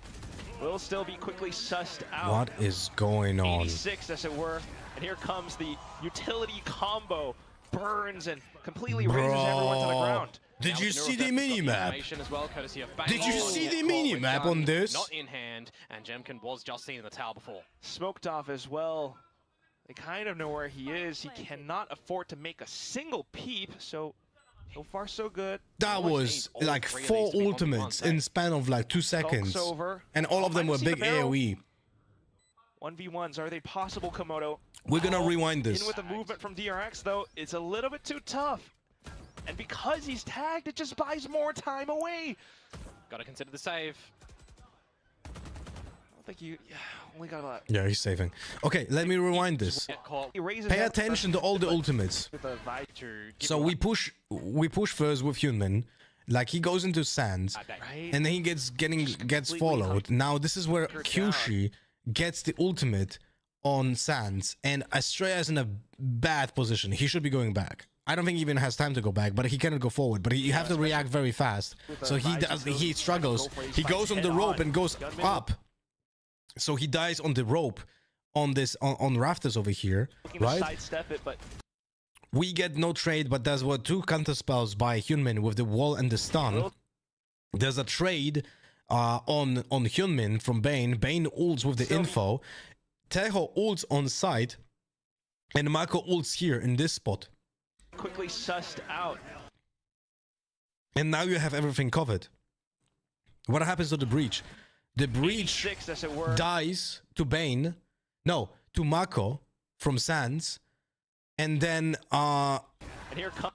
will still be quickly sussed out. What is going on? 86, as it were. And here comes the utility combo. Burns and completely raises everyone to the ground. Did you see the minimap? Did you see the minimap on this? Not in hand, and Jemkin was just seen in the tower before. Smoked off as well. They kind of know where he is. He cannot afford to make a single peep, so far so good. That was like 4 ultimates in span of like 2 seconds. Over. And all of them were big AoE. 1v1s, are they possible, Komodo? We're gonna rewind this. In with the movement from DRX, though, it's a little bit too tough. And because he's tagged, it just buys more time away. Gotta consider the save. I don't think you only got about... Yeah, he's saving. Okay, let me rewind this. Pay attention to all the ultimates. So we push first with Hyunmin. Like he goes into Sands, and then he gets followed. Now this is where Kyushi gets the ultimate on Sands, and Astrea is in a bad position. He should be going back. I don't think he even has time to go back, but he cannot go forward. But you have to react very fast. So he struggles. He goes on the rope and goes up. So he dies on the rope on this on rafters over here, right? Sidestep it, but We get no trade, but there's what 2 counter spells by Hyunmin with the wall and the stun. There's a trade on Hyunmin from Bane. Bane ults with the info. Teho ults on site, and Mako ults here in this spot. quickly sussed out. And now you have everything covered. What happens to the breach? The breach 86, as it were. dies to Bane. No, to Mako from Sands. And then And here comes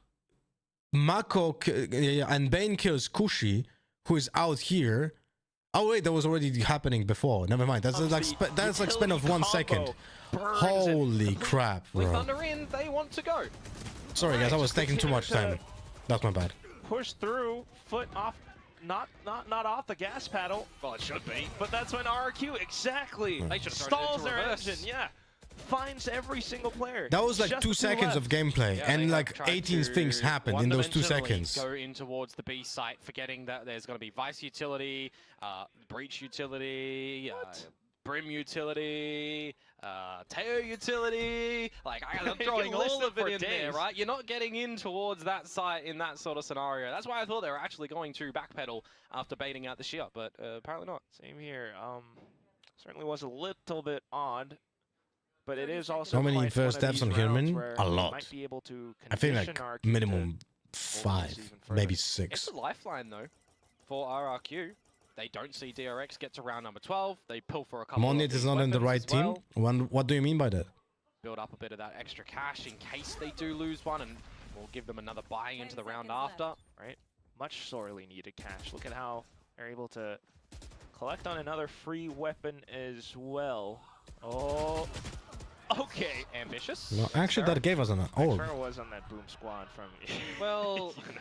Mako and Bane kills Kushi, who is out here. Oh wait, that was already happening before. Never mind. That's like span of 1 second. Holy crap, with bro. Thunder in, they want to go. Sorry guys, I was taking too much time. That's my bad. Push through, foot off, not off the gas pedal. Well, it should be. But that's when RQ exactly They should have thrown it stalls into their reverse. engine. Yeah, finds every single player. That was like Just 2 seconds left. of gameplay, Yeah, and they like have tried 18 to things happened in those 2 fundamentally seconds. Go in towards the B site, forgetting that there's going to be Vice utility, Breach utility, Brim utility, Teo utility. Like, I'm throwing all of it in there, right? You're not getting in towards that site in that sort of scenario. That's why I thought they were actually going to backpedal after baiting out the Shear, but apparently not. Same here. Certainly was a little bit odd. But it is also So many quite first one of steps on these rounds Hyunmin? where A they lot. might be able to I think condition like RQ to minimum hold this 5, even further. maybe It's 6. a lifeline, though, for RRQ. They don't see DRX get to round number 12. They pull for a couple Monit of is these not in the weapons right as well. team? What do you mean by that? Build up a bit of that extra cash in case they do lose one, and we'll give them another buy into the round after. Right? Much sorely needed cash. Look at how they're able to collect on another free weapon as well. Oh, okay. Ambitious. No, actually, that gave us an orb. Xferno was on that boom squad from. Well, you know.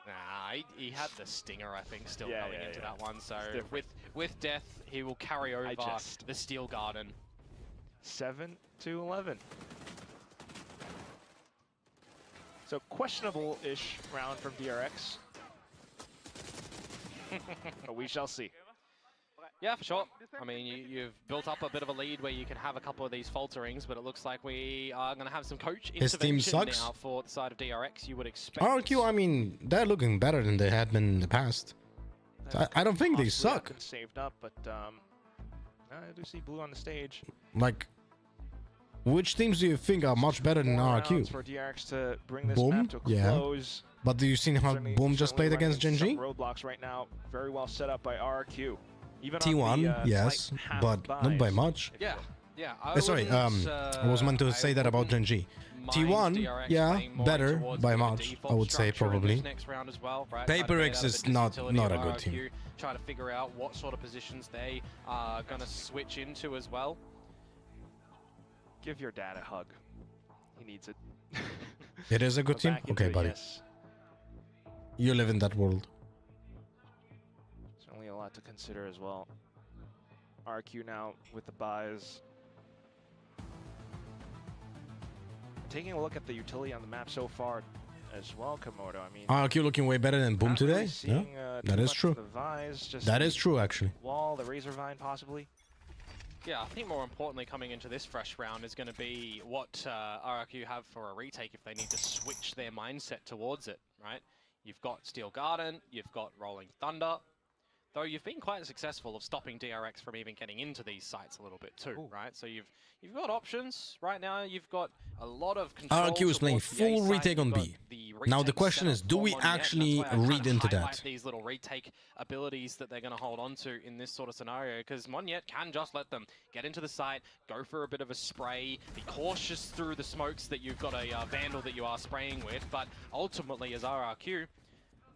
nah, he had the stinger, I think, still Yeah, going yeah, into yeah. that one. So It's different. with death, he will carry over just- the Steel Garden. 7-11. So questionable-ish round from DRX. But we shall see. Yeah, for sure. I mean, you've built up a bit of a lead where you can have a couple of these falterings, but it looks like we are going to have some coach His team intervention sucks. now for the side of DRX. You would expect. RQ, I mean, they're looking better than they had been in the past. So I don't think they Possibly have suck. been saved up, but I do see blue on the stage. Like, which teams do you think are much better than More RQ? rounds for DRX to bring this Boom, map to a yeah. close. But do you see how Certainly- Boom just certainly played running against into GENG? some roadblocks right now. Very well set up by RQ. Even T1, on the, yes, slight half but not by buys. much. Yeah, yeah. Sorry, I was meant to say that about GENG. T1, yeah, better by much, I would say probably. Next round as well, right? Paper X is not a good team. Try to figure out what sort of positions they are going to switch into as well. Give your dad a hug. He needs it. It is a good Go team? back into Okay, it, buddy. yes. You live in that world. Certainly a lot to consider as well. RQ now with the buys. Taking a look at the utility on the map so far as well, Komodo. I mean, RQ looking way better than Boom not really today? Yeah, seeing, that too is much true. from the Vise, just That the is true, actually. Wall, the Razor Vine possibly. Yeah, I think more importantly coming into this fresh round is going to be what RRQ have for a retake if they need to switch their mindset towards it, right? You've got Steel Garden, you've got Rolling Thunder, though you've been quite successful of stopping DRX from even getting into these sites a little bit too, right? So you've got options right now. You've got a lot of control. RQ is playing towards the A full side. retake on You've got B. the Now the retake question set is, up do for we Monette. That's actually why I kind read of into highlight that? these little retake abilities that they're going to hold on to in this sort of scenario, because Monette can just let them get into the site, go for a bit of a spray, be cautious through the smokes that you've got a Vandal that you are spraying with, but ultimately as RRQ,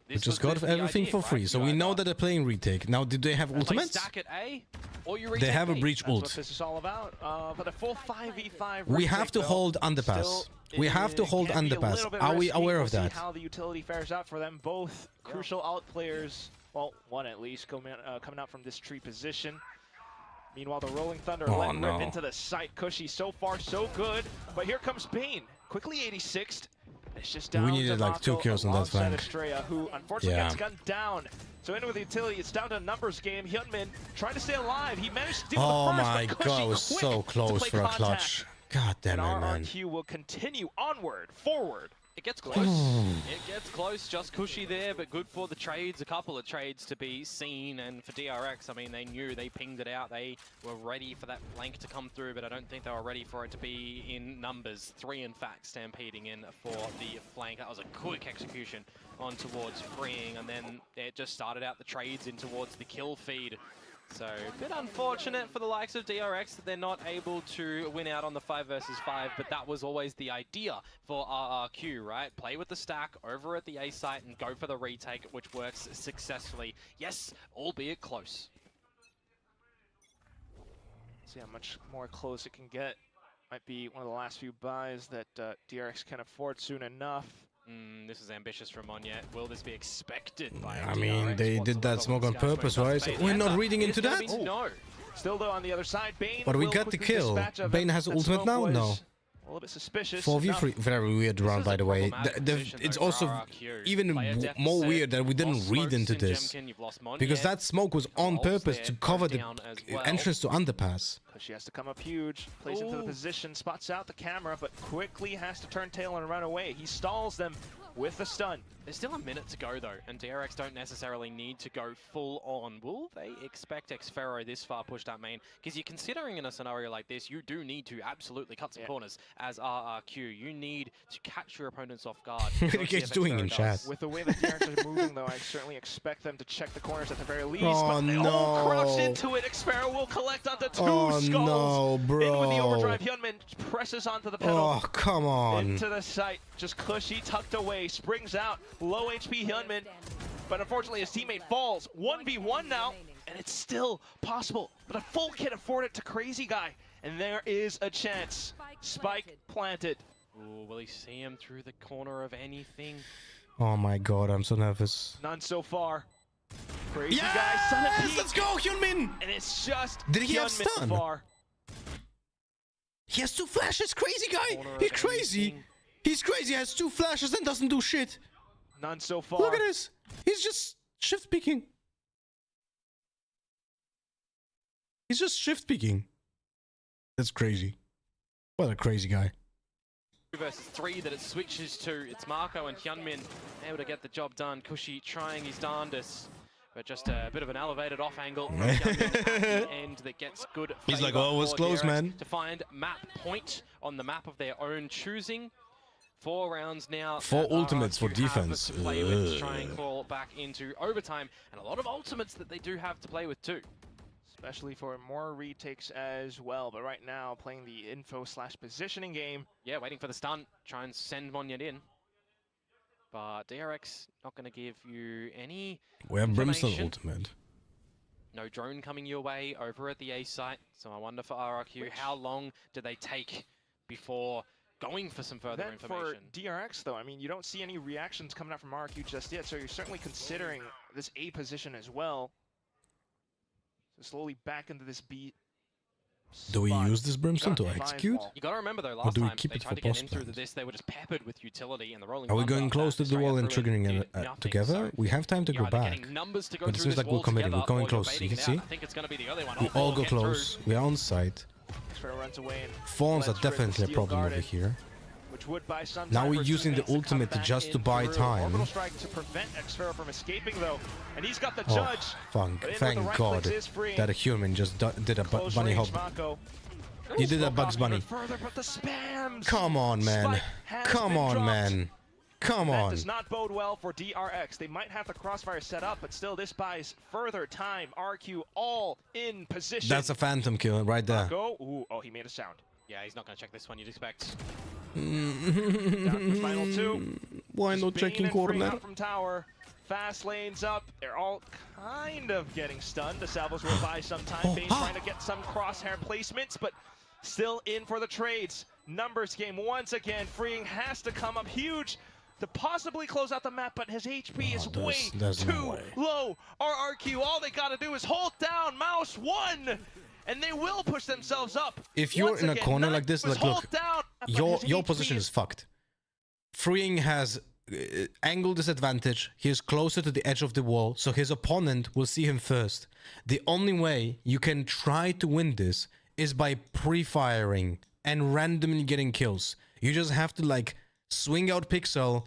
We just got everything for free, so we know that they're playing retake. Now, did they have ultimates? Stack at A, or you They retake have a B. breach That's what ult. this is all about. But a full 5v5. We retake, have to though, hold underpass. still, We have to hold can be a underpass. little bit Are we risky. aware We'll of see that? how the utility fares out for them. Both crucial out players. Well, one at least coming out from this tree position. Meanwhile, the Rolling Thunder Oh, let no. rip into the site. Cushy, so far so good. But here comes Bane. Quickly 86'd. It's just We down needed to like 2 Mako kills on that alongside flank. Estrella, who unfortunately Yeah. gets gunned down. So in with the utility, it's down to a numbers game. Hyunmin trying to stay alive. He managed to deal Oh with the my first, but god, Cushy it was quick so to close play for a contact. clutch. God damn And it, man. RRQ will continue onward, forward. It gets close. It gets close. Just cushy there, but good for the trades. A couple of trades to be seen. And for DRX, I mean, they knew, they pinged it out. They were ready for that flank to come through, but I don't think they were ready for it to be in numbers. 3, in fact, stampeding in for the flank. That was a quick execution on towards freeing, and then it just started out the trades in towards the kill feed. So, a bit unfortunate for the likes of DRX that they're not able to win out on the 5 versus 5, but that was always the idea for RRQ, right? Play with the stack over at the A site and go for the retake, which works successfully. Yes, albeit close. See how much more close it can get. Might be one of the last few buys that DRX can afford soon enough. This is ambitious from Monyet. Will this be expected by I mean, they did that smoke on purpose, right? So we're not reading into that? No. Still though on the other side, Bane. But we will got the quickly kill. dispatch of Bane it. has That ultimate smoke now? was No. A little bit suspicious. 4v3, very weird round, by the way. It's also even more weird that we didn't read into this. Because that smoke was on purpose to cover the entrance to underpass. She has to come up huge, plays into the position, spots out the camera, but quickly has to turn tail and run away. He stalls them with the stun. There's still a minute to go though, and DRX don't necessarily need to go full on. Will they expect Xfero this far pushed up main? Because you're considering in a scenario like this, you do need to absolutely cut some corners as RRQ. You need to catch your opponents off guard. What are you guys doing in chat? With the way that DRX are moving though, I certainly expect them to check the corners at the very least. Oh, but they all no. crouched into it. Xfero will collect onto 2 Oh skulls. no, bro. In with the overdrive, Hyunmin presses onto the pedal. Oh, come on. Into the site, just cushy, tucked away, springs out, low HP Hyunmin, but unfortunately his teammate falls. 1v1 now, and it's still possible, but a full kit afforded to Crazy Guy, and there is a chance. Spike planted. Ooh, will he see him through the corner of anything? Oh my god, I'm so nervous. None so far. Crazy Yes! Guy, son of Peak. Let's go, Hyunmin! And it's just Did he have Hyunmin stun? far. He has 2 flashes, Crazy Guy! He's crazy! He's crazy, has 2 flashes and doesn't do shit! None so far. Look at this! He's just shift peeking. He's just shift peeking. That's crazy. What a crazy guy. 2 versus 3 that it switches to. It's Mako and Hyunmin able to get the job done. Cushy trying his darndest, but just a bit of an elevated off angle from Hyunmin at the end that gets good. He's like, favor oh, it was for close, DRX man. To find map point on the map of their own choosing. 4 rounds now. 4 that ultimates for RRQ have defense. to play with to try and crawl back into overtime, and a lot of ultimates that they do have to play with too. Especially for more retakes as well, but right now playing the info/positioning game. Yeah, waiting for the stun, try and send Monyet in. But DRX not going to give you any We have Brimstone information. ultimate. No drone coming your way over at the A site, so I wonder for RRQ, how long do they take before going for some further Then information? for DRX though, I mean, you don't see any reactions coming out from RRQ just yet, so you're certainly considering this A position as well. So slowly back into this B. Do we spot. use this Brimstone to Gotta find execute? wall. You got to remember though, Or last do we time keep they it tried for to get in post-plant? through this, they were just peppered with utility and the rolling. Are we thunder going of close that to the wall and Australia triggering did it nothing, together? so We have time to you're go either back. getting numbers to go But it through seems this like we're wall committed. We're together, going or you're close. baiting You it out. see? I think it's going to be the early one. We Oh, all go get through. close. We are on site. Xfero runs away and Fawns are lets Red definitely a steal problem over guarded, here. which would buy some Now time we're for using the teammates to come ultimate back just to in buy through. time. Orbital strike to prevent Xfero from escaping though, and he's got the Oh, judge. thank But in with the God right clicks is free. that a human just did a Close bunny range, hop. Mako. He did a Spoke Bugs off Bunny. even further, but the spams. Come on, man. Spike has Come been on, dropped. man. Come That on. does not bode well for DRX. They might have the crossfire set up, but still this buys further time. RQ all in position. That's a phantom kill right there. Go. Ooh, oh, he made a sound. Yeah, he's not going to check this one, you'd expect. Down to the final 2. Why Just not Bane checking and Free corner? out from tower. Fast lanes up. They're all kind of getting stunned. The salvos will buy some time. Bane's trying to get some crosshair placements, but still in for the trades. Numbers game once again. Freeing has to come up huge to possibly close out the map, but his HP is way there's no too way. low. RRQ, all they gotta do is hold down mouse 1, and they will push themselves up. If you're Once in a again, corner Knight like this, was like hold look, down, but your his HP position is fucked. Freeing has angle disadvantage. He is closer to the edge of the wall, so his opponent will see him first. The only way you can try to win this is by pre-firing and randomly getting kills. You just have to like swing out pixel,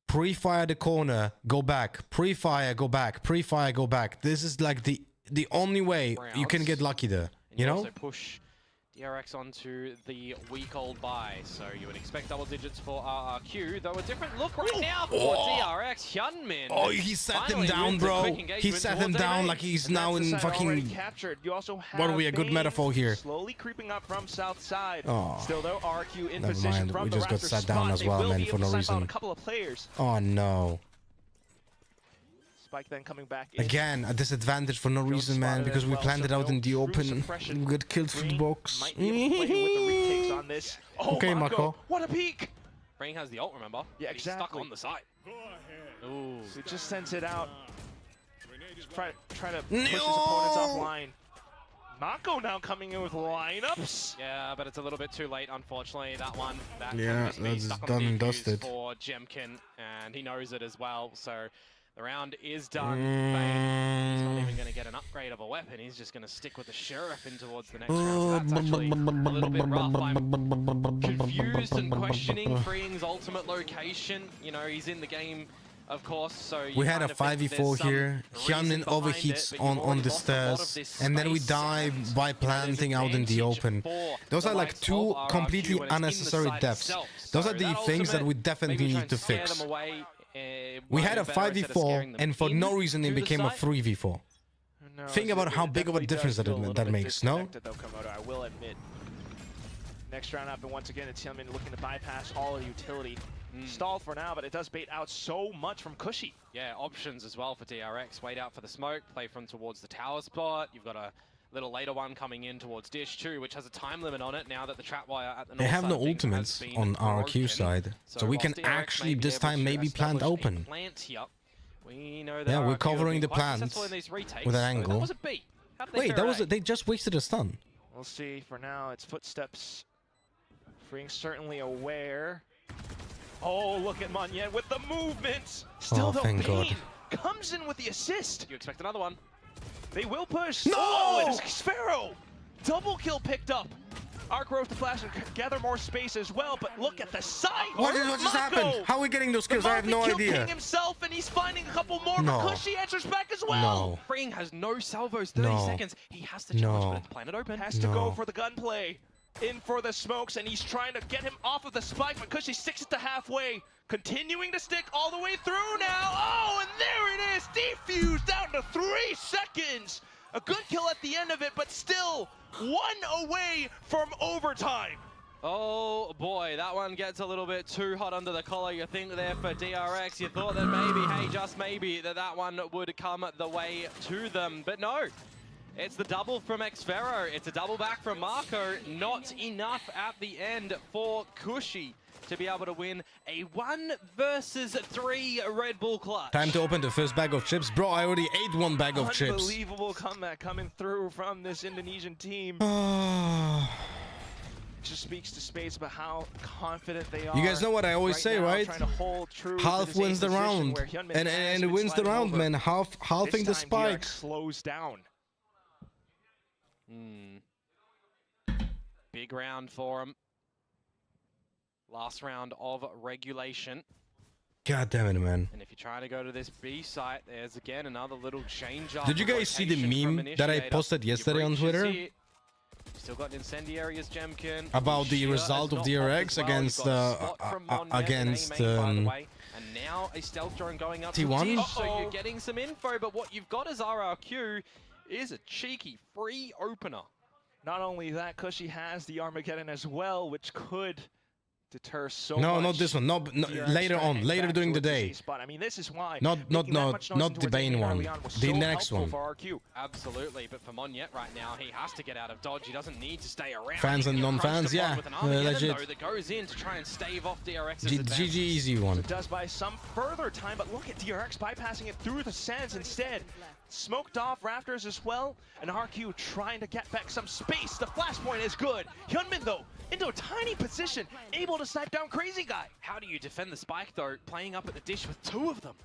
pre-fire the corner, go back, pre-fire, go back, pre-fire, go back. This is like the only way you can get lucky there. You know? Also push DRX onto the weak old buy, so you would expect double digits for RRQ, though a different look right now for DRX. Hyunmin. Oh, he sat him down, bro. He sat him down like he's now in fucking... captured. You also have what are we, a good metaphor here? Slowly creeping up from south side. Oh. Still though, RRQ in Never position mind, from we the just got Raptors sat down spot. as They well, will man, be for able no to snipe out reason. a couple of players. Oh no. Spike then coming back in. Again, a disadvantage for no reason, man, because we planned it out in the open. We got killed through the box. Might be able to play with the retakes on this. Oh, Okay, Marco. What a peek! Freeing has the ult, remember? Yeah, He's stuck exactly. on the side. Ooh. So he just sends it out. Just try to push his opponents offline. Mako now coming in with lineups. Yeah, but it's a little bit too late, unfortunately. That one, that Yeah, can just be that's stuck done on the and defuse dusted. for Jemkin, and he knows it as well. So the round is done. Bane, he's not even going to get an upgrade of a weapon. He's just going to stick with the Sheriff in towards the next round. So that's actually a little bit rough. I'm confused and questioning Freeing's ultimate location. You know, he's in the game, of course, so We had a 5v4 here. Hyunmin overheats on the stairs, and then we die by planting out in the open. Those are like two completely unnecessary deaths. Those are the things that we definitely need to fix. We had a 5v4, and for no reason it became a 3v4. Think about how big of a difference that makes, no? I will admit. Next round up, and once again, it's Hyunmin looking to bypass all of the utility. Stalled for now, but it does bait out so much from Cushy. Yeah, options as well for DRX. Wait out for the smoke, play from towards the tower spot. You've got a little later one coming in towards Dish 2, which has a time limit on it now that the trap wire at the They north have side no of things ultimates has been on RQ broken. side, so we can whilst DRX actually may be this able time to maybe plant establish a open. plant here, we know that Yeah, we're RRQ have covering been the quite plants successful in these retakes. with an So angle. that was a beat. How did they Wait, fare? they just wasted a stun. We'll see. For now, it's footsteps. Freeing certainly aware. Oh, look at Monyen with the movements. Still, Oh, though, thank God. Bane comes in with the assist. You expect another one? They will push. No! Oh, it is Sphero. Double kill picked up. Arc Rose to flash and gather more space as well, but look at the side. What just happened? How are we getting those kills? I have no idea. King himself, and he's finding a couple more. No. But Cushy answers back as well. No. Freeing has no salvos, 30 No. seconds. He has to challenge, No. but it's planted open. Has to go for the gunplay. In for the smokes, and he's trying to get him off of the spike, but Cushy sticks it to halfway. Continuing to stick all the way through now. Oh, and there it is. Defused down to 3 seconds. A good kill at the end of it, but still 1 away from overtime. Oh boy, that one gets a little bit too hot under the collar, you think there for DRX. You thought that maybe, hey, just maybe, that one would come the way to them, but no. It's the double from Xfero. It's a double back from Marco. Not enough at the end for Cushy to be able to win a 1 versus 3 Red Bull clutch. Time to open the first bag of chips. Bro, I already ate 1 bag of chips. Unbelievable comeback coming through from this Indonesian team. Just speaks to space about how confident they are. You guys know what I always say, now, right? trying to hold true to Half this wins the position round, where Hyunmin and has it been wins the sliding round, over. man. Halving the This time spike. DRX slows down. Big round for him. Last round of regulation. God damn it, man. And if you're trying to go to this B site, there's again another little change up. Did you guys see the meme that I posted yesterday on Twitter? Still got incendiary as Jemkin. About the result of DRX against and now a stealth drone going up to T1? Dish, so you're getting some info, but what you've got as RRQ is a cheeky free opener. Not only that, Cushy has the Armageddon as well, which could deter so much. No, not this one. No, later on. Later during the day. I mean, this is why. Not the Bane one. The next one. Absolutely, but for Monyet right now, he has to get out of dodge. He doesn't need to stay around. Fans and non-fans, yeah. Legit. That goes in to try and stave off DRX's GG easy one. It does buy some further time, but look at DRX bypassing it through the sands instead. Smoked off Rafters as well, and RQ trying to get back some space. The flashpoint is good. Hyunmin, though, into a tiny position, able to snipe down Crazy Guy. How do you defend the spike though, playing up at the dish with 2 of them?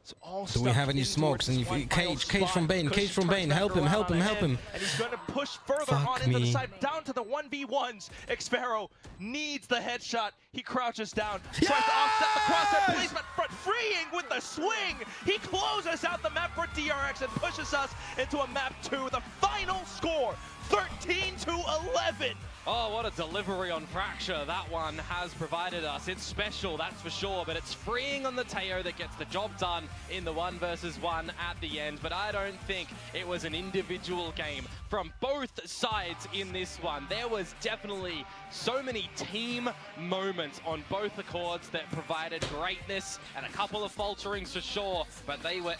So all Do we have any smokes? And Cage from Bane, Cage from Bane, help him, help him, help him. And he's going to push further Fuck on into the me. side, down to the 1v1s. Xpharaoh needs the headshot. He crouches down, tries to offset the crosshair placement, but freeing with the swing. He closes out the map for DRX and pushes us into a map 2. The final score, 13-11. Oh, what a delivery on Fracture that one has provided us. It's special, that's for sure, but it's freeing on the Teo that gets the job done in the 1 versus 1 at the end. But I don't think it was an individual game from both sides in this one. There was definitely so many team moments on both the chords that provided greatness and a couple of falterings for sure, but they were...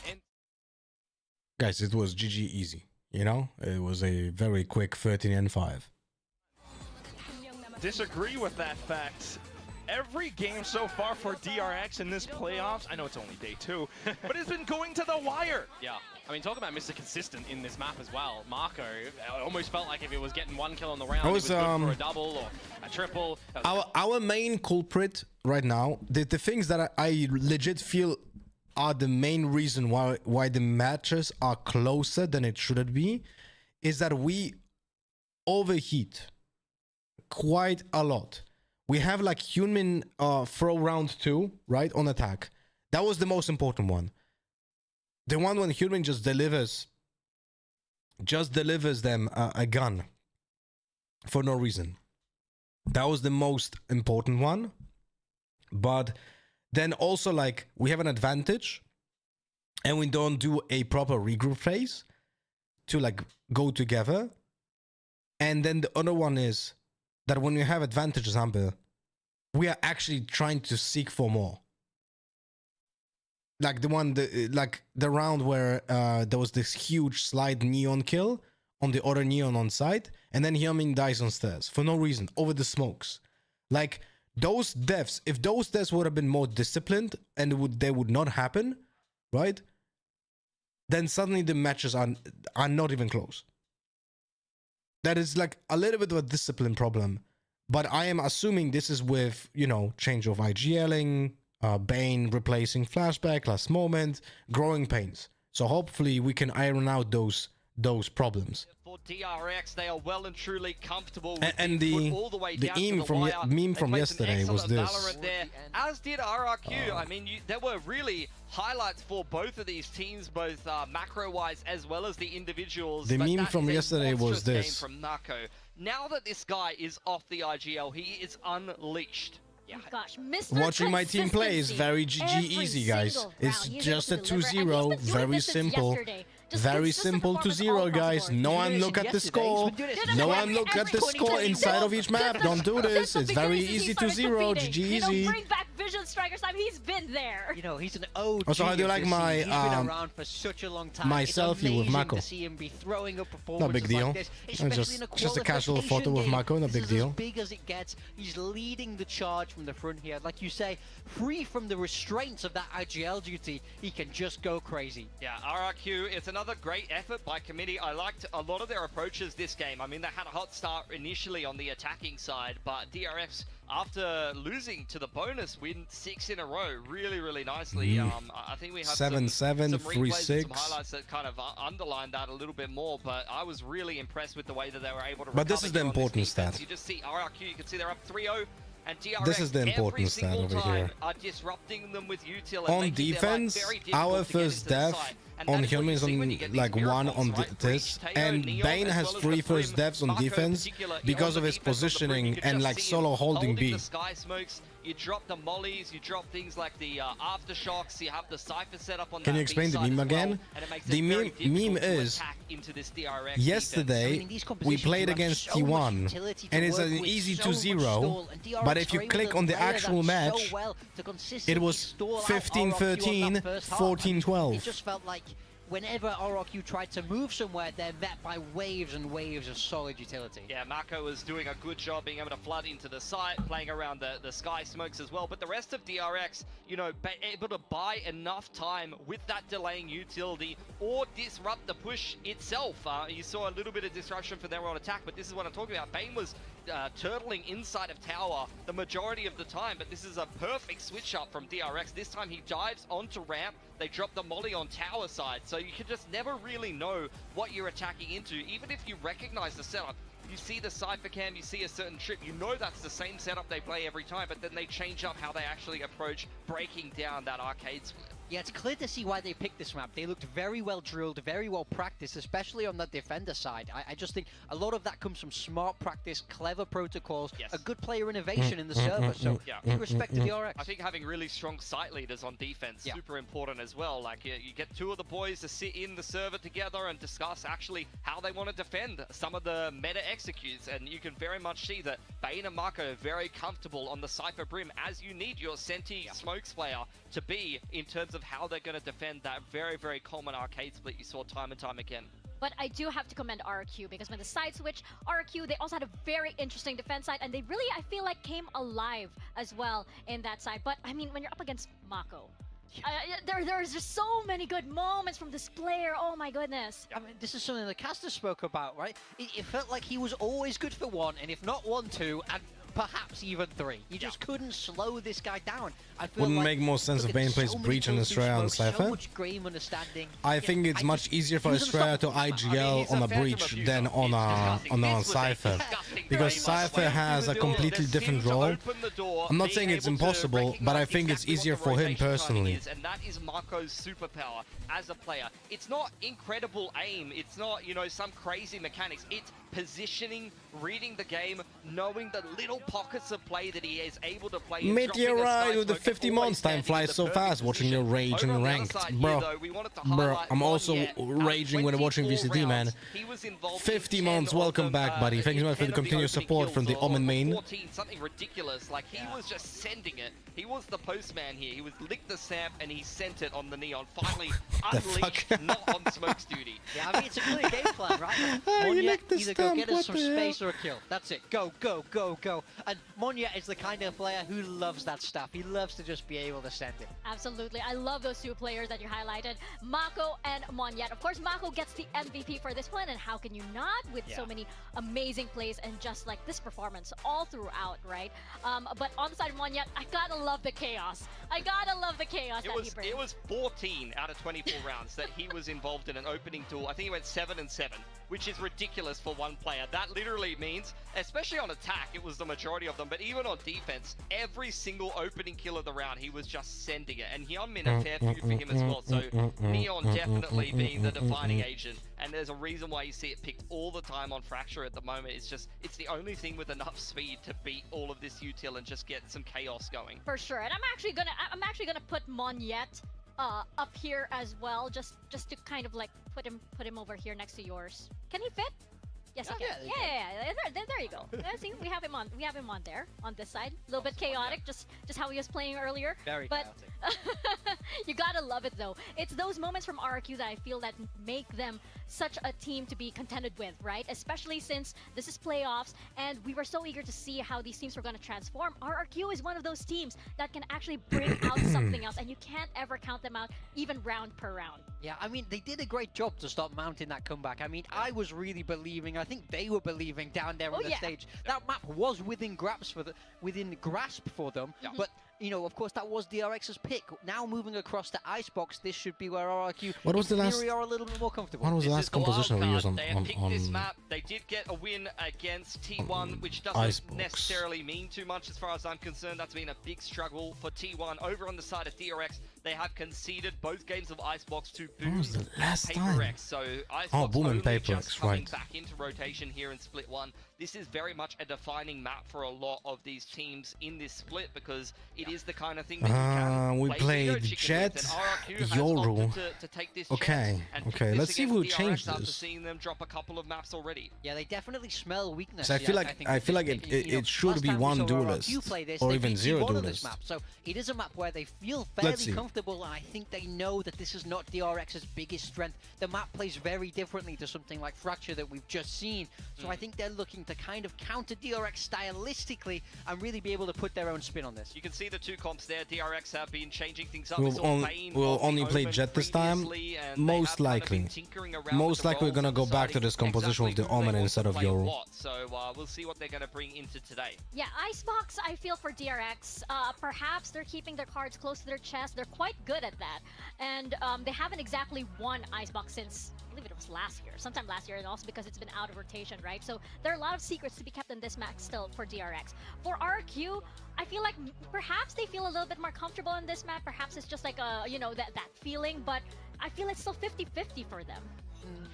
Guys, it was GG easy, you know? It was a very quick 13-5. Disagree with that fact. Every game so far for DRX in this playoffs, I know it's only day 2, but it's been going to the wire. Yeah, I mean, talk about Mr. Consistent in this map as well. Marco, it almost felt like if it was getting 1 kill on the round, it was good for a double or a triple. Our main culprit right now, the things that I legit feel are the main reason why the matches are closer than it should be, is that we overheat quite a lot. We have like Hyunmin throw round 2, right, on attack. That was the most important one. The one when Hyunmin just delivers them a gun for no reason. That was the most important one. But then also, like, we have an advantage and we don't do a proper regroup phase to like go together. And then the other one is that when you have advantages, Amber, we are actually trying to seek for more. Like the round where there was this huge slide neon kill on the other neon on site, and then Hyunmin dies on stairs for no reason over the smokes. Like those deaths, if those deaths would have been more disciplined and they would not happen, right? Then suddenly the matches are not even close. That is like a little bit of a discipline problem, but I am assuming this is with, you know, change of IGLing, Bane replacing flashback, last moment, growing pains. So hopefully we can iron out those problems. For DRX, they are well and truly comfortable with And being put all the way down to meme the from wire. meme They from played some yesterday was excellent this. Valorant there, as did RRQ. I mean, there were really highlights for both of these teams, both macro-wise as well as the individuals. The but meme that from is a yesterday was monstrous game this. from Nako. Now that this guy is off the IGL, he is unleashed. Oh gosh, Mr. Watching my team play is very GG Every easy, guys. single It's round, he is just a able to deliver, and 2-0, he's been doing very this since simple. yesterday. Just Very consistent simple to performance 0, all across the guys. board. No He's one doing look this at the yesterday. He's score. been doing this No every one look at the 2020 score inside of each map. Don't do this. It's very easy to 0. GG You know, easy. bring back Vision Strikers time. He's been there. You know, he's an OG. Also, how do you of like this my, scene. He's been around for such a long time. my It's selfie with amazing Mako? to see him be throwing up No performances big deal. like this, especially in a Just a casual photo qualification with game. Mako. No This big is deal. as big as it gets. He's leading the charge from the front here. Like you say, free from the restraints of that IGL duty, he can just go crazy. Yeah, RRQ, it's another great effort by committee. I liked a lot of their approaches this game. I mean, they had a hot start initially on the attacking side, but DRX, after losing to the bonus, win 6 in a row really, really nicely. I think we have 7-7, some replays and 3-6. some highlights that kind of underline that a little bit more, but I was really impressed with the way that they were able to But this recover is the here on important defense. stat. You just see RRQ, you can see they're up 3-0. And DRX, This is the important every stat single over time here. are disrupting them with util and On making their life defense, very difficult our to get first into the death site. And on that is what Hyunmin you is see when you on get like these 1 miracles, on right? this, Breach, and Neon, Bane as has well as 3 the first Brim, deaths on Marco in defense particular, because on of the his defense of the Brim, you positioning could and just like see solo him holding B. the sky smokes. You drop the mollies, you drop things like the aftershocks, you have the cypher set up on Can that you explain B the side meme as well, again? and it makes The it very meme difficult to is attack into this DRX yesterday defense. I mean, these we compositions played you have against so much T1 utility to and it's work an with, easy so much 2-0, stall, and DRX but if you are able click to on the layer that actual so match, well to it consistently was stall out 15-13, RRQ on that first half. I mean, 14-12. it just felt like whenever RRQ tried to move somewhere, they're met by waves and waves of solid utility. Yeah, Mako was doing a good job being able to flood into the site, playing around the sky smokes as well. But the rest of DRX, you know, able to buy enough time with that delaying utility or disrupt the push itself. You saw a little bit of disruption for them on attack, but this is what I'm talking about. Bane was turtling inside of tower the majority of the time, but this is a perfect switch up from DRX. This time he dives onto ramp, they drop the molly on tower side, so you can just never really know what you're attacking into. Even if you recognize the setup, you see the Cypher cam, you see a certain trip, you know that's the same setup they play every time, but then they change up how they actually approach breaking down that arcade split. Yeah, it's clear to see why they picked this map. They looked very well drilled, very well practiced, especially on the defender side. I just think a lot of that comes from smart practice, clever protocols, a good player innovation in the server. So, big respect to the RX. I think having really strong site leaders on defense, super important as well. Like, you get two of the boys to sit in the server together and discuss actually how they want to defend some of the meta executes, and you can very much see that Bane and Marco are very comfortable on the Cypher brim, as you need your Senti smokes player to be in terms of how they're going to defend that very, very common arcade split you saw time and time again. But I do have to commend RQ, because when the side switch, RQ, they also had a very interesting defense side, and they really, I feel like, came alive as well in that side. But, I mean, when you're up against Mako, there's just so many good moments from this player. Oh my goodness. I mean, this is something the caster spoke about, right? It felt like he was always good for one, and if not one, two, and perhaps even three. You just couldn't slow this guy down. I feel Wouldn't like, make more sense if Bane plays Breach and Estrella on Cypher. So much game understanding. I think it's much easier for Estrella to IGL on a Breach than on a Cypher, because Cypher has a completely different role. I'm not saying it's impossible, but I think it's easier for him personally. And that is Marco's superpower as a player. It's not incredible aim. It's not, you know, some crazy mechanics. It's positioning, reading the game, knowing the little pockets of play that he is able to play. Meteorite with the 50 months. Time flies so fast watching your rage and ranked. Bro, I'm also raging when watching VCT, man. 50 months, welcome back, buddy. Thank you so much for the continuous support from the Omen main. 14, something ridiculous. Like, he was just sending it. He was the postman here. He was licked the sap and he sent it on the neon. Finally, unleashed, not on Smoke's duty. Yeah, I mean, it's a clear game plan, right? Monya, either go get us some space or a kill. That's it. Go, go, go, go. And Monya is the kind of player who loves that stuff. He loves to just be able to send it. Absolutely. I love those two players that you highlighted, Mako and Monyet. Of course, Mako gets the MVP for this one, and how can you not with so many amazing plays and just like this performance all throughout, right? But on the side of Monyet, I gotta love the chaos. I gotta love the chaos that he brings. It was 14 out of 24 rounds that he was involved in an opening duel. I think he went 7 and 7, which is ridiculous for one player. That literally means, especially on attack, it was the majority of them, but even on defense, every single opening kill of the round, he was just sending it. And Hyunmin, a fair few for him as well. So Neon definitely being the defining agent. And there's a reason why you see it picked all the time on Fracture at the moment. It's the only thing with enough speed to beat all of this util and just get some chaos going. For sure. And I'm actually gonna put Monyet up here as well, just to kind of like put him over here next to yours. Can he fit? Yes, he can. Yeah. There you go. See, we have him on there on this side. A little bit chaotic, just how he was playing earlier. Very chaotic. You gotta love it though. It's those moments from RRQ that I feel that make them such a team to be contended with, right? Especially since this is playoffs and we were so eager to see how these teams were going to transform. RRQ is one of those teams that can actually bring out something else, and you can't ever count them out even round per round. Yeah, I mean, they did a great job to stop mounting that comeback. I mean, I was really believing, I think they were believing down there on the stage. That map was within grasp for them, but you know, of course, that was DRX's pick. Now moving across to Icebox, this should be where RRQ are a little bit more comfortable. What was the last composition we used on this map? They did get a win against T1, which doesn't necessarily mean too much as far as I'm concerned. That's been a big struggle for T1. Over on the side of DRX, they have conceded both games of Icebox to Boom and Paper X. So Icebox Boom and only Paper just X, coming right. back into rotation here in Split 1. This is very much a defining map for a lot of these teams in this split, because it it is the kind of thing that you can we play played Video Chicken Jet, with, and RRQ has Yoru. opted to take this Okay, chance and pick okay. this Let's see if against we change DRX after this. seeing them drop a couple of maps already. Yeah, they definitely smell weakness. So I feel like it should be one duelist or even zero duelist. Map. So it is a map where they feel Let's fairly see. comfortable, and I think they know that this is not DRX's biggest strength. The map plays very differently to something like Fracture that we've just seen. So I think they're looking to kind of counter DRX stylistically and really be able to put their own spin on this. You can see the two comps there. DRX have been changing things up. We'll only play Jet this time. Most likely. Most likely we're gonna go back to this composition with the Omen instead of Yoru. So we'll see what they're gonna bring into today. Yeah, Icebox, I feel for DRX, perhaps they're keeping their cards close to their chest. They're quite good at that. And they haven't exactly won Icebox since, I believe it was last year, sometime last year, and also because it's been out of rotation, right? So there are a lot of secrets to be kept in this match still for DRX. For RQ, I feel like perhaps they feel a little bit more comfortable in this map. Perhaps it's just like a, you know, that feeling, but I feel it's still 50-50 for them.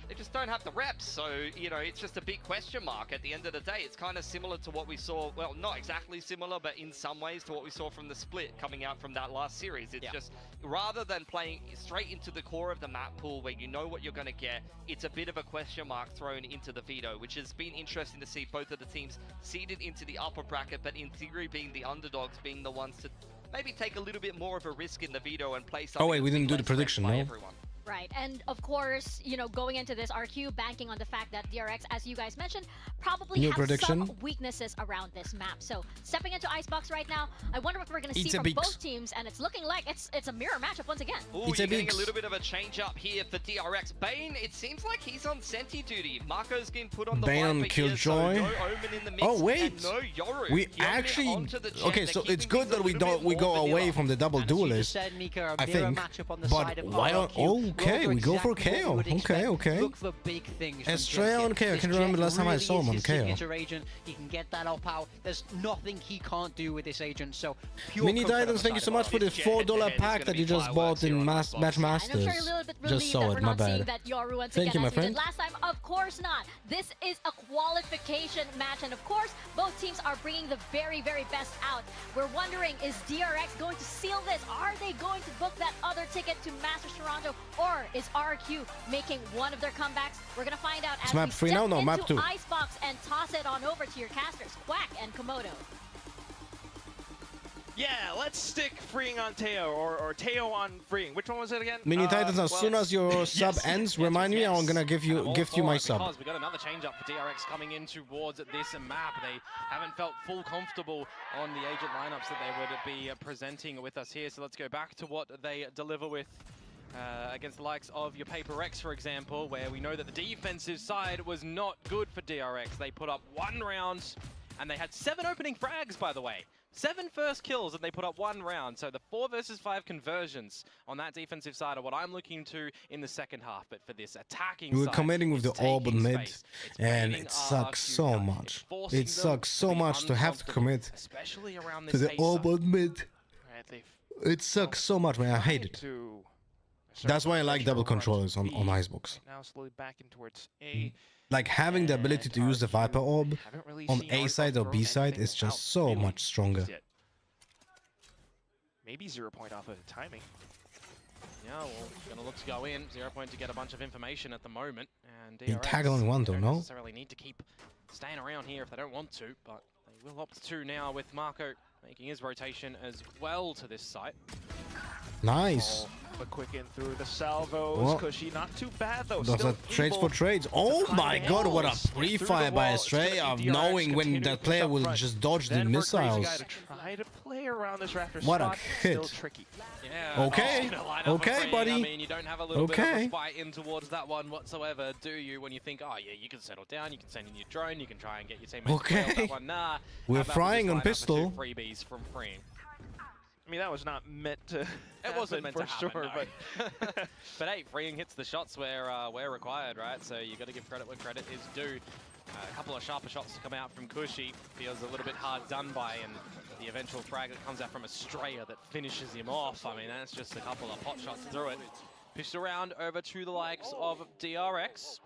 They just don't have the reps, so, you know, it's just a big question mark at the end of the day. It's kind of similar to what we saw, well, not exactly similar, but in some ways to what we saw from the split coming out from that last series. It's just, rather than playing straight into the core of the map pool where you know what you're going to get, it's a bit of a question mark thrown into the veto, which has been interesting to see both of the teams seeded into the upper bracket, but in theory being the underdogs, being the ones to maybe take a little bit more of a risk in the veto and play something. Oh wait, we didn't do the prediction, no? Everyone. Right, and of course, you know, going into this, RQ banking on the fact that DRX, as you guys mentioned, probably have some weaknesses around this map. So stepping into Icebox right now, I wonder what we're going to see from both teams, and it's looking like it's a mirror matchup once again. Ooh, you're getting a little bit of a change up here for DRX. Bane, it seems like he's on Senti duty. Marco's getting put on the Bane on Killjoy. So no Omen in the mix, oh wait, no Yoru. we actually okay. So it's good that we go away from the double duelist. I think, but why don't? Okay, we go for KO. Okay. Look for big things. Estrella on KO. I can remember last time I saw him on KO. Agent. He can get that up out. There's nothing he can't do with this agent. So Mini Titans, thank you so much for the $4 pack that you just bought in Match Masters. Just saw it. My bad. Thank you, my friend. Last time, of course not. This is a qualification match, and of course, both teams are bringing the very, very best out. We're wondering, is DRX going to seal this? Are they going to book that other ticket to Masters Toronto, or is RQ making one of their comebacks? We're gonna find out as map we 3 step now? No, map into 2. Icebox and toss it on over to your casters, Quack and Komodo. Yeah, let's stick freeing on Teo, or Teo on freeing. Which one was it again? Mini Titans, as soon as your sub ends, remind me, I'm gonna gift you my sub. Because we got another change up for DRX coming in towards this map. They haven't felt full comfortable on the agent lineups that they would be presenting with us here. So let's go back to what they deliver with against the likes of your Paper X, for example, where we know that the defensive side was not good for DRX. They put up 1 round, and they had 7 opening frags, by the way. 7 first kills, and they put up 1 round. So the 4 versus 5 conversions on that defensive side are what I'm looking to in the second half. But for this attacking We were side, committing with the orb mid, and it sucks so much. It sucks so much to have to commit especially around to this the orb mid. It sucks so much, man. I hate it. That's why I like double controllers on Icebox. Now slowly backing towards A. Like having the ability to use the Viper Orb on A side or B side is just so much stronger. Maybe 0 point off of the timing. Yeah, well, gonna look to go in. 0 point to get a bunch of information at the moment. And You tag only one though, don't no? necessarily need to keep staying around here if they don't want to, but they will opt to now with Marco making his rotation as well to this site. Nice. But quick in through the salvos. Well, Cushy not too bad though. Those are trades for trades. Oh my god, what a pre-fire by Estrella, knowing when that player will just dodge the missiles. Try to play around this Raptor What a spot, hit. still tricky. Yeah, Okay, okay, buddy. I mean, you don't have a little bit of a fight in towards that one whatsoever, do you? When you think, oh yeah, you can settle down, you can send in your drone, you can try and get your teammates to play that one. Nah, We're how about we frying just on line up the pistol. 2 freebies from freeing. I mean, that was not meant to. It wasn't meant to happen, sure, no. But hey, freeing hits the shots where required, right? So you got to give credit where credit is due. A couple of sharper shots to come out from Cushy. Feels a little bit hard done by, and the eventual frag that comes out from Estrella that finishes him off. I mean, that's just a couple of pot shots through it. Pushed around over to the likes of DRX.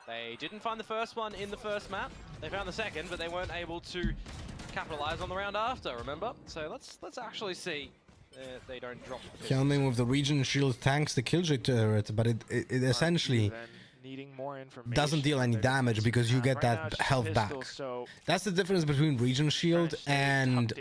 They didn't find the first one in the first map. They found the second, but they weren't able to capitalize on the round after, remember? So let's actually see they don't drop the pistols. Helming with the region shield tanks the killjoy turret, but it essentially needing more information. doesn't deal any damage because you get Right now that it's just health back. pistols, so That's the difference between region shield and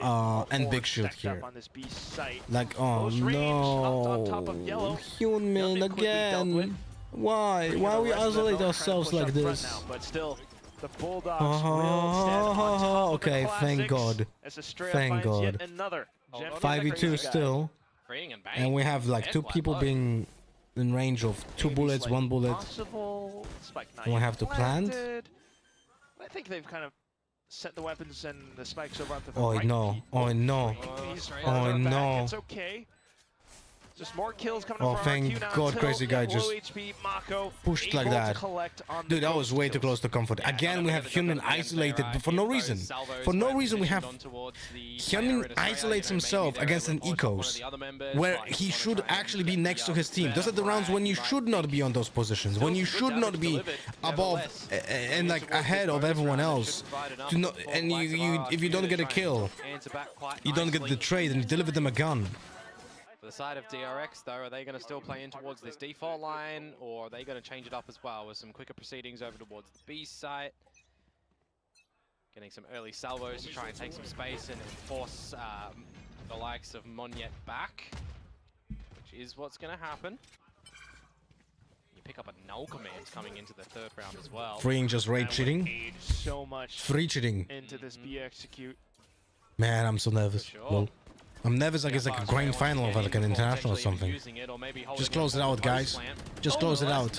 big shield here. on this B site. Like, oh Close range, on no, top of yellow. human again. Why? Why we isolate ourselves like this? Now, but still, the Bulldogs will stand on top okay, of the thank classics God. as Estrella Thank finds God. yet another gem. 5v2 still. And we have like two people being in range of two bullets, one bullet. Possible spike And we have to plant. I think they've kind of set the weapons and the spikes over onto the Oh right. no, oh no, oh no. It's okay. Just more kills coming Oh, from thank RQ now God, until Crazy Guy low just HP Mako pushed like able to that. collect on Dude, the that was ghost way too kills. close to comfort. Again, we have Hyunmin isolated but for no reason. For no reason, we have Hyunmin isolates himself against an ecos where he should actually be next to his team. Those are the rounds when you should not be on those positions, when you should not be above and like ahead of everyone else. To not, and if you don't get a kill, you don't get the trade and you deliver them a gun. For the side of DRX, though, are they going to still play in towards this default line, or are they going to change it up as well with some quicker proceedings over towards the B site? Getting some early salvos to try and take some space and force the likes of Monyet back, which is what's going to happen. You pick up a null command coming into the third round as well. Freeing just raid cheating. So much Free cheating. into this B execute. Man, I'm so nervous. Well, I'm nervous like it's like a grand final of like an international or something. Just close it out, guys. Just close it out.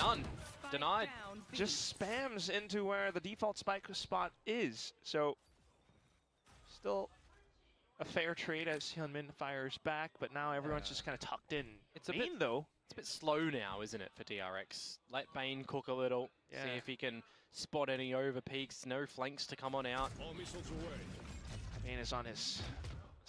Denied. Just spams into where the default spike spot is. So, still a fair trade as Hyunmin fires back, but now everyone's just kind of tucked in. It's a Bane, bit, though. It's a bit slow now, isn't it, for DRX? Let Bane cook a little, see if he can spot any over peaks, no flanks to come on out. Bane is on his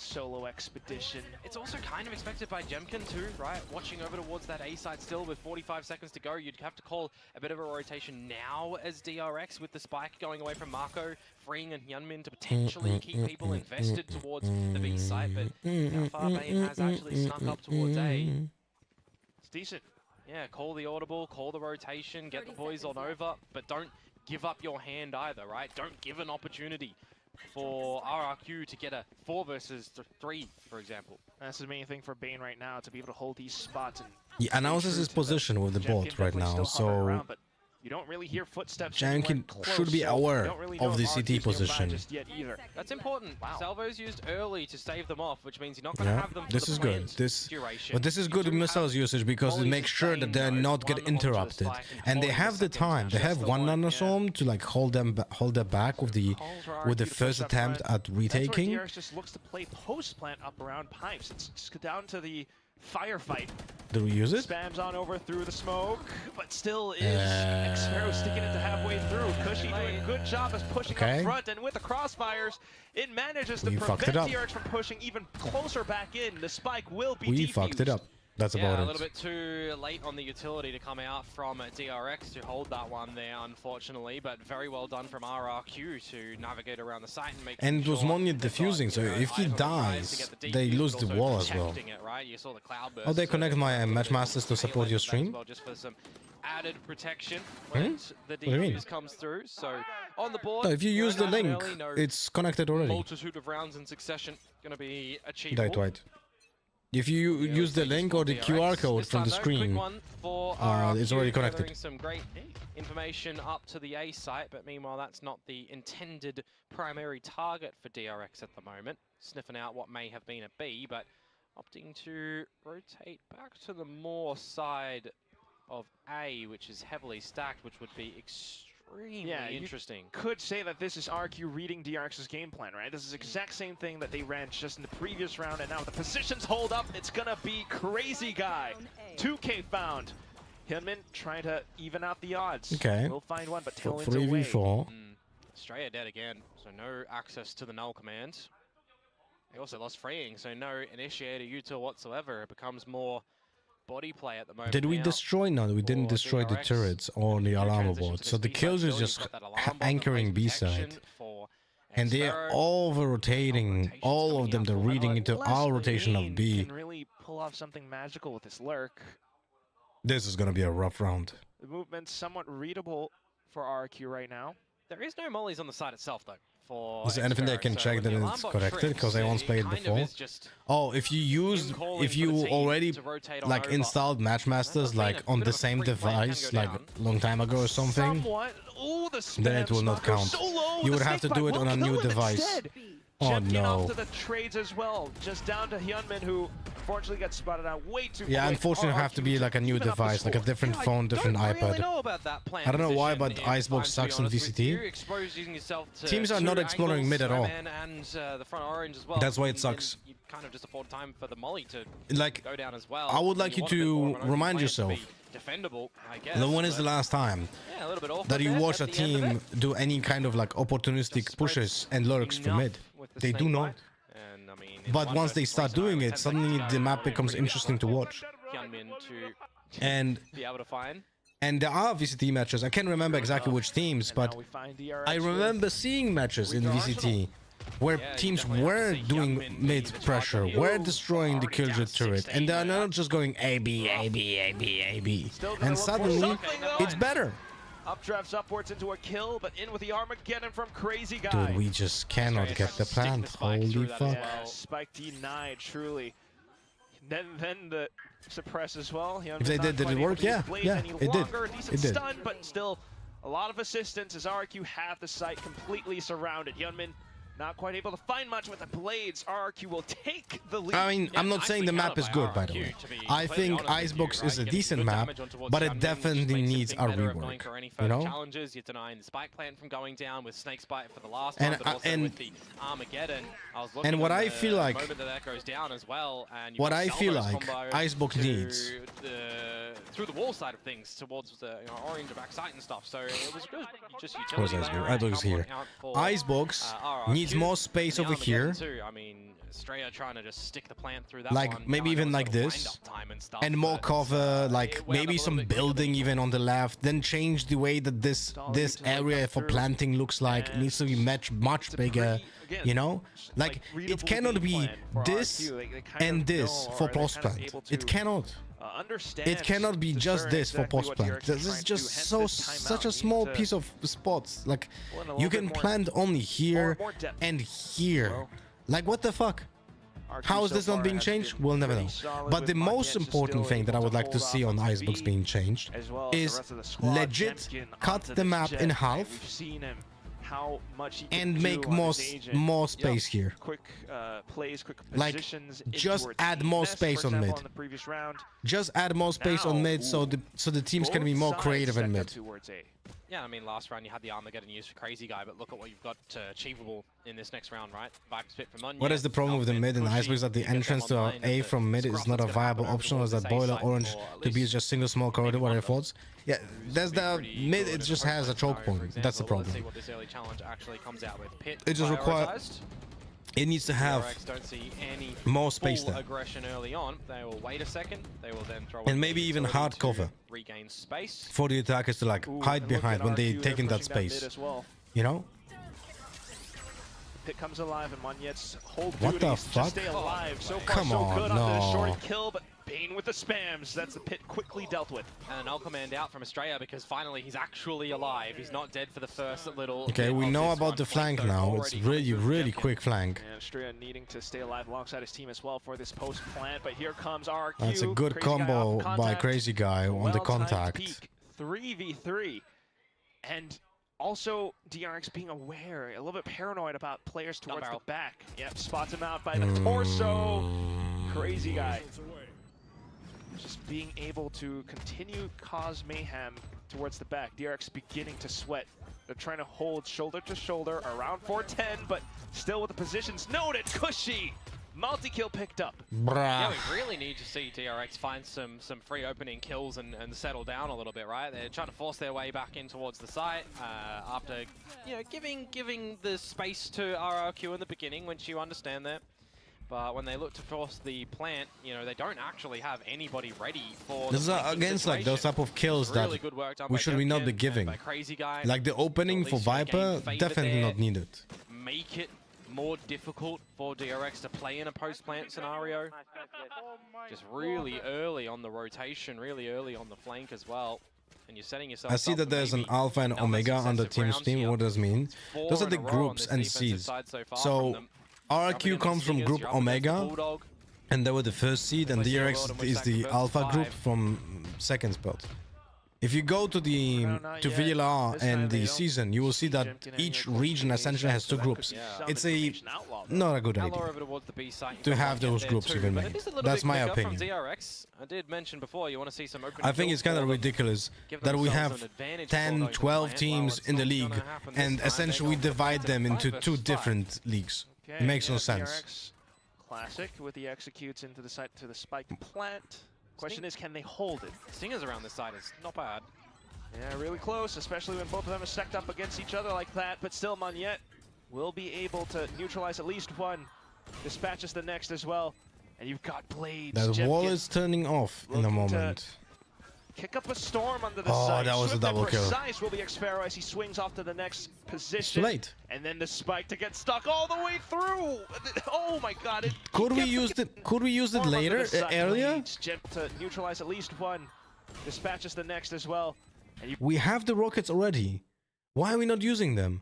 solo expedition. It's also kind of expected by Jemkin too, right? Watching over towards that A side still with 45 seconds to go, you'd have to call a bit of a rotation now as DRX with the spike going away from Mako, freeing and Hyunmin to potentially keep people invested towards the B site, but how far Bane has actually snuck up towards A. It's decent. Yeah, call the audible, call the rotation, get the boys on over, but don't give up your hand either, right? Don't give an opportunity for RRQ to get a 4 versus 3, for example. That's the main thing for Bane right now, to be able to hold these spots. And He announces his position with the bot right now, so you don't really hear footsteps. Jankin should be aware of the CT position. That's important. Salvo's used early to stave them off, which means you're not going to have them for this the is good. duration. But this is good missiles usage because it makes sure that they're not get interrupted, and they have the time. They have one nanoswarm to like hold them back with the first attempt at retaking. DRX just looks to play post plant up around pipes. It's just down to the firefight. Do we use it? Spams on over through the smoke, but still is Xero sticking it to halfway through. Cushy doing a good job as pushing up front, and with the crossfires, it manages to prevent DRX from pushing even closer back in. The spike will be defused. Fucked it up. That's about a it. little bit too late on the utility to come out from DRX to hold that one there, unfortunately, but very well done from RRQ to navigate around the site and make And it was Monyet defusing, so if he dies, they lose the wall as well. Oh, they connect my Matchmasters to support your stream? Just for some added protection when the What do you mean? defuse comes through. So on the board, No, if you use the link, it's connected already. Multitude of rounds in succession going to be achievable. Right, right. If you use the link or the QR code from the screen, it's already connected. Some great information up to the A site, but meanwhile that's not the intended primary target for DRX at the moment. Sniffing out what may have been a B, but opting to rotate back to the more side of A, which is heavily stacked, which would be extremely interesting. You could say that this is RQ reading DRX's game plan, right? This is the exact same thing that they ran just in the previous round, and now the positions hold up. It's gonna be Crazy Guy. 2K found. Hyunmin trying to even out the odds. Okay. We'll find one, but Tailwind's 3v4. Straya dead again, so no access to the null command. They also lost freeing, so no initiator util whatsoever. It becomes more body play at the moment. Did we destroy? No, we didn't destroy the turrets or the alarm board. So the kills is just anchoring B side. And they're over rotating. All of them, they're reading into our rotation of B. Can really pull off something magical with this lurk. This is gonna be a rough round. The movement's somewhat readable for RQ right now. There is no mollies on the side itself, though. For Is there anything they can check that it's corrected? Because I once played it before. Oh, if you already like installed Matchmasters like on the same device like long time ago or something, then it will not count. You would have to do it on a new device. Oh no. After the trades as well, just down to Hyunmin, who unfortunately got spotted out way too quick. Yeah, unfortunately, have to be like a new device, like a different phone, different iPad. I don't know why, but Icebox sucks in VCT. Teams are not exploring mid at all. That's why it sucks. Kind of just afford time for the molly to like go down as well. I would like you to remind yourself. Defendable, I guess. When is the last time that you watch a team do any kind of like opportunistic pushes and lurks for mid? They do not. And, I mean, but once they start doing it, suddenly the map becomes interesting to watch. And be able to find. And there are VCT matches. I can't remember exactly which teams, but I remember seeing matches in VCT where teams were doing mid pressure, were destroying the Killjoy turret, and they're not just going A, B, A, B, A, B, A, B. And suddenly, it's better. Updrafts upwards into a kill, but in with the Armageddon from Crazy Guy. Dude, we just cannot get the plant. Holy fuck. Yeah, Spike denied, truly. Then the suppress as well. If they did it work? Yeah, yeah, it did. It did. Stun, but still, a lot of assistance as RQ have the site completely surrounded. Hyunmin not quite able to find much with the blades. RQ will take the lead. I mean, I'm not saying the map is good, by the way. I think Icebox is a decent map, but it definitely needs a rework. You know? Challenges, you're denying the spike plant from going down with Snake's Bite for the last one, but also with the Armageddon. And what I feel like, what I feel like Icebox needs through the wall side of things towards the orange back sight and stuff. So it was good. Just utility. Icebox here. Icebox needs more space over here. I mean, Straya trying to just stick the plant through that like one, maybe even like this, and more cover, like maybe some building even on the left. Then change the way that this area for planting looks like. It needs to be much bigger. You know, like it cannot be this and this for post plant. It cannot. It cannot be just this for post plant. This is just such a small piece of spots. Like you can plant only here and here. Like what the fuck? How is this not being changed? We'll never know. But the most important thing that I would like to see on Icebox being changed is legit cut the map in half and make more space here. Quick plays, quick like positions, just add more space on mid. Just add more space on mid so the teams can be more creative in mid. Yeah, I mean, last round you had the Armageddon used for Crazy Guy, but look at what you've got achievable in this next round, right? Viper spit from Onion. What is the problem with the mid and Icebox that the entrance to our A from mid is not a viable option, or is that boiler orange to be just single small corridor? What are your thoughts? Yeah, there's the mid, it just has a choke point. That's the problem. It just requires... It needs to have more space there. Aggression early on. They will wait a second. They will then throw and maybe even hard cover regain space for the attackers to like hide behind when they take in that space. You know? Pit comes alive and Monyet's whole what the fuck? Stay alive. So far, come so on, good no. on the short kill, but Bane with the spams. That's the Pit quickly dealt with. And an I'll command out from Australia because finally he's actually alive. He's not dead for the first little. Okay, we know about the flank now. It's really quick flank. And Australia needing to stay alive alongside his team as well for this post plant. But here comes RQ. That's a good combo by Crazy Guy on the contact. Peak, 3v3. And also, DRX being aware, a little bit paranoid about players towards the back. Yep, spots him out by the torso. Crazy Guy. Just being able to continue cause mayhem towards the back. DRX beginning to sweat. They're trying to hold shoulder to shoulder around 410, but still with the positions noted. Cushy! Multi-kill picked up. Yeah, we really need to see DRX find some free opening kills and settle down a little bit, right? They're trying to force their way back in towards the site after, giving the space to RRQ in the beginning, which you understand that. But when they look to force the plant, they don't actually have anybody ready for. This is against like those type of kills that we should not be giving. Like the opening for Viper, definitely not needed. make it more difficult for DRX to play in a post-plant scenario. Just really early on the rotation, really early on the flank as well. And you're setting yourself I see up that for there's an maybe Alpha and another Omega on the successive team's round team. here. What does it mean? Four Those are in the a row on groups this and defensive seeds. side so far from So them. RRQ comes from Group Omega, and they were the first seed, and DRX is the Alpha group from second spot. If you go to the VLR and the season, you will see that each region essentially has two groups. It's not a good idea to have those groups even made. That's my opinion. DRX. I did mention before you want to see some open. I think it's kind of ridiculous that we have 10, 12 teams in the league and essentially we divide them into two different leagues. It makes no sense. DRX classic with the executes into the site to the spike plant. Question is, can they hold it? Stingers around this side is not bad. Yeah, really close, especially when both of them are stacked up against each other like that. But still, Monyet will be able to neutralize at least one. Dispatches the next as well. And you've got Blades. That wall is turning off in the moment. Kick up a storm under the Oh, site. that was a double kill. Precise will be Xpero as he swings off to the next position. It's too late. And then the spike to get stuck all the way through. Oh my god. Could we use it? Could we use it later, earlier? To neutralize at least one. Dispatches the next as well. And We have the rockets already. Why are we not using them?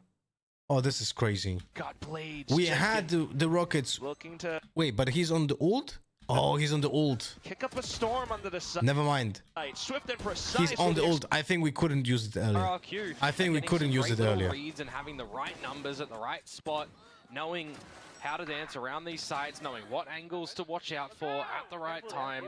Oh, this is crazy. got Blades. We had the rockets. Looking to Wait, but he's on the ult? Oh, he's on the ult. kick up a storm under the site. Never mind. Swift and precise. He's on the ult. I think we couldn't use it earlier. RRQ. I think we Getting couldn't some use great it little earlier. reads and having the right numbers at the right spot, knowing how to dance around these sites, knowing what angles to watch out for at the right time.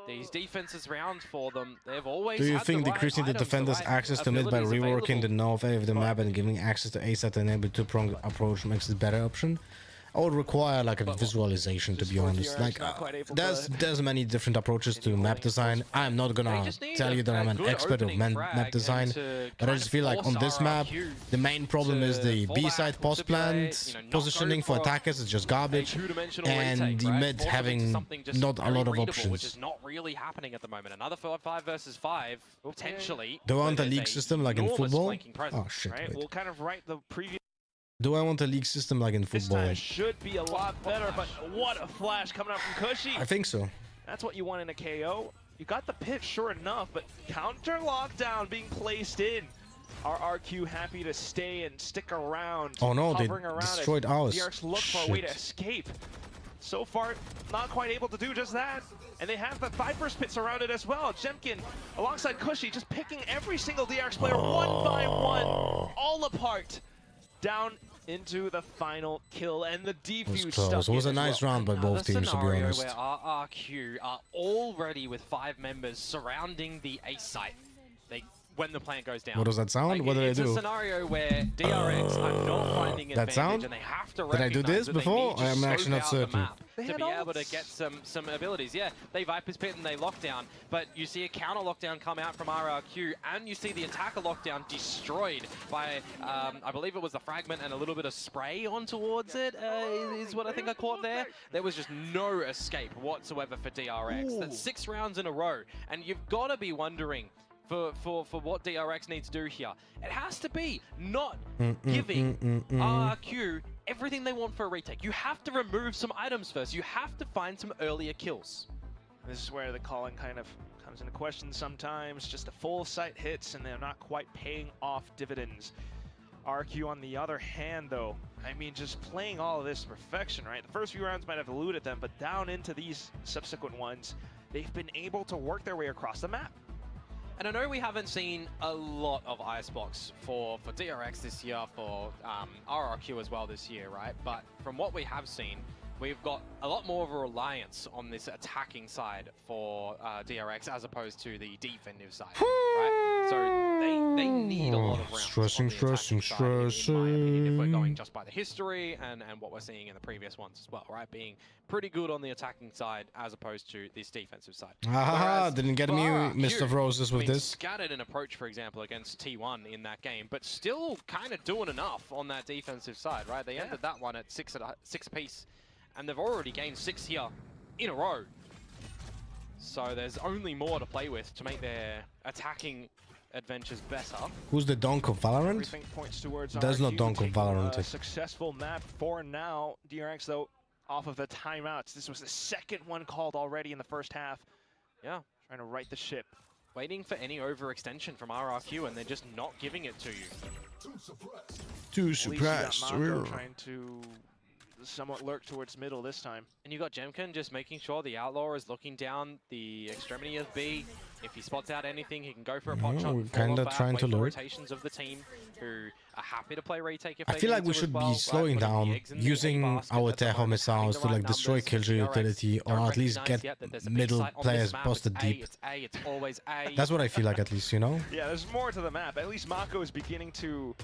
These defenses round for them, they've always Do you had think the right decreasing the items, defenders' right access to mid by abilities reworking the available. north area of the map and giving access to A site to enable two-pronged approach makes it a better option? I would require like a visualization, to be honest. Like there's many different approaches to map design. I'm not gonna tell you that I'm an expert of map design, but I just feel like on this map, the main problem is the B side post plant positioning for attackers is just garbage, and the mid having not a lot of which options. is not really happening at the moment. Another 5 versus 5 potentially. Do I want a where league there's system like in enormous football? flanking presence. Oh shit! Right, Wait. we'll kind of write the previous. Do I want a league system like in This football? time should be a lot better, but what a flash coming out from Cushy. I think so. That's what you want in a KO. You got the pitch, sure enough, but counter lockdown being placed in. RRQ happy to stay and stick around. Oh no, they hovering around destroyed as ours. DRX look for a way to Shit. escape. So far, not quite able to do just that. And they have the Viper's pit surrounded as well. Jemkin, alongside Cushy, just picking every single DRX player one by one, all apart. Down into the final kill, and the defuse It was close. It was a nice round by both teams, to be honest. Where RRQ are already with 5 members surrounding the A site. When the plant goes down. What does that sound? What did I It's a do? scenario where DRX are not finding That advantage, sound? and they have to Did I do recognize this that they before? need to I'm actually not scope out the certain. map to be able to get some abilities. Yeah, they Viper's Pit and they lockdown, but you see a counter lockdown come out from RRQ, and you see the attacker lockdown destroyed by, I believe it was the fragment and a little bit of spray on towards it, is what I think I caught there. There was just no escape whatsoever for DRX. Ooh. That's 6 rounds in a row, and you've got to be wondering for what DRX needs to do here. It has to be not giving RRQ everything they want for a retake. You have to remove some items first. You have to find some earlier kills. This is where the calling kind of comes into question sometimes. Just a full site hits and they're not quite paying off dividends. RQ on the other hand though, I mean just playing all of this to perfection, right? The first few rounds might have eluded them, but down into these subsequent ones, they've been able to work their way across the map. And I know we haven't seen a lot of Icebox for DRX this year, for RRQ as well this year, right? But from what we have seen, we've got a lot more of a reliance on this attacking side for DRX as opposed to the defensive side, right? So they need a lot of rounds. Stressing. In my opinion, if we're going just by the history and what we're seeing in the previous ones as well, right? Being pretty good on the attacking side as opposed to this defensive side. Haha, didn't get me RRQ, Mist of Roses with I mean, this. Scattered an approach, for example, against T1 in that game, but still kind of doing enough on that defensive side, right? They ended that one at 6 apiece, and they've already gained 6 here in a row. So there's only more to play with to make their attacking adventures better. Who's the donk of Valorant? Everything points towards There's no RQ donk of taking Valorant. a successful map for now. DRX though off of the timeouts. This was the second one called already in the first half. Yeah, trying to right the ship. Waiting for any overextension from RRQ, and they're just not giving it to you. Too suppressed. Trying to somewhat lurk towards middle this time. And you got Jemkin just making sure the Outlaw is looking down the extremity of B. If he spots out anything, he can go for a pot shot. We're kind of trying to lurk. Rotations of the team who are happy to play retake if I they feel need like we to should as well, be slowing down, using our Teho missiles to like destroy Killjoy utility, or at least get middle players busted deep. It's always A. That's what I feel like, at least, you know? Yeah, there's more to the map. At least Mako is beginning to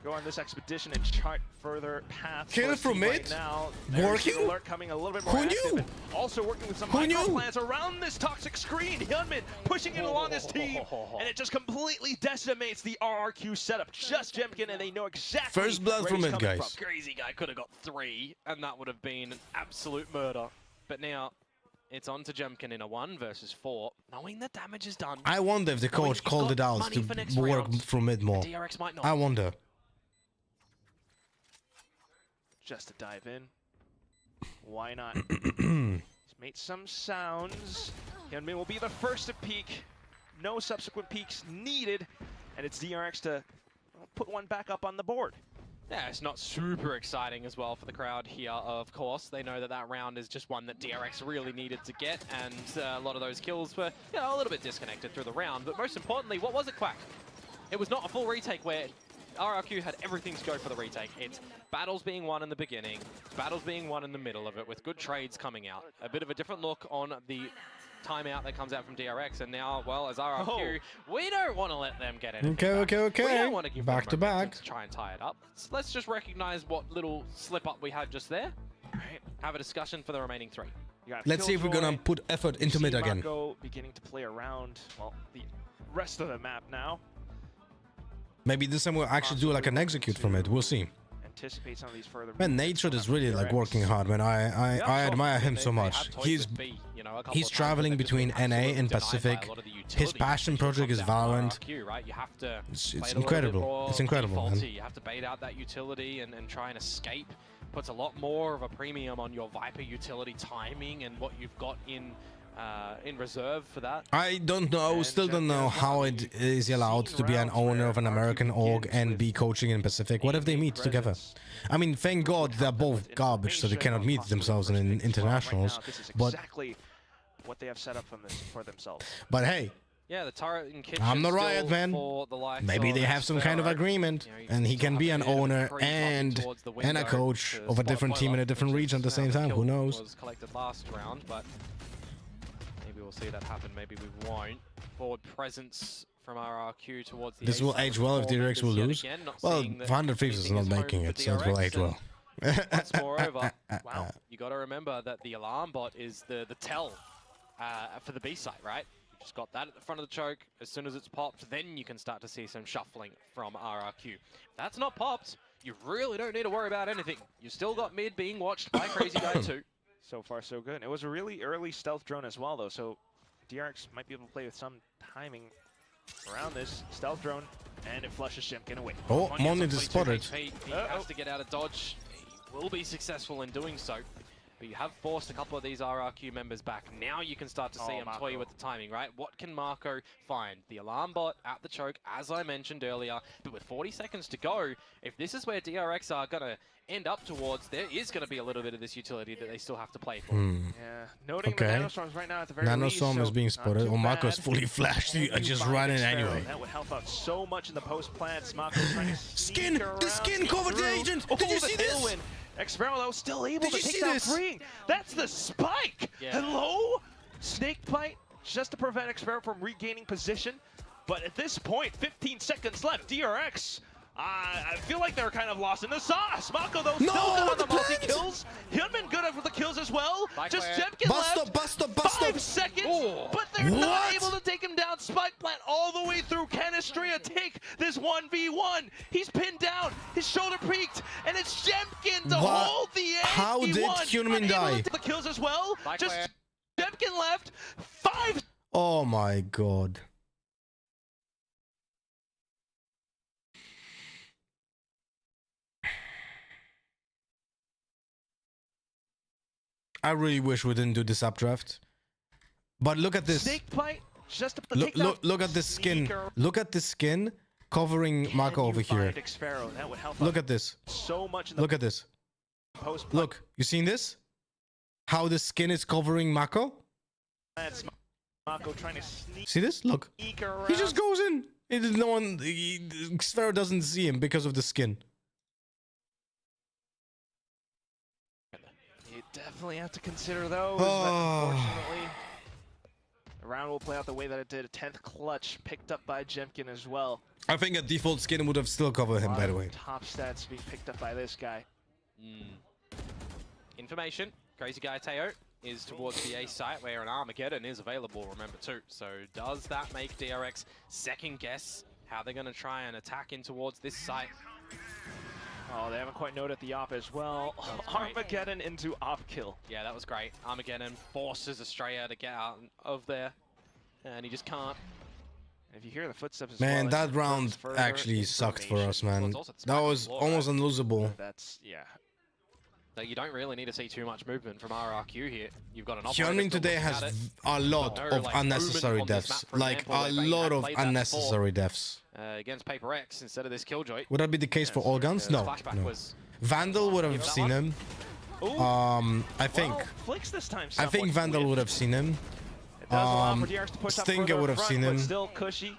go on this expedition and chart further paths. Kill from mid? Right now. Working? Alert coming a little bit more Who active. knew? And also working with some Who micro knew? plans around this toxic screen. Hyunmin pushing it along this team, and it just completely decimates the RRQ setup. Just Jemkin, and they know exactly First blood where from he's mid, coming guys. from. Crazy guy could have got 3, and that would have been an absolute murder. But now it's on to Jemkin in a 1 versus 4, knowing the damage is done. I wonder if the coach called it out to work from mid more. DRX might not. I wonder. Just to dive in. Why not? He's made some sounds. Hyunmin will be the first to peek. No subsequent peeks needed. And it's DRX to put one back up on the board. Yeah, it's not super exciting as well for the crowd here, of course. They know that that round is just one that DRX really needed to get, and a lot of those kills were, you know, a little bit disconnected through the round. But most importantly, what was it, Quack? It was not a full retake where RRQ had everything to go for the retake. It's battles being won in the beginning, battles being won in the middle of it, with good trades coming out. A bit of a different look on the timeout that comes out from DRX, and now, well, as RRQ, we don't want to let them get anything back. Okay. We don't want to give Back them to momentum back. to try and tie it up. Let's just recognize what little slip-up we had just there. Right. Have a discussion for the remaining 3. Let's see if we're gonna put effort into mid again. Mako beginning to play around, well, the rest of the map now. Maybe this time we'll actually do like an execute from it. We'll see. Anticipate some of these further. Man, Nature is really like working hard, man. I admire him so much. He's traveling between NA and Pacific. His passion project is Valorant. It's incredible. It's incredible, man. You have to bait out that utility and try and escape. Puts a lot more of a premium on your Viper utility timing and what you've got in reserve for that. I don't know, still don't know how it is allowed to be an owner of an American org and be coaching in Pacific. What if they meet together? I mean, thank God they're both garbage, so they cannot meet themselves in internationals. But exactly what they have set up for themselves. But hey, yeah, the turret and kitchen I'm the Riot, man. Maybe they have some kind of agreement, and he can be an owner and a coach of a different team in a different region at the same time. Who knows? Was collected last round, but maybe we'll see that happen. Maybe we won't. Forward presence from RRQ towards the. This will age well if DRX will lose. Well, 100 Thieves is not making it, so it will age well. Once moreover, wow, you got to remember that the alarm bot is the tell for the B site, right? You just got that at the front of the choke. As soon as it's popped, then you can start to see some shuffling from RRQ. If that's not popped, you really don't need to worry about anything. You still got mid being watched by Crazy Guy too. So far, so good. It was a really early stealth drone as well, though, so DRX might be able to play with some timing around this stealth drone, and it flushes Jemkin away. Oh, Monit is spotted. He has to get out of dodge. He will be successful in doing so. But you have forced a couple of these RRQ members back. Now you can start to see him toy with the timing, right? What can Mako find? The alarm bot at the choke, as I mentioned earlier. But with 40 seconds to go, if this is where DRX are going to end up towards, there is going to be a little bit of this utility that they still have to play for. Yeah, noting the nanostorms right now at the very least. Nanostorm is being spotted. Oh, Mako's bad. fully flashed. I just ran in anyway. That would help out so much in the post plants. Mako trying to Skin! The skin covered the agent! Did you see this? Experiment still able to take down Freeing. That's the spike! Yeah. Hello? Snake bite just to prevent Experiment from regaining position. But at this point, 15 seconds left. DRX, I feel like they're kind of lost in the sauce. Mako, though, still good on the multi-kills. Hyunmin good for the kills as well. Just Jemkin left. Bust up. 5 seconds, but they're not able to take him down. Spike plant all the way through. Canistria take this 1v1. He's pinned down, his shoulder peaked, and it's Jemkin to hold the end. How did Hyunmin die? The kills as well. Just Jemkin left. 5. Oh my God. I really wish we didn't do this updraft. But look at this. Snake bite, just up the Look at this skin. Look at this skin covering Mako over here. That would help Look at this. so much in the Look at this. post. Look, you seen this? How the skin is covering Mako? That's Mako trying to sneak. See this? Look. Around. He just goes in. It is no one. Sphero doesn't see him because of the skin. You definitely have to consider those. But unfortunately, the round will play out the way that it did. A 10th clutch picked up by Jemkin as well. I think a default skin would have still covered him, by the way. Top stats being picked up by this guy. Information. Crazy Guy Teo is towards the A site where an Armageddon is available, remember, too. So does that make DRX second guess how they're going to try and attack in towards this site? Oh, they haven't quite noted the op as well. Armageddon into op kill. Yeah, that was great. Armageddon forces Estrella to get out of there, and he just can't. If you hear the footsteps as Man, well, that round actually sucked for us, man. That was almost unlosable. That's, yeah. So you don't really need to see too much movement from RRQ here. You've got an Hyunmin today has a lot of unnecessary deaths. Like, a lot of unnecessary deaths. Against Paper X instead of this Killjoy. Would that be the case for all guns? No. No. Vandal would have seen him. I think. I think Vandal would have seen him. Stinger would have seen him. Still cushy.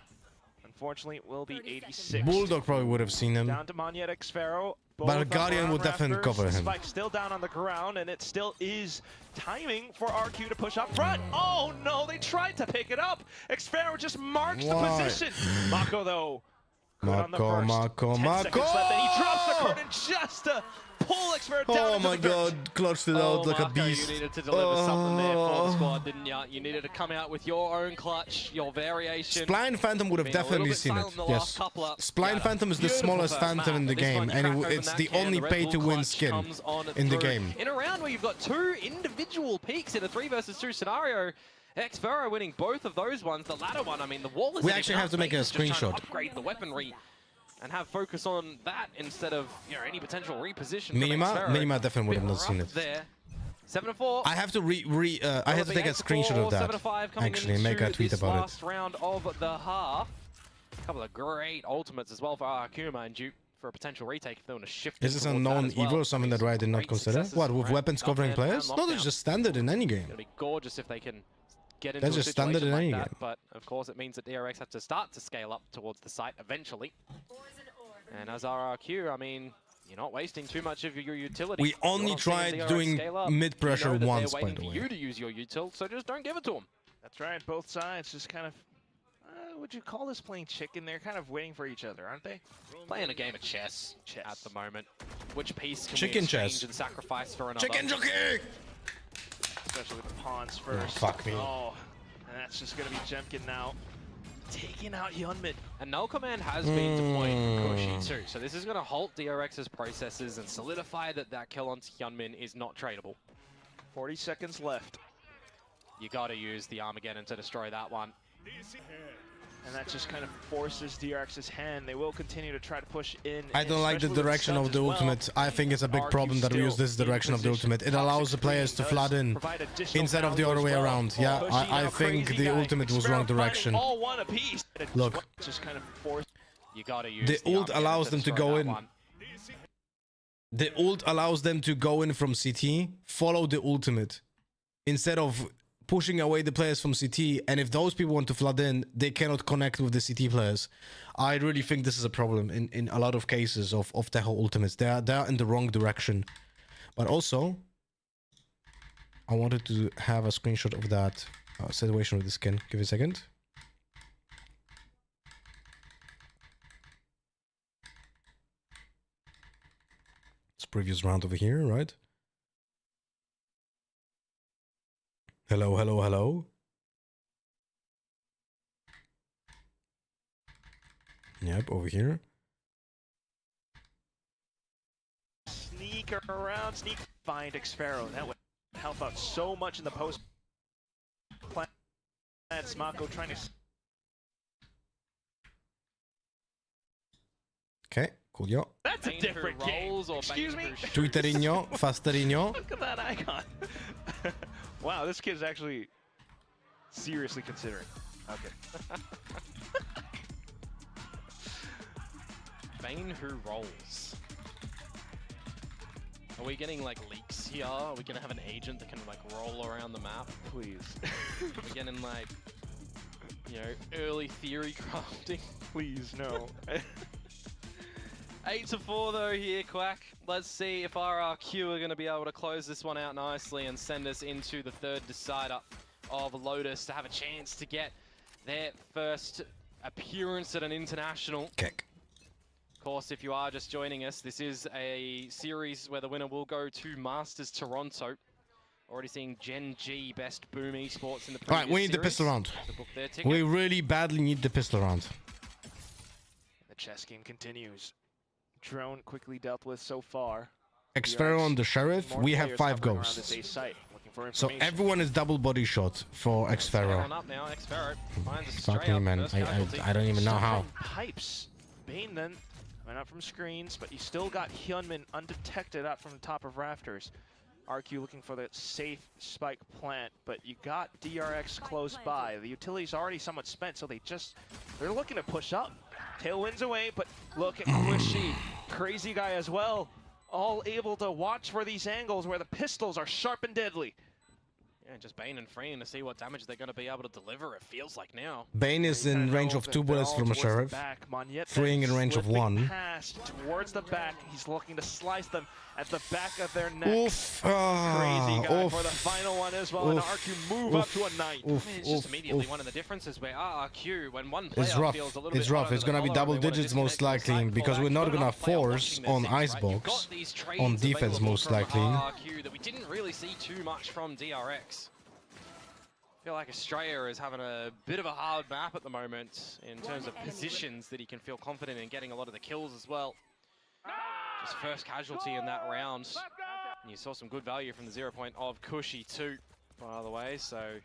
Unfortunately, it will be 86. Bulldog probably would have seen him. Down to Magnetic Sphero. But Guardian would definitely cover him. Spike still down on the ground, and it still is timing for RQ to push up front. Oh no, they tried to pick it up. Xfero just marks the position. Mako though. Mako. 10 seconds left, and he drops the curtain just to pull Xfero down. Oh my god, clutched it out like a beast. You needed to deliver something there for the squad, didn't you? You needed to come out with your own clutch, your variation. Spline Phantom would have definitely seen it. Yes. Spline Phantom is the smallest Phantom in the game, and it's the only pay-to-win skin in the game. In a round where you've got two individual peaks in a 3 versus 2 scenario, Xfero winning both of those ones. The latter one, I mean, the wall is. We actually have to make a screenshot. Upgrade the weaponry and have focus on that instead of any potential reposition. Minima definitely would have not seen it. There. 7-4. I have to I have to take a screenshot of that. Actually, make a tweet about it. Last round of the half. A couple of great ultimates as well for RQ, mind you, for a potential retake if they want to shift. Is this a known Evo or something that I did not consider? What, with weapons covering players? No, that's just standard in any game. It'll be gorgeous if they can get into that's just standard in any game. But of course, it means that DRX have to start to scale up towards the site eventually. And as RRQ, I mean, you're not wasting too much of your utility. We only tried doing mid-pressure once, by the way. They're waiting for you to use your util, so just don't give it to them. That's right, both sides just kind of, would you call this playing chicken? They're kind of waiting for each other, aren't they? Playing a game of chess at the moment. Which piece can chicken we exchange chess. and sacrifice for another? Chicken jockey! Especially with the pawns first. Oh, fuck me. Oh, and that's just going to be Jemkin now. Taking out Hyunmin. And Null Command has been deployed from Koshi too, so this is going to halt DRX's processes and solidify that that kill on Hyunmin is not tradable. 40 seconds left. You got to use the Armageddon to destroy that one. And that just kind of forces DRX's hand. They will continue to try to push in. I don't like the direction of the ultimate. I think it's a big problem that we use this direction of the ultimate. It allows the players to flood in instead of the other way around. Yeah, I think the ultimate was wrong direction. All one apiece. Look, just kind of force. You gotta use the ult allows them to go in. The ult allows them to go in from CT, follow the ultimate, instead of pushing away the players from CT, and if those people want to flood in, they cannot connect with the CT players. I really think this is a problem in a lot of cases of Teho ultimates. They are in the wrong direction. But also, I wanted to have a screenshot of that situation with the skin. Give me a second. It's previous round over here, right? Hello, hello, hello. Yep, over here. Sneak around, sneak, find Xfero. That would help out so much in the post. That's Mako trying to. Okay, Coolio. That's a different game. Excuse me? Twitterino, Fasterino. Look at that icon. Wow, this kid's actually seriously considering. Okay. Bane who rolls. Are we getting like leaks here? Are we gonna have an agent that can like roll around the map? Please. We're getting like, you know, early theory crafting. Please, no. 8-4 though here, Quack. Let's see if RRQ are going to be able to close this one out nicely and send us into the third decider of Lotus to have a chance to get their first appearance at an international. Kick. Of course, if you are just joining us, this is a series where the winner will go to Masters Toronto. Already seeing GENG Best Boom Esports in the previous Alright, we need the series pistol round. to book their ticket. We really badly need the pistol round. The chess game continues. Drone quickly dealt with so far. Xfero on the Sheriff, More we have players 5 hovering around this ghosts. A site, looking for So information. everyone is double body shot for Xfero. On up now, Xfero finds a Fuck stray me, up man. first casualty. I don't even know how. Pipes. Bane then went up from screens, but you still got Hyunmin undetected out from the top of rafters. RQ looking for the safe spike plant, but you got DRX close by. The utility's already somewhat spent, so they're looking to push up. Tailwinds away, but look at Quishy, crazy guy as well. All able to watch for these angles where the pistols are sharp and deadly. Yeah, just Bane and freeing to see what damage they're going to be able to deliver, it feels like now. Bane is in range of 2 bullets from a Sheriff. Freeing in range of 1. Pass towards the back. He's looking to slice them at the back of their neck. Oof. Crazy guy for the final one as well. And RQ move up to a 9. I mean, it's just immediately one of the differences where RRQ, when one player It's rough. feels a little It's bit rough. hotter It's than gonna be the double other, they wanna digits most disconnect from likely the because side we're not fallback. gonna Another player force watching their on six, right? Icebox. You've got these trades On defense available most from likely. RRQ that we didn't really see too much from DRX. I feel like Australia is having a bit of a hard map at the moment in terms of positions that he can feel confident in getting a lot of the kills as well. Just first casualty in that round. And you saw some good value from the 0 point of Cushy too, by the way, so a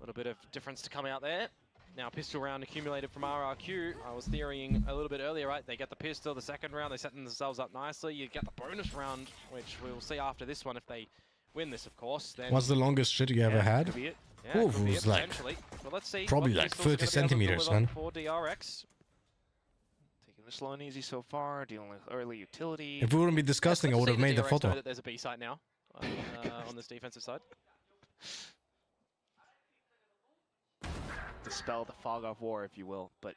little bit of difference to come out there. Now pistol round accumulated from RRQ. I was theorying a little bit earlier, right? They get the pistol, the second round, they set themselves up nicely. You get the bonus round, which we'll see after this one if they win this, of course. Then What's the longest shit you ever had? could be it. Yeah, Ooh, could it be was it, like potentially. But let's see probably what like pistols are 30 gonna be able to centimeters, deliver man. for DRX. Taking this slow and easy so far, dealing with early utility. If we wouldn't be disgusting, I would have made the DRX know photo. that there's a B site now on this defensive side. Dispel the fog of war, if you will. But,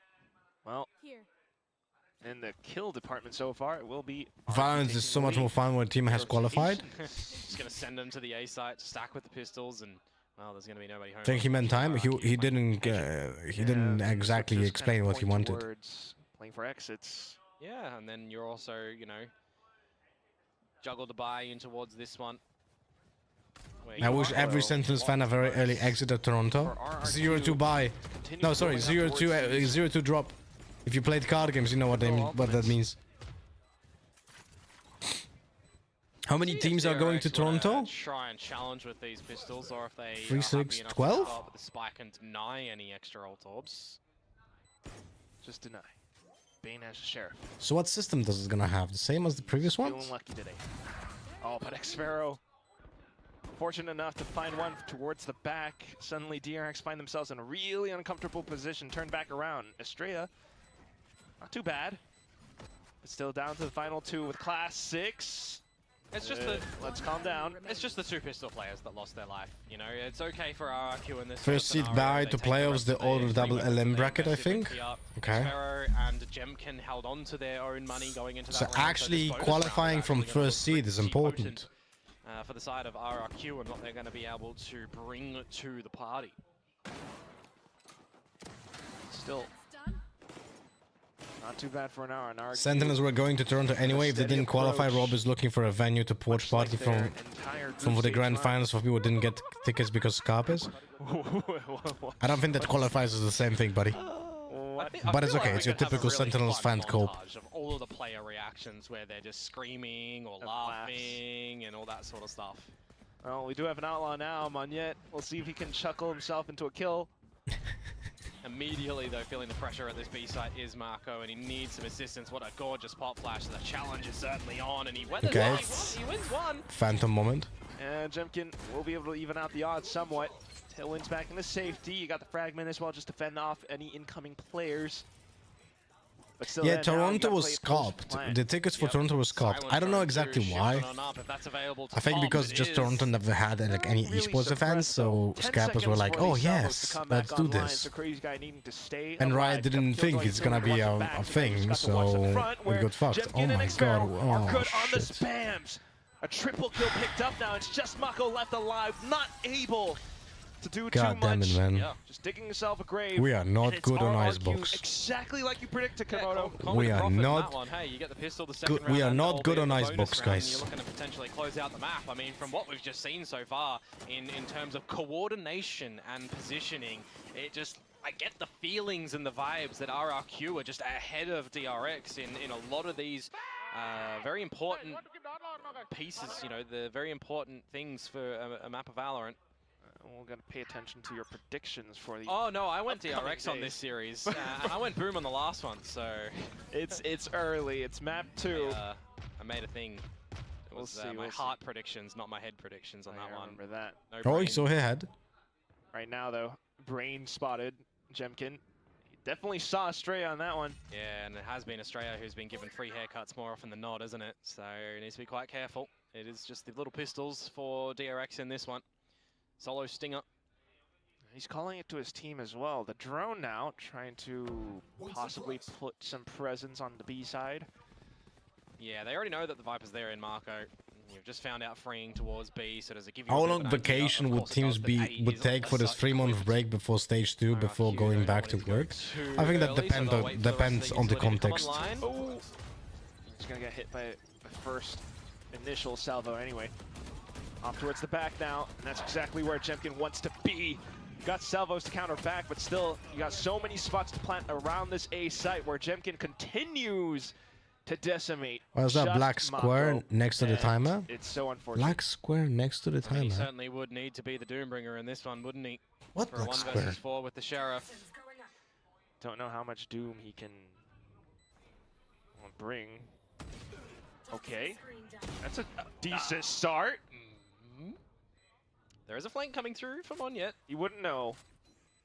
well, in the kill department so far, it will be... Violence is so much more fun when a team has qualified. Just going to send them to the A site to stack with the pistols, and well, there's going to be nobody home. I think he meant time. He didn't exactly explain what he wanted. Playing for exits. Yeah, and then you're also, you know, juggle the buy in towards this one. I wish every Sentinels fan a very early exit of Toronto. 0-2 buy. No, sorry, 0-2 drop. If you played card games, you know what that means. How many teams are going to Toronto? Try and challenge with these pistols, or if they 3, 6, 12? stop at the spike and deny any extra ult orbs. Just deny. Bane as a Sheriff. So what system does it gonna have? The same as the previous Feeling ones? lucky today. Oh, but Xfero, fortunate enough to find one towards the back. Suddenly DRX find themselves in a really uncomfortable position. Turn back around. Estrella, not too bad. But still down to the final 2 with Class 6. It's just the let's calm down. It's just the 2 pistol players that lost their life. You know, it's okay for RRQ in this First seed bye to playoffs, the older double LM bracket, I think. Okay. Sparrow and Jemkin held on to their own money going into that So round, actually this bonus qualifying round from is actually gonna first seed is important. for the side of RRQ and what they're going to be able to bring to the party. Still not too bad for an hour. An hour. Sentinels were going to Toronto anyway. If they didn't qualify, Rob is looking for a venue to porch party from the grand finals for people who didn't get tickets because Scarp is. I don't think that qualifies as the same thing, buddy. But it's okay, it's your typical Sentinels fan cope. Of all of the player reactions where they're just screaming or laughing and all that sort of stuff. Well, we do have an outlaw now, Monette. We'll see if he can chuckle himself into a kill. Immediately, though, feeling the pressure at this B site is Marco, and he needs some assistance. What a gorgeous pop flash. The challenge is certainly on, and he weathers it. He wins one. Phantom moment. And Jemkin will be able to even out the odds somewhat. Tailwind's back into safety. You got the fragment as well, just to fend off any incoming players. But still, Yeah, Toronto was scalped. The tickets for Toronto was scalped. I don't know exactly why. I think because just Toronto never had like any esports events, so scalpers were like, "Oh yes, let's do this." And Riot didn't think it's gonna be a thing, so we got fucked. Oh my god! Oh shit! A triple kill picked up now. It's just Mako left alive, not able to do God too damn much. it, man. Yeah. Just digging himself a grave. We are not good on Icebox. Exactly like you predicted, Komodo. We are not. Hey, you get the pistol the second Good. round, We are and not good on albeit the bonus Icebox, round, guys. You're looking to potentially close out the map. I mean, from what we've just seen so far, in terms of coordination and positioning, it just. I get the feelings and the vibes that RRQ are just ahead of DRX in a lot of these very important pieces, you know, the very important things for a map of Valorant. We're going to pay attention to your predictions for the Oh no, I went DRX on this series, and I went boom on the last one, so... It's early, it's map 2. I made a thing. It was my heart predictions, not my head predictions on that one. Remember that. No Oh, brain. you saw her head. Right now, though, brain spotted Jemkin. He definitely saw Estrella on that one. Yeah, and it has been Estrella who's been given free haircuts more often than not, isn't it? So he needs to be quite careful. It is just the little pistols for DRX in this one. Solo stinger. He's calling it to his team as well. The drone now trying to possibly put some presence on the B side. Yeah, they already know that the Viper's there in Marco. You've just found out freeing towards B, so does it give you How long vacation would teams would take for this 3-month break before stage 2 before going back to work? I think that depends on the context. Oh, he's gonna get hit by the first initial salvo anyway. Off towards the back now, and that's exactly where Jemkin wants to be. Got salvos to counter back, but still, you got so many spots to plant around this A site where Jemkin continues to decimate. Was that black square next to the timer? It's so unfortunate. Black square next to the I mean, he timer. certainly would need to be the Doombringer in this one, wouldn't he? What for a black 1 square? versus 4 with the Sheriff. Don't know how much Doom he can bring. Okay, that's a decent start. There is a flank coming through from on yet. You wouldn't know.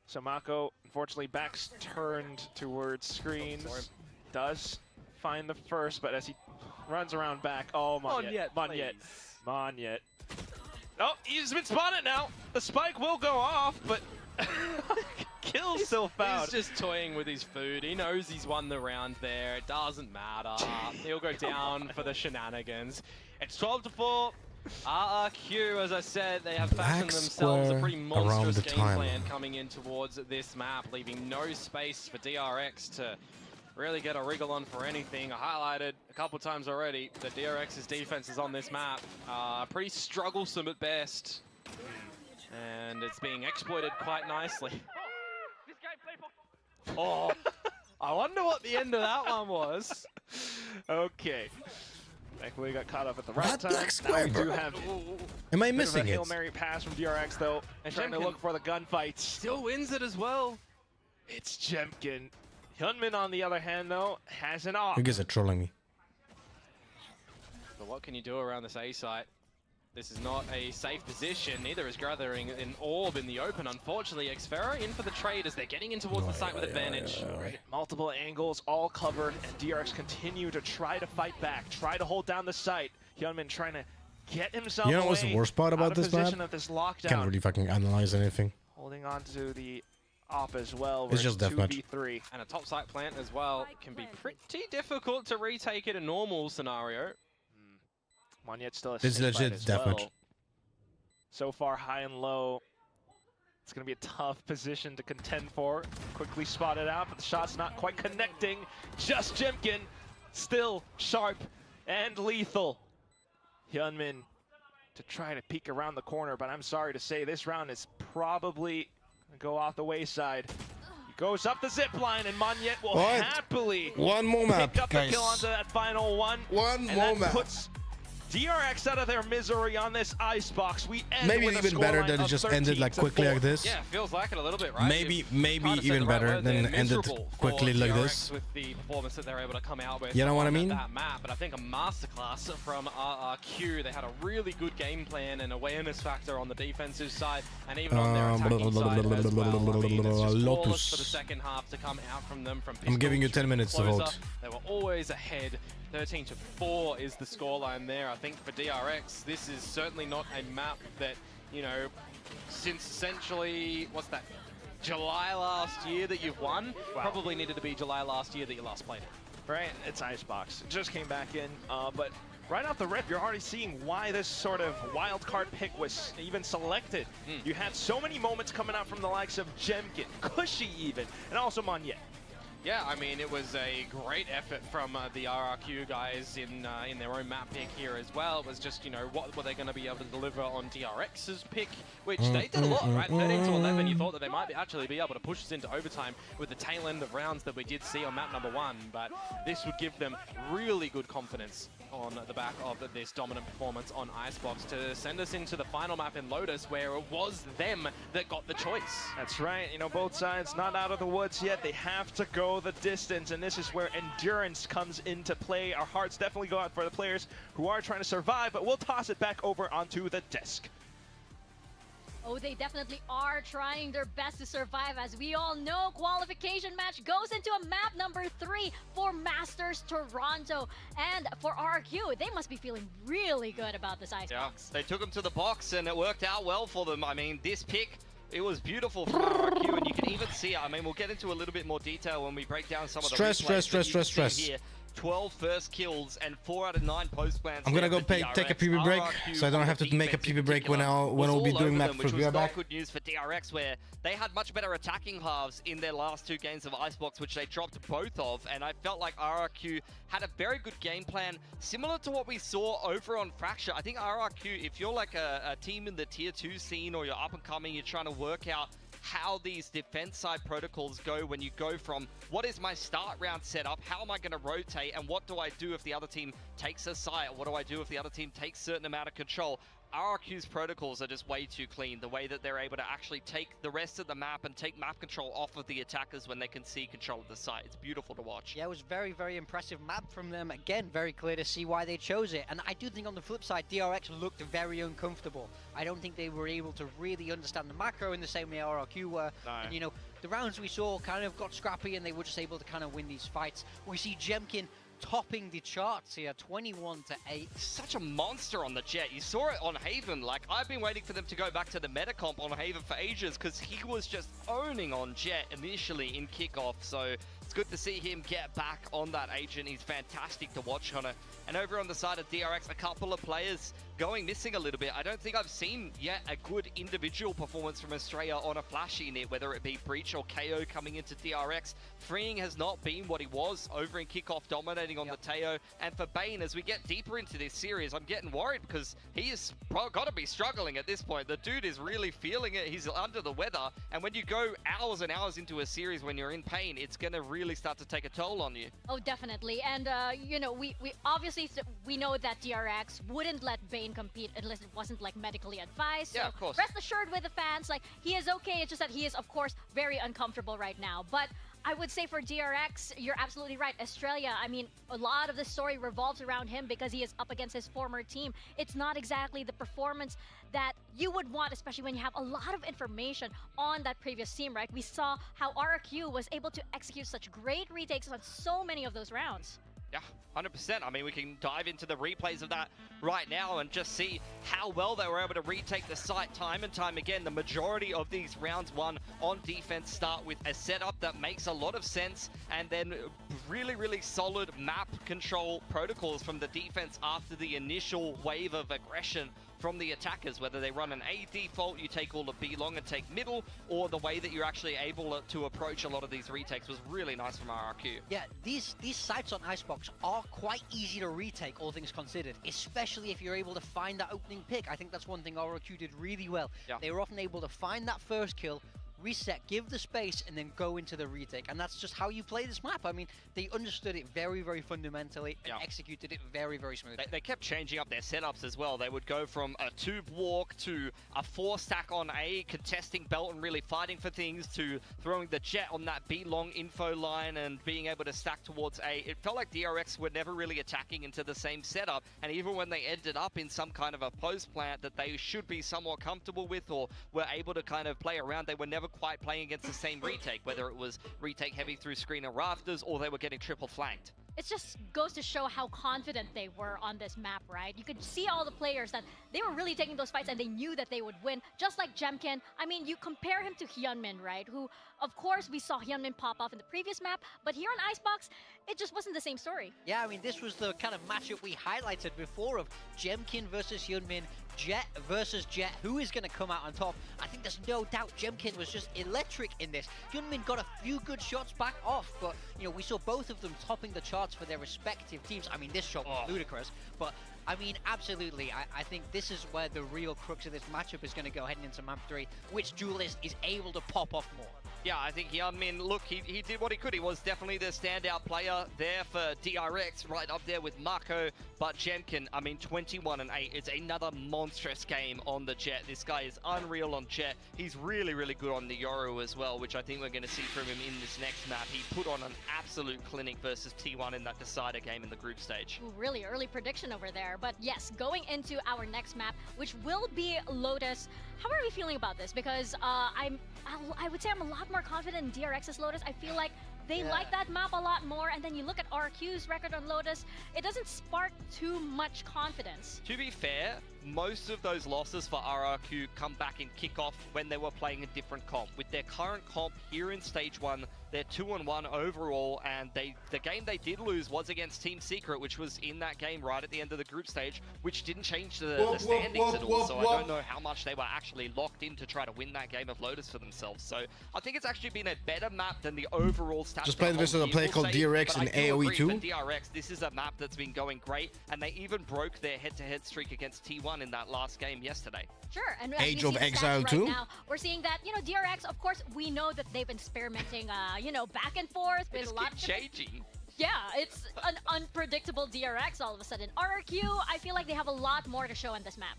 So Mako, unfortunately, back's turned towards screens. Does find the first, but as he runs around back, oh, Monyet. Oh, he's been spotted now. The spike will go off, but kill still found. He's just toying with his food. He knows he's won the round there. It doesn't matter. He'll go down for the shenanigans. It's 12-4. RRQ, as I said, they have fashioned themselves a pretty monstrous game plan coming in towards this map, leaving no space for DRX to really get a wriggle on for anything. I highlighted a couple times already that DRX's defenses on this map are pretty strugglesome at best. And it's being exploited quite nicely. Oh, I wonder what the end of that one was. Okay. Thankfully, got caught up at the right time. Now we do have Am I missing a it? Hail Mary pass from DRX, though, and trying to look for the gunfights. Still wins it as well. It's Jemkin. Hyunmin, on the other hand, though, has an off. You guys are trolling me. But what can you do around this A site? This is not a safe position. Neither is gathering an orb in the open. Unfortunately, Xfera in for the trade as they're getting in towards the site with advantage. Multiple angles, all covered, and DRX continue to try to fight back, try to hold down the site. Hyunmin trying to get himself You know what's the worst part about this map? of this lockdown. Can't really fucking analyze anything. Holding on to the op as well. It's just deathmatch. 2v3. And a top site plant as well can be pretty difficult to retake in a normal scenario. Monyet still a This is safe fight legit as deathmatch. well. So far, high and low. It's going to be a tough position to contend for. Quickly spotted out, but the shot's not quite connecting. Just Jemkin, still sharp and lethal. Hyunmin to try to peek around the corner, but I'm sorry to say this round is probably going to go off the wayside. He goes up the zip line, and Monyet will happily One more map, pick up guys. the kill onto that final one. One and more that map. puts DRX out of their misery on this icebox. We end Maybe with even a better scoreline that it of just ended like 13-4. quickly like this. Yeah, feels like it a little bit, right? Maybe Kinda said even the right better word than there, ended miserable quickly for like DRX this. with the performance that they're able to come out with. You know what I on mean? That map, but I think a masterclass from RRQ. They had a really good game plan and awareness factor on the defensive side, and even on their attacking side as well. I mean, it's just flawless for the second half to come out from them. From I'm giving you 10 minutes to closer. vote. They were always ahead. 13-4 is the scoreline there. I think for DRX, this is certainly not a map that, you know, since essentially, what's that, July last year that you've won, probably needed to be July last year that you last played it. Right, it's Icebox. It just came back in, but right off the rip, you're already seeing why this sort of wild card pick was even selected. You had so many moments coming out from the likes of Jemkin, Cushy even, and also Monier. Yeah, I mean, it was a great effort from the RRQ guys in their own map pick here as well. It was just, you know, what were they going to be able to deliver on DRX's pick, which they did a lot, right? 13-11, you thought that they might actually be able to push us into overtime with the tail end of rounds that we did see on map number 1, but this would give them really good confidence on the back of this dominant performance on Icebox to send us into the final map in Lotus, where it was them that got the choice. That's right, you know, both sides not out of the woods yet. They have to go the distance, and this is where endurance comes into play. Our hearts definitely go out for the players who are trying to survive, but we'll toss it back over onto the desk. Oh, they definitely are trying their best to survive. As we all know, qualification match goes into a map number 3 for Masters Toronto. And for RRQ, they must be feeling really good about this Icebox. They took them to the box and it worked out well for them. I mean, this pick, it was beautiful from RRQ, and you can even see it. I mean, we'll get into a little bit more detail when we break down some of the Stress. here. 12 first kills and 4 out of 9 post plants. I'm gonna go take a PB break, so I don't have to make a PB break when we'll be doing map first. We are back. Good news for DRX, where they had much better attacking halves in their last 2 games of Icebox, which they dropped both of, and I felt like RRQ had a very good game plan, similar to what we saw over on Fracture. I think RRQ, if you're like a team in the tier 2 scene or you're up and coming, you're trying to work out how these defense side protocols go when you go from what is my start round setup, how am I going to rotate, and what do I do if the other team takes a site, what do I do if the other team takes a certain amount of control. RRQ's protocols are just way too clean, the way that they're able to actually take the rest of the map and take map control off of the attackers when they can see control of the site. It's beautiful to watch. Yeah, it was very, very impressive map from them. Again, very clear to see why they chose it. And I do think on the flip side, DRX looked very uncomfortable. I don't think they were able to really understand the macro in the same way RRQ were. No. And you know, the rounds we saw kind of got scrappy and they were just able to kind of win these fights. We see Jemkin topping the charts here, 21-8. Such a monster on the Jet. You saw it on Haven. Like, I've been waiting for them to go back to the meta comp on Haven for ages because he was just owning on Jet initially in kickoff. So it's good to see him get back on that agent. He's fantastic to watch, Connor. And over on the side of DRX, a couple of players going missing a little bit. I don't think I've seen yet a good individual performance from Australia on a flashy net, whether it be Breach or KO coming into DRX. Freeing has not been what he was over in kickoff, dominating on the Teo. And for Bane, as we get deeper into this series, I'm getting worried because he is got to be struggling at this point. The dude is really feeling it. He's under the weather. And when you go hours and hours into a series when you're in pain, it's going to really start to take a toll on you. Oh, definitely. And, you know, we obviously, we know that DRX wouldn't let Bane compete unless it wasn't, like, medically advised. Yeah, so of course. Rest assured with the fans, like, he is okay. It's just that he is, of course, very uncomfortable right now. But I would say for DRX, you're absolutely right. Australia, I mean, a lot of the story revolves around him because he is up against his former team. It's not exactly the performance that you would want, especially when you have a lot of information on that previous team, right? We saw how RRQ was able to execute such great retakes on so many of those rounds. Yeah, 100%. I mean, we can dive into the replays of that right now and just see how well they were able to retake the site time and time again. The majority of these rounds won on defense start with a setup that makes a lot of sense, and then really, really solid map control protocols from the defense after the initial wave of aggression from the attackers, whether they run an A default, you take all of B long and take middle, or the way that you're actually able to approach a lot of these retakes was really nice from RRQ. Yeah, these sites on Icebox are quite easy to retake, all things considered, especially if you're able to find that opening pick. I think that's one thing RRQ did really well. Yeah. They were often able to find that first kill, reset, give the space, and then go into the retake. And that's just how you play this map. I mean, they understood it very, very fundamentally and executed it very, very smoothly. They kept changing up their setups as well. They would go from a 2 walk to a 4 stack on A, contesting belt and really fighting for things, to throwing the jet on that B long info line and being able to stack towards A. It felt like DRX were never really attacking into the same setup, and even when they ended up in some kind of a post plant that they should be somewhat comfortable with or were able to kind of play around, they were never quite playing against the same retake, whether it was retake heavy through screen and rafters or they were getting triple flanked. It just goes to show how confident they were on this map, right? You could see all the players that they were really taking those fights and they knew that they would win, just like Jemkin. I mean, you compare him to Hyunmin, right? Who, of course, we saw Hyunmin pop off in the previous map, but here on Icebox, it just wasn't the same story. Yeah, I mean, this was the kind of matchup we highlighted before of Jemkin versus Hyunmin, Jet versus Jet. Who is going to come out on top? I think there's no doubt Jemkin was just electric in this. Hyunmin got a few good shots back off, but, you know, we saw both of them topping the charts for their respective teams. I mean, this shot was ludicrous, but I mean, absolutely. I think this is where the real crux of this matchup is going to go heading into map 3. Which duelist is able to pop off more? Yeah, I think Hyunmin, look, he did what he could. He was definitely the standout player there for DRX, right up there with Mako. But Jemkin, I mean, 21 and 8. It's another monstrous game on the Jet. This guy is unreal on Jet. He's really, really good on the Yoru as well, which I think we're going to see from him in this next map. He put on an absolute clinic versus T1 in that decider game in the group stage. Ooh, really early prediction over there. But yes, going into our next map, which will be Lotus. How are we feeling about this? Because I would say I'm a lot more confident in DRX's Lotus. I feel like they like that map a lot more, and then you look at RQ's record on Lotus, it doesn't spark too much confidence. To be fair, most of those losses for RRQ come back in kickoff when they were playing a different comp. With their current comp here in stage 1, they're 2-1 overall, and the game they did lose was against Team Secret, which was in that game right at the end of the group stage, which didn't change the standings at all. So I don't know how much they were actually locked in to try to win that game of Lotus for themselves. So I think it's actually been a better map than the overall stats. Just played this with a player called DRX in AoE 2. For DRX, this is a map that's been going great, and they even broke their head-to-head streak against T1 in that last game yesterday. Sure, and Age of Exile 2. Now, we're seeing that, you know, DRX, of course, we know that they've been experimenting, you know, back and forth with a lot of changing. Yeah, it's an unpredictable DRX all of a sudden. RRQ, I feel like they have a lot more to show in this map.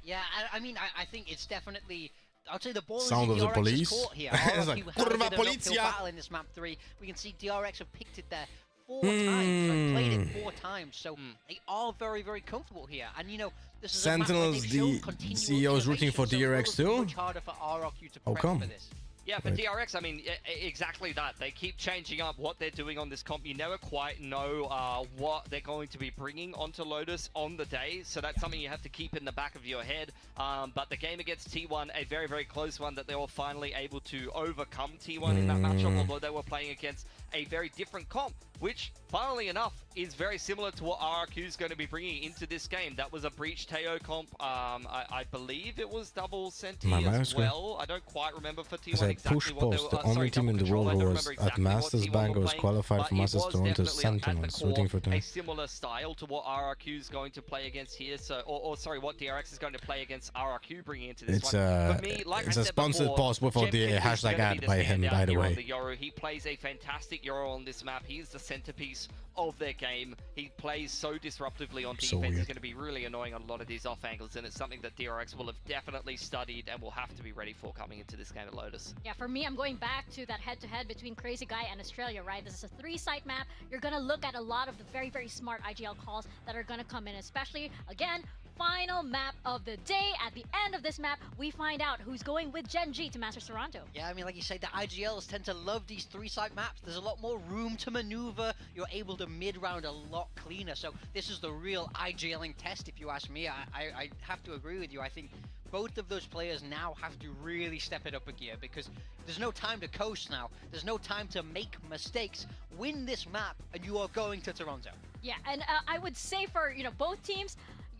Yeah, I mean, I think it's definitely, I'd say the ball Sound is in of the police. DRX's court here. It's like, RRQ have a bit of an uphill policia. battle in this map 3. We can see DRX have picked it there 4 times, and played it 4 times, so they are very, very comfortable here. And you know, this is Sentinels, the CEO is rooting for DRX too. Much harder for RRQ to How come? for this. Yeah, for DRX, I mean, exactly that. They keep changing up what they're doing on this comp. You never quite know what they're going to be bringing onto Lotus on the day, so that's something you have to keep in the back of your head. But the game against T1, a very, very close one that they were finally able to overcome T1 in that matchup, although they were playing against a very different comp, which, funnily enough, is very similar to what RRQ is going to be bringing into this game. That was a Breach Teo comp. I believe it was double Senti as well. I don't quite remember for T1 Push Post, the only team in the world who was at Masters Bangor was qualified for Masters Toronto Sentinels, rooting for them. A similar style to what RRQ is going to play against here, so or sorry, what DRX is going to play against RRQ bringing into this one. For me, like it's I a said sponsored before, post with all the Jemkin hashtag is gonna ad be by the him, standout by the here on way. the Yoru. He plays a fantastic Yoru on this map. He's the centerpiece of their game. He plays so disruptively on defense. He's going to be really annoying on a lot of these off angles, and it's something that DRX will have definitely studied and will have to be ready for coming into this game at Lotus. Yeah, for me, I'm going back to that head-to-head between Crazy Guy and Australia, right? This is a 3-site map. You're going to look at a lot of the very, very smart IGL calls that are going to come in, especially, again, final map of the day. At the end of this map, we find out who's going with GENG to Masters Toronto. Yeah, I mean, like you say, the IGLs tend to love these 3-site maps. There's a lot more room to maneuver. You're able to mid-round a lot cleaner. So this is the real IGLing test, if you ask me. I have to agree with you. I think both of those players now have to really step it up a gear, because there's no time to coast now. There's no time to make mistakes. Win this map, and you are going to Toronto. Yeah, and I would say for, you know, both teams,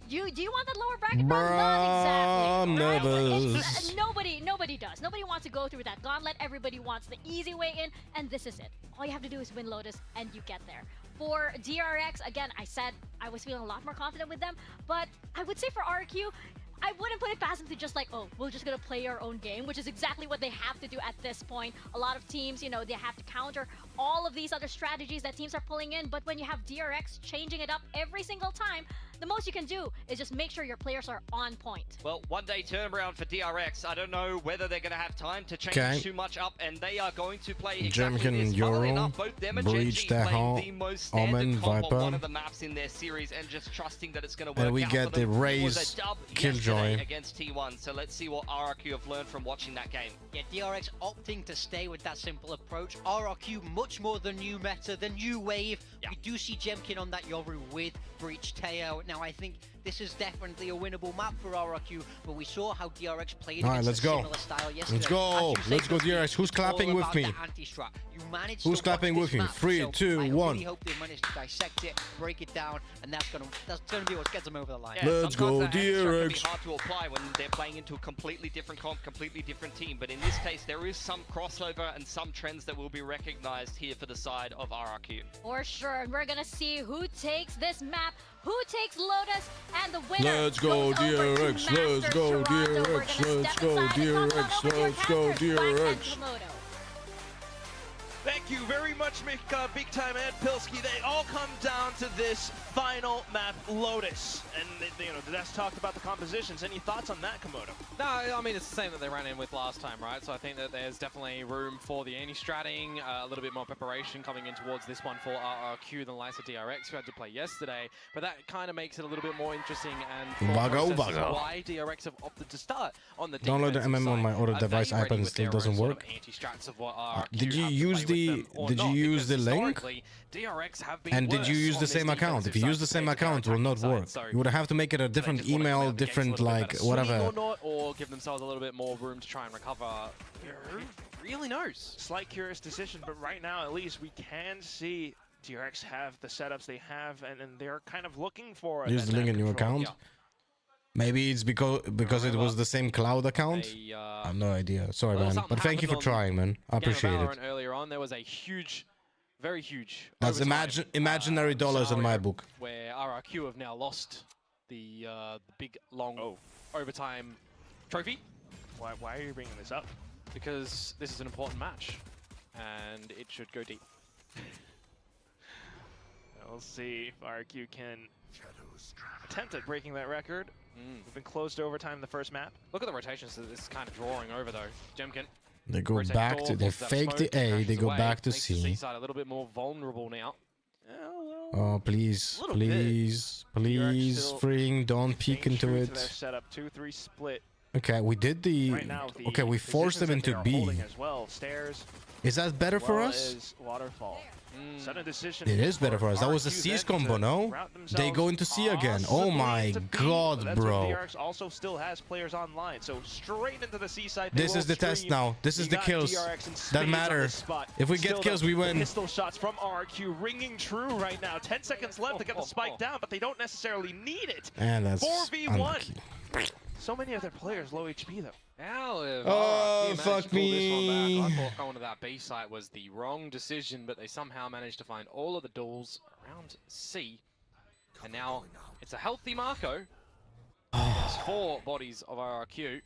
do you want that lower bracket? Not exactly. Right? Nobody does. Nobody wants to go through that gauntlet. Everybody wants the easy way in, and this is it. All you have to do is win Lotus, and you get there. For DRX, again, I said I was feeling a lot more confident with them, but I would say for RQ, I wouldn't put it past them to just like, oh, we're just gonna play our own game, which is exactly what they have to do at this point. A lot of teams, you know, they have to counter all of these other strategies that teams are pulling in, but when you have DRX changing it up every single time, the most you can do is just make sure your players are on point. Well, one-day turnaround for DRX. I don't know whether they're going to have time to change too much up, and they are going to play exactly this. Funnily enough, both them and Breach, GENG playing the most standard comp on one of the maps in their series, and just trusting that it's going to work out. And we get the Raze Killjoy against T1. So let's see what RRQ have learned from watching that game. Yeah, DRX opting to stay with that simple approach. RRQ much more the new meta, the new wave. Yeah. We do see Jemkin on that Yoru with Breach Teo. Now I think this is definitely a winnable map for RRQ, but we saw how DRX played against a similar style yesterday. Let's go. Let's go, DRX. Who's clapping with me? Who's clapping with me? 3, 2, 1. I really hope they manage to dissect it, break it down, and that's gonna be what gets them over the line. Yeah, let's go, DRX. Can be hard to apply when they're playing into a completely different comp, completely different team. But in this case, there is some crossover and some trends that will be recognized here for the side of RRQ. For sure, and we're gonna see who takes this map, who takes Lotus, and the winner. Let's go, DRX. Let's go, DRX. Let's go, DRX. Let's go, DRX. Thank you very much, Big Time and Pilsky. They all come down to this final map, Lotus. And, you know, Death talked about the compositions. Any thoughts on that, Komodo? No, I mean, it's the same that they ran in with last time, right? So I think that there's definitely room for the anti-stratting, a little bit more preparation coming in towards this one for RRQ than Lysa DRX, who had to play yesterday. But that kind of makes it a little bit more interesting, and why DRX have opted to start on the download the MM on my other device, iPad, and still doesn't work. Did you use the link? And did you use the same account? If you use the same account, it will not work. You would have to make it a different email, different like whatever. Or give themselves a little bit more room to try and recover. Who really knows? Slight curious decision, but right now at least we can see DRX have the setups they have, and they're kind of looking for it. Use the link in your account. Yeah. Maybe it's because it was the same cloud account. I have no idea. Sorry, man. But thank you for trying, man. I appreciate it. Earlier on, there was a huge, very huge. That's imaginary dollars in my book. Where RRQ have now lost the big long overtime trophy. Why are you bringing this up? Because this is an important match, and it should go deep. We'll see if RRQ can attempt at breaking that record. We've been closed to overtime the first map. Look at the rotations. So this is kind of drawing over though. Jemkin. They go back to. They fake the A. They go back to C. C side a little bit more vulnerable now. Oh please, please, please, freeing! Don't peek into it. Their setup 2-3 split. Okay, we did the. Okay, we forced them into B. As well. Stairs. Is that better for us? Waterfall. Sudden decision. It is better for us. That was a C's combo, no? They go into C again. Oh my god, bro. DRX also still has players online, so straight into the C side. This is the test now. This is the kills that matter. If we get kills, we win. Pistol shots from RRQ ringing true right now. 10 seconds left to get the spike down, but they don't necessarily need it. And that's 4v1. So many of their players low HP though. Oh, fuck me. I thought going to that B site was the wrong decision, but they somehow managed to find all of the doors around C. And now it's a healthy Marco. There's 4 bodies of RRQ.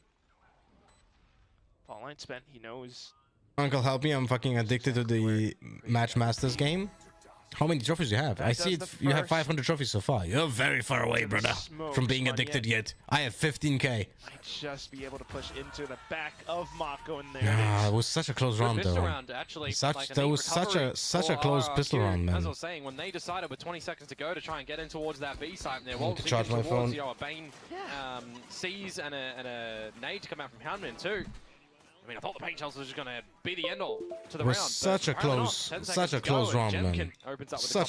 Fall line spent, he knows. Uncle, help me. I'm fucking addicted to the Match Masters game. How many trophies you have? I see you have 500 trophies so far. You're very far away, brother, from being addicted yet. I have 15k. Might just be able to push into the back of Mako in there. Yeah, it was such a close round, though. That was such a close pistol round, man. As I was saying, when they decided with 20 seconds to go to try and get in towards that B site, and they're waltzing charge my phone. a Bane sees and a nade to come out from Houndman too. I mean, I thought the paint shells was just going to be the end all to the round. Such a close round, man. Such a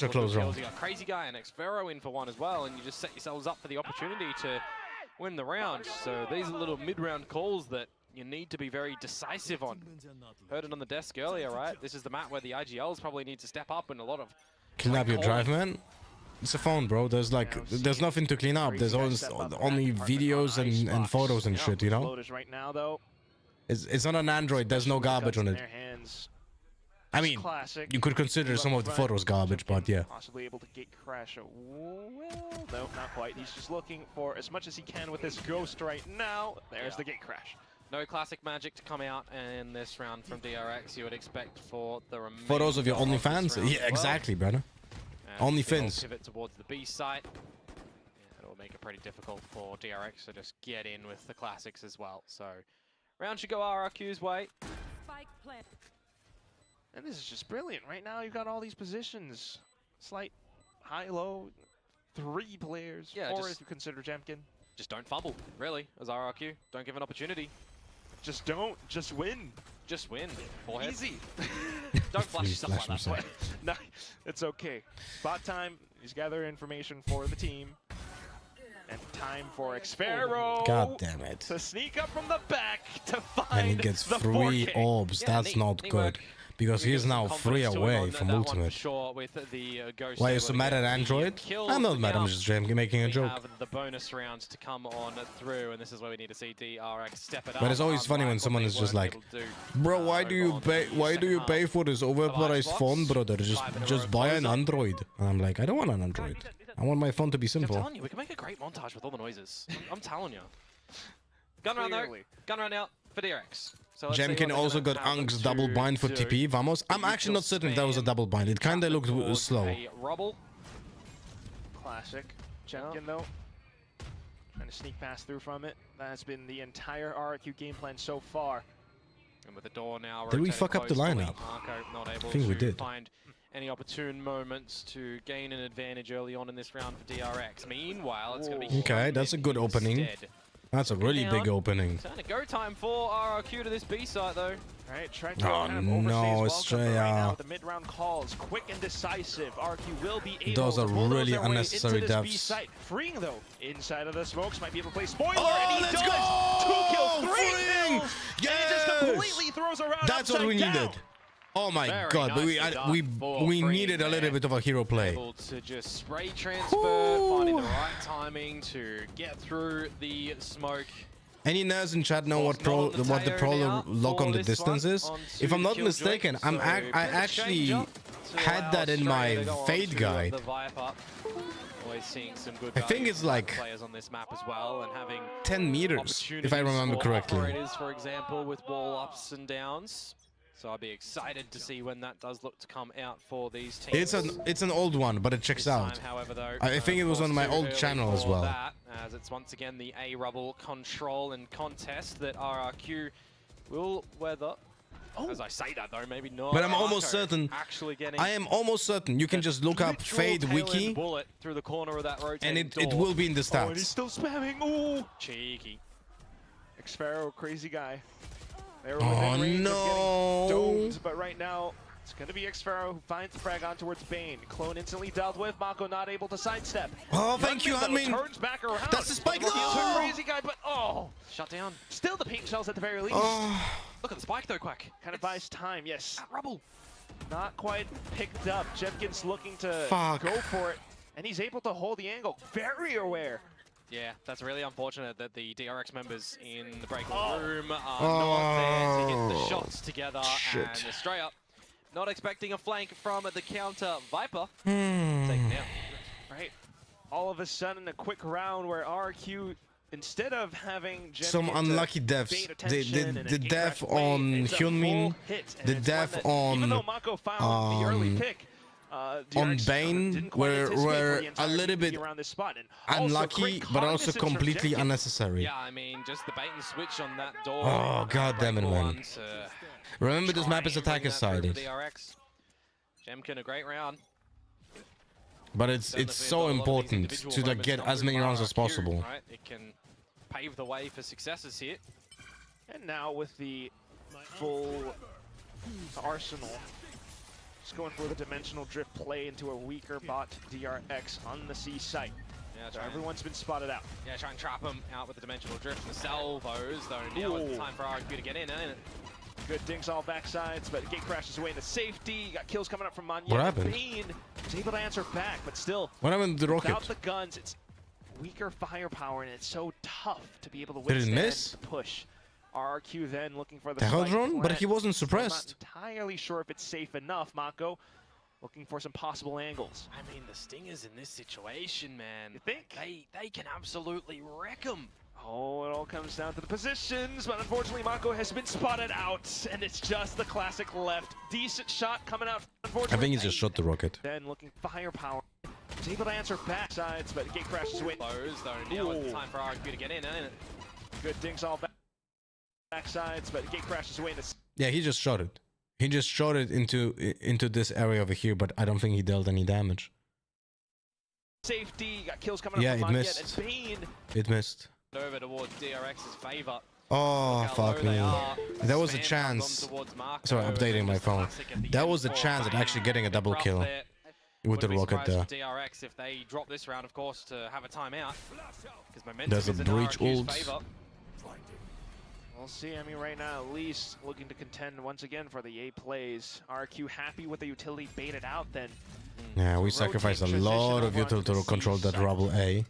close round. You got Crazy Guy and Xvero in for one as well, and you just set yourselves up for the opportunity to win the round. So these are little mid-round calls that you need to be very decisive on. Heard it on the desk earlier, right? This is the map where the IGLs probably need to step up and a lot of... Clean up your drive, man. It's a phone, bro. There's like, there's nothing to clean up. There's only videos and photos and shit, you know? Right now, though. It's not an Android. There's no garbage on it. I mean, Classic. you could consider some of the photos garbage, but yeah. Possibly able to gate crash. Well, no, not quite. He's just looking for as much as he can with this ghost right now. There's the gate crash. No classic magic to come out in this round from DRX. You would expect for the remaining Photos of your OnlyFans? Yeah, well. exactly, brother. OnlyFans. Pivot towards the B site. Yeah, it'll make it pretty difficult for DRX to just get in with the classics as well. So, round should go RRQ's way. Spike plant. And this is just brilliant. Right now, you've got all these positions. Slight high-low, 3 players, Yeah, 4 just- if you consider Jemkin. Just don't fumble, really, as RRQ. Don't give an opportunity. Just don't. Just win. Just win. Forehead. Easy. Don't flash yourself like that. Way. No, it's okay. Bot time. He's gathering information for the team. And time for Xpharaoh God damn it. to sneak up from the back to find And he gets the 3 4K. orbs. That's not good. Because he's now 3 away from ultimate. Sure, with the Ghost Why are you so mad at Android? I'm not mad, I'm just making a joke. Have the bonus rounds to come on through, and this is where we need to see DRX step it up. But it's always funny when someone is just like, bro, why do you pay for this overpriced phone, brother? Just buy an Android. And I'm like, I don't want an Android. I want my phone to be I'm simple. telling you, we can make a great montage with all the noises. I'm telling you. Gun round though. Gun round out for DRX. So Jemkin also got Unk's double bind for TP. Vamos. I'm actually not certain if that was a double bind. It kinda looked slow. A rubble. Classic. Jemkin, though, trying to sneak past through from it. That's been the entire RRQ game plan so far. And with the door now. Did we rotating fuck up the close to lineup? Marco not able I think we to did. find any opportune moments to gain an advantage early on in this round for DRX. Meanwhile, it's going to be Okay, that's a good opening. instead. That's a really big opening. Kind of go time for RRQ to this B site though. All right, trying to Oh kind of no, overstay his welcome, but right now Estrella. the mid-round calls, quick and decisive. RQ will be able Those are to bulldoze really their way unnecessary into this B deaths. site. Freeing though, inside of the smokes, might be able to play spoiler, Oh, and he let's does. go! 2 kills, 3 Freeing! kills, Yes! and he just completely throws around. That's what we upside needed. down. Oh my Very god, but nicely done for we Freeing needed a little there. bit of a hero play. Able to just spray transfer, finding the right timing to get through the smoke. Any nerds in chat know what the pro lock on the distance is? If I'm not mistaken, I actually had that in my Fade guide. Always seeing some good I think it's like players on this map as well, and having 10 meters, if I remember correctly. Operators, for example, with wall ups and downs. So I'll be excited to see when that does look to come out for these teams. It's an old one, but it checks out. However, though, I think it was on my old channel as well. That, as it's once again the A rubble control and contest that RRQ will weather. As I say that though, maybe not. But I'm almost certain. Actually getting. I am almost certain. You can just look up Fade Wiki, bullet through the corner of that rotating and it door. will be in the Oh, and he's stats. still spamming. Ooh, cheeky. Xpharaoh, crazy guy. They were Oh, within range of no. getting domed, but right now it's going to be Xpharaoh who finds the frag on towards Bane. Clone instantly dealt with. Mako not able to sidestep. Oh, thank you, Hyunmin, though, Hyunmin. turns back around. That's the spike. He's No! a crazy guy, but shut down. Still the paint shells at the very least. Oh. Look at the spike though, Quack. Kind of buys time, yes. Rubble. Not quite picked up. Jemkin's looking to Fuck. go for it, and he's able to hold the angle. Very aware. Yeah, that's really unfortunate that the DRX members in the break room are not there to hit the shots together. Shit. And straight up, not expecting a flank from the counter Viper. Taken out. Right. All of a sudden, a quick round where RQ, instead of having Jemkin Some unlucky to deaths. bait attention and The a death game crash on away, it's a Hyunmin, full hit, and the it's one death that, on even though Mako found the early pick, DRX Bane didn't quite were anticipate for the a entire little community bit around this spot. And also unlucky, great but also cognizance from completely Jemkin. unnecessary. Yeah, I mean, just the bait and switch on that door. Oh, god damn it, man. Remember, this map is attacker sided. DRX. Jemkin, a great round. But it's so important to like get as many rounds as possible. Right? It can pave the way for successes here. And now with the full arsenal, just going for the dimensional drift play into a weaker bot DRX on the C site. Yeah, So everyone's been spotted out. Yeah, try and trap him out with the dimensional drift and the salvos, though. Now it's time for RQ to get in, ain't it? Good dinks all backsides, but gate crashes away into safety. You got kills coming up from Manya. What happened? Bane was able to answer back, but still. What happened to the rocket? Without the guns, it's weaker firepower, and it's so tough to be able to Did it withstand miss? the push. RRQ then looking for the Terror spike drone, but plant. he wasn't Still suppressed. Not entirely sure if it's safe enough. Mako looking for some possible angles. I mean, the Stingers in this situation, man. You think? They can absolutely wreck them. Oh, it all comes down to the positions, but unfortunately Mako has been spotted out, and it's just the classic left. Decent shot coming out, unfortunately. I think he just shot the rocket. Then looking firepower. He's able to answer back sides, but gate crashes away. Close, though. Now is the time for RQ to get in, isn't it? Good dings all back sides, but gate crashes away in the... Yeah, he just shot it. He just shot it into this area over here, but I don't think he dealt any damage. Safety, got kills coming Yeah, up from it Monyet missed. and Bane. It missed. Over towards DRX's favor. Oh, fuck me. That was a Spam chance. comes on towards Marco, Sorry, updating my phone. That was a end chance at actually getting a double kill with the Wouldn't be rocket there. surprised for DRX if they drop this round, of course, to have a timeout. Because momentum There's a is in breach RRQ's ult. favor. We'll see. I mean, right now, at least looking to contend once again for the A plays. RQ happy with the utility baited out then. Yeah, we sacrificed a lot of utility to control that rubble A.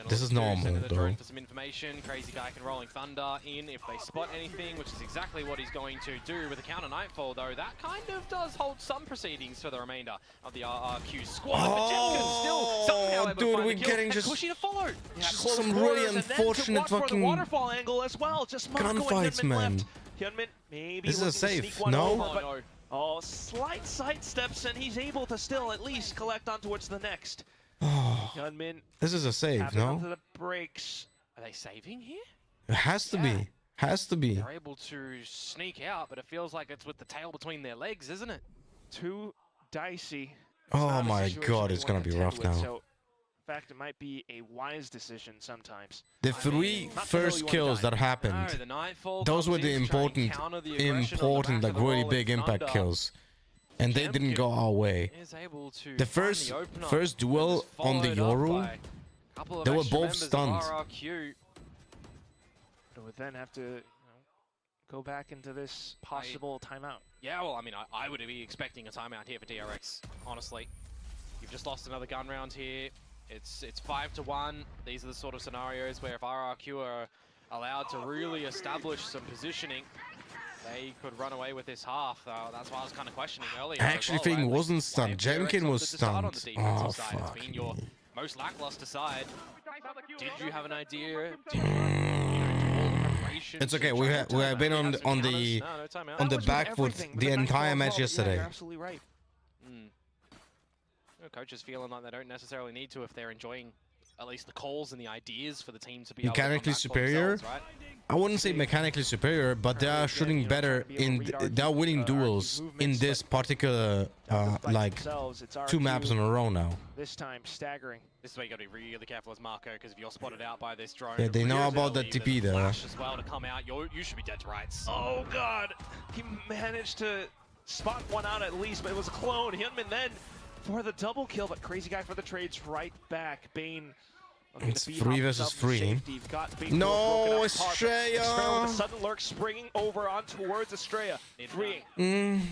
This is normal, though. For some information, Crazy Guy can Rolling Thunder in if they spot anything, which is exactly what he's going to do with the counter Nightfall, though. That kind of does hold some proceedings for the remainder of the RRQ squad. But Jim can still somehow able to dude, find we're the kill, getting and just- Cushy to follow. Yeah, Just close some quarters, really and then to unfortunate watch for the fucking waterfall angle as well. Just Mako and gunfights, Hyunmin man. left. Hyunmin maybe This is a looking to save, sneak one no? over, but oh, slight sidesteps, and he's able to still at least collect on towards the next. Hyunmin This is a save, tapping onto no? the brakes. Are they saving here? It has to be. Has to be. They're able to sneak out, but it feels like it's with the tail between their legs, isn't it? Too dicey. Oh my god, it's gonna be rough now. So, in fact, it might be a wise decision sometimes. The three first kills that happened, the Nightfall those were comes the in to try and important, counter the aggression on the back like of the really Rolling big impact Thunder. kills. And they didn't go our way. Is able to The find first the opener, first and duel is on the followed up Yoru, by a couple of they were extra both members of stunned. RRQ. They would then have to go back into this possible timeout. Yeah, well, I mean, I would be expecting a timeout here for DRX, honestly. You've just lost another gun round here. It's 5-1. These are the sort of scenarios where if RRQ are allowed to really establish some positioning, they could run away with this half. That's why I was kind of questioning earlier. I actually as well, think right? he wasn't Why stunned. if DRX Jenkins was opted to start on the stunned. defensive Oh, side, fuck it's been your me. most lackluster side. Did you have an idea? Did you, do all the preparation It's to okay. try we to have been on have some the counters? No, no timeout. on the was with back foot everything, with the the entire Nightfall match as well, but yeah, yesterday. you're absolutely right. Coaches feeling like they don't necessarily need to if they're enjoying at least the calls and the ideas for the team to be able to come Mechanically back for superior? themselves, right? I wouldn't say mechanically superior, but they are shooting better they are winning duels in this particular like Themselves, it's 2 maps in a row now. This time, staggering. This is where you got to be really careful as Marco, because if you're spotted out by this drone, Yeah, they know rears about early, the TP there's a there. flash as well to come out. You should be dead to rights. Oh god! He managed to spot one out at least, but it was a clone. Hyunmin then for the double kill, but Crazy Guy for the trades right back. Bane looking It's to 3 versus 3. No, Estrella! Estrella with a sudden lurk springing over on towards Estrella. Freeing.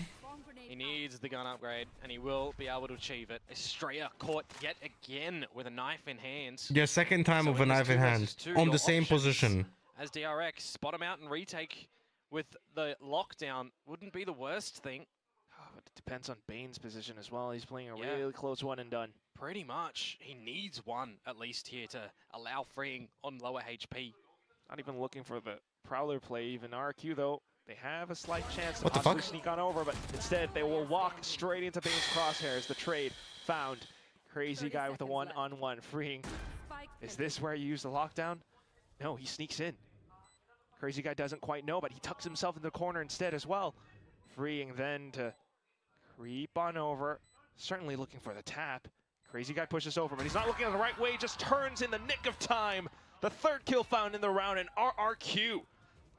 He needs the gun upgrade, and he will be able to achieve it. Estrella caught yet again with a knife in hand. Yeah, second time So with a in this knife in 2 hand versus 2, on your the same options position. As DRX spot him out and retake with the lockdown wouldn't be the worst thing. But it depends on Bane's position as well. He's playing a Yeah. really close one and done. Pretty much. He needs one at least here to allow freeing on lower HP. Not even looking for the Prowler play. Even RQ though, they have a slight chance to What the possibly fuck? sneak on over, but instead they will walk straight into Bane's crosshairs. The trade found. Crazy Guy with a one-on-one freeing. Is this where you use the lockdown? No, he sneaks in. Crazy Guy doesn't quite know, but he tucks himself in the corner instead as well. Freeing then to creep on over. Certainly looking for the tap. Crazy Guy pushes over, but he's not looking in the right way, just turns in the nick of time. The 3rd kill found in the round, and RRQ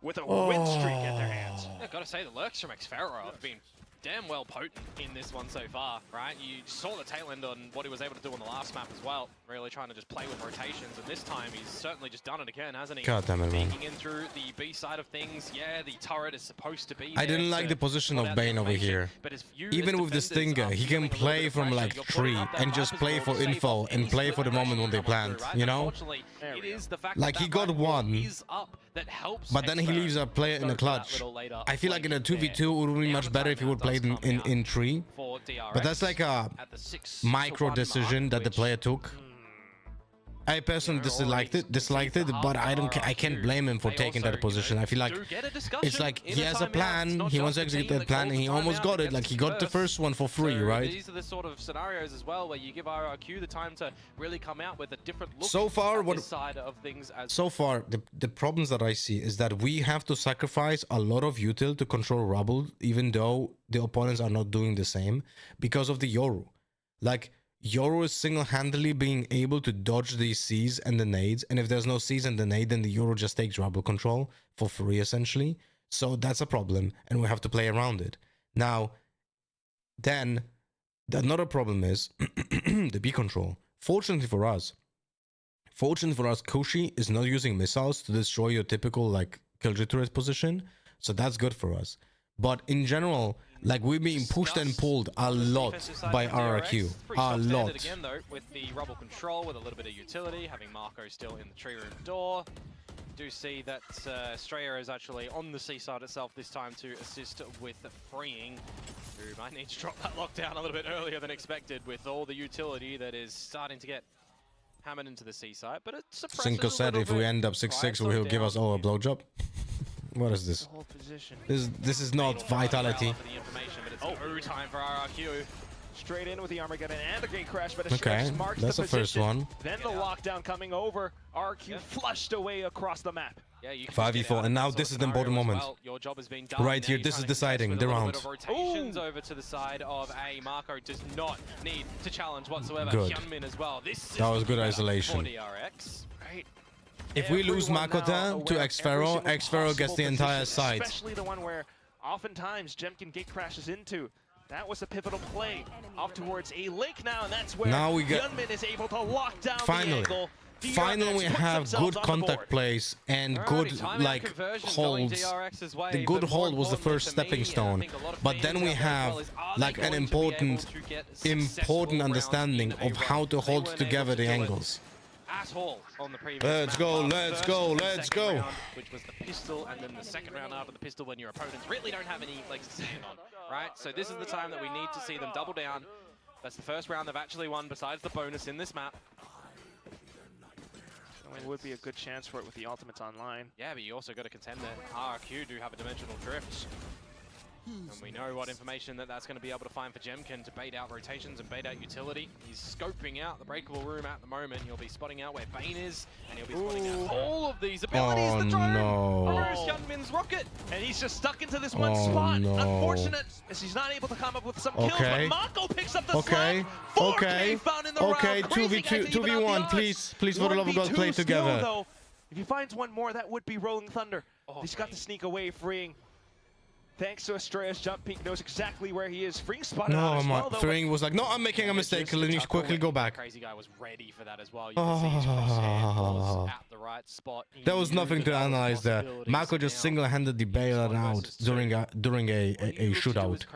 with a win streak at their hands. Yeah, gotta say, the lurks from Xferro have been damn well potent in this one so far, right? You saw the tail end on what he was able to do on the last map as well, really trying to just play with rotations, and this time he's certainly just done it again, hasn't he? God damn it, man. Peeking in through the B side of things. Yeah, the turret is supposed to be I there didn't like to the position put of out the Bane over information, here. but if you Even as with the defenders Stinger, are he feeling can a little play bit of from pressure, like you're putting 3 up that and just Viper's play wall for to save info off and any play split for the pressure moment when they coming through, plant, right? you But know? unfortunately, it is the fact Like that he that got Viper wall one, is up that helps but then he leaves a player in the clutch. I feel like in a 2v2 it would be much better if he would play in 3. But that's like a micro decision that the player took. I personally disliked it, but I can't blame him for taking that position. I feel like it's like he has a plan, he wants to execute that plan, and he almost got it. Like he got the first one for free, right? These are the sort of scenarios as well where you give RRQ the time to really come out with a different look So far, at this side of things. As so far, the problems that I see is that we have to sacrifice a lot of util to control rubble, even though the opponents are not doing the same because of the Yoru. Like, Yoru is single-handedly being able to dodge these Cs and the nades, and if there's no Cs and the nade, then the Yoru just takes rubble control for free, essentially. So that's a problem, and we have to play around it. Now, then, another problem is the B control. Fortunately for us, Koshi is not using missiles to destroy your typical, like, Killjoy turret position, so that's good for us. But in general, like, we're being pushed and pulled a lot by RRQ. A lot. Again, though, with the rubble control, with a little bit of utility, having Marco still in the tree room door. Do see that Straya is actually on the C side itself this time to assist with the freeing. Who might need to drop that lockdown a little bit earlier than expected with all the utility that is starting to get hammered into the C side. But it's Cinco said if we end up 6-6, he'll give us all a blowjob. What is this? This is not vitality. Oh, time for RRQ. Straight in with the Armageddon and the Gate Crash, but okay, that's the first one. Then the lockdown coming over. RQ flushed away across the map. Yeah, you 5v4, and now this is the important moment. Well. Your job has been done. Right here, this is deciding the round. Rotations over to the side of A. Marco does not need to challenge whatsoever. Good. Hyunmin as well. This that was good isolation. Right. If we lose Makota to X-Pharaoh, X-Pharaoh gets the entire side. Especially the one where oftentimes Jemkin Gate crashes into. That was a pivotal play off towards a lake now, and that's where now we get Hyunmin is able to lock down finally. the angle. Finally, we have good contact plays and good like holds. The good hold was the first stepping stone, but then we have like an important understanding of how to hold together the angles. At all on the previous let's go, let's go, let's go. Round, which was the pistol, and then the second round after the pistol when your opponents really don't have any legs to stand on, right? So this is the time that we need to see them double down. That's the first round they've actually won besides the bonus in this map. It would be a good chance for it with the ultimates online. Yeah, but you also got to contend that RRQ do have a dimensional drift. And we know what information that's going to be able to find for Jemkin to bait out rotations and bait out utility. He's scoping out the breakable room at the moment. He'll be spotting out where Bane is, and he'll be spotting out all of these abilities. The drone! Bruce Hyunmin's rocket! And he's just stuck into this one spot. No. Unfortunate, as he's not able to come up with some kills, but Marco picks up the okay. slot. 4K found in the round. 2v2, 2v1, please for the love of God, play together. Still, though, if he finds one more, that would be Rolling Thunder. He's got to sneak away, freeing. Thanks to Astraea's jump peak, knows exactly where he is. Freeing spotted out as well, though. Freeing was like, no, I'm making a mistake. Let me quickly go back. Crazy guy was ready for that as well. You can see his crosshair was at the right spot. There was nothing to analyze there. Marco just single-handedly bailed out during a shootout.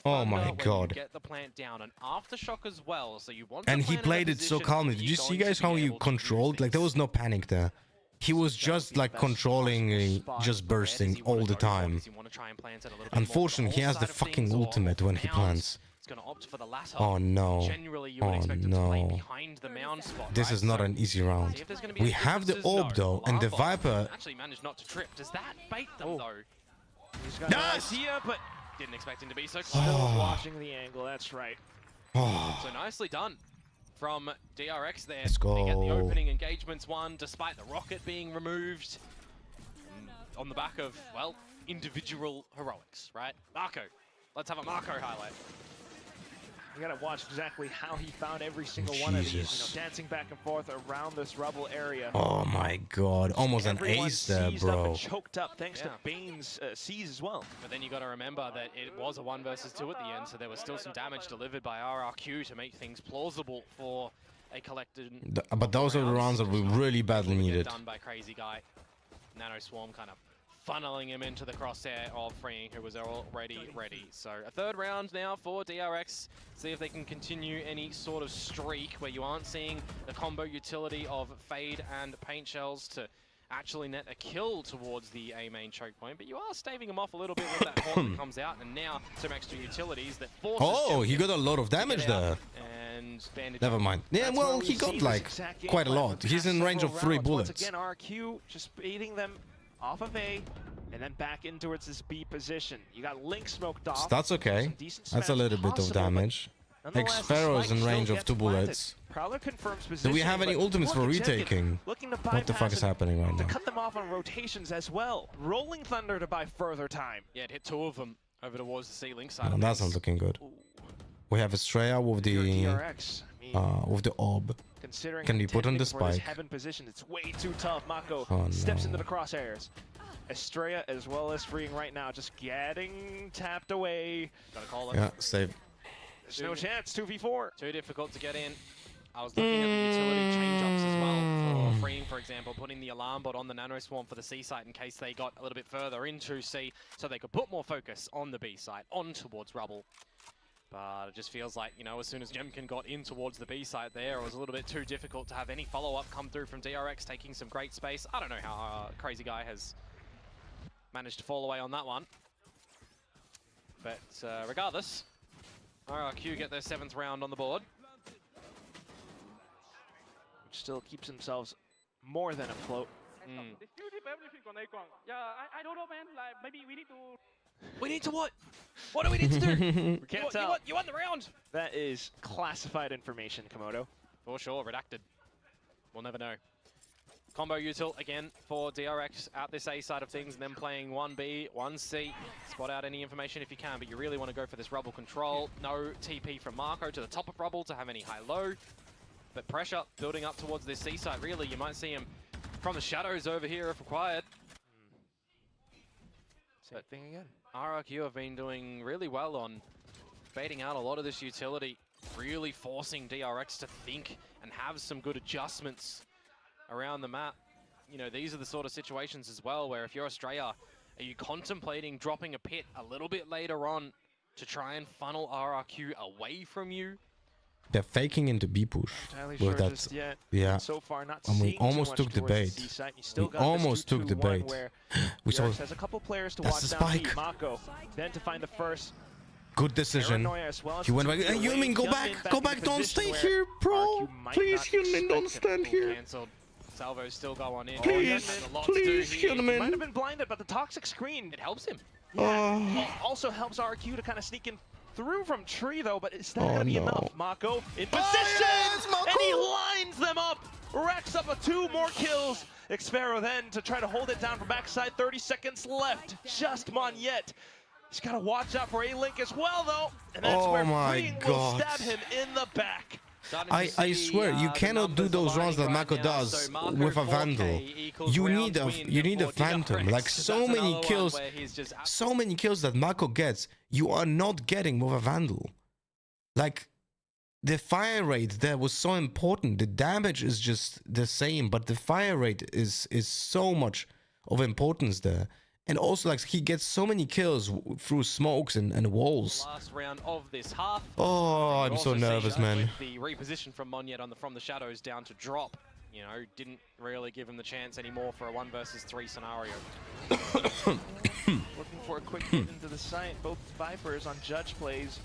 Oh my God. Get the plant down, and aftershock as well. So you want and he played it so calmly. Did you see guys how he controlled? Like there was no panic there. He was just like controlling, just bursting all the time. Unfortunately, he has the fucking ultimate when he plants. Oh no. Oh no. This is not an easy round. We have the orb though, and the Viper. Actually managed not to trip. Does that bait them though? He's got an idea, but didn't expect him to be so close. Still watching the angle. That's right. So nicely done from DRX there. Let's go. They get the opening engagements won, despite the rocket being removed. On the back of, well, individual heroics, right? Marco. Let's have a Marco highlight. We gotta watch exactly how he found every single one of these. You know, dancing back and forth around this rubble area. Oh my god, almost an ace there, seized up bro. and choked up thanks to Bane's C's as well. But then you got to remember that it was a 1 versus 2 at the end, so there was still some damage delivered by RRQ to make things plausible for a collected. But those are the rounds that we really badly needed. Done by Crazy Guy. Nano Swarm kind of funneling him into the crosshair of Freeing, who was already ready. So a third round now for DRX. See if they can continue any sort of streak where you aren't seeing the combo utility of Fade and Paint Shells to actually net a kill towards the A main choke point, but you are staving him off a little bit with that horn that comes out, and now some extra utilities that forces. Oh, he got a lot of damage there. And never mind. Yeah, well, he got like quite a lot. He's in range of 3 bullets. Once again, RQ just baiting them off of A, and then back in towards this B position. You got Link smoked off. So that's okay. That's a little bit of damage. X-Pharaoh is in range of 2 bullets. Prowler confirms position. Do we have any ultimates for retaking? What the fuck is happening right to now? cut them off on rotations as well. Rolling Thunder to buy further time. Yeah, it hit 2 of them over towards the C-Link side. Oh, that's not looking good. We have Estrella with the orb. Can be put on the spike. Heaven position. It's way too tough. Mako Oh, steps no. into the crosshairs. Estrella as well as Freeing right now, just getting tapped away. Gotta call it. Yeah, save. There's no chance. 2v4. Too difficult to get in. I was looking at the utility change-ups as well for Freeing, for example, putting the alarm bot on the Nano Swarm for the C site in case they got a little bit further into C, so they could put more focus on the B site, on towards Rubble. But it just feels like, you know, as soon as Jemkin got in towards the B site there, it was a little bit too difficult to have any follow-up come through from DRX, taking some great space. I don't know how Crazy Guy has managed to fall away on that one. But regardless, RRQ get their 7th round on the board. Which still keeps themselves more than afloat. Yeah, I don't know, man. Like, maybe we need to... We need to what? What do we need to do? We can't tell. You won the round! That is classified information, Komodo. For sure, redacted. We'll never know. Combo util again for DRX out this A side of things, and then playing 1B, 1C. Spot out any information if you can, but you really want to go for this Rubble control. No TP from Marco to the top of Rubble to have any high-low. But pressure building up towards this C side, really. You might see him from the shadows over here if required. Same thing again. RRQ have been doing really well on baiting out a lot of this utility, really forcing DRX to think and have some good adjustments around the map. You know, these are the sort of situations as well where if you're Australia, are you contemplating dropping a pit a little bit later on to try and funnel RRQ away from you? They're faking into B push with that. Yeah, so far not and we seeing almost too took much the towards bait. C site. You still We got almost this took the 2-2-1 bait. where We saw. DRX has a couple players to That's watch the down B. spike. Mako, then to find the first. Good decision. Paranoia as well as He went to back. be Hey, away. Yumin, go Hyunmin back. Go in back. the Don't position stay where here, bro. RQ might Please, not Hyunmin, don't expect him. stand here. Cancelled. Salvo's still going in. Please, Hyunmin, a lot to do please, here. He might have Hyunmin. been blinded, but the toxic screen It helps him. also helps RQ to kind of sneak in through from tree though, but is that Oh, gonna be no. enough? Mako in position, yes, Mako! and he lines them up, racks up 2 more kills. Xpharaoh then to try to hold it down from backside. 30 seconds left. Just Monyet. He's got to watch out for A-Link as well though, and that's Oh where my Freeing will God. stab him in the back. I swear you cannot do those runs that Mako does with a Vandal. You need a Phantom. Like so many kills that Mako gets, you are not getting with a Vandal. Like the fire rate there was so important. The damage is just the same, but the fire rate is so much of importance there. And also, like, he gets so many kills through smokes and walls. Last round of this half. Oh, I'm so nervous, man. With the reposition from Monyet from the shadows down to drop, you know, didn't really give him the chance anymore for a 1 versus 3 scenario. Looking for a quick hit into the site. Both Vipers on Judge plays.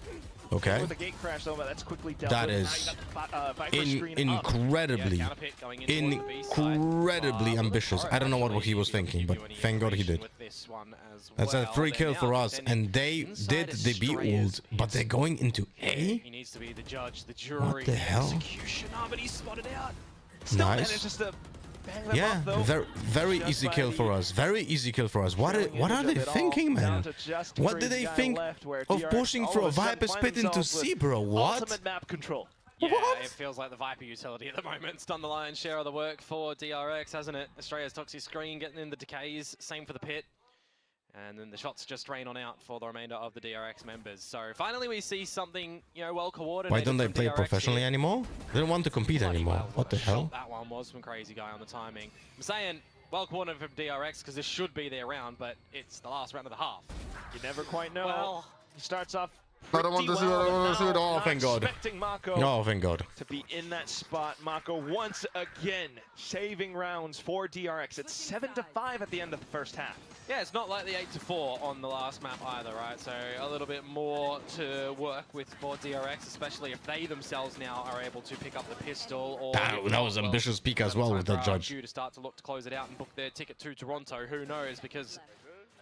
Okay. With a gate crash though, but that's quickly dealt That with. is Now you got the Viper screen up. incredibly ambitious. I don't know what he was thinking, but thank God he did. That's a 3 kill for us, and they did the B ult, but they're going into A? He needs to be the judge, the jury, What the hell? executioner, but he's spotted out. Still Nice. manages to bang them Yeah, up, though. very Just easy by kill the for us. Very easy kill for us. What are trailing they image of it all, thinking, down man? to just What did Crazy they Guy think left, where of DRX pushing all for of a sudden Viper find spit into themselves with C, bro? What? ultimate map control. Yeah, it feels like the Viper utility at the moment. It's done the lion's share of the work for DRX, hasn't it? Australia's Toxic Screen getting in the decays. Same for the pit. And then the shots just drain on out for the remainder of the DRX members. So finally we see something, you know, well coordinated. Why don't they from play DRX professionally here. anymore? They don't want to compete anymore. Well, What the hell? That one was from Crazy Guy on the timing. I'm saying well coordinated from DRX because this should be their round, but it's the last round of the half. You never quite know. Well, he starts off I don't want to see it. I don't want to see it. Oh, thank God. expecting Mako Oh, thank God. to be in that spot. Mako once again saving rounds for DRX. It's 7-5 at the end of the first half. Yeah, it's not like the 8-4 on the last map either, right? So a little bit more to work with for DRX, especially if they themselves now are able to pick up the pistol. Or That was ambitious peak as well with that judge. To start to look to close it out and book their ticket to Toronto. Who knows? Because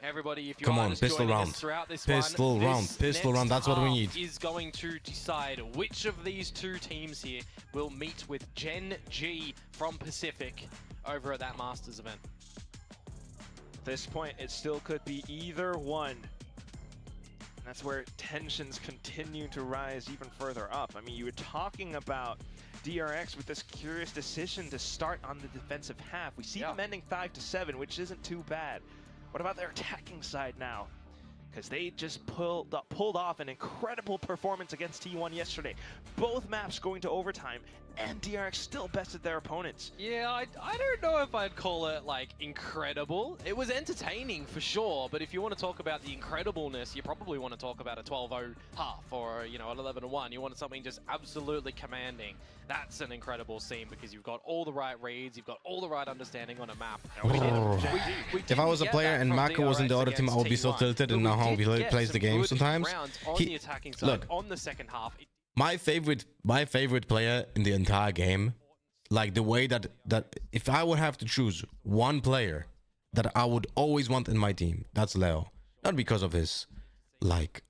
everybody, if you Come are on, just pistol joining us round. throughout this Pistol one, round. this Pistol next round. That's what we half need. is going to decide which of these two teams here will meet with GENG from Pacific over at that Masters event. At this point, it still could be either one. And that's where tensions continue to rise even further up. I mean, you were talking about DRX with this curious decision to start on the defensive half. We see them ending 5-7, which isn't too bad. What about their attacking side now? Because they just pulled off an incredible performance against T1 yesterday. Both maps going to overtime, and DRX still bested their opponents. Yeah, I don't know if I'd call it, like, incredible. It was entertaining, for sure, but if you want to talk about the incredibleness, you probably want to talk about a 12-0 half or, you know, an 11-1. You want something just absolutely commanding. That's an incredible scene because you've got all the right reads, you've got all the right understanding on a map. If I was a player and Mako was in the other team, I would be so tilted and know how he plays the game sometimes. Look, on the second half. my favorite player in the entire game, like the way that if I would have to choose one player that I would always want in my team, that's Leo. Not because of his like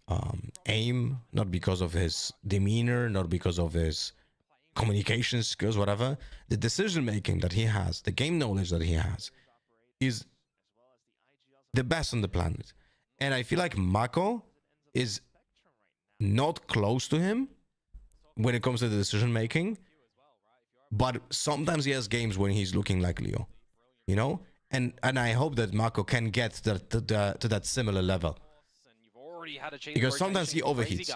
aim, not because of his demeanor, not because of his communication skills, whatever. The decision making that he has, the game knowledge that he has, is the best on the planet. And I feel like Mako is not close to him when it comes to the decision making, but sometimes he has games when he's looking like Leo, you know. And I hope that Mako can get to that similar level, because sometimes he overheats.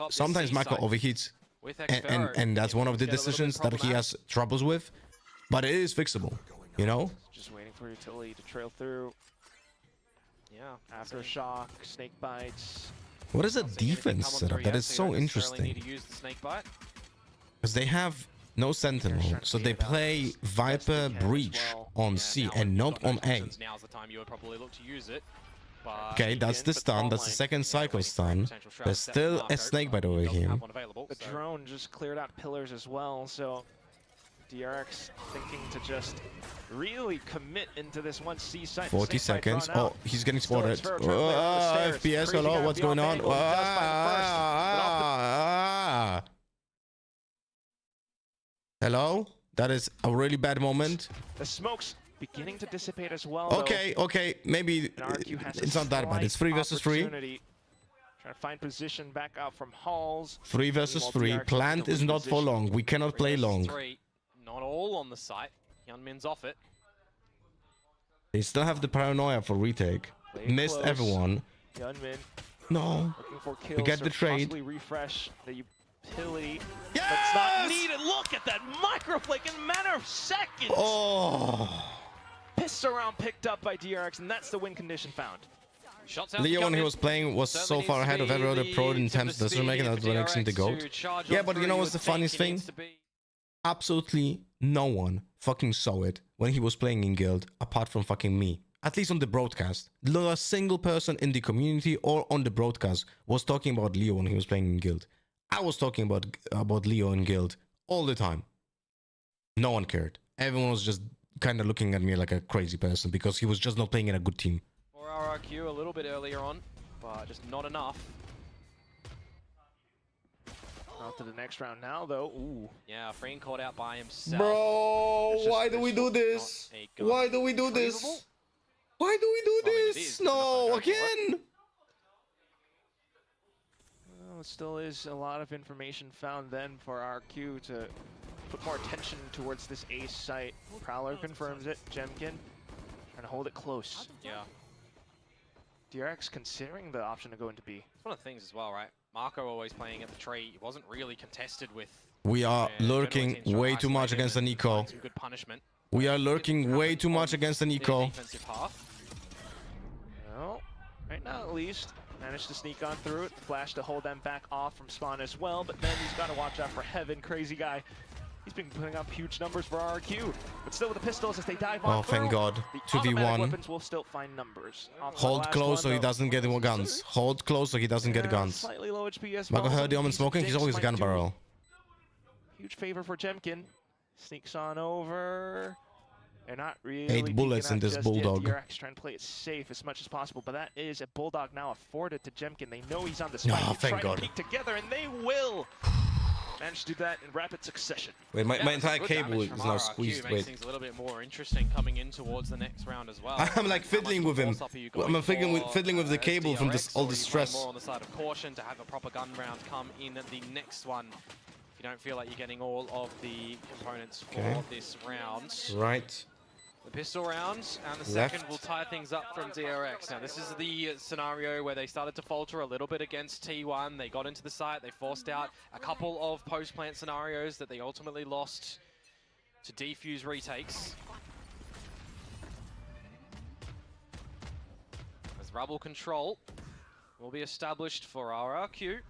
Sometimes Mako overheats, and that's one of the decisions that he has troubles with, but it is fixable, you know. Just waiting for utility to trail through. Yeah. Aftershock, snake bites. What is a defense setup? That is so interesting. Because they have no Sentinel, so they play Viper Breach on C and not on A. Now's the time you would probably look to use it. Okay, that's the stun. That's the second cycle stun. There's still a snakebite over here. The drone just cleared out pillars as well, so DRX thinking to just really commit into this one C site. 40 seconds. Oh, he's getting spotted. FPS, hello, what's going on? Hello? That is a really bad moment. The smoke's beginning to dissipate as well. Okay, maybe it's not that bad. It's 3 versus 3. Trying to find position back out from Halls. 3 versus 3. Plant is not for long. We cannot play long. Not all on the site. Hyunmin's off it. They still have the paranoia for retake. Missed everyone. Hyunmin. No. We get the trade. Refresh the utility. Yes! That's not needed. Look at that microflake in a matter of seconds. Oh. Pistol round picked up by DRX, and that's the win condition found. Leo, when he was playing, was so far ahead of every other pro in terms of decision making. That's the next thing to go. Yeah, but you know what's the funniest thing? Absolutely no one fucking saw it when he was playing in Guild, apart from fucking me. At least on the broadcast. Not a single person in the community or on the broadcast was talking about Leo when he was playing in Guild. I was talking about Leo in Guild all the time. No one cared. Everyone was just kind of looking at me like a crazy person because he was just not playing in a good team. 4-hour RQ a little bit earlier on, but just not enough. Out to the next round now, though. Ooh. Yeah, Freen caught out by himself. Bro, why do we do this? Why do we do this? Why do we do this? No, again. Well, it still is a lot of information found then for RQ to put more attention towards this ace site. Prowler confirms it. Jemkin trying to hold it close. Yeah. DRX considering the option to go into B. It's one of the things as well, right? Marco always playing at the tree. He wasn't really contested with. We are lurking way too much against the Nico. Some good punishment. We are lurking way too much against the Nico. Defensive half. Well, right now at least, managed to sneak on through it. Flash to hold them back off from spawn as well, but then he's got to watch out for Heaven. Crazy guy. He's been putting up huge numbers for RQ, but still with the pistols as they dive on. Oh, thank God. The 2v1. weapons will still find numbers. Hold close so he doesn't get more guns. Hold close so he doesn't get guns. Slightly low HP as well. Marco heard the Omen smoking, he's always a gun barrel. Huge favor for Jemkin. Sneaks on over. They're not really 8 bullets in this Bulldog. DRX trying to play it safe as much as possible, but that is a Bulldog now afforded to Jemkin. They know he's on the spike. Oh, thank God. To peek together, and they will manage to do that in rapid succession. Wait, my entire cable is now RRQ squeezed. makes Wait. things a little bit more interesting coming in towards the next round as well. I'm like fiddling with him. I'm fiddling with the cable from this all this stress. More on the side of caution to have a proper gun round come in at the next one. If you don't feel like you're getting all of the components for this round. Right. The pistol round and the second will tie things up from DRX. Now this is the scenario where they started to falter a little bit against T1. They got into the site, they forced out a couple of post-plant scenarios that they ultimately lost to defuse retakes. As rubble control will be established for RRQ. You're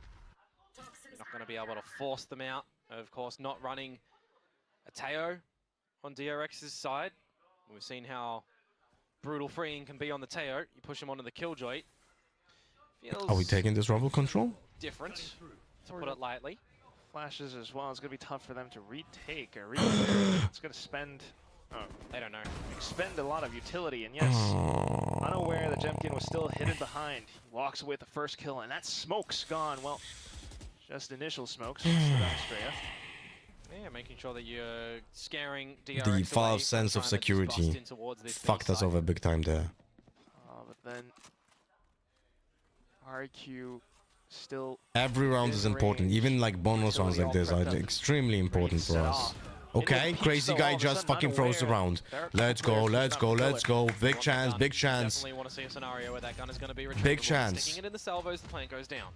not going to be able to force them out. Of course, not running a Teo on DRX's side. We've seen how brutal freeing can be on the Teo. You push him onto the Killjoy. Are we taking this rubble control? Different, to put it lightly. Flashes as well. It's going to be tough for them to retake. It's going to spend... they don't know. Expend a lot of utility, and yes, unaware that Jemkin was still hidden behind. He walks away with the first kill, and that smoke's gone. Well, just initial smokes. Yeah, making sure that you're scaring DRX The false sense of security fucked us over big time there. But then RQ still... Every round is important, even like bonus rounds like this are extremely important for us. Okay, crazy guy just fucking throws the round. Let's go, let's go, let's go. Big chance, big chance. Definitely want to see a scenario where that gun is going to be big chance. Sticking it in the salvos, the plant goes down.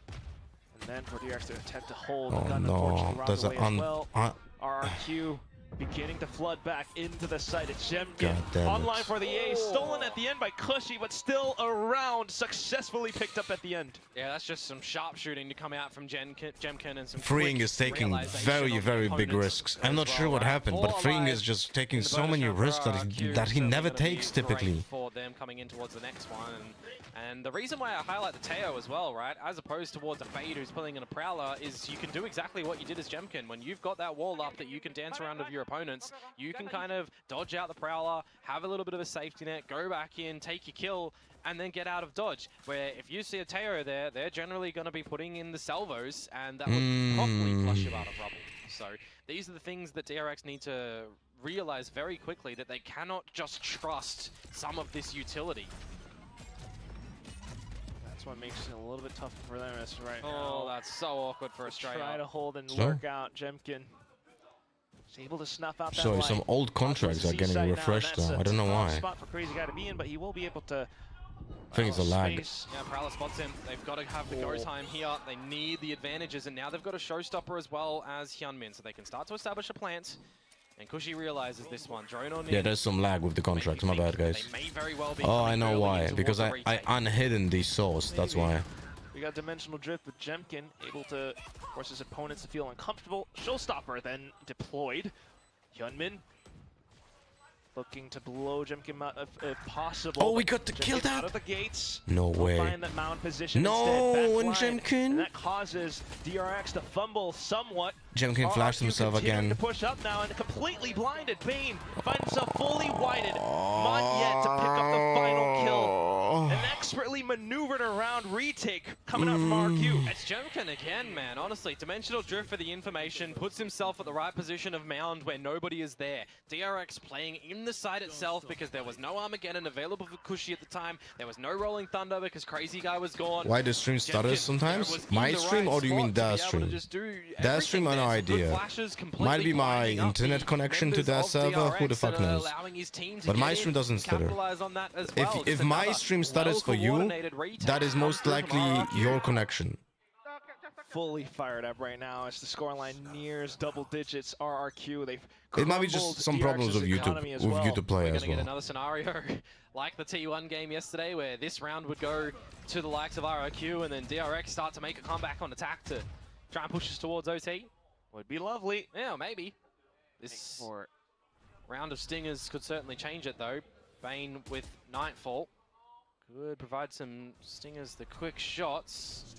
And then for DRX to attempt to hold Oh the gun, no, unfortunately, there's away as well. an RRQ beginning to flood back into the site. It's Jemkin God damn online it. for the ace, stolen at the end by Cushy, but still around, successfully picked up at the end. Yeah, that's just some sharpshooting to come out from Jemkin and some Freeing is taking very, very big risks. I'm not sure what happened, but Freeing is just taking so many risks that he never takes typically. For them coming in towards the next one. And the reason why I highlight the Teo as well, right, as opposed towards a Fade who's pulling in a Prowler, is you can do exactly what you did as Jemkin. When you've got that wall up that you can dance around with your opponents, you can kind of dodge out the Prowler, have a little bit of a safety net, go back in, take your kill, and then get out of dodge. Where if you see a Teo there, they're generally going to be putting in the salvos, and that would probably flush you out of rubble. So these are the things that DRX need to realize very quickly, that they cannot just trust some of this utility. That's what makes it a little bit tougher for them as right now. Oh, that's so awkward for a straight Try up. to hold and lurk out. Jemkin is able to snuff out that So light. some old contracts are getting refreshed now. I don't know why. Spot for Crazy Guy to be in, but he will be able to. I think it's a lag. Yeah, Prowler spots him. They've got to have the go time here. They need the advantages, and now they've got a showstopper as well as Hyunmin, so they can start to establish a plant. And Cushy realizes this one. Drone on in. Yeah, there's some lag with the contracts. My bad, guys. Oh, I know why. Because I unhidden the source. That's why. We got Dimensional Drift with Jemkin, able to force his opponents to feel uncomfortable. Showstopper then deployed. Hyunmin looking to blow Jemkin out if possible. Oh, we got to kill that? Out of the gates. No way. Find that mound position No, instead. and Jemkin. And that causes DRX to fumble somewhat. Jemkin flashed himself again. To push up now and completely blinded. Bane finds himself fully whited. Not yet to pick up the final kill. An expertly maneuvered around retake coming up from RQ. It's Jemkin again, man. Honestly, Dimensional Drift for the information, puts himself at the right position of Mound where nobody is there. DRX playing in the side itself because there was no Armageddon available for Kushi at the time. There was no Rolling Thunder because Crazy Guy was gone. Why the stream stutters sometimes? My stream or do you mean their stream? Their stream, I no idea. Might be my internet connection to their server, who the fuck knows. But my stream doesn't stutter. If my stream stutters for you, that is most likely your connection. Fully fired up right now as the scoreline nears double digits. RRQ, they've It might be just some problems with YouTube player We're as gonna get well. another scenario like the T1 game yesterday, where this round would go to the likes of RRQ, and then DRX start to make a comeback on attack to try and push us towards OT. Would be lovely. Yeah, maybe. This round of stingers could certainly change it, though. Bane with Nightfall could provide some stingers, the quick shots.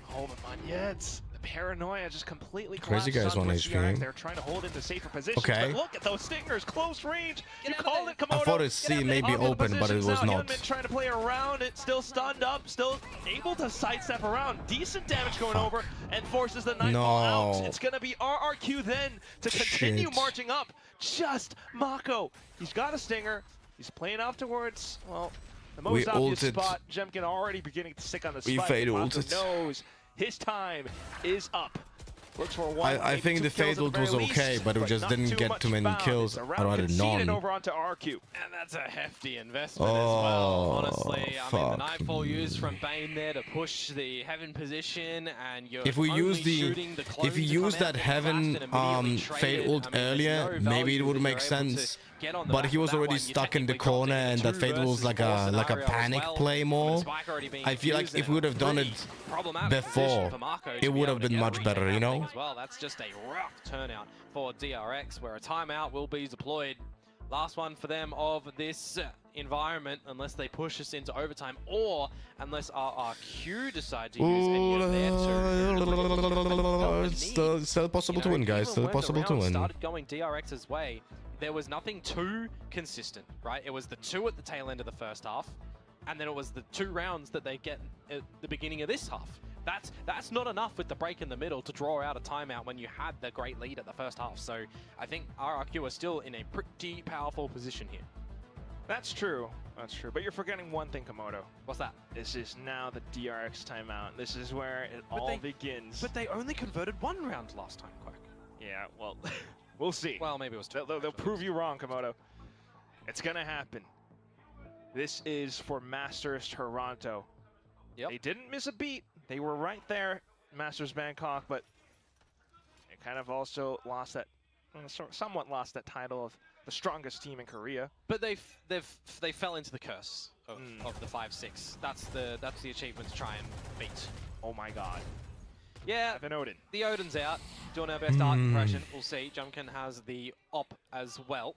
Hold them on yet. The paranoia just completely Crazy collapsed Guy's on one DRX. HP. They're trying to hold into safer positions. Okay. But look at those stingers, close range. You called it, I Komodo. thought it C may be open, but it was not. Hyunmin trying to play around it, still stunned up, still able to sidestep around. Decent damage going over and forces the Nightfall out. It's going to be RRQ then to continue marching up. Just Mako. He's got a stinger. He's playing off towards, well, the most obvious spot. Jemkin already beginning to stick on the spike. fade Mako ulted. knows his time is up. Looks for one. I think the fade ult was okay, but it just didn't get too many kills. Or rather, none. Over onto RQ. And that's a hefty investment as well, honestly. I mean, the Nightfall used from Bane there to push the Heaven position, and you're If we use if you use that Heaven fade ult earlier, maybe it would make sense. But he was already stuck in the corner, and that fade ult was like a panic play more. I feel like if we would have done it before, it would have been much better, you know? As well, that's just a rough turnout for DRX, where a timeout will be deployed. Last one for them of this environment, unless they push us into overtime, or unless RRQ decide to use any of their It's still possible to win, guys. Still possible to win. Started going DRX's way. There was nothing too consistent, right? It was the 2 at the tail end of the first half, and then it was the 2 rounds that they get at the beginning of this half. That's not enough with the break in the middle to draw out a timeout when you had the great lead at the first half. So I think RRQ are still in a pretty powerful position here. That's true. That's true. But you're forgetting one thing, Komodo. What's that? This is now the DRX timeout. This is where it all begins. But they only converted 1 round last time, Quack. Yeah, well, we'll see. Well, maybe it was 2. They'll prove you wrong, Komodo. It's going to happen. This is for Masters Toronto. Yep. They didn't miss a beat. They were right there, Masters Bangkok, but they kind of also lost that, somewhat lost that title of the strongest team in Korea. But they fell into the curse of the 5-6. That's the achievement to try and beat. Oh my God. Yeah, Evan Odin. The Odin's out. Doing our best art impression. We'll see. Jumkin has the op as well.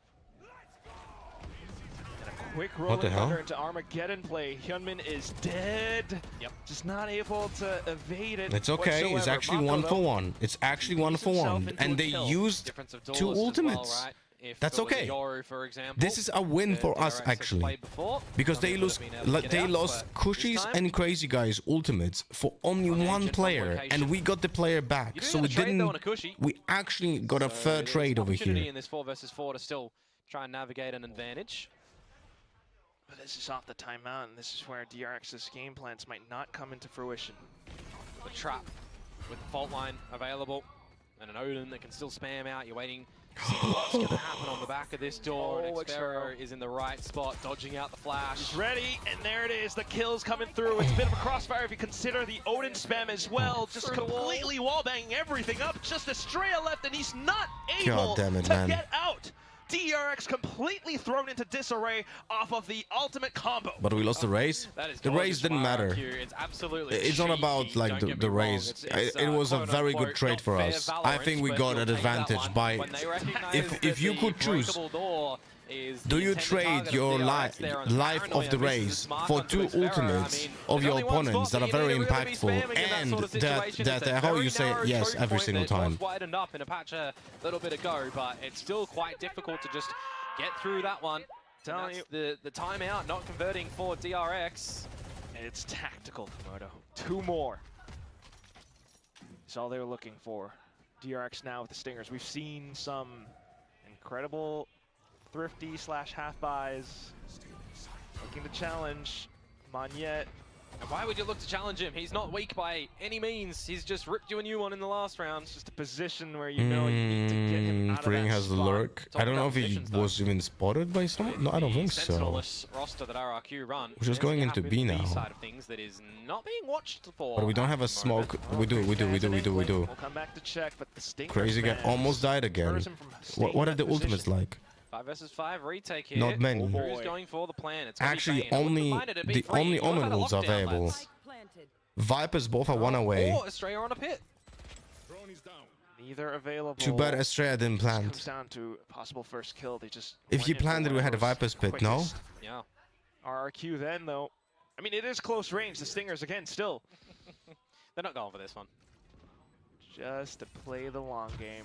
Quick rolling thunder into Armageddon play. Hyunmin is dead. Yep. Just not able to evade it. It's okay. Whatsoever. It's actually Mako, 1 for 1. It's actually 1 for 1. And they used 2 ultimates. Well, right? That's okay. Yoru, for example, this is a win for us, actually. Because they lost Kushi's and Crazy Guy's ultimates for only 1 player. And we got the player back. So we didn't... We actually got a fair trade over here. In this 4 versus 4 to still try and navigate an advantage. But this is off the timeout, and this is where DRX's game plans might not come into fruition. The trap with the fault line available, and an Odin that can still spam out. You're waiting to see what's going to happen on the back of this door. And Xero is in the right spot, dodging out the flash. He's ready, and there it is. The kills coming through. It's a bit of a crossfire if you consider the Odin spam as well. Just completely wall-banging everything up. Just Estrella left, and he's not able to get out. DRX completely thrown into disarray off of the ultimate combo. But we lost the race. The race didn't matter. It's absolutely it's not about like the race. It was a very good trade for us. I think we got an advantage by if you could choose. Do you trade your life of the race for 2 ultimates of your opponents that are very impactful and that how you say yes every single time? Widened up in a patch a little bit ago, but it's still quite difficult to just get through that one. The timeout not converting for DRX. It's tactical, Komodo. 2 more. That's all they were looking for. DRX now with the Stingers. We've seen some incredible thrifty / half buys. Looking to challenge Magnet. And why would you look to challenge him? He's not weak by any means. He's just ripped you a new one in the last round. It's just a position where you know you need to get him out of Freeing that has the spot. lurk. I don't know if he was even spotted by someone. No, I don't think so. Sentinels roster that RRQ run. We're just going into B now. Side of things that is not being watched for. But we don't have a smoke. We do. We'll come back to check, but the Stingers Crazy guy fans almost died again. spurs him from What are the staying in ultimates position. like? 5 versus 5 retake here. Not many. Who's going for the plan? It's gonna be Actually, Bane. I wouldn't only mind it, it'd be the free. only You would've Omen had a rules are lockdown, available. lads. Vipers both are one away. Oh, Estrella on a pit. Neither available. Too bad Estrella didn't plant. Comes down to possible first kill. They just If went he in for planted, we one had a of those Viper's pit. No. quickest. Yeah. RRQ then though. I mean, it is close range. The Stingers again still. They're not going for this one. Just to play the long game.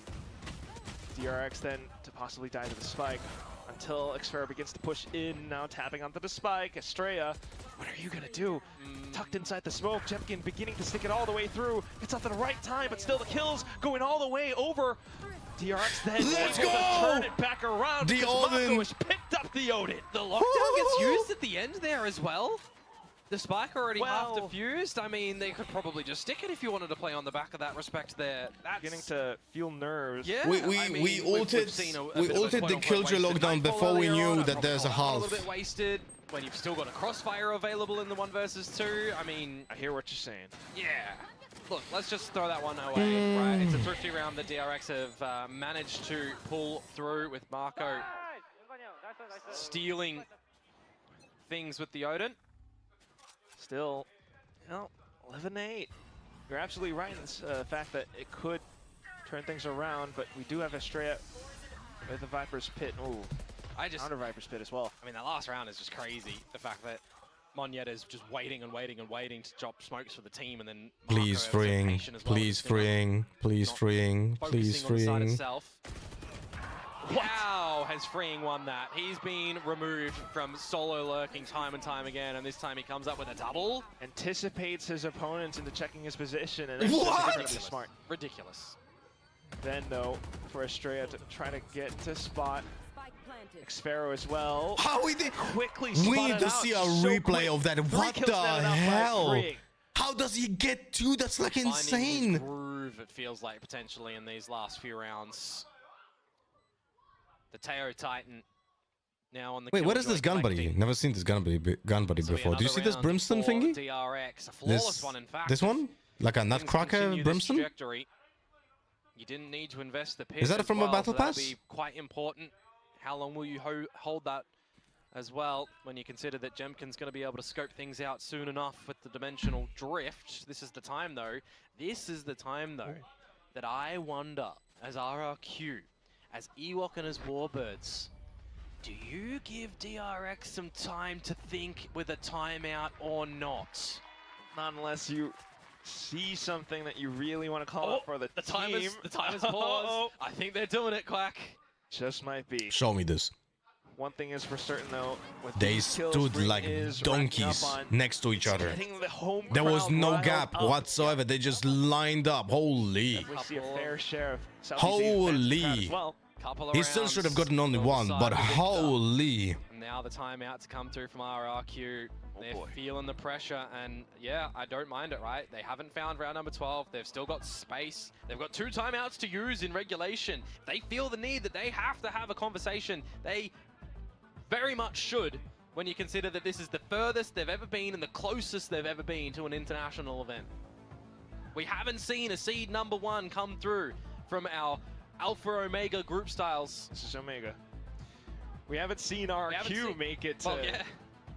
DRX then to possibly die to the spike until Xferra begins to push in. Now tapping onto the spike. Estrella, what are you gonna do? Tucked inside the smoke. Jemkin beginning to stick it all the way through. It's up at the right time, but still the kills going all the way over. DRX then Let's able to go! turn it back around. The because Mako Odin. has picked up the Odin. The lockdown gets used at the end there as well. The spike already half Well- diffused. I mean, they could probably just stick it if you wanted to play on the back of that respect there. That's Beginning to feel nerves. Yeah, We I mean, we we've ulted seen a we bit of a ulted the quote-unquote Killjoy wasted lockdown nightfall before we earlier knew on. that there's a A half. little bit wasted when you've still got a crossfire available in the 1 versus 2. I mean, I hear what you're saying. yeah. Look, let's just throw that one away, right? It's a thrifty round that DRX have managed to pull through with Marco stealing things with the Odin. Still, you know, 11-8. You're absolutely right in this fact that it could turn things around, but we do have Estrella with the Viper's Pit. Ooh, counter Viper's Pit as well. I mean, that last round is just crazy. The fact that Monyet is just waiting and waiting and waiting to drop smokes for the team, and then Marco Please has freeing, patient as well. please Just, you know, freeing, please not freeing, please focusing on the side freeing. itself. How has freeing won that? He's been removed from solo lurking time and time again, and this time he comes up with a double. Anticipates his opponents into checking his position, and it's What? just incredibly smart. Ridiculous. Then, though, for Estrella to try to get to spot Xferro as well. How we did? Quickly We spotted need to out see a so replay quick. of that. 3 What kills the now out by hell? freeing. How does he get 2? That's like Finding his insane. groove, it feels like, potentially, in these last few rounds. The Teo Titan now on the Wait, what is this gun buddy? collecting. Never seen this gun buddy before. Do you see this Another brimstone round for thingy? DRX, a flawless one, in fact. This one? Like a Things nutcracker continue this brimstone? trajectory. You didn't need to invest the pit. Is that as from a well, battle so that'll pass? be quite important. How long will you hold that as well when you consider that Jemkin's going to be able to scope things out soon enough with the dimensional drift? This is the time, though. This is the time, though, that I wonder, as RRQ, as Ewok and as Warbirds, do you give DRX some time to think with a timeout or not? Not unless you see something that you really want to call out for the time team. is paused. I think they're doing it, Quack. Just might be. Show me this. One thing is for certain, though. With They these kills, stood Bree like is donkeys racking up on next to each other. getting the home There was crowd no riled gap up. whatsoever. They just lined up. Holy. We see a fair share of Southeast Asian fans in the crowd Holy. as well. Couple of He still rounds should have gotten only on the one, side but of Victor. holy. And now the timeout to come through from RRQ. They're boy. feeling the pressure, and yeah, I don't mind it, right? They haven't found round number 12. They've still got space. They've got 2 timeouts to use in regulation. They feel the need that they have to have a conversation. They very much should, when you consider that this is the furthest they've ever been and the closest they've ever been to an international event. We haven't seen a seed number 1 come through from our Alpha Omega group styles. This is Omega. We haven't seen RQ make it to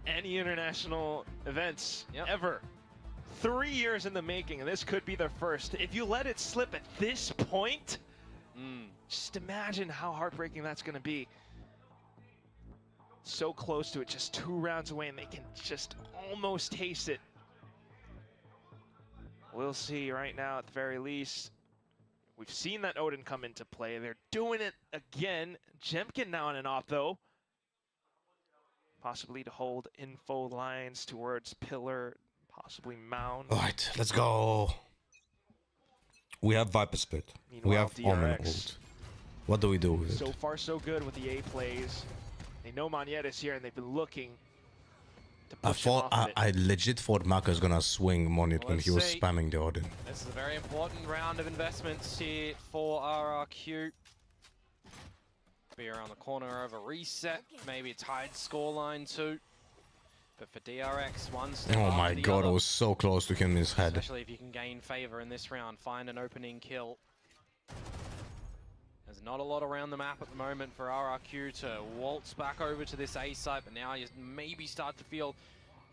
any international events ever. 3 years in the making, and this could be their first. If you let it slip at this point, just imagine how heartbreaking that's going to be. So close to it, just 2 rounds away, and they can just almost taste it. We'll see right now at the very least. We've seen that Odin come into play. They're doing it again. Jemkin now on an op, though. possibly to hold info lines towards pillar, possibly mound. Alright, let's go. We have Viper Spit. We have Omen ult. What do we do with it? So far, so good with the A plays. They know Monyet is here, and they've been looking to push him off of it. I legit thought Marco's gonna swing Monyet when Let's he was see. spamming the Odin. This is a very important round of investments here for RRQ. Be around the corner of a reset, maybe a tied scoreline too. But for DRX, one step Oh after my the god, other, I was so close to killing his head. especially if you can gain favor in this round, find an opening kill. There's not a lot around the map at the moment for RRQ to waltz back over to this A site, but now you maybe start to feel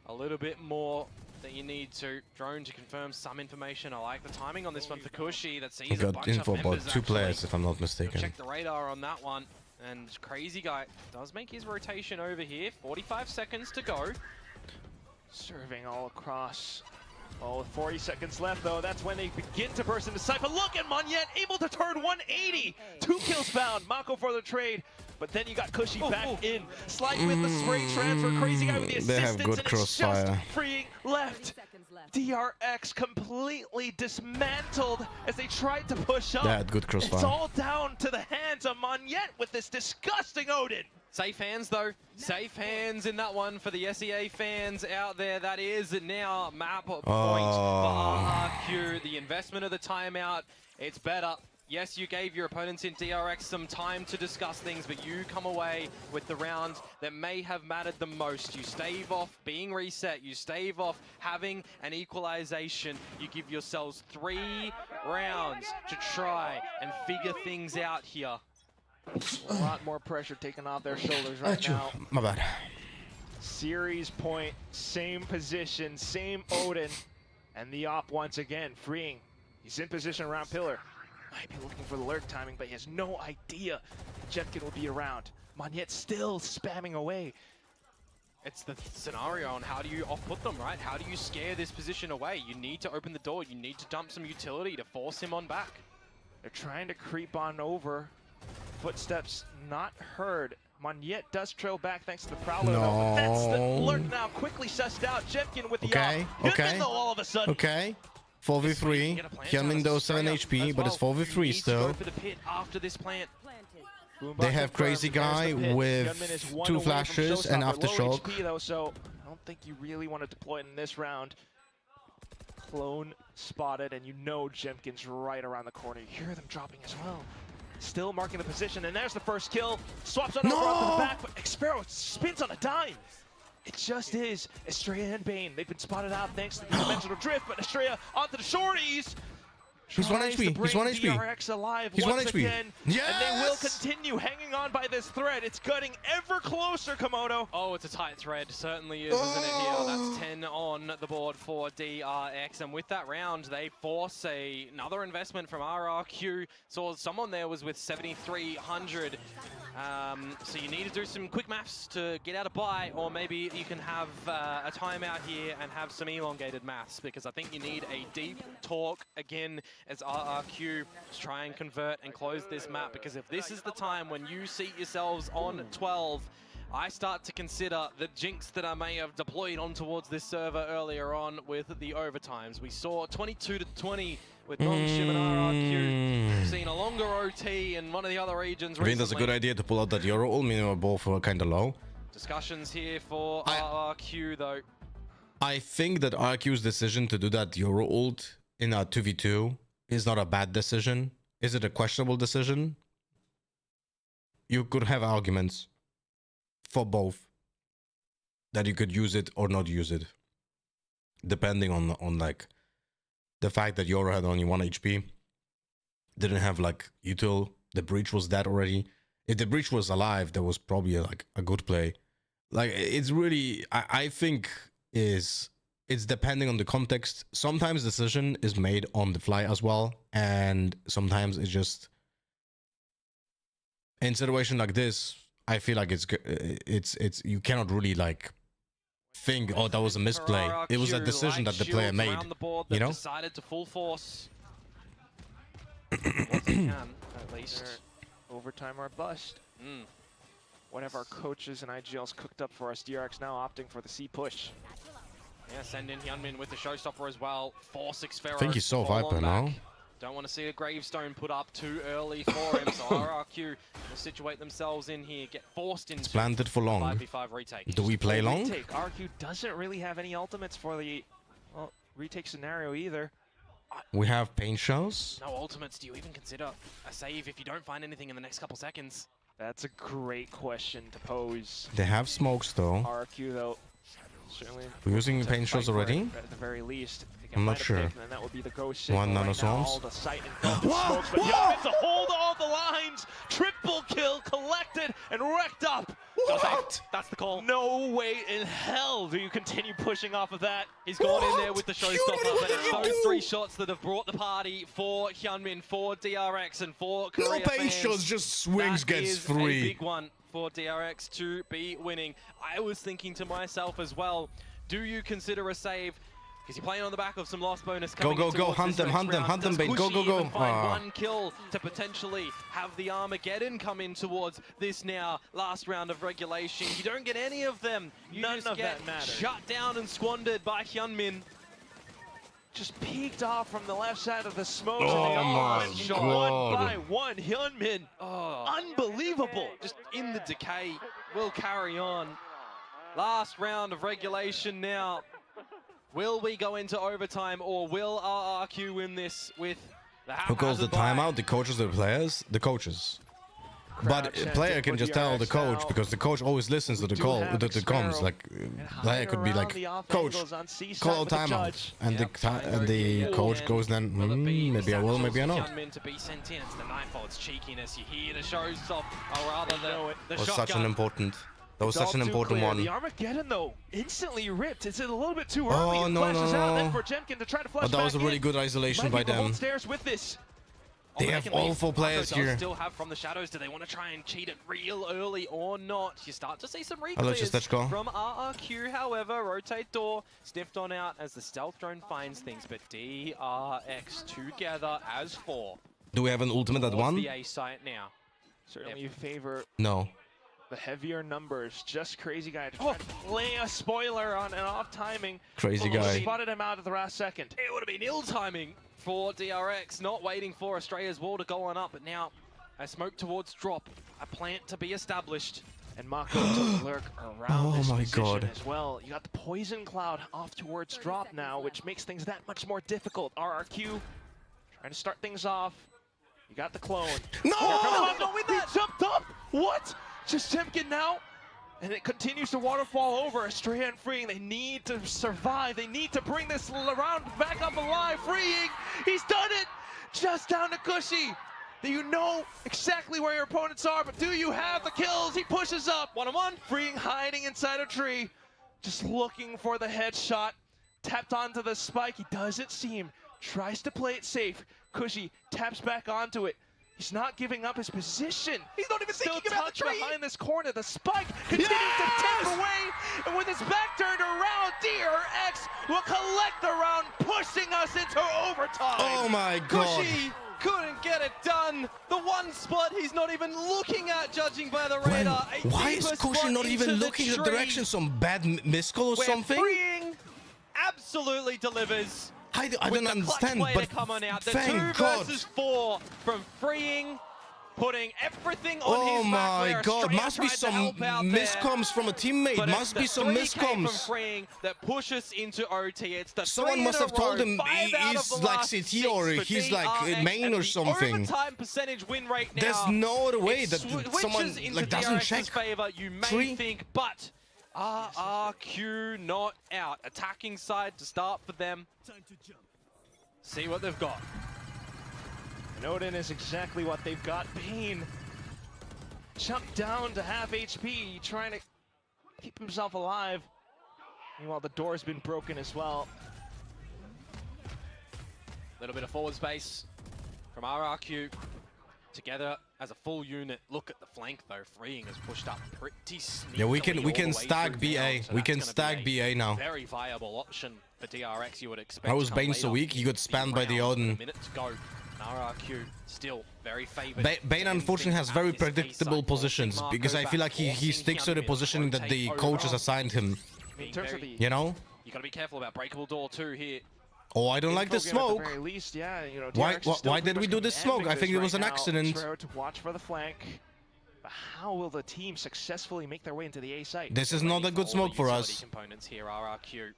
a little bit more that you need to. Drone to confirm some information. I like the timing on this one for Kushi. That sees I a got bunch info of about members 2 actually. players, if I'm not mistaken. Check the radar on that one. And Crazy Guy does make his rotation over here. 45 seconds to go. Serving all across. Oh, with 40 seconds left, though, that's when they begin to burst into sight. But look at Monyet, able to turn 180. 2 kills found. Mako for the trade. But then you got Kushi back in. Slide with the spray transfer. Crazy Guy with the They have assistance. good And it's crossfire. just freeing left. DRX completely dismantled as they tried to push up. They had good It's crossfire. all down to the hands of Monyet with this disgusting Odin. Safe hands though, safe hands in that one for the SEA fans out there. That is now map point for RRQ. The investment of the timeout, it's better. Yes, you gave your opponents in DRX some time to discuss things, but you come away with the round that may have mattered the most. You stave off being reset, you stave off having an equalization. You give yourselves 3 rounds to try and figure things out here. A lot more pressure taken off their shoulders right now. My bad. Series point, same position, same Odin, and the op once again freeing. He's in position around pillar. Might be looking for the lurk timing, but he has no idea Jetkin will be around. Monyet still spamming away. It's the scenario on how do you off-put them, right? How do you scare this position away? You need to open the door. You need to dump some utility to force him on back. They're trying to creep on over. Footsteps not heard. Monyet does trail back thanks to the Prowler. No. Though. That's the lurk now quickly sussed out. Jetkin with the Okay, op. okay. Hyunmin, though, all of a sudden. Okay. 4v3. Hyunmin though 7 HP, but it's 4v3 still. Go for the pit after this plant. They have Crazy Guy with 2 flashes and aftershock. HP, though, so I don't think you really want to deploy it in this round. Clone spotted, and you know Jemkin's right around the corner. You hear them dropping as well. Still marking the position, and there's the first kill. Swaps on over off the back, but Xpero spins on a dime. It just is Estrella and Bane. They've been spotted out thanks to the dimensional drift, but Estrella onto the shorties. He's 1 Tries to HP. He's bring 1 HP. DRX alive He's 1 once HP. again, Yes! and they will continue hanging on by this thread. It's getting ever closer, Komodo. Oh, it's a tight thread. Certainly is, isn't it here? That's 10 on the board for DRX. And with that round, they force another investment from RRQ. Saw someone there was with 7,300. So you need to do some quick maths to get out a buy, or maybe you can have a timeout here and have some elongated maths, because I think you need a deep talk again as RRQ to try and convert and close this map, because if this is the time when you see yourselves on 12, I start to consider the jinx that I may have deployed on towards this server earlier on with the overtimes. We saw 22-20 with Nongshim and RRQ. We've seen a longer OT in one of the other regions I think that's a good idea to pull out that Euro ult, meaning we're both kind of low. Discussions here for RRQ though. I think that RQ's decision to do that Euro ult in a 2v2 is not a bad decision. Is it a questionable decision? You could have arguments for both, that you could use it or not use it, depending on like the fact that Yoru had only 1 HP, didn't have like util. The breach was dead already. If the breach was alive, that was probably like a good play. Like, it's really, I think it's depending on the context. Sometimes decision is made on the fly as well, and sometimes it's just, in situation like this, I feel like it's you cannot really like think, oh, that was a misplay. It was a decision that the player made, you know? Decided to full force what they can, at least. Overtime or bust. whatever our coaches and IGLs cooked up for us. DRX now opting for the C push. Yeah, send in Hyunmin with the showstopper as well. 4-6 Pharaoh. I think he's so viper now. Don't want to see a gravestone put up too early for him, so RRQ will situate themselves in here, get forced into It's planted for long. 5v5 retake. Do we play long? Retake. RQ doesn't really have any ultimates for the retake scenario either. We have paint shells. No ultimates. Do you even consider a save if you don't find anything in the next couple seconds? That's a great question to pose. They have smokes though. RQ though, certainly. We're using paint shells already? At the very least. I'm not sure. And that would be the ghost 1 right nanoswarms. the sight and smokes, but yeah, it's a hold all the lines. Triple kill collected and wrecked up. What? That's the call. No way in hell do you continue pushing off of that. He's gone in there with the showstopper, but it's those 3 shots that have brought the party for Hyunmin, for DRX, and for Korea No paint fans. shells, just swings, That gets is 3. a big one for DRX to be winning. I was thinking to myself as well, do you consider a save? Because you're playing on the back of some lost bonus coming Go, towards hunt this them, next round. hunt them, Does bait. Go, Kushi go. even find 1 kill to potentially have the Armageddon come in towards this now last round of regulation? You don't get any of them. You None just of get that matters. shut down and squandered by Hyunmin. Just peeked off from the left side of the smoke. Oh my One God. by one, Hyunmin. Oh, Unbelievable. just in the decay. We'll carry on. Last round of regulation now. Will we go into overtime, or will RRQ win this with the Who calls the timeout? The coaches or the players? The coaches. But a player can just tell the coach, because the coach always listens to the call, the comms. Like, player could be like, coach, call out timeout, and the coach goes then, maybe I will, maybe I not. Hyunmin to be sent in. It's the Nightfall's cheekiness. You hear the showstop, or rather the Was shotgun. such an important. That was such an important one. The Armageddon, though, instantly ripped. It's a little bit too early. Oh, It no, flashes out then no. for Jenkin to try to flash But that was a back really in. good isolation by Might be able to them. hold stairs with this. They Oh, have can all leave. 4 players Marco does here. still have from the shadows. Do they want to try and cheat it real early or not? You start to see some Hello, reclears Chistechko. from RRQ. However, rotate door sniffed on out as the stealth drone finds things. But DRX together as 4. Do we have an ultimate at Towards 1? the A site now. Certainly you favor No. the heavier numbers. Just Crazy Guy to try to play a spoiler on an off timing. Crazy guy. Spotted him out at the last second. It would have been ill timing for DRX, not waiting for Australia's wall to go on up, but now a smoke towards drop, a plant to be established. And Mako to lurk around this my position God. as well. You got the poison cloud off towards drop now, which makes things that much more difficult. RRQ trying to start things off. You got the clone. No! He jumped up! What? Just Temkin now, and it continues to waterfall over. Estrella and Freeing, they need to survive. They need to bring this round back up alive. Freeing, he's done it! Just down to Cushy. You know exactly where your opponents are, but do you have the kills? He pushes up. 1-on-1. Freeing hiding inside a tree, just looking for the headshot. Tapped onto the spike, he doesn't see him. Tries to play it safe. Cushy taps back onto it. He's not giving up his position. He's not even thinking Still about the tucked tree. behind this corner. The spike continues to tip away, and with his back turned around, DRX will collect the round, pushing us into overtime. Oh my God. Cushy couldn't get it done. The one spot he's not even looking at, judging by the radar. Why is Cushy not even looking the direction? Some bad miscall or something? Freeing absolutely delivers. I don't with the understand, clutch way but to come on out. The thank 2 God. versus 4 from Freeing, putting everything on Oh his back. my where God, Australia must be tried to some help out there. miscoms from a teammate. But Must it's be the some 3K from miscoms. Freeing that push us into OT. It's the Someone 3 must in a have told row, him 5 out of he's the like last CT 6 or for he's like DRX, main and or the something. overtime percentage win rate now. There's no other way it that switches someone into like doesn't DRX's check. favor. You may Three. think, but RRQ not out. Attacking side to start for them. See what they've got. And Odin is exactly what they've got. Bane jumped down to half HP, trying to keep himself alive. Meanwhile, the door's been broken as well. Little bit of forward space from RRQ. Together as a full unit. Look at the flank though. Freeing has pushed up pretty sneakily. Yeah, we all can the way stack through BA. now, so We that's can gonna stack be BA now. Very viable option for DRX. You would expect. How was to come Bane so later weak? He got in spammed by the round with Odin. a minute to go. RRQ still very favored. Bane unfortunately has very predictable positions because I feel like he sticks to the positioning that the coaches assigned him. In terms of the, you know? You gotta be careful about breakable door too here. Oh, I don't like the smoke. At the very least, yeah, you know, Why did we do this smoke? I think it was an accident. To watch for the flank. But how will the team successfully make their way into the A site? This is not a good smoke for us. Components here, RRQ.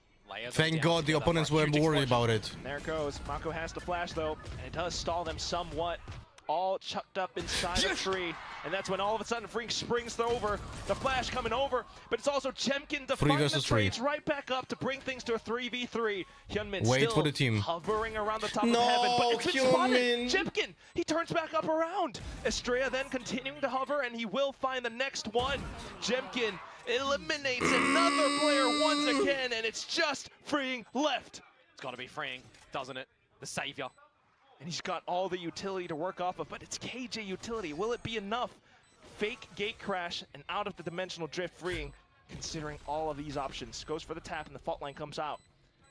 Thank God the opponents weren't worried about it. And there it goes. Mako has the flash though, and it does stall them somewhat. All chucked up inside the tree, and that's when all of a sudden Frink springs over. The flash coming over, but it's also Chemkin defying the trades right back up to bring things to a 3v3. Hyunmin still for the team. hovering around the top of heaven, but it's been spotted. Chemkin, he turns back up around. Estrella then continuing to hover, and he will find the next one. Chemkin eliminates another player once again, and it's just Freeing left. It's got to be Freeing, doesn't it? The savior. And he's got all the utility to work off of, but it's KJ utility. Will it be enough? Fake gate crash and out of the dimensional drift Freeing, considering all of these options. Goes for the tap and the fault line comes out.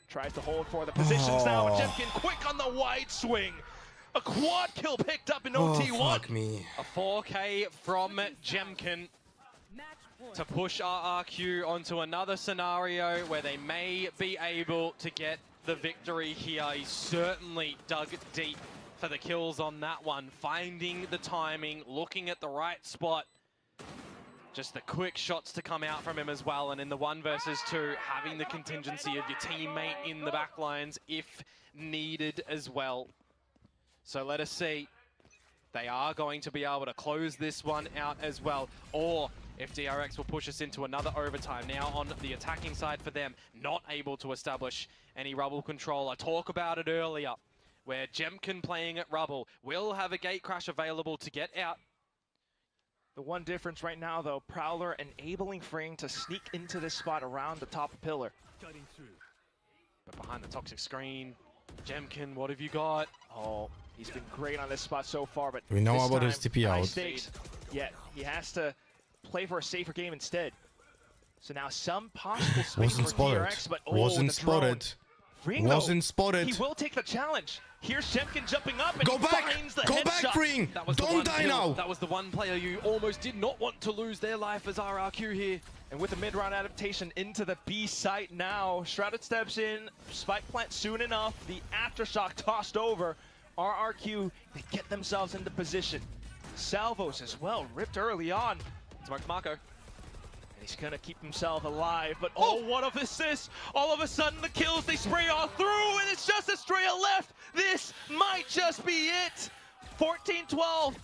Tries to hold for the positions now. Jemkin quick on the wide swing. A quad kill picked up in OT1. Fuck me. A 4K from Jemkin to push RRQ onto another scenario where they may be able to get the victory here. He certainly dug deep for the kills on that one, finding the timing, looking at the right spot. Just the quick shots to come out from him as well, and in the 1 versus 2, having the contingency of your teammate in the back lines if needed as well. So let us see. They are going to be able to close this one out as well, or if DRX will push us into another overtime. Now on the attacking side for them, not able to establish any rubble control. I talked about it earlier, where Jemkin playing at rubble will have a gate crash available to get out. The one difference right now, though, Prowler enabling Freeing to sneak into this spot around the top pillar. But behind the toxic screen, Jemkin, what have you got? Oh, he's been great on this spot so far, but We know this about time, his TP high out. stakes. Yet he has to play for a safer game instead. So now some possible swings Wasn't for spotted. DRX, but Wasn't the drone. spotted. Ringo, Wasn't spotted. He will take the challenge. Here's Jemkin jumping up and Go he back! finds the Go headshot. back, Freeing! Don't die now! That was the one player you almost did not want to lose their life as RRQ here. And with a mid-round adaptation into the B site now, Shrouded steps in, spike plant soon enough, the aftershock tossed over. RRQ, they get themselves into position. Salvos as well, ripped early on. Smoked Marco. And he's gonna keep himself alive, but oh, what of this? All of a sudden the kills, they spray all through, and it's just Estrella left. This might just be it. 14-12.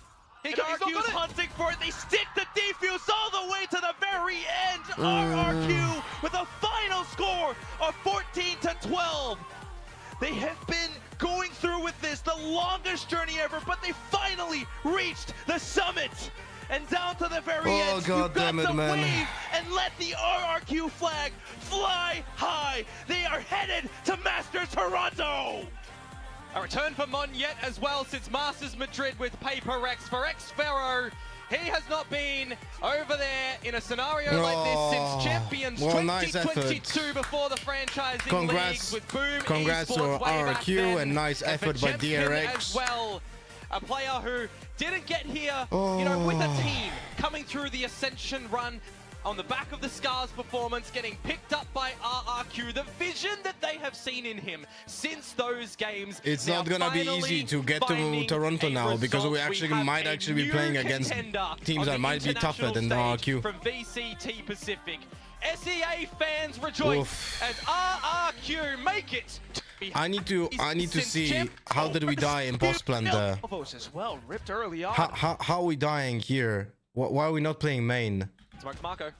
RRQ's hunting for it. They stick the defuse all the way to the very end. RRQ with a final score of 14-12. They have been going through with this the longest journey ever, but they finally reached the summit. And down to the very end, God damn it, man. wave and let the RRQ flag fly high. They are headed to Masters Toronto. A return for Monyet as well since Masters Madrid with Paper X for Xfero. He has not been over there in a scenario like this since Champions 2022 before the franchising leagues with Boom. Congrats to RRQ and nice effort by DRX. As well, a player who didn't get here, you know, with a team coming through the Ascension run on the back of the Scars performance, getting picked up by RRQ. The vision that they have seen in him since those games. It's not gonna be easy to get to Toronto now because we might actually be playing against teams that might be tougher than RRQ. From VCT Pacific, SEA fans rejoice as RRQ make it. I need to see how did we die in post plant there. As well, ripped early on. How are we dying here? Why are we not playing main? Smoked Marco.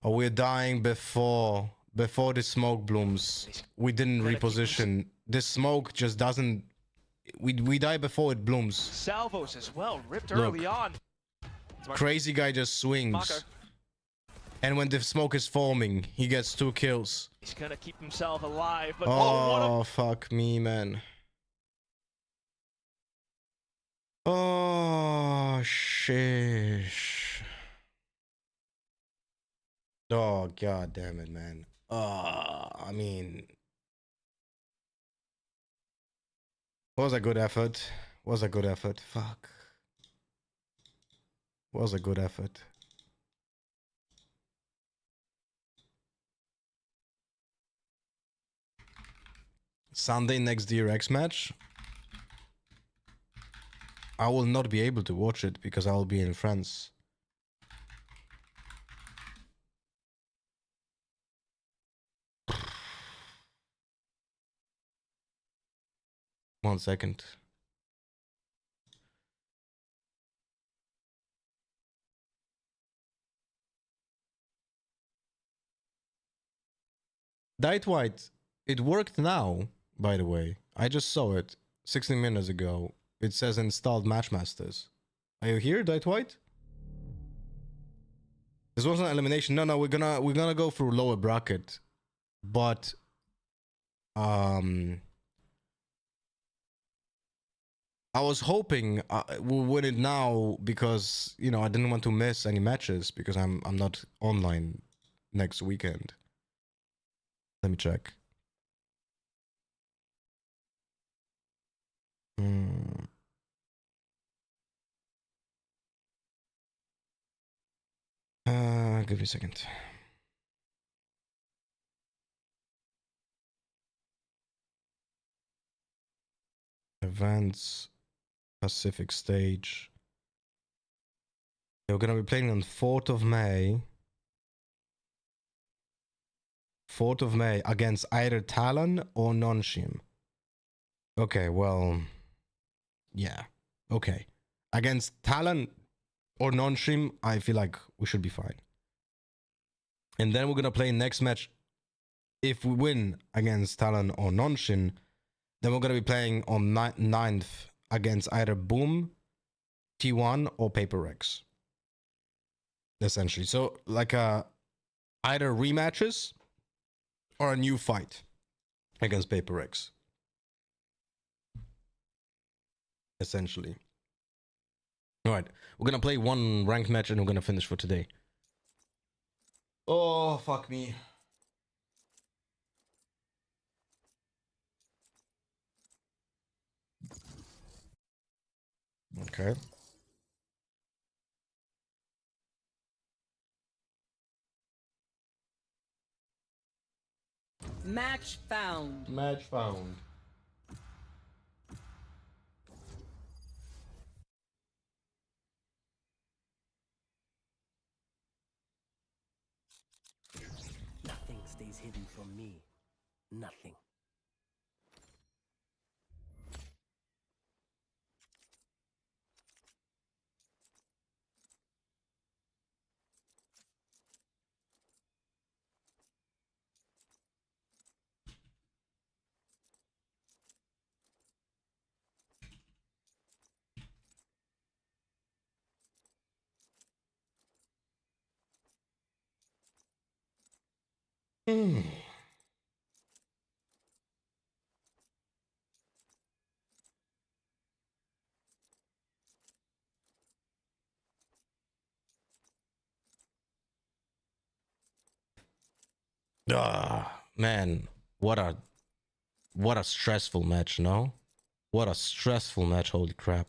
Oh, we're dying before the smoke blooms. We didn't reposition. This smoke just doesn't. We die before it blooms. Salvos as well, ripped Look. early on. Crazy guy just swings. Marco. And when the smoke is forming, he gets 2 kills. He's gonna keep himself alive, but oh fuck me, man. Oh shish. Oh god damn it, man. I mean, Was a good effort. Was a good effort. Fuck. Was a good effort. Sunday next DRX match. I will not be able to watch it because I will be in France. One second. Diet White, it worked now, by the way. I just saw it 16 minutes ago. It says installed Matchmasters. Are you here, Diet White? This wasn't an elimination. No, we're gonna go through lower bracket. But I was hoping we'll win it now because, you know, I didn't want to miss any matches because I'm not online next weekend. Let me check. Give me a second. Events, Pacific stage. We're gonna be playing on 4th of May. 4th of May against either Talon or Nonshim. Okay, well, yeah, okay. Against Talon or Nonshim, I feel like we should be fine. And then we're gonna play next match. If we win against Talon or Nonshin, then we're gonna be playing on 9th against either Boom, T1, or Paper Rex. Essentially, so like either rematches or a new fight against Paper Rex. Essentially. All right, we're gonna play one ranked match and we're gonna finish for today. Oh, fuck me. Okay. Match found. Match found. Nothing stays hidden from me. Nothing. Man, what a stressful match, no? What a stressful match, holy crap.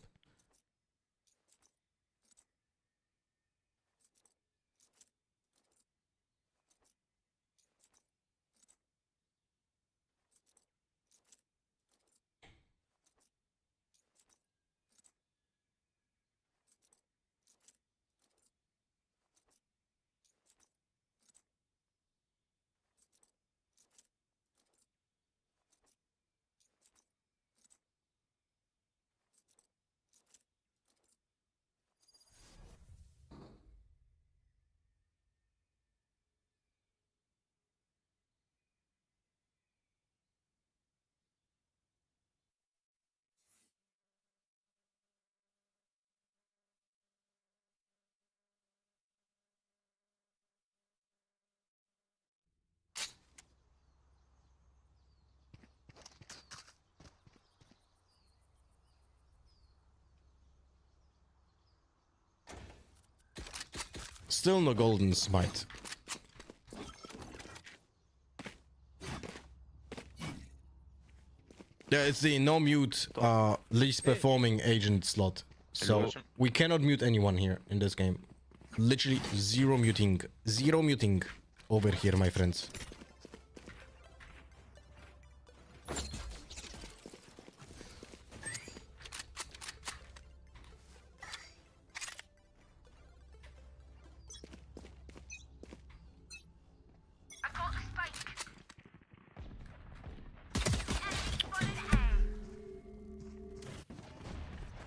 Still no golden smite. Yeah, it's the no mute least performing agent slot. So we cannot mute anyone here in this game. Literally zero muting. Zero muting over here, my friends.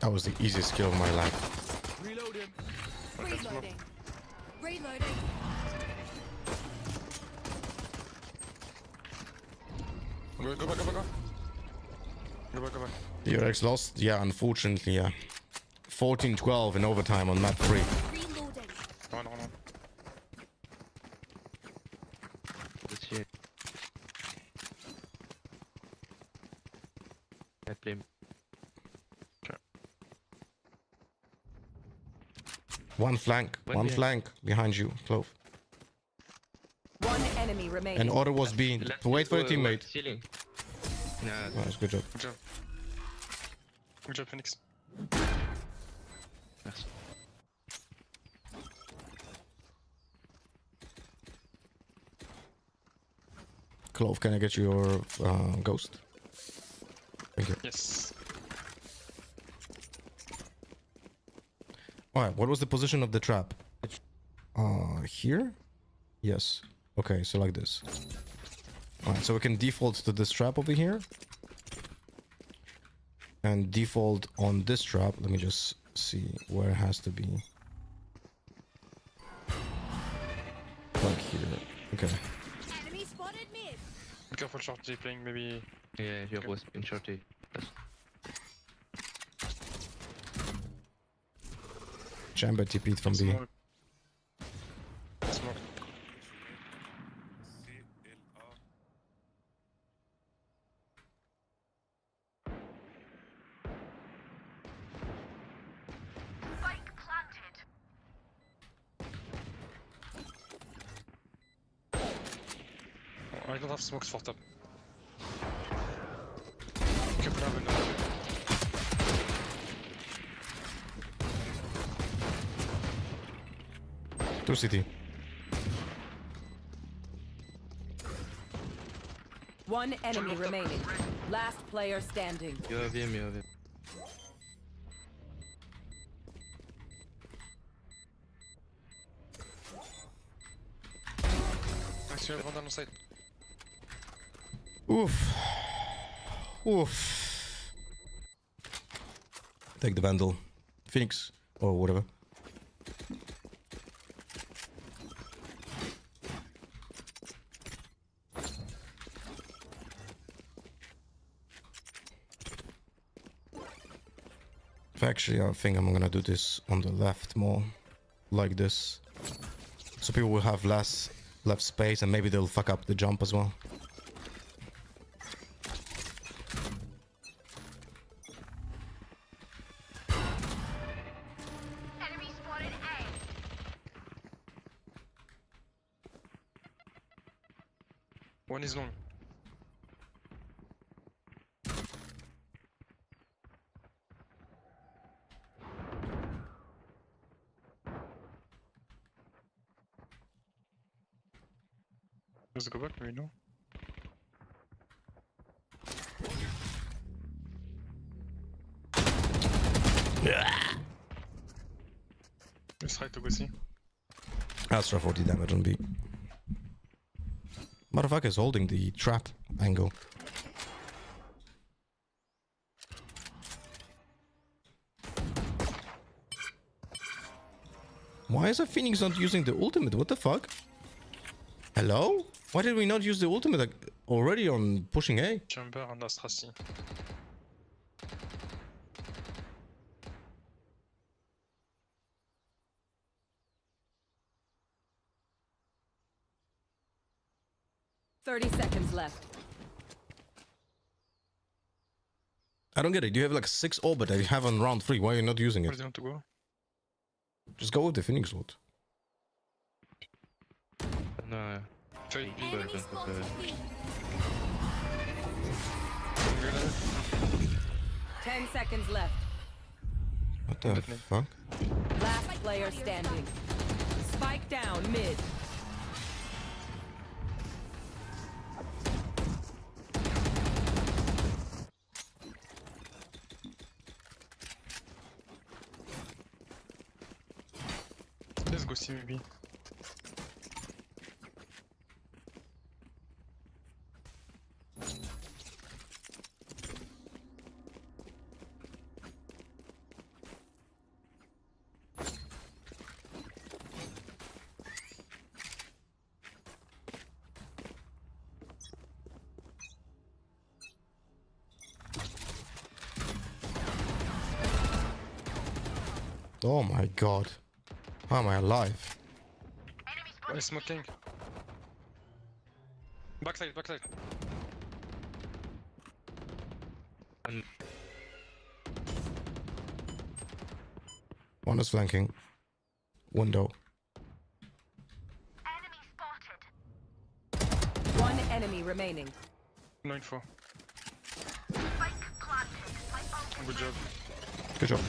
That was the easiest kill of my life. Reloading. Reloading. Reloading. Go back, go back, go back. Go back, go back. The UX lost? Yeah, unfortunately, yeah. 14-12 in overtime on map 3. Reloading. Come on, come on. Let's see. I play. One flank, one flank behind you, Clove. One enemy remaining. And order was being. Wait for your teammate. Ceiling. Nice, good job. Good job. Good job, Phoenix. Merci. Clove, can I get your ghost? Thank you. Yes. Alright, what was the position of the trap? Here? Yes. Okay, so like this. Alright, so we can default to this trap over here. And default on this trap. Let me just see where it has to be. Like here. Okay. Enemy spotted mid. Be careful, shorty playing maybe. Yeah, you was in shorty. Chamber TP'd from B. Smoke. I don't have smokes for top. Careful, have another. 2 CT. One enemy remaining. Last player standing. You have him, you have him. Nice, you have one down on side. Oof. Oof. Take the Vandal. Phoenix. Or whatever. Actually, I think I'm gonna do this on the left more, like this, so people will have less left space and maybe they'll fuck up the jump as well. Enemy spotted A. One is long. Let's go back, maybe no. Let's try to go see. Astra 40 damage on B. Motherfucker is holding the trap angle. Why is a Phoenix not using the ultimate? What the fuck? Hello? Why did we not use the ultimate already on pushing A? Chamber and Astra C. Seconds left. I don't get it. You have like 6 orbit that you have on round 3. Why are you not using Where do it? you want to go? Just go with the Phoenix slot. No. Three. 10 seconds left. What the fuck? Last player standing. Spike down mid. Let's go see maybe. Oh my god. How am I alive? One is smoking. Backside, backside. One is flanking. Window. One enemy remaining. 9-4. Good job. Good job.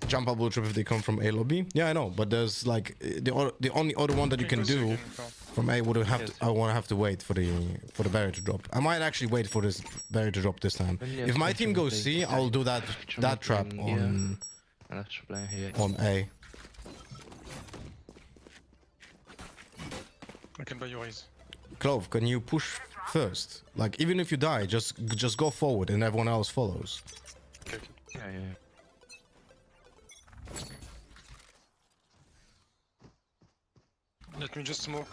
Jump up blue trip if they come from A lobby. Yeah, I know, but there's like the only other one that you can do from A would have to, I want to have to wait for the barrier to drop. I might actually wait for this barrier to drop this time. If my team goes C, I'll do that trap on A. I can buy your eyes. Clove, can you push first? Like even if you die, just go forward and everyone else follows. Okay. Yeah. Let me just smoke.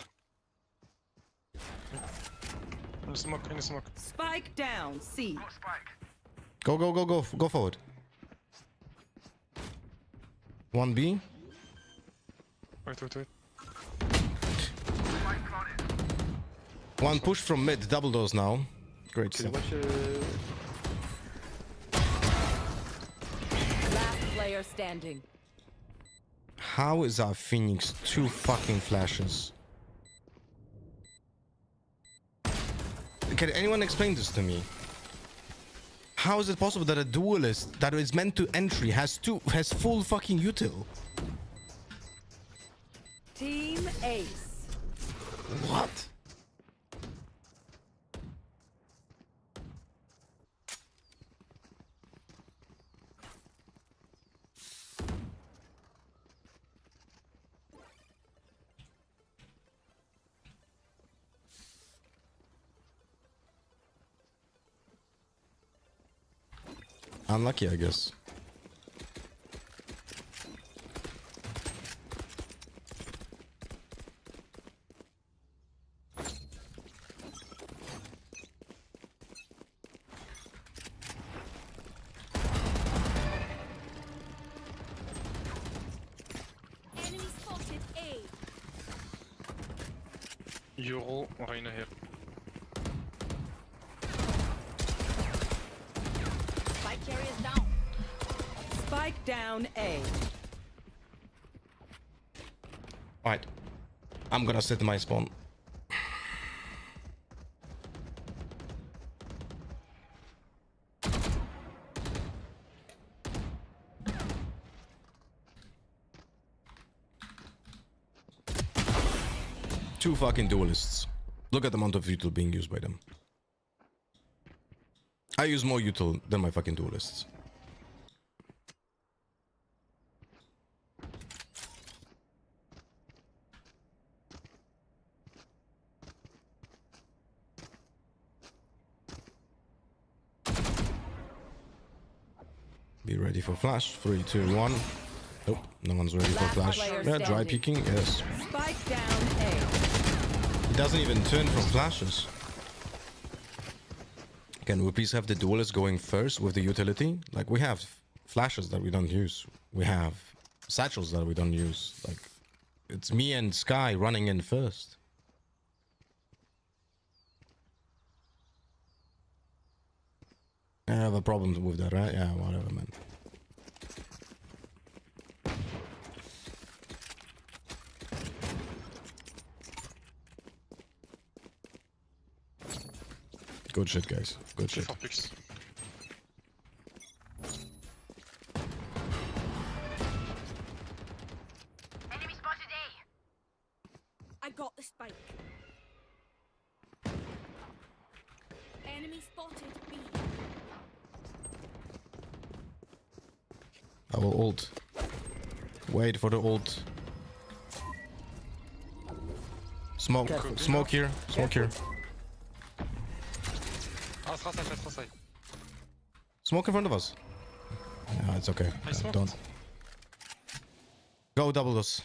In the smoke. Spike down C. Go forward. 1B. Wait. One push from mid, double doors now. Great stuff. Last player standing. How is our Phoenix 2 fucking flashes? Can anyone explain this to me? How is it possible that a duelist that is meant to entry has full fucking util? Team Ace. What? Unlucky, I guess. Enemy spotted A. Euro, Reina here. Spike carrier is down. Spike down A. Alright. I'm gonna set my spawn. Two fucking duelists. Look at the amount of util being used by them. I use more util than my fucking duelists. Be ready for flash. 3, 2, 1. Nope, no one's ready for flash. Yeah, dry peeking, yes. Spike down A. It doesn't even turn from flashes. Can we please have the duelist going first with the utility? Like, we have flashes that we don't use. We have satchels that we don't use. Like, it's me and Sky running in first. I have a problem with that, right? Yeah, whatever, man. Good shit, guys. Good shit. Enemy spotted A. I got the spike. Enemy spotted B. I will ult. Wait for the ult. Smoke. Careful. Smoke here. Smoke here. Outside. Smoke in front of us. No, it's okay. Don't. Go double us.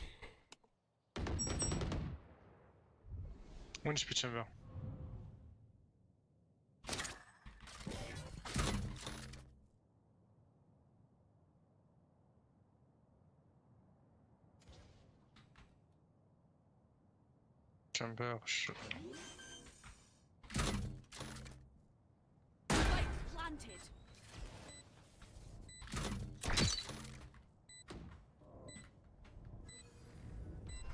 One HP chamber. Chamber. Spike planted.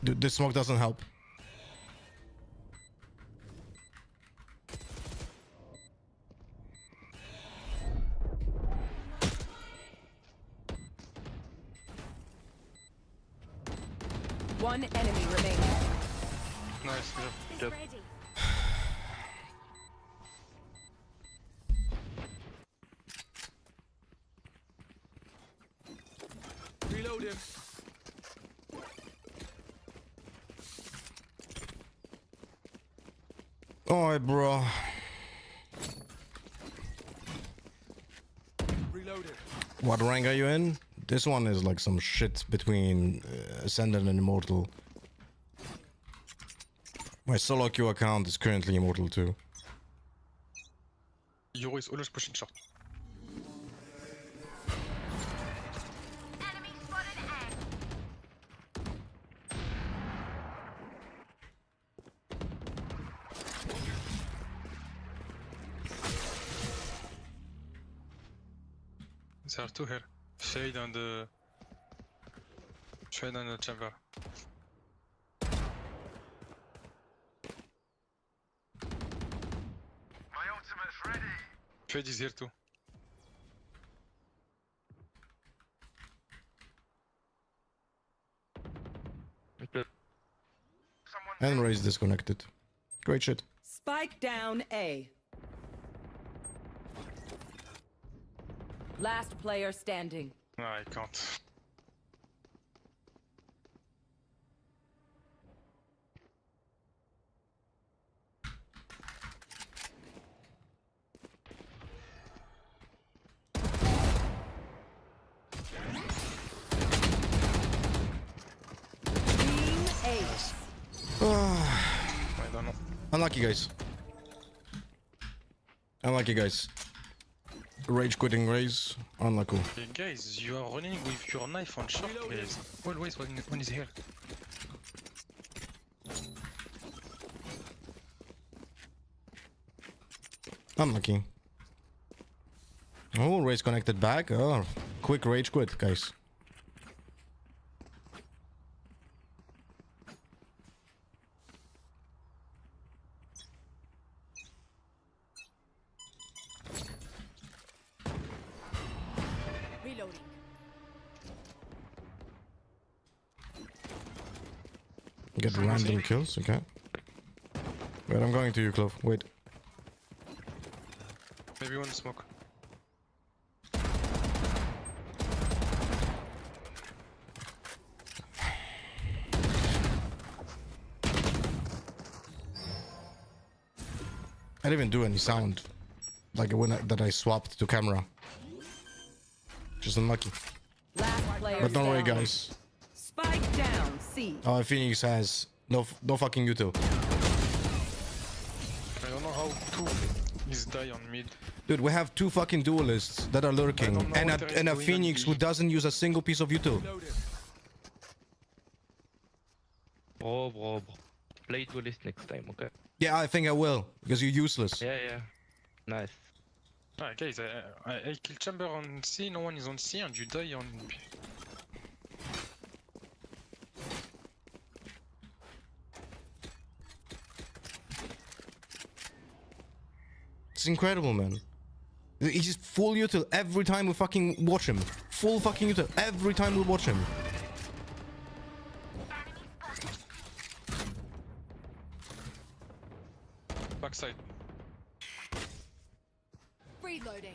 Dude, this smoke doesn't help. One enemy remaining. Nice. Good. Reload him. Alright, bro. Reload him. What rank are you in? This one is like some shit between Ascendant and Immortal. My solo queue account is currently Immortal too. Euro is always pushing short. There are two here. Shade and the chamber. My ultimate's ready. Shade is here too. And Raze disconnected. Great shit. Spike down A. Last player standing. No, I can't. Team Ace. I don't know. Unlucky, guys. Unlucky, guys. Rage quitting Raze. Unlucky. Hey guys, you are running with your knife on short, guys. Always when he's here. Unlucky. Oh, Raze connected back. Oh, quick rage quit, guys. Reloading. Get random kills, okay. Wait, I'm going to you, Clove. Wait. Maybe one smoke. I didn't even do any sound. Like when that I swapped to camera. Just unlucky. Last player But don't worry, standing. guys. Spike down C. Oh, Phoenix has no fucking util. I don't know how two is die on mid. Dude, we have two fucking duelists that are lurking, and a Phoenix who doesn't use a single piece of util. Bro. Play duelist next time, okay? Yeah, I think I will, because you're useless. Yeah. Nice. Ah, guys, I kill chamber on C, no one is on C, and you die on B. It's incredible, man. He's just full util every time we fucking watch him. Full fucking util every time we watch him. Backside. Reloading.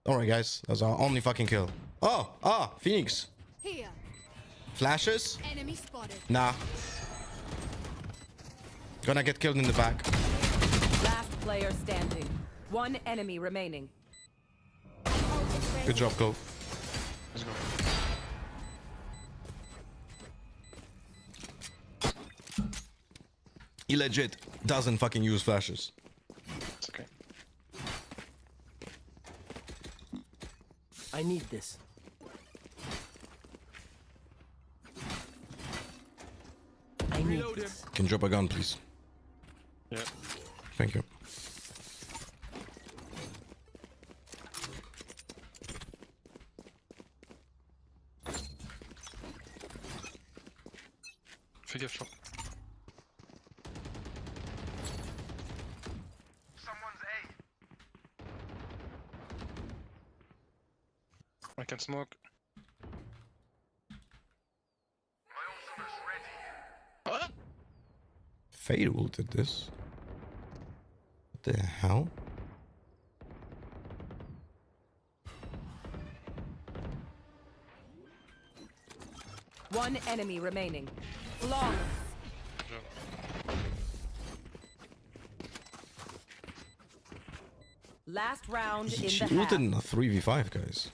Alright, guys. That's our only fucking kill. Oh, Phoenix. Here. Flashes? Enemy spotted. Nah. Gonna get killed in the back. Last player standing. One enemy remaining. Good job, go. Let's go. He legit doesn't fucking use flashes. It's okay. I need this. I need this. Can you drop a gun, please? Yeah. Thank you. Fais gaffe, short. I can smoke. Fade ulted this. What the hell? One enemy remaining. Flawless. Last round in She the half. ulted in a 3v5, guys.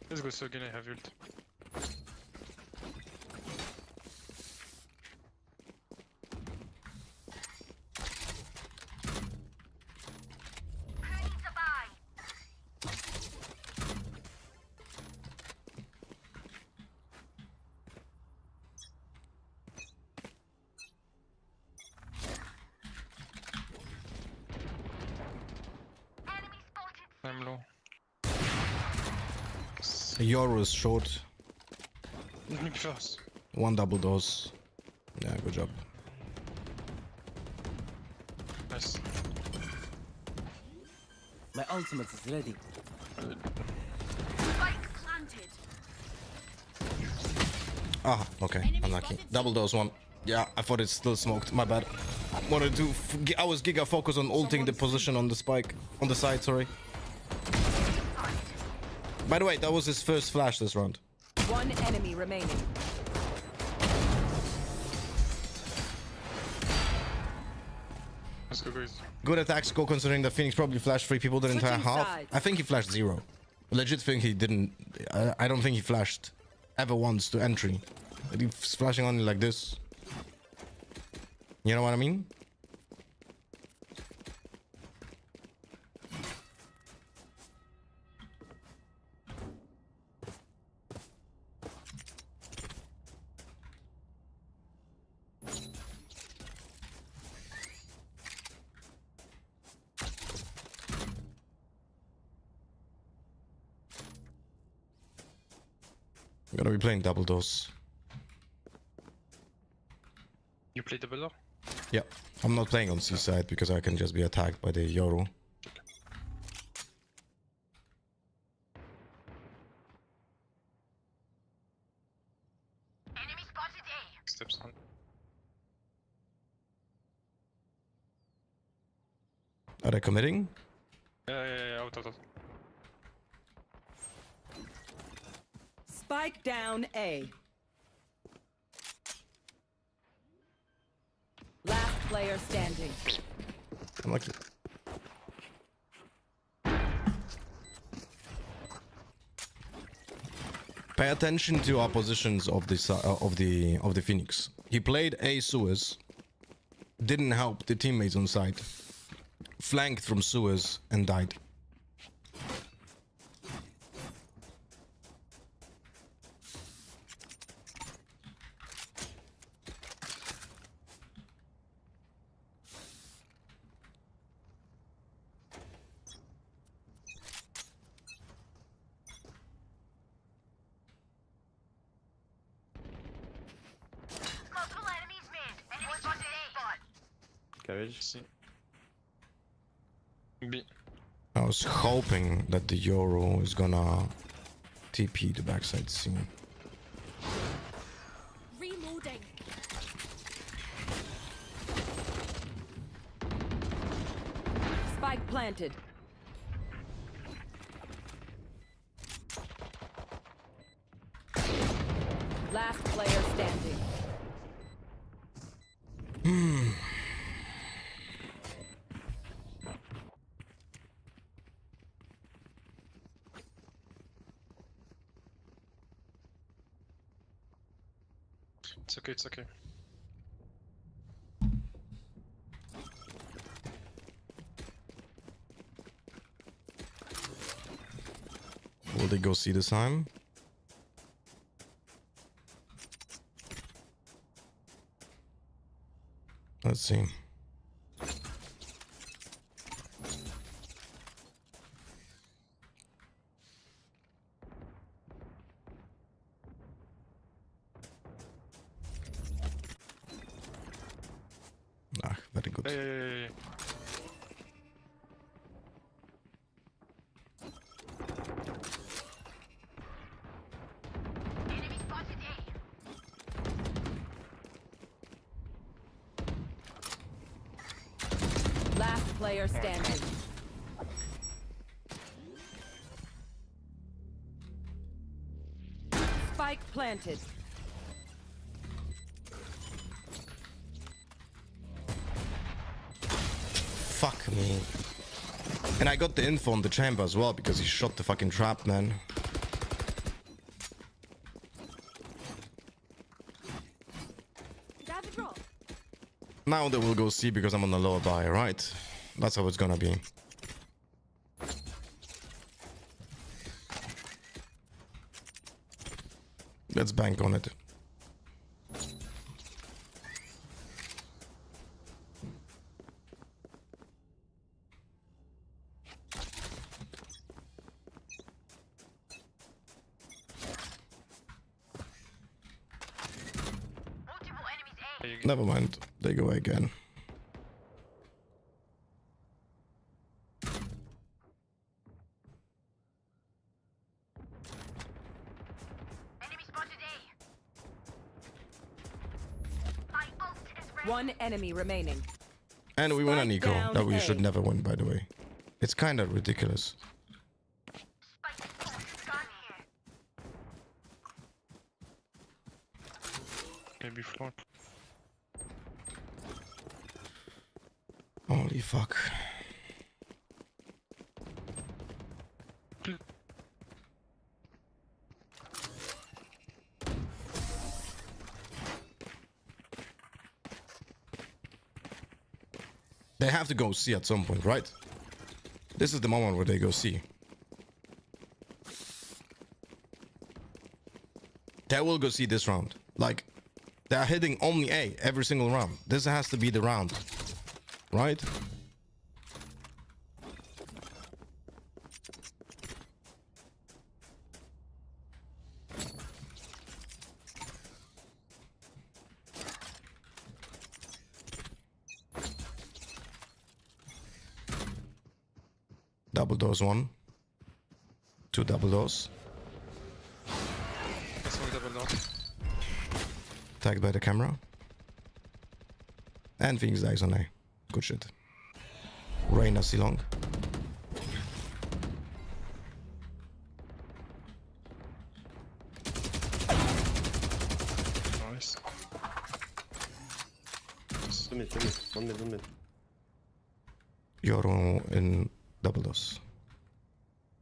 Let's go, so again I have ult. I'm low. Euro is short. Let me first. One double dose. Yeah, good job. Nice. My ultimate is ready. Spike planted. Ah, okay. Unlucky. Double dose one. Yeah, I thought it still smoked. My bad. Wanted to. I was giga focused on ulting the position on the spike. On the side, sorry. By the way, that was his first flash this round. One enemy remaining. Let's go, guys. Good attacks go considering that Phoenix probably flashed 3 people the entire Switching half. sides. I think he flashed 0. Legit think he didn't. I don't think he flashed ever once to entry. He's flashing only like this. You know what I mean? I'm gonna be playing double dose. You play double door? Yeah, I'm not playing on C side because I can just be attacked by the Yoru. Steps on. Are they committing? Yeah, out. Spike down A. Last player standing. Unlucky. Pay attention to our positions of this of the Phoenix. He played A sewers, didn't help the teammates on site, flanked from sewers and died. Carriage. B. I was hoping that the Euro is gonna TP the backside C. Reloading. Spike planted. Last player standing. It's okay, it's okay. Will they go see this time? Let's see. Ah, very good. Hey. Last player standing. Spike planted. Fuck me. And I got the info on the chamber as well because he shot the fucking trap, man. Now they will go see because I'm on the lower buy, right? That's how it's gonna be. Let's bank on it. Never mind, they go again. One enemy remaining. And we win an eco down that we A. should never win, by the way. It's kind of ridiculous. Maybe front. Holy fuck. They have to go see at some point, right? This is the moment where they go see. They will go see this round. Like, they are hitting only A every single round. This has to be the round. Right? Double doors one. Two double doors. Tagged by the camera. And Phoenix dies on A. Good shit. Reyna C long. Nice. One mid. Euro in double doors.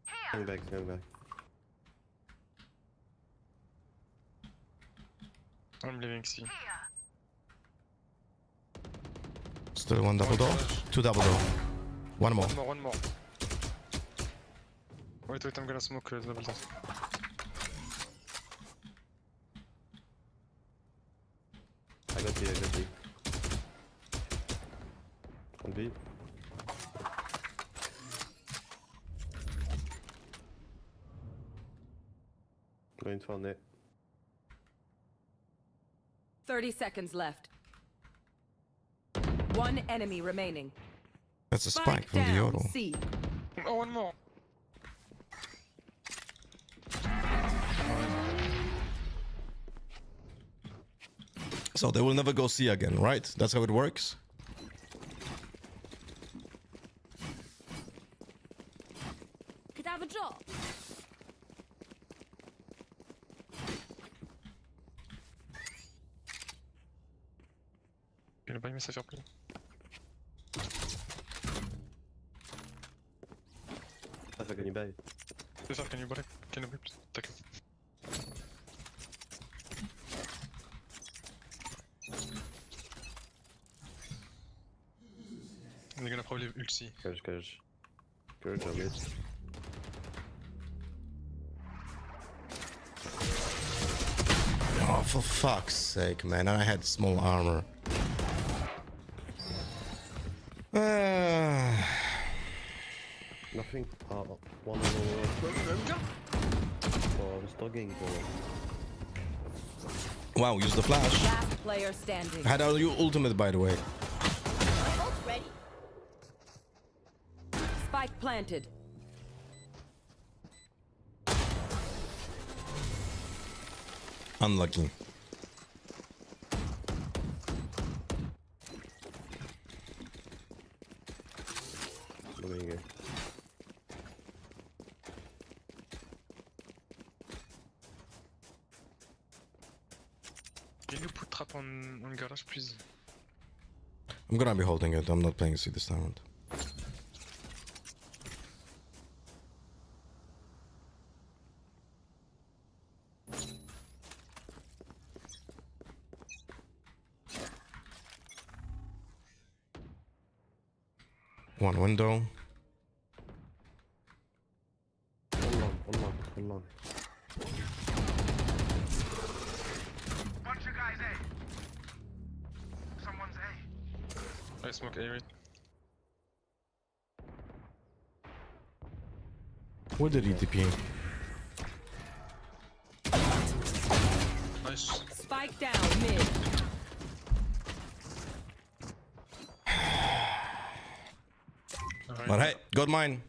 Hang back. I'm leaving C. Still one double door. Two double door. One more. One more. Wait, I'm gonna smoke double door. I got B. On B. Going for net. 30 seconds left. One enemy remaining. That's a spike from the down, auto. C. Oh, one more. So they will never go C again, right? That's how it works? Could I have a drop? Can you buy me safer, please? Safer, can you buy? Safer, can you buy? Can you buy, please? Thank you. They're gonna probably ult C. Courage, courage. Courage on mid. Oh, for fuck's sake, man. I had small armor. Nothing. One more. Oh, I was dogging for. Wow, use the flash. Last player standing. Had our ultimate, by the way. Ready. Spike planted. Unlucky. Doing Can you put trap on garage, please? I'm gonna be holding it. I'm not playing C this time round. One window. One long. Bunch of guys A. Someone's A. I smoke A, right? Where did he TP? Nice. Spike down mid. But hey, got mine.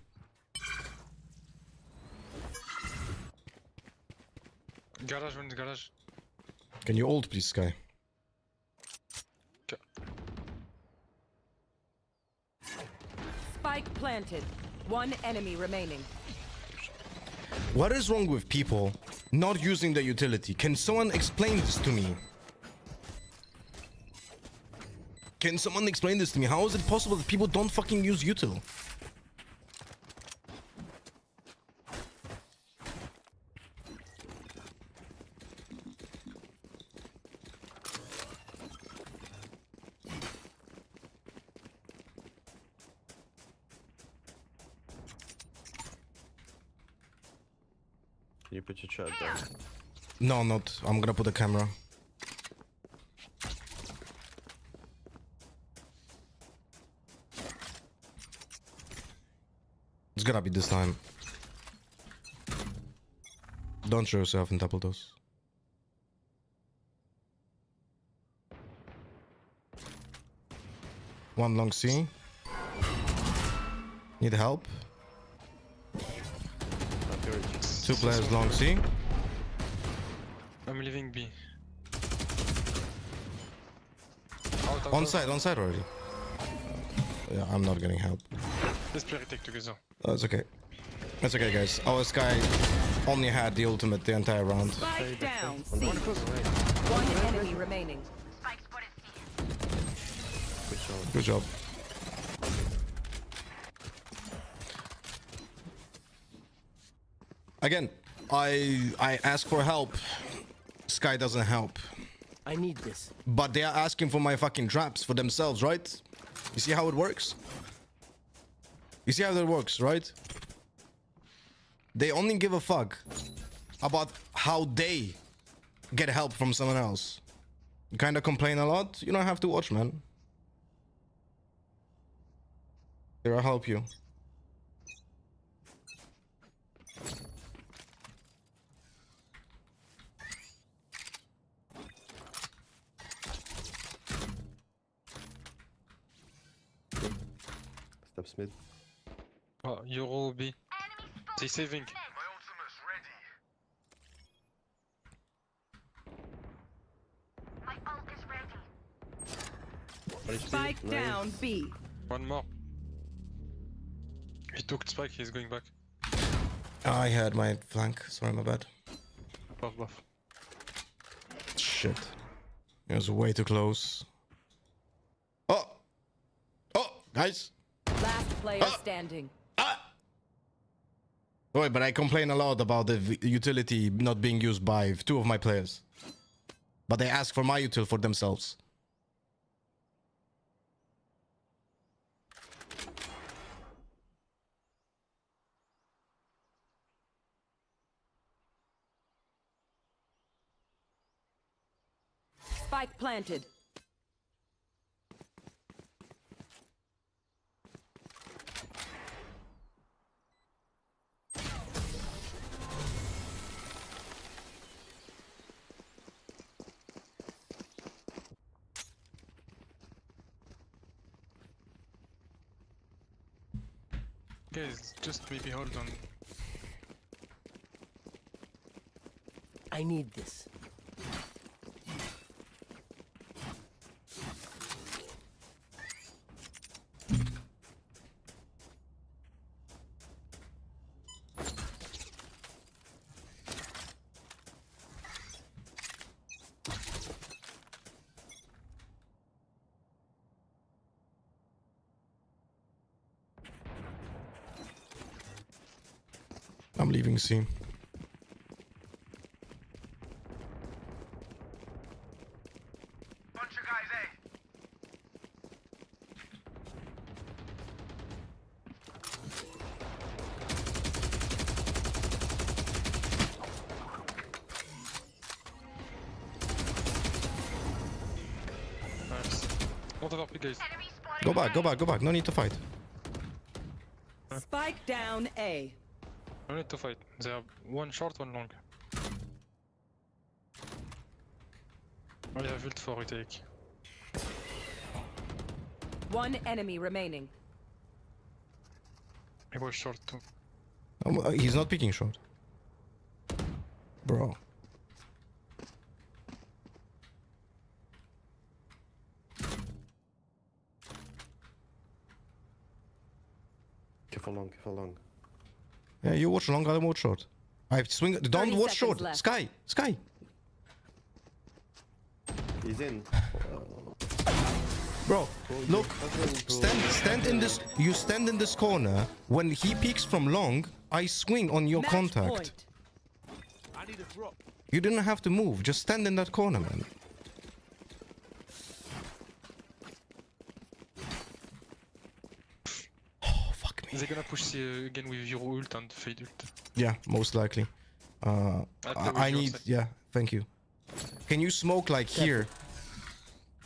Garage, one garage. Can you ult, please, Sky? Spike planted. One enemy remaining. What is wrong with people not using the utility? Can someone explain this to me? Can someone explain this to me? How is it possible that people don't fucking use util? Can you put your chat down? No, not. I'm gonna put a camera. It's gonna be this time. Don't show yourself in double dose. One long C. Need help? Two players long C. I'm leaving B. On side already. Yeah, I'm not getting help. Let's play retake together. Oh, it's okay. It's okay, guys. Our Sky only had the ultimate the entire round. Spike down C. One enemy remaining. Good job. Again, I ask for help. Sky doesn't help. I need this. But they are asking for my fucking traps for themselves, right? You see how it works? You see how that works, right? They only give a fuck about how they get help from someone else. You kind of complain a lot. You don't have to watch, man. Here, I'll help you. Traps mid. Oh, Euro B. They saving. Spike Nice. down B. One more. He took spike, he's going back. I had my flank. Sorry, my bad. Buff. Shit. It was way too close. Oh! Oh, guys! Last player standing. Wait, but I complain a lot about the utility not being used by two of my players. But they ask for my util for themselves. Spike planted. Guys, just maybe hold on. I need this. I'm leaving C. Bunch of guys, eh? Nice. Don't overpick, guys. Go back, go back, go back. No need to fight. Spike down A. No need to fight. They have one short, one long. I have ult for retake. One enemy remaining. He was short too. He's not picking short. Bro. Careful long. Yeah, you watch long, I'll watch short. I swing. Don't watch short. left. Sky. He's in. Bro, look. Stand in this. You stand in this corner. When he peeks from long, I swing on your Match contact. point. I need a drop. You didn't have to move. Just stand in that corner, man. They're gonna push C again with your ult and fade ult. Yeah, most likely. I need. Yeah, thank you. Can you smoke like here?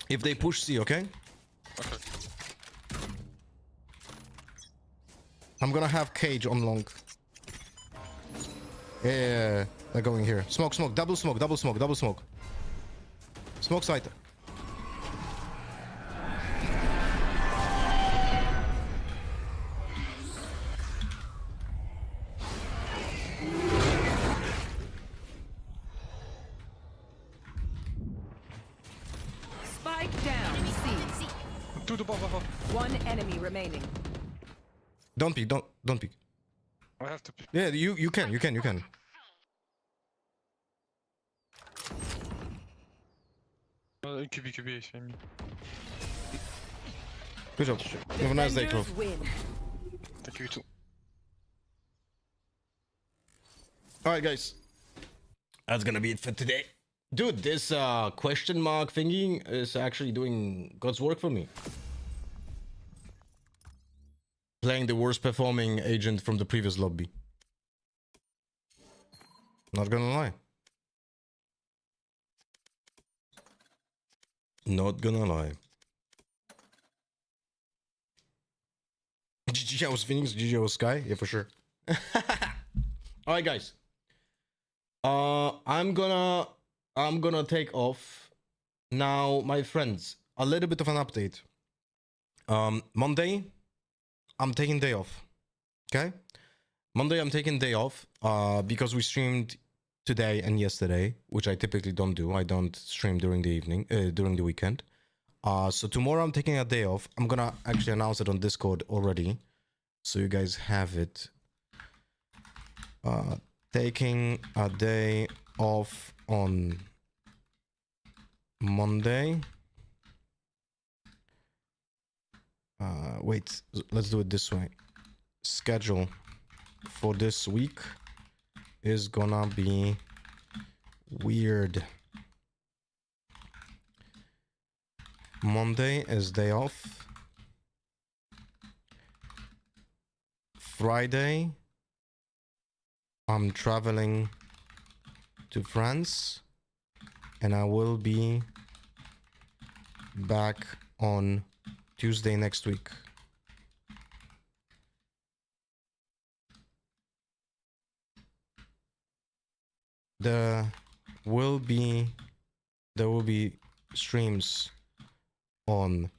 If they push C, okay? Okay. I'm gonna have cage on long. Yeah, they're going here. Smoke, double smoke. Smoke side. Spike down C. To the baba. One enemy remaining. Don't peek, don't peek. I have to pick. Yeah, you can. QB, I mean. Good job. Have a nice day, Clove. Win. Thank you too. Alright, guys. That's gonna be it for today. Dude, this question mark thingy is actually doing God's work for me. Playing the worst performing agent from the previous lobby. Not gonna lie. Not gonna lie. GG was Phoenix, GG was Sky, yeah, for sure. Alright, guys. I'm gonna take off now, my friends. A little bit of an update. Monday, I'm taking day off. Okay? Monday, I'm taking day off because we streamed today and yesterday, which I typically don't do. I don't stream during the evening, during the weekend. So tomorrow, I'm taking a day off. I'm gonna actually announce it on Discord already, so you guys have it. Taking a day off on Monday. Wait, let's do it this way. Schedule for this week is gonna be weird. Monday is day off. Friday, I'm traveling to France, and I will be back on Tuesday next week. There will be streams on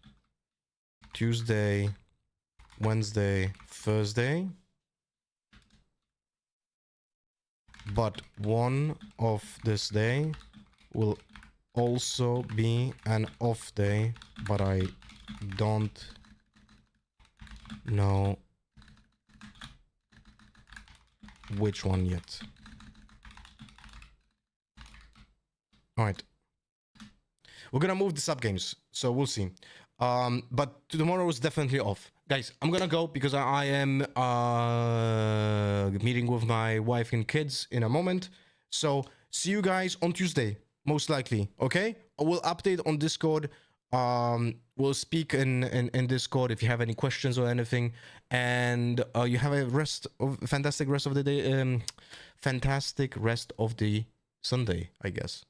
Tuesday, Wednesday, Thursday, but one of this day will also be an off day, but I don't know which one yet. All right, we're gonna move the sub games, so we'll see. But tomorrow is definitely off, guys. I'm gonna go because I am meeting with my wife and kids in a moment. So see you guys on Tuesday, most likely. Okay, I will update on Discord. We'll speak in Discord if you have any questions or anything. And you have a fantastic rest of the day. Fantastic rest of the Sunday, I guess.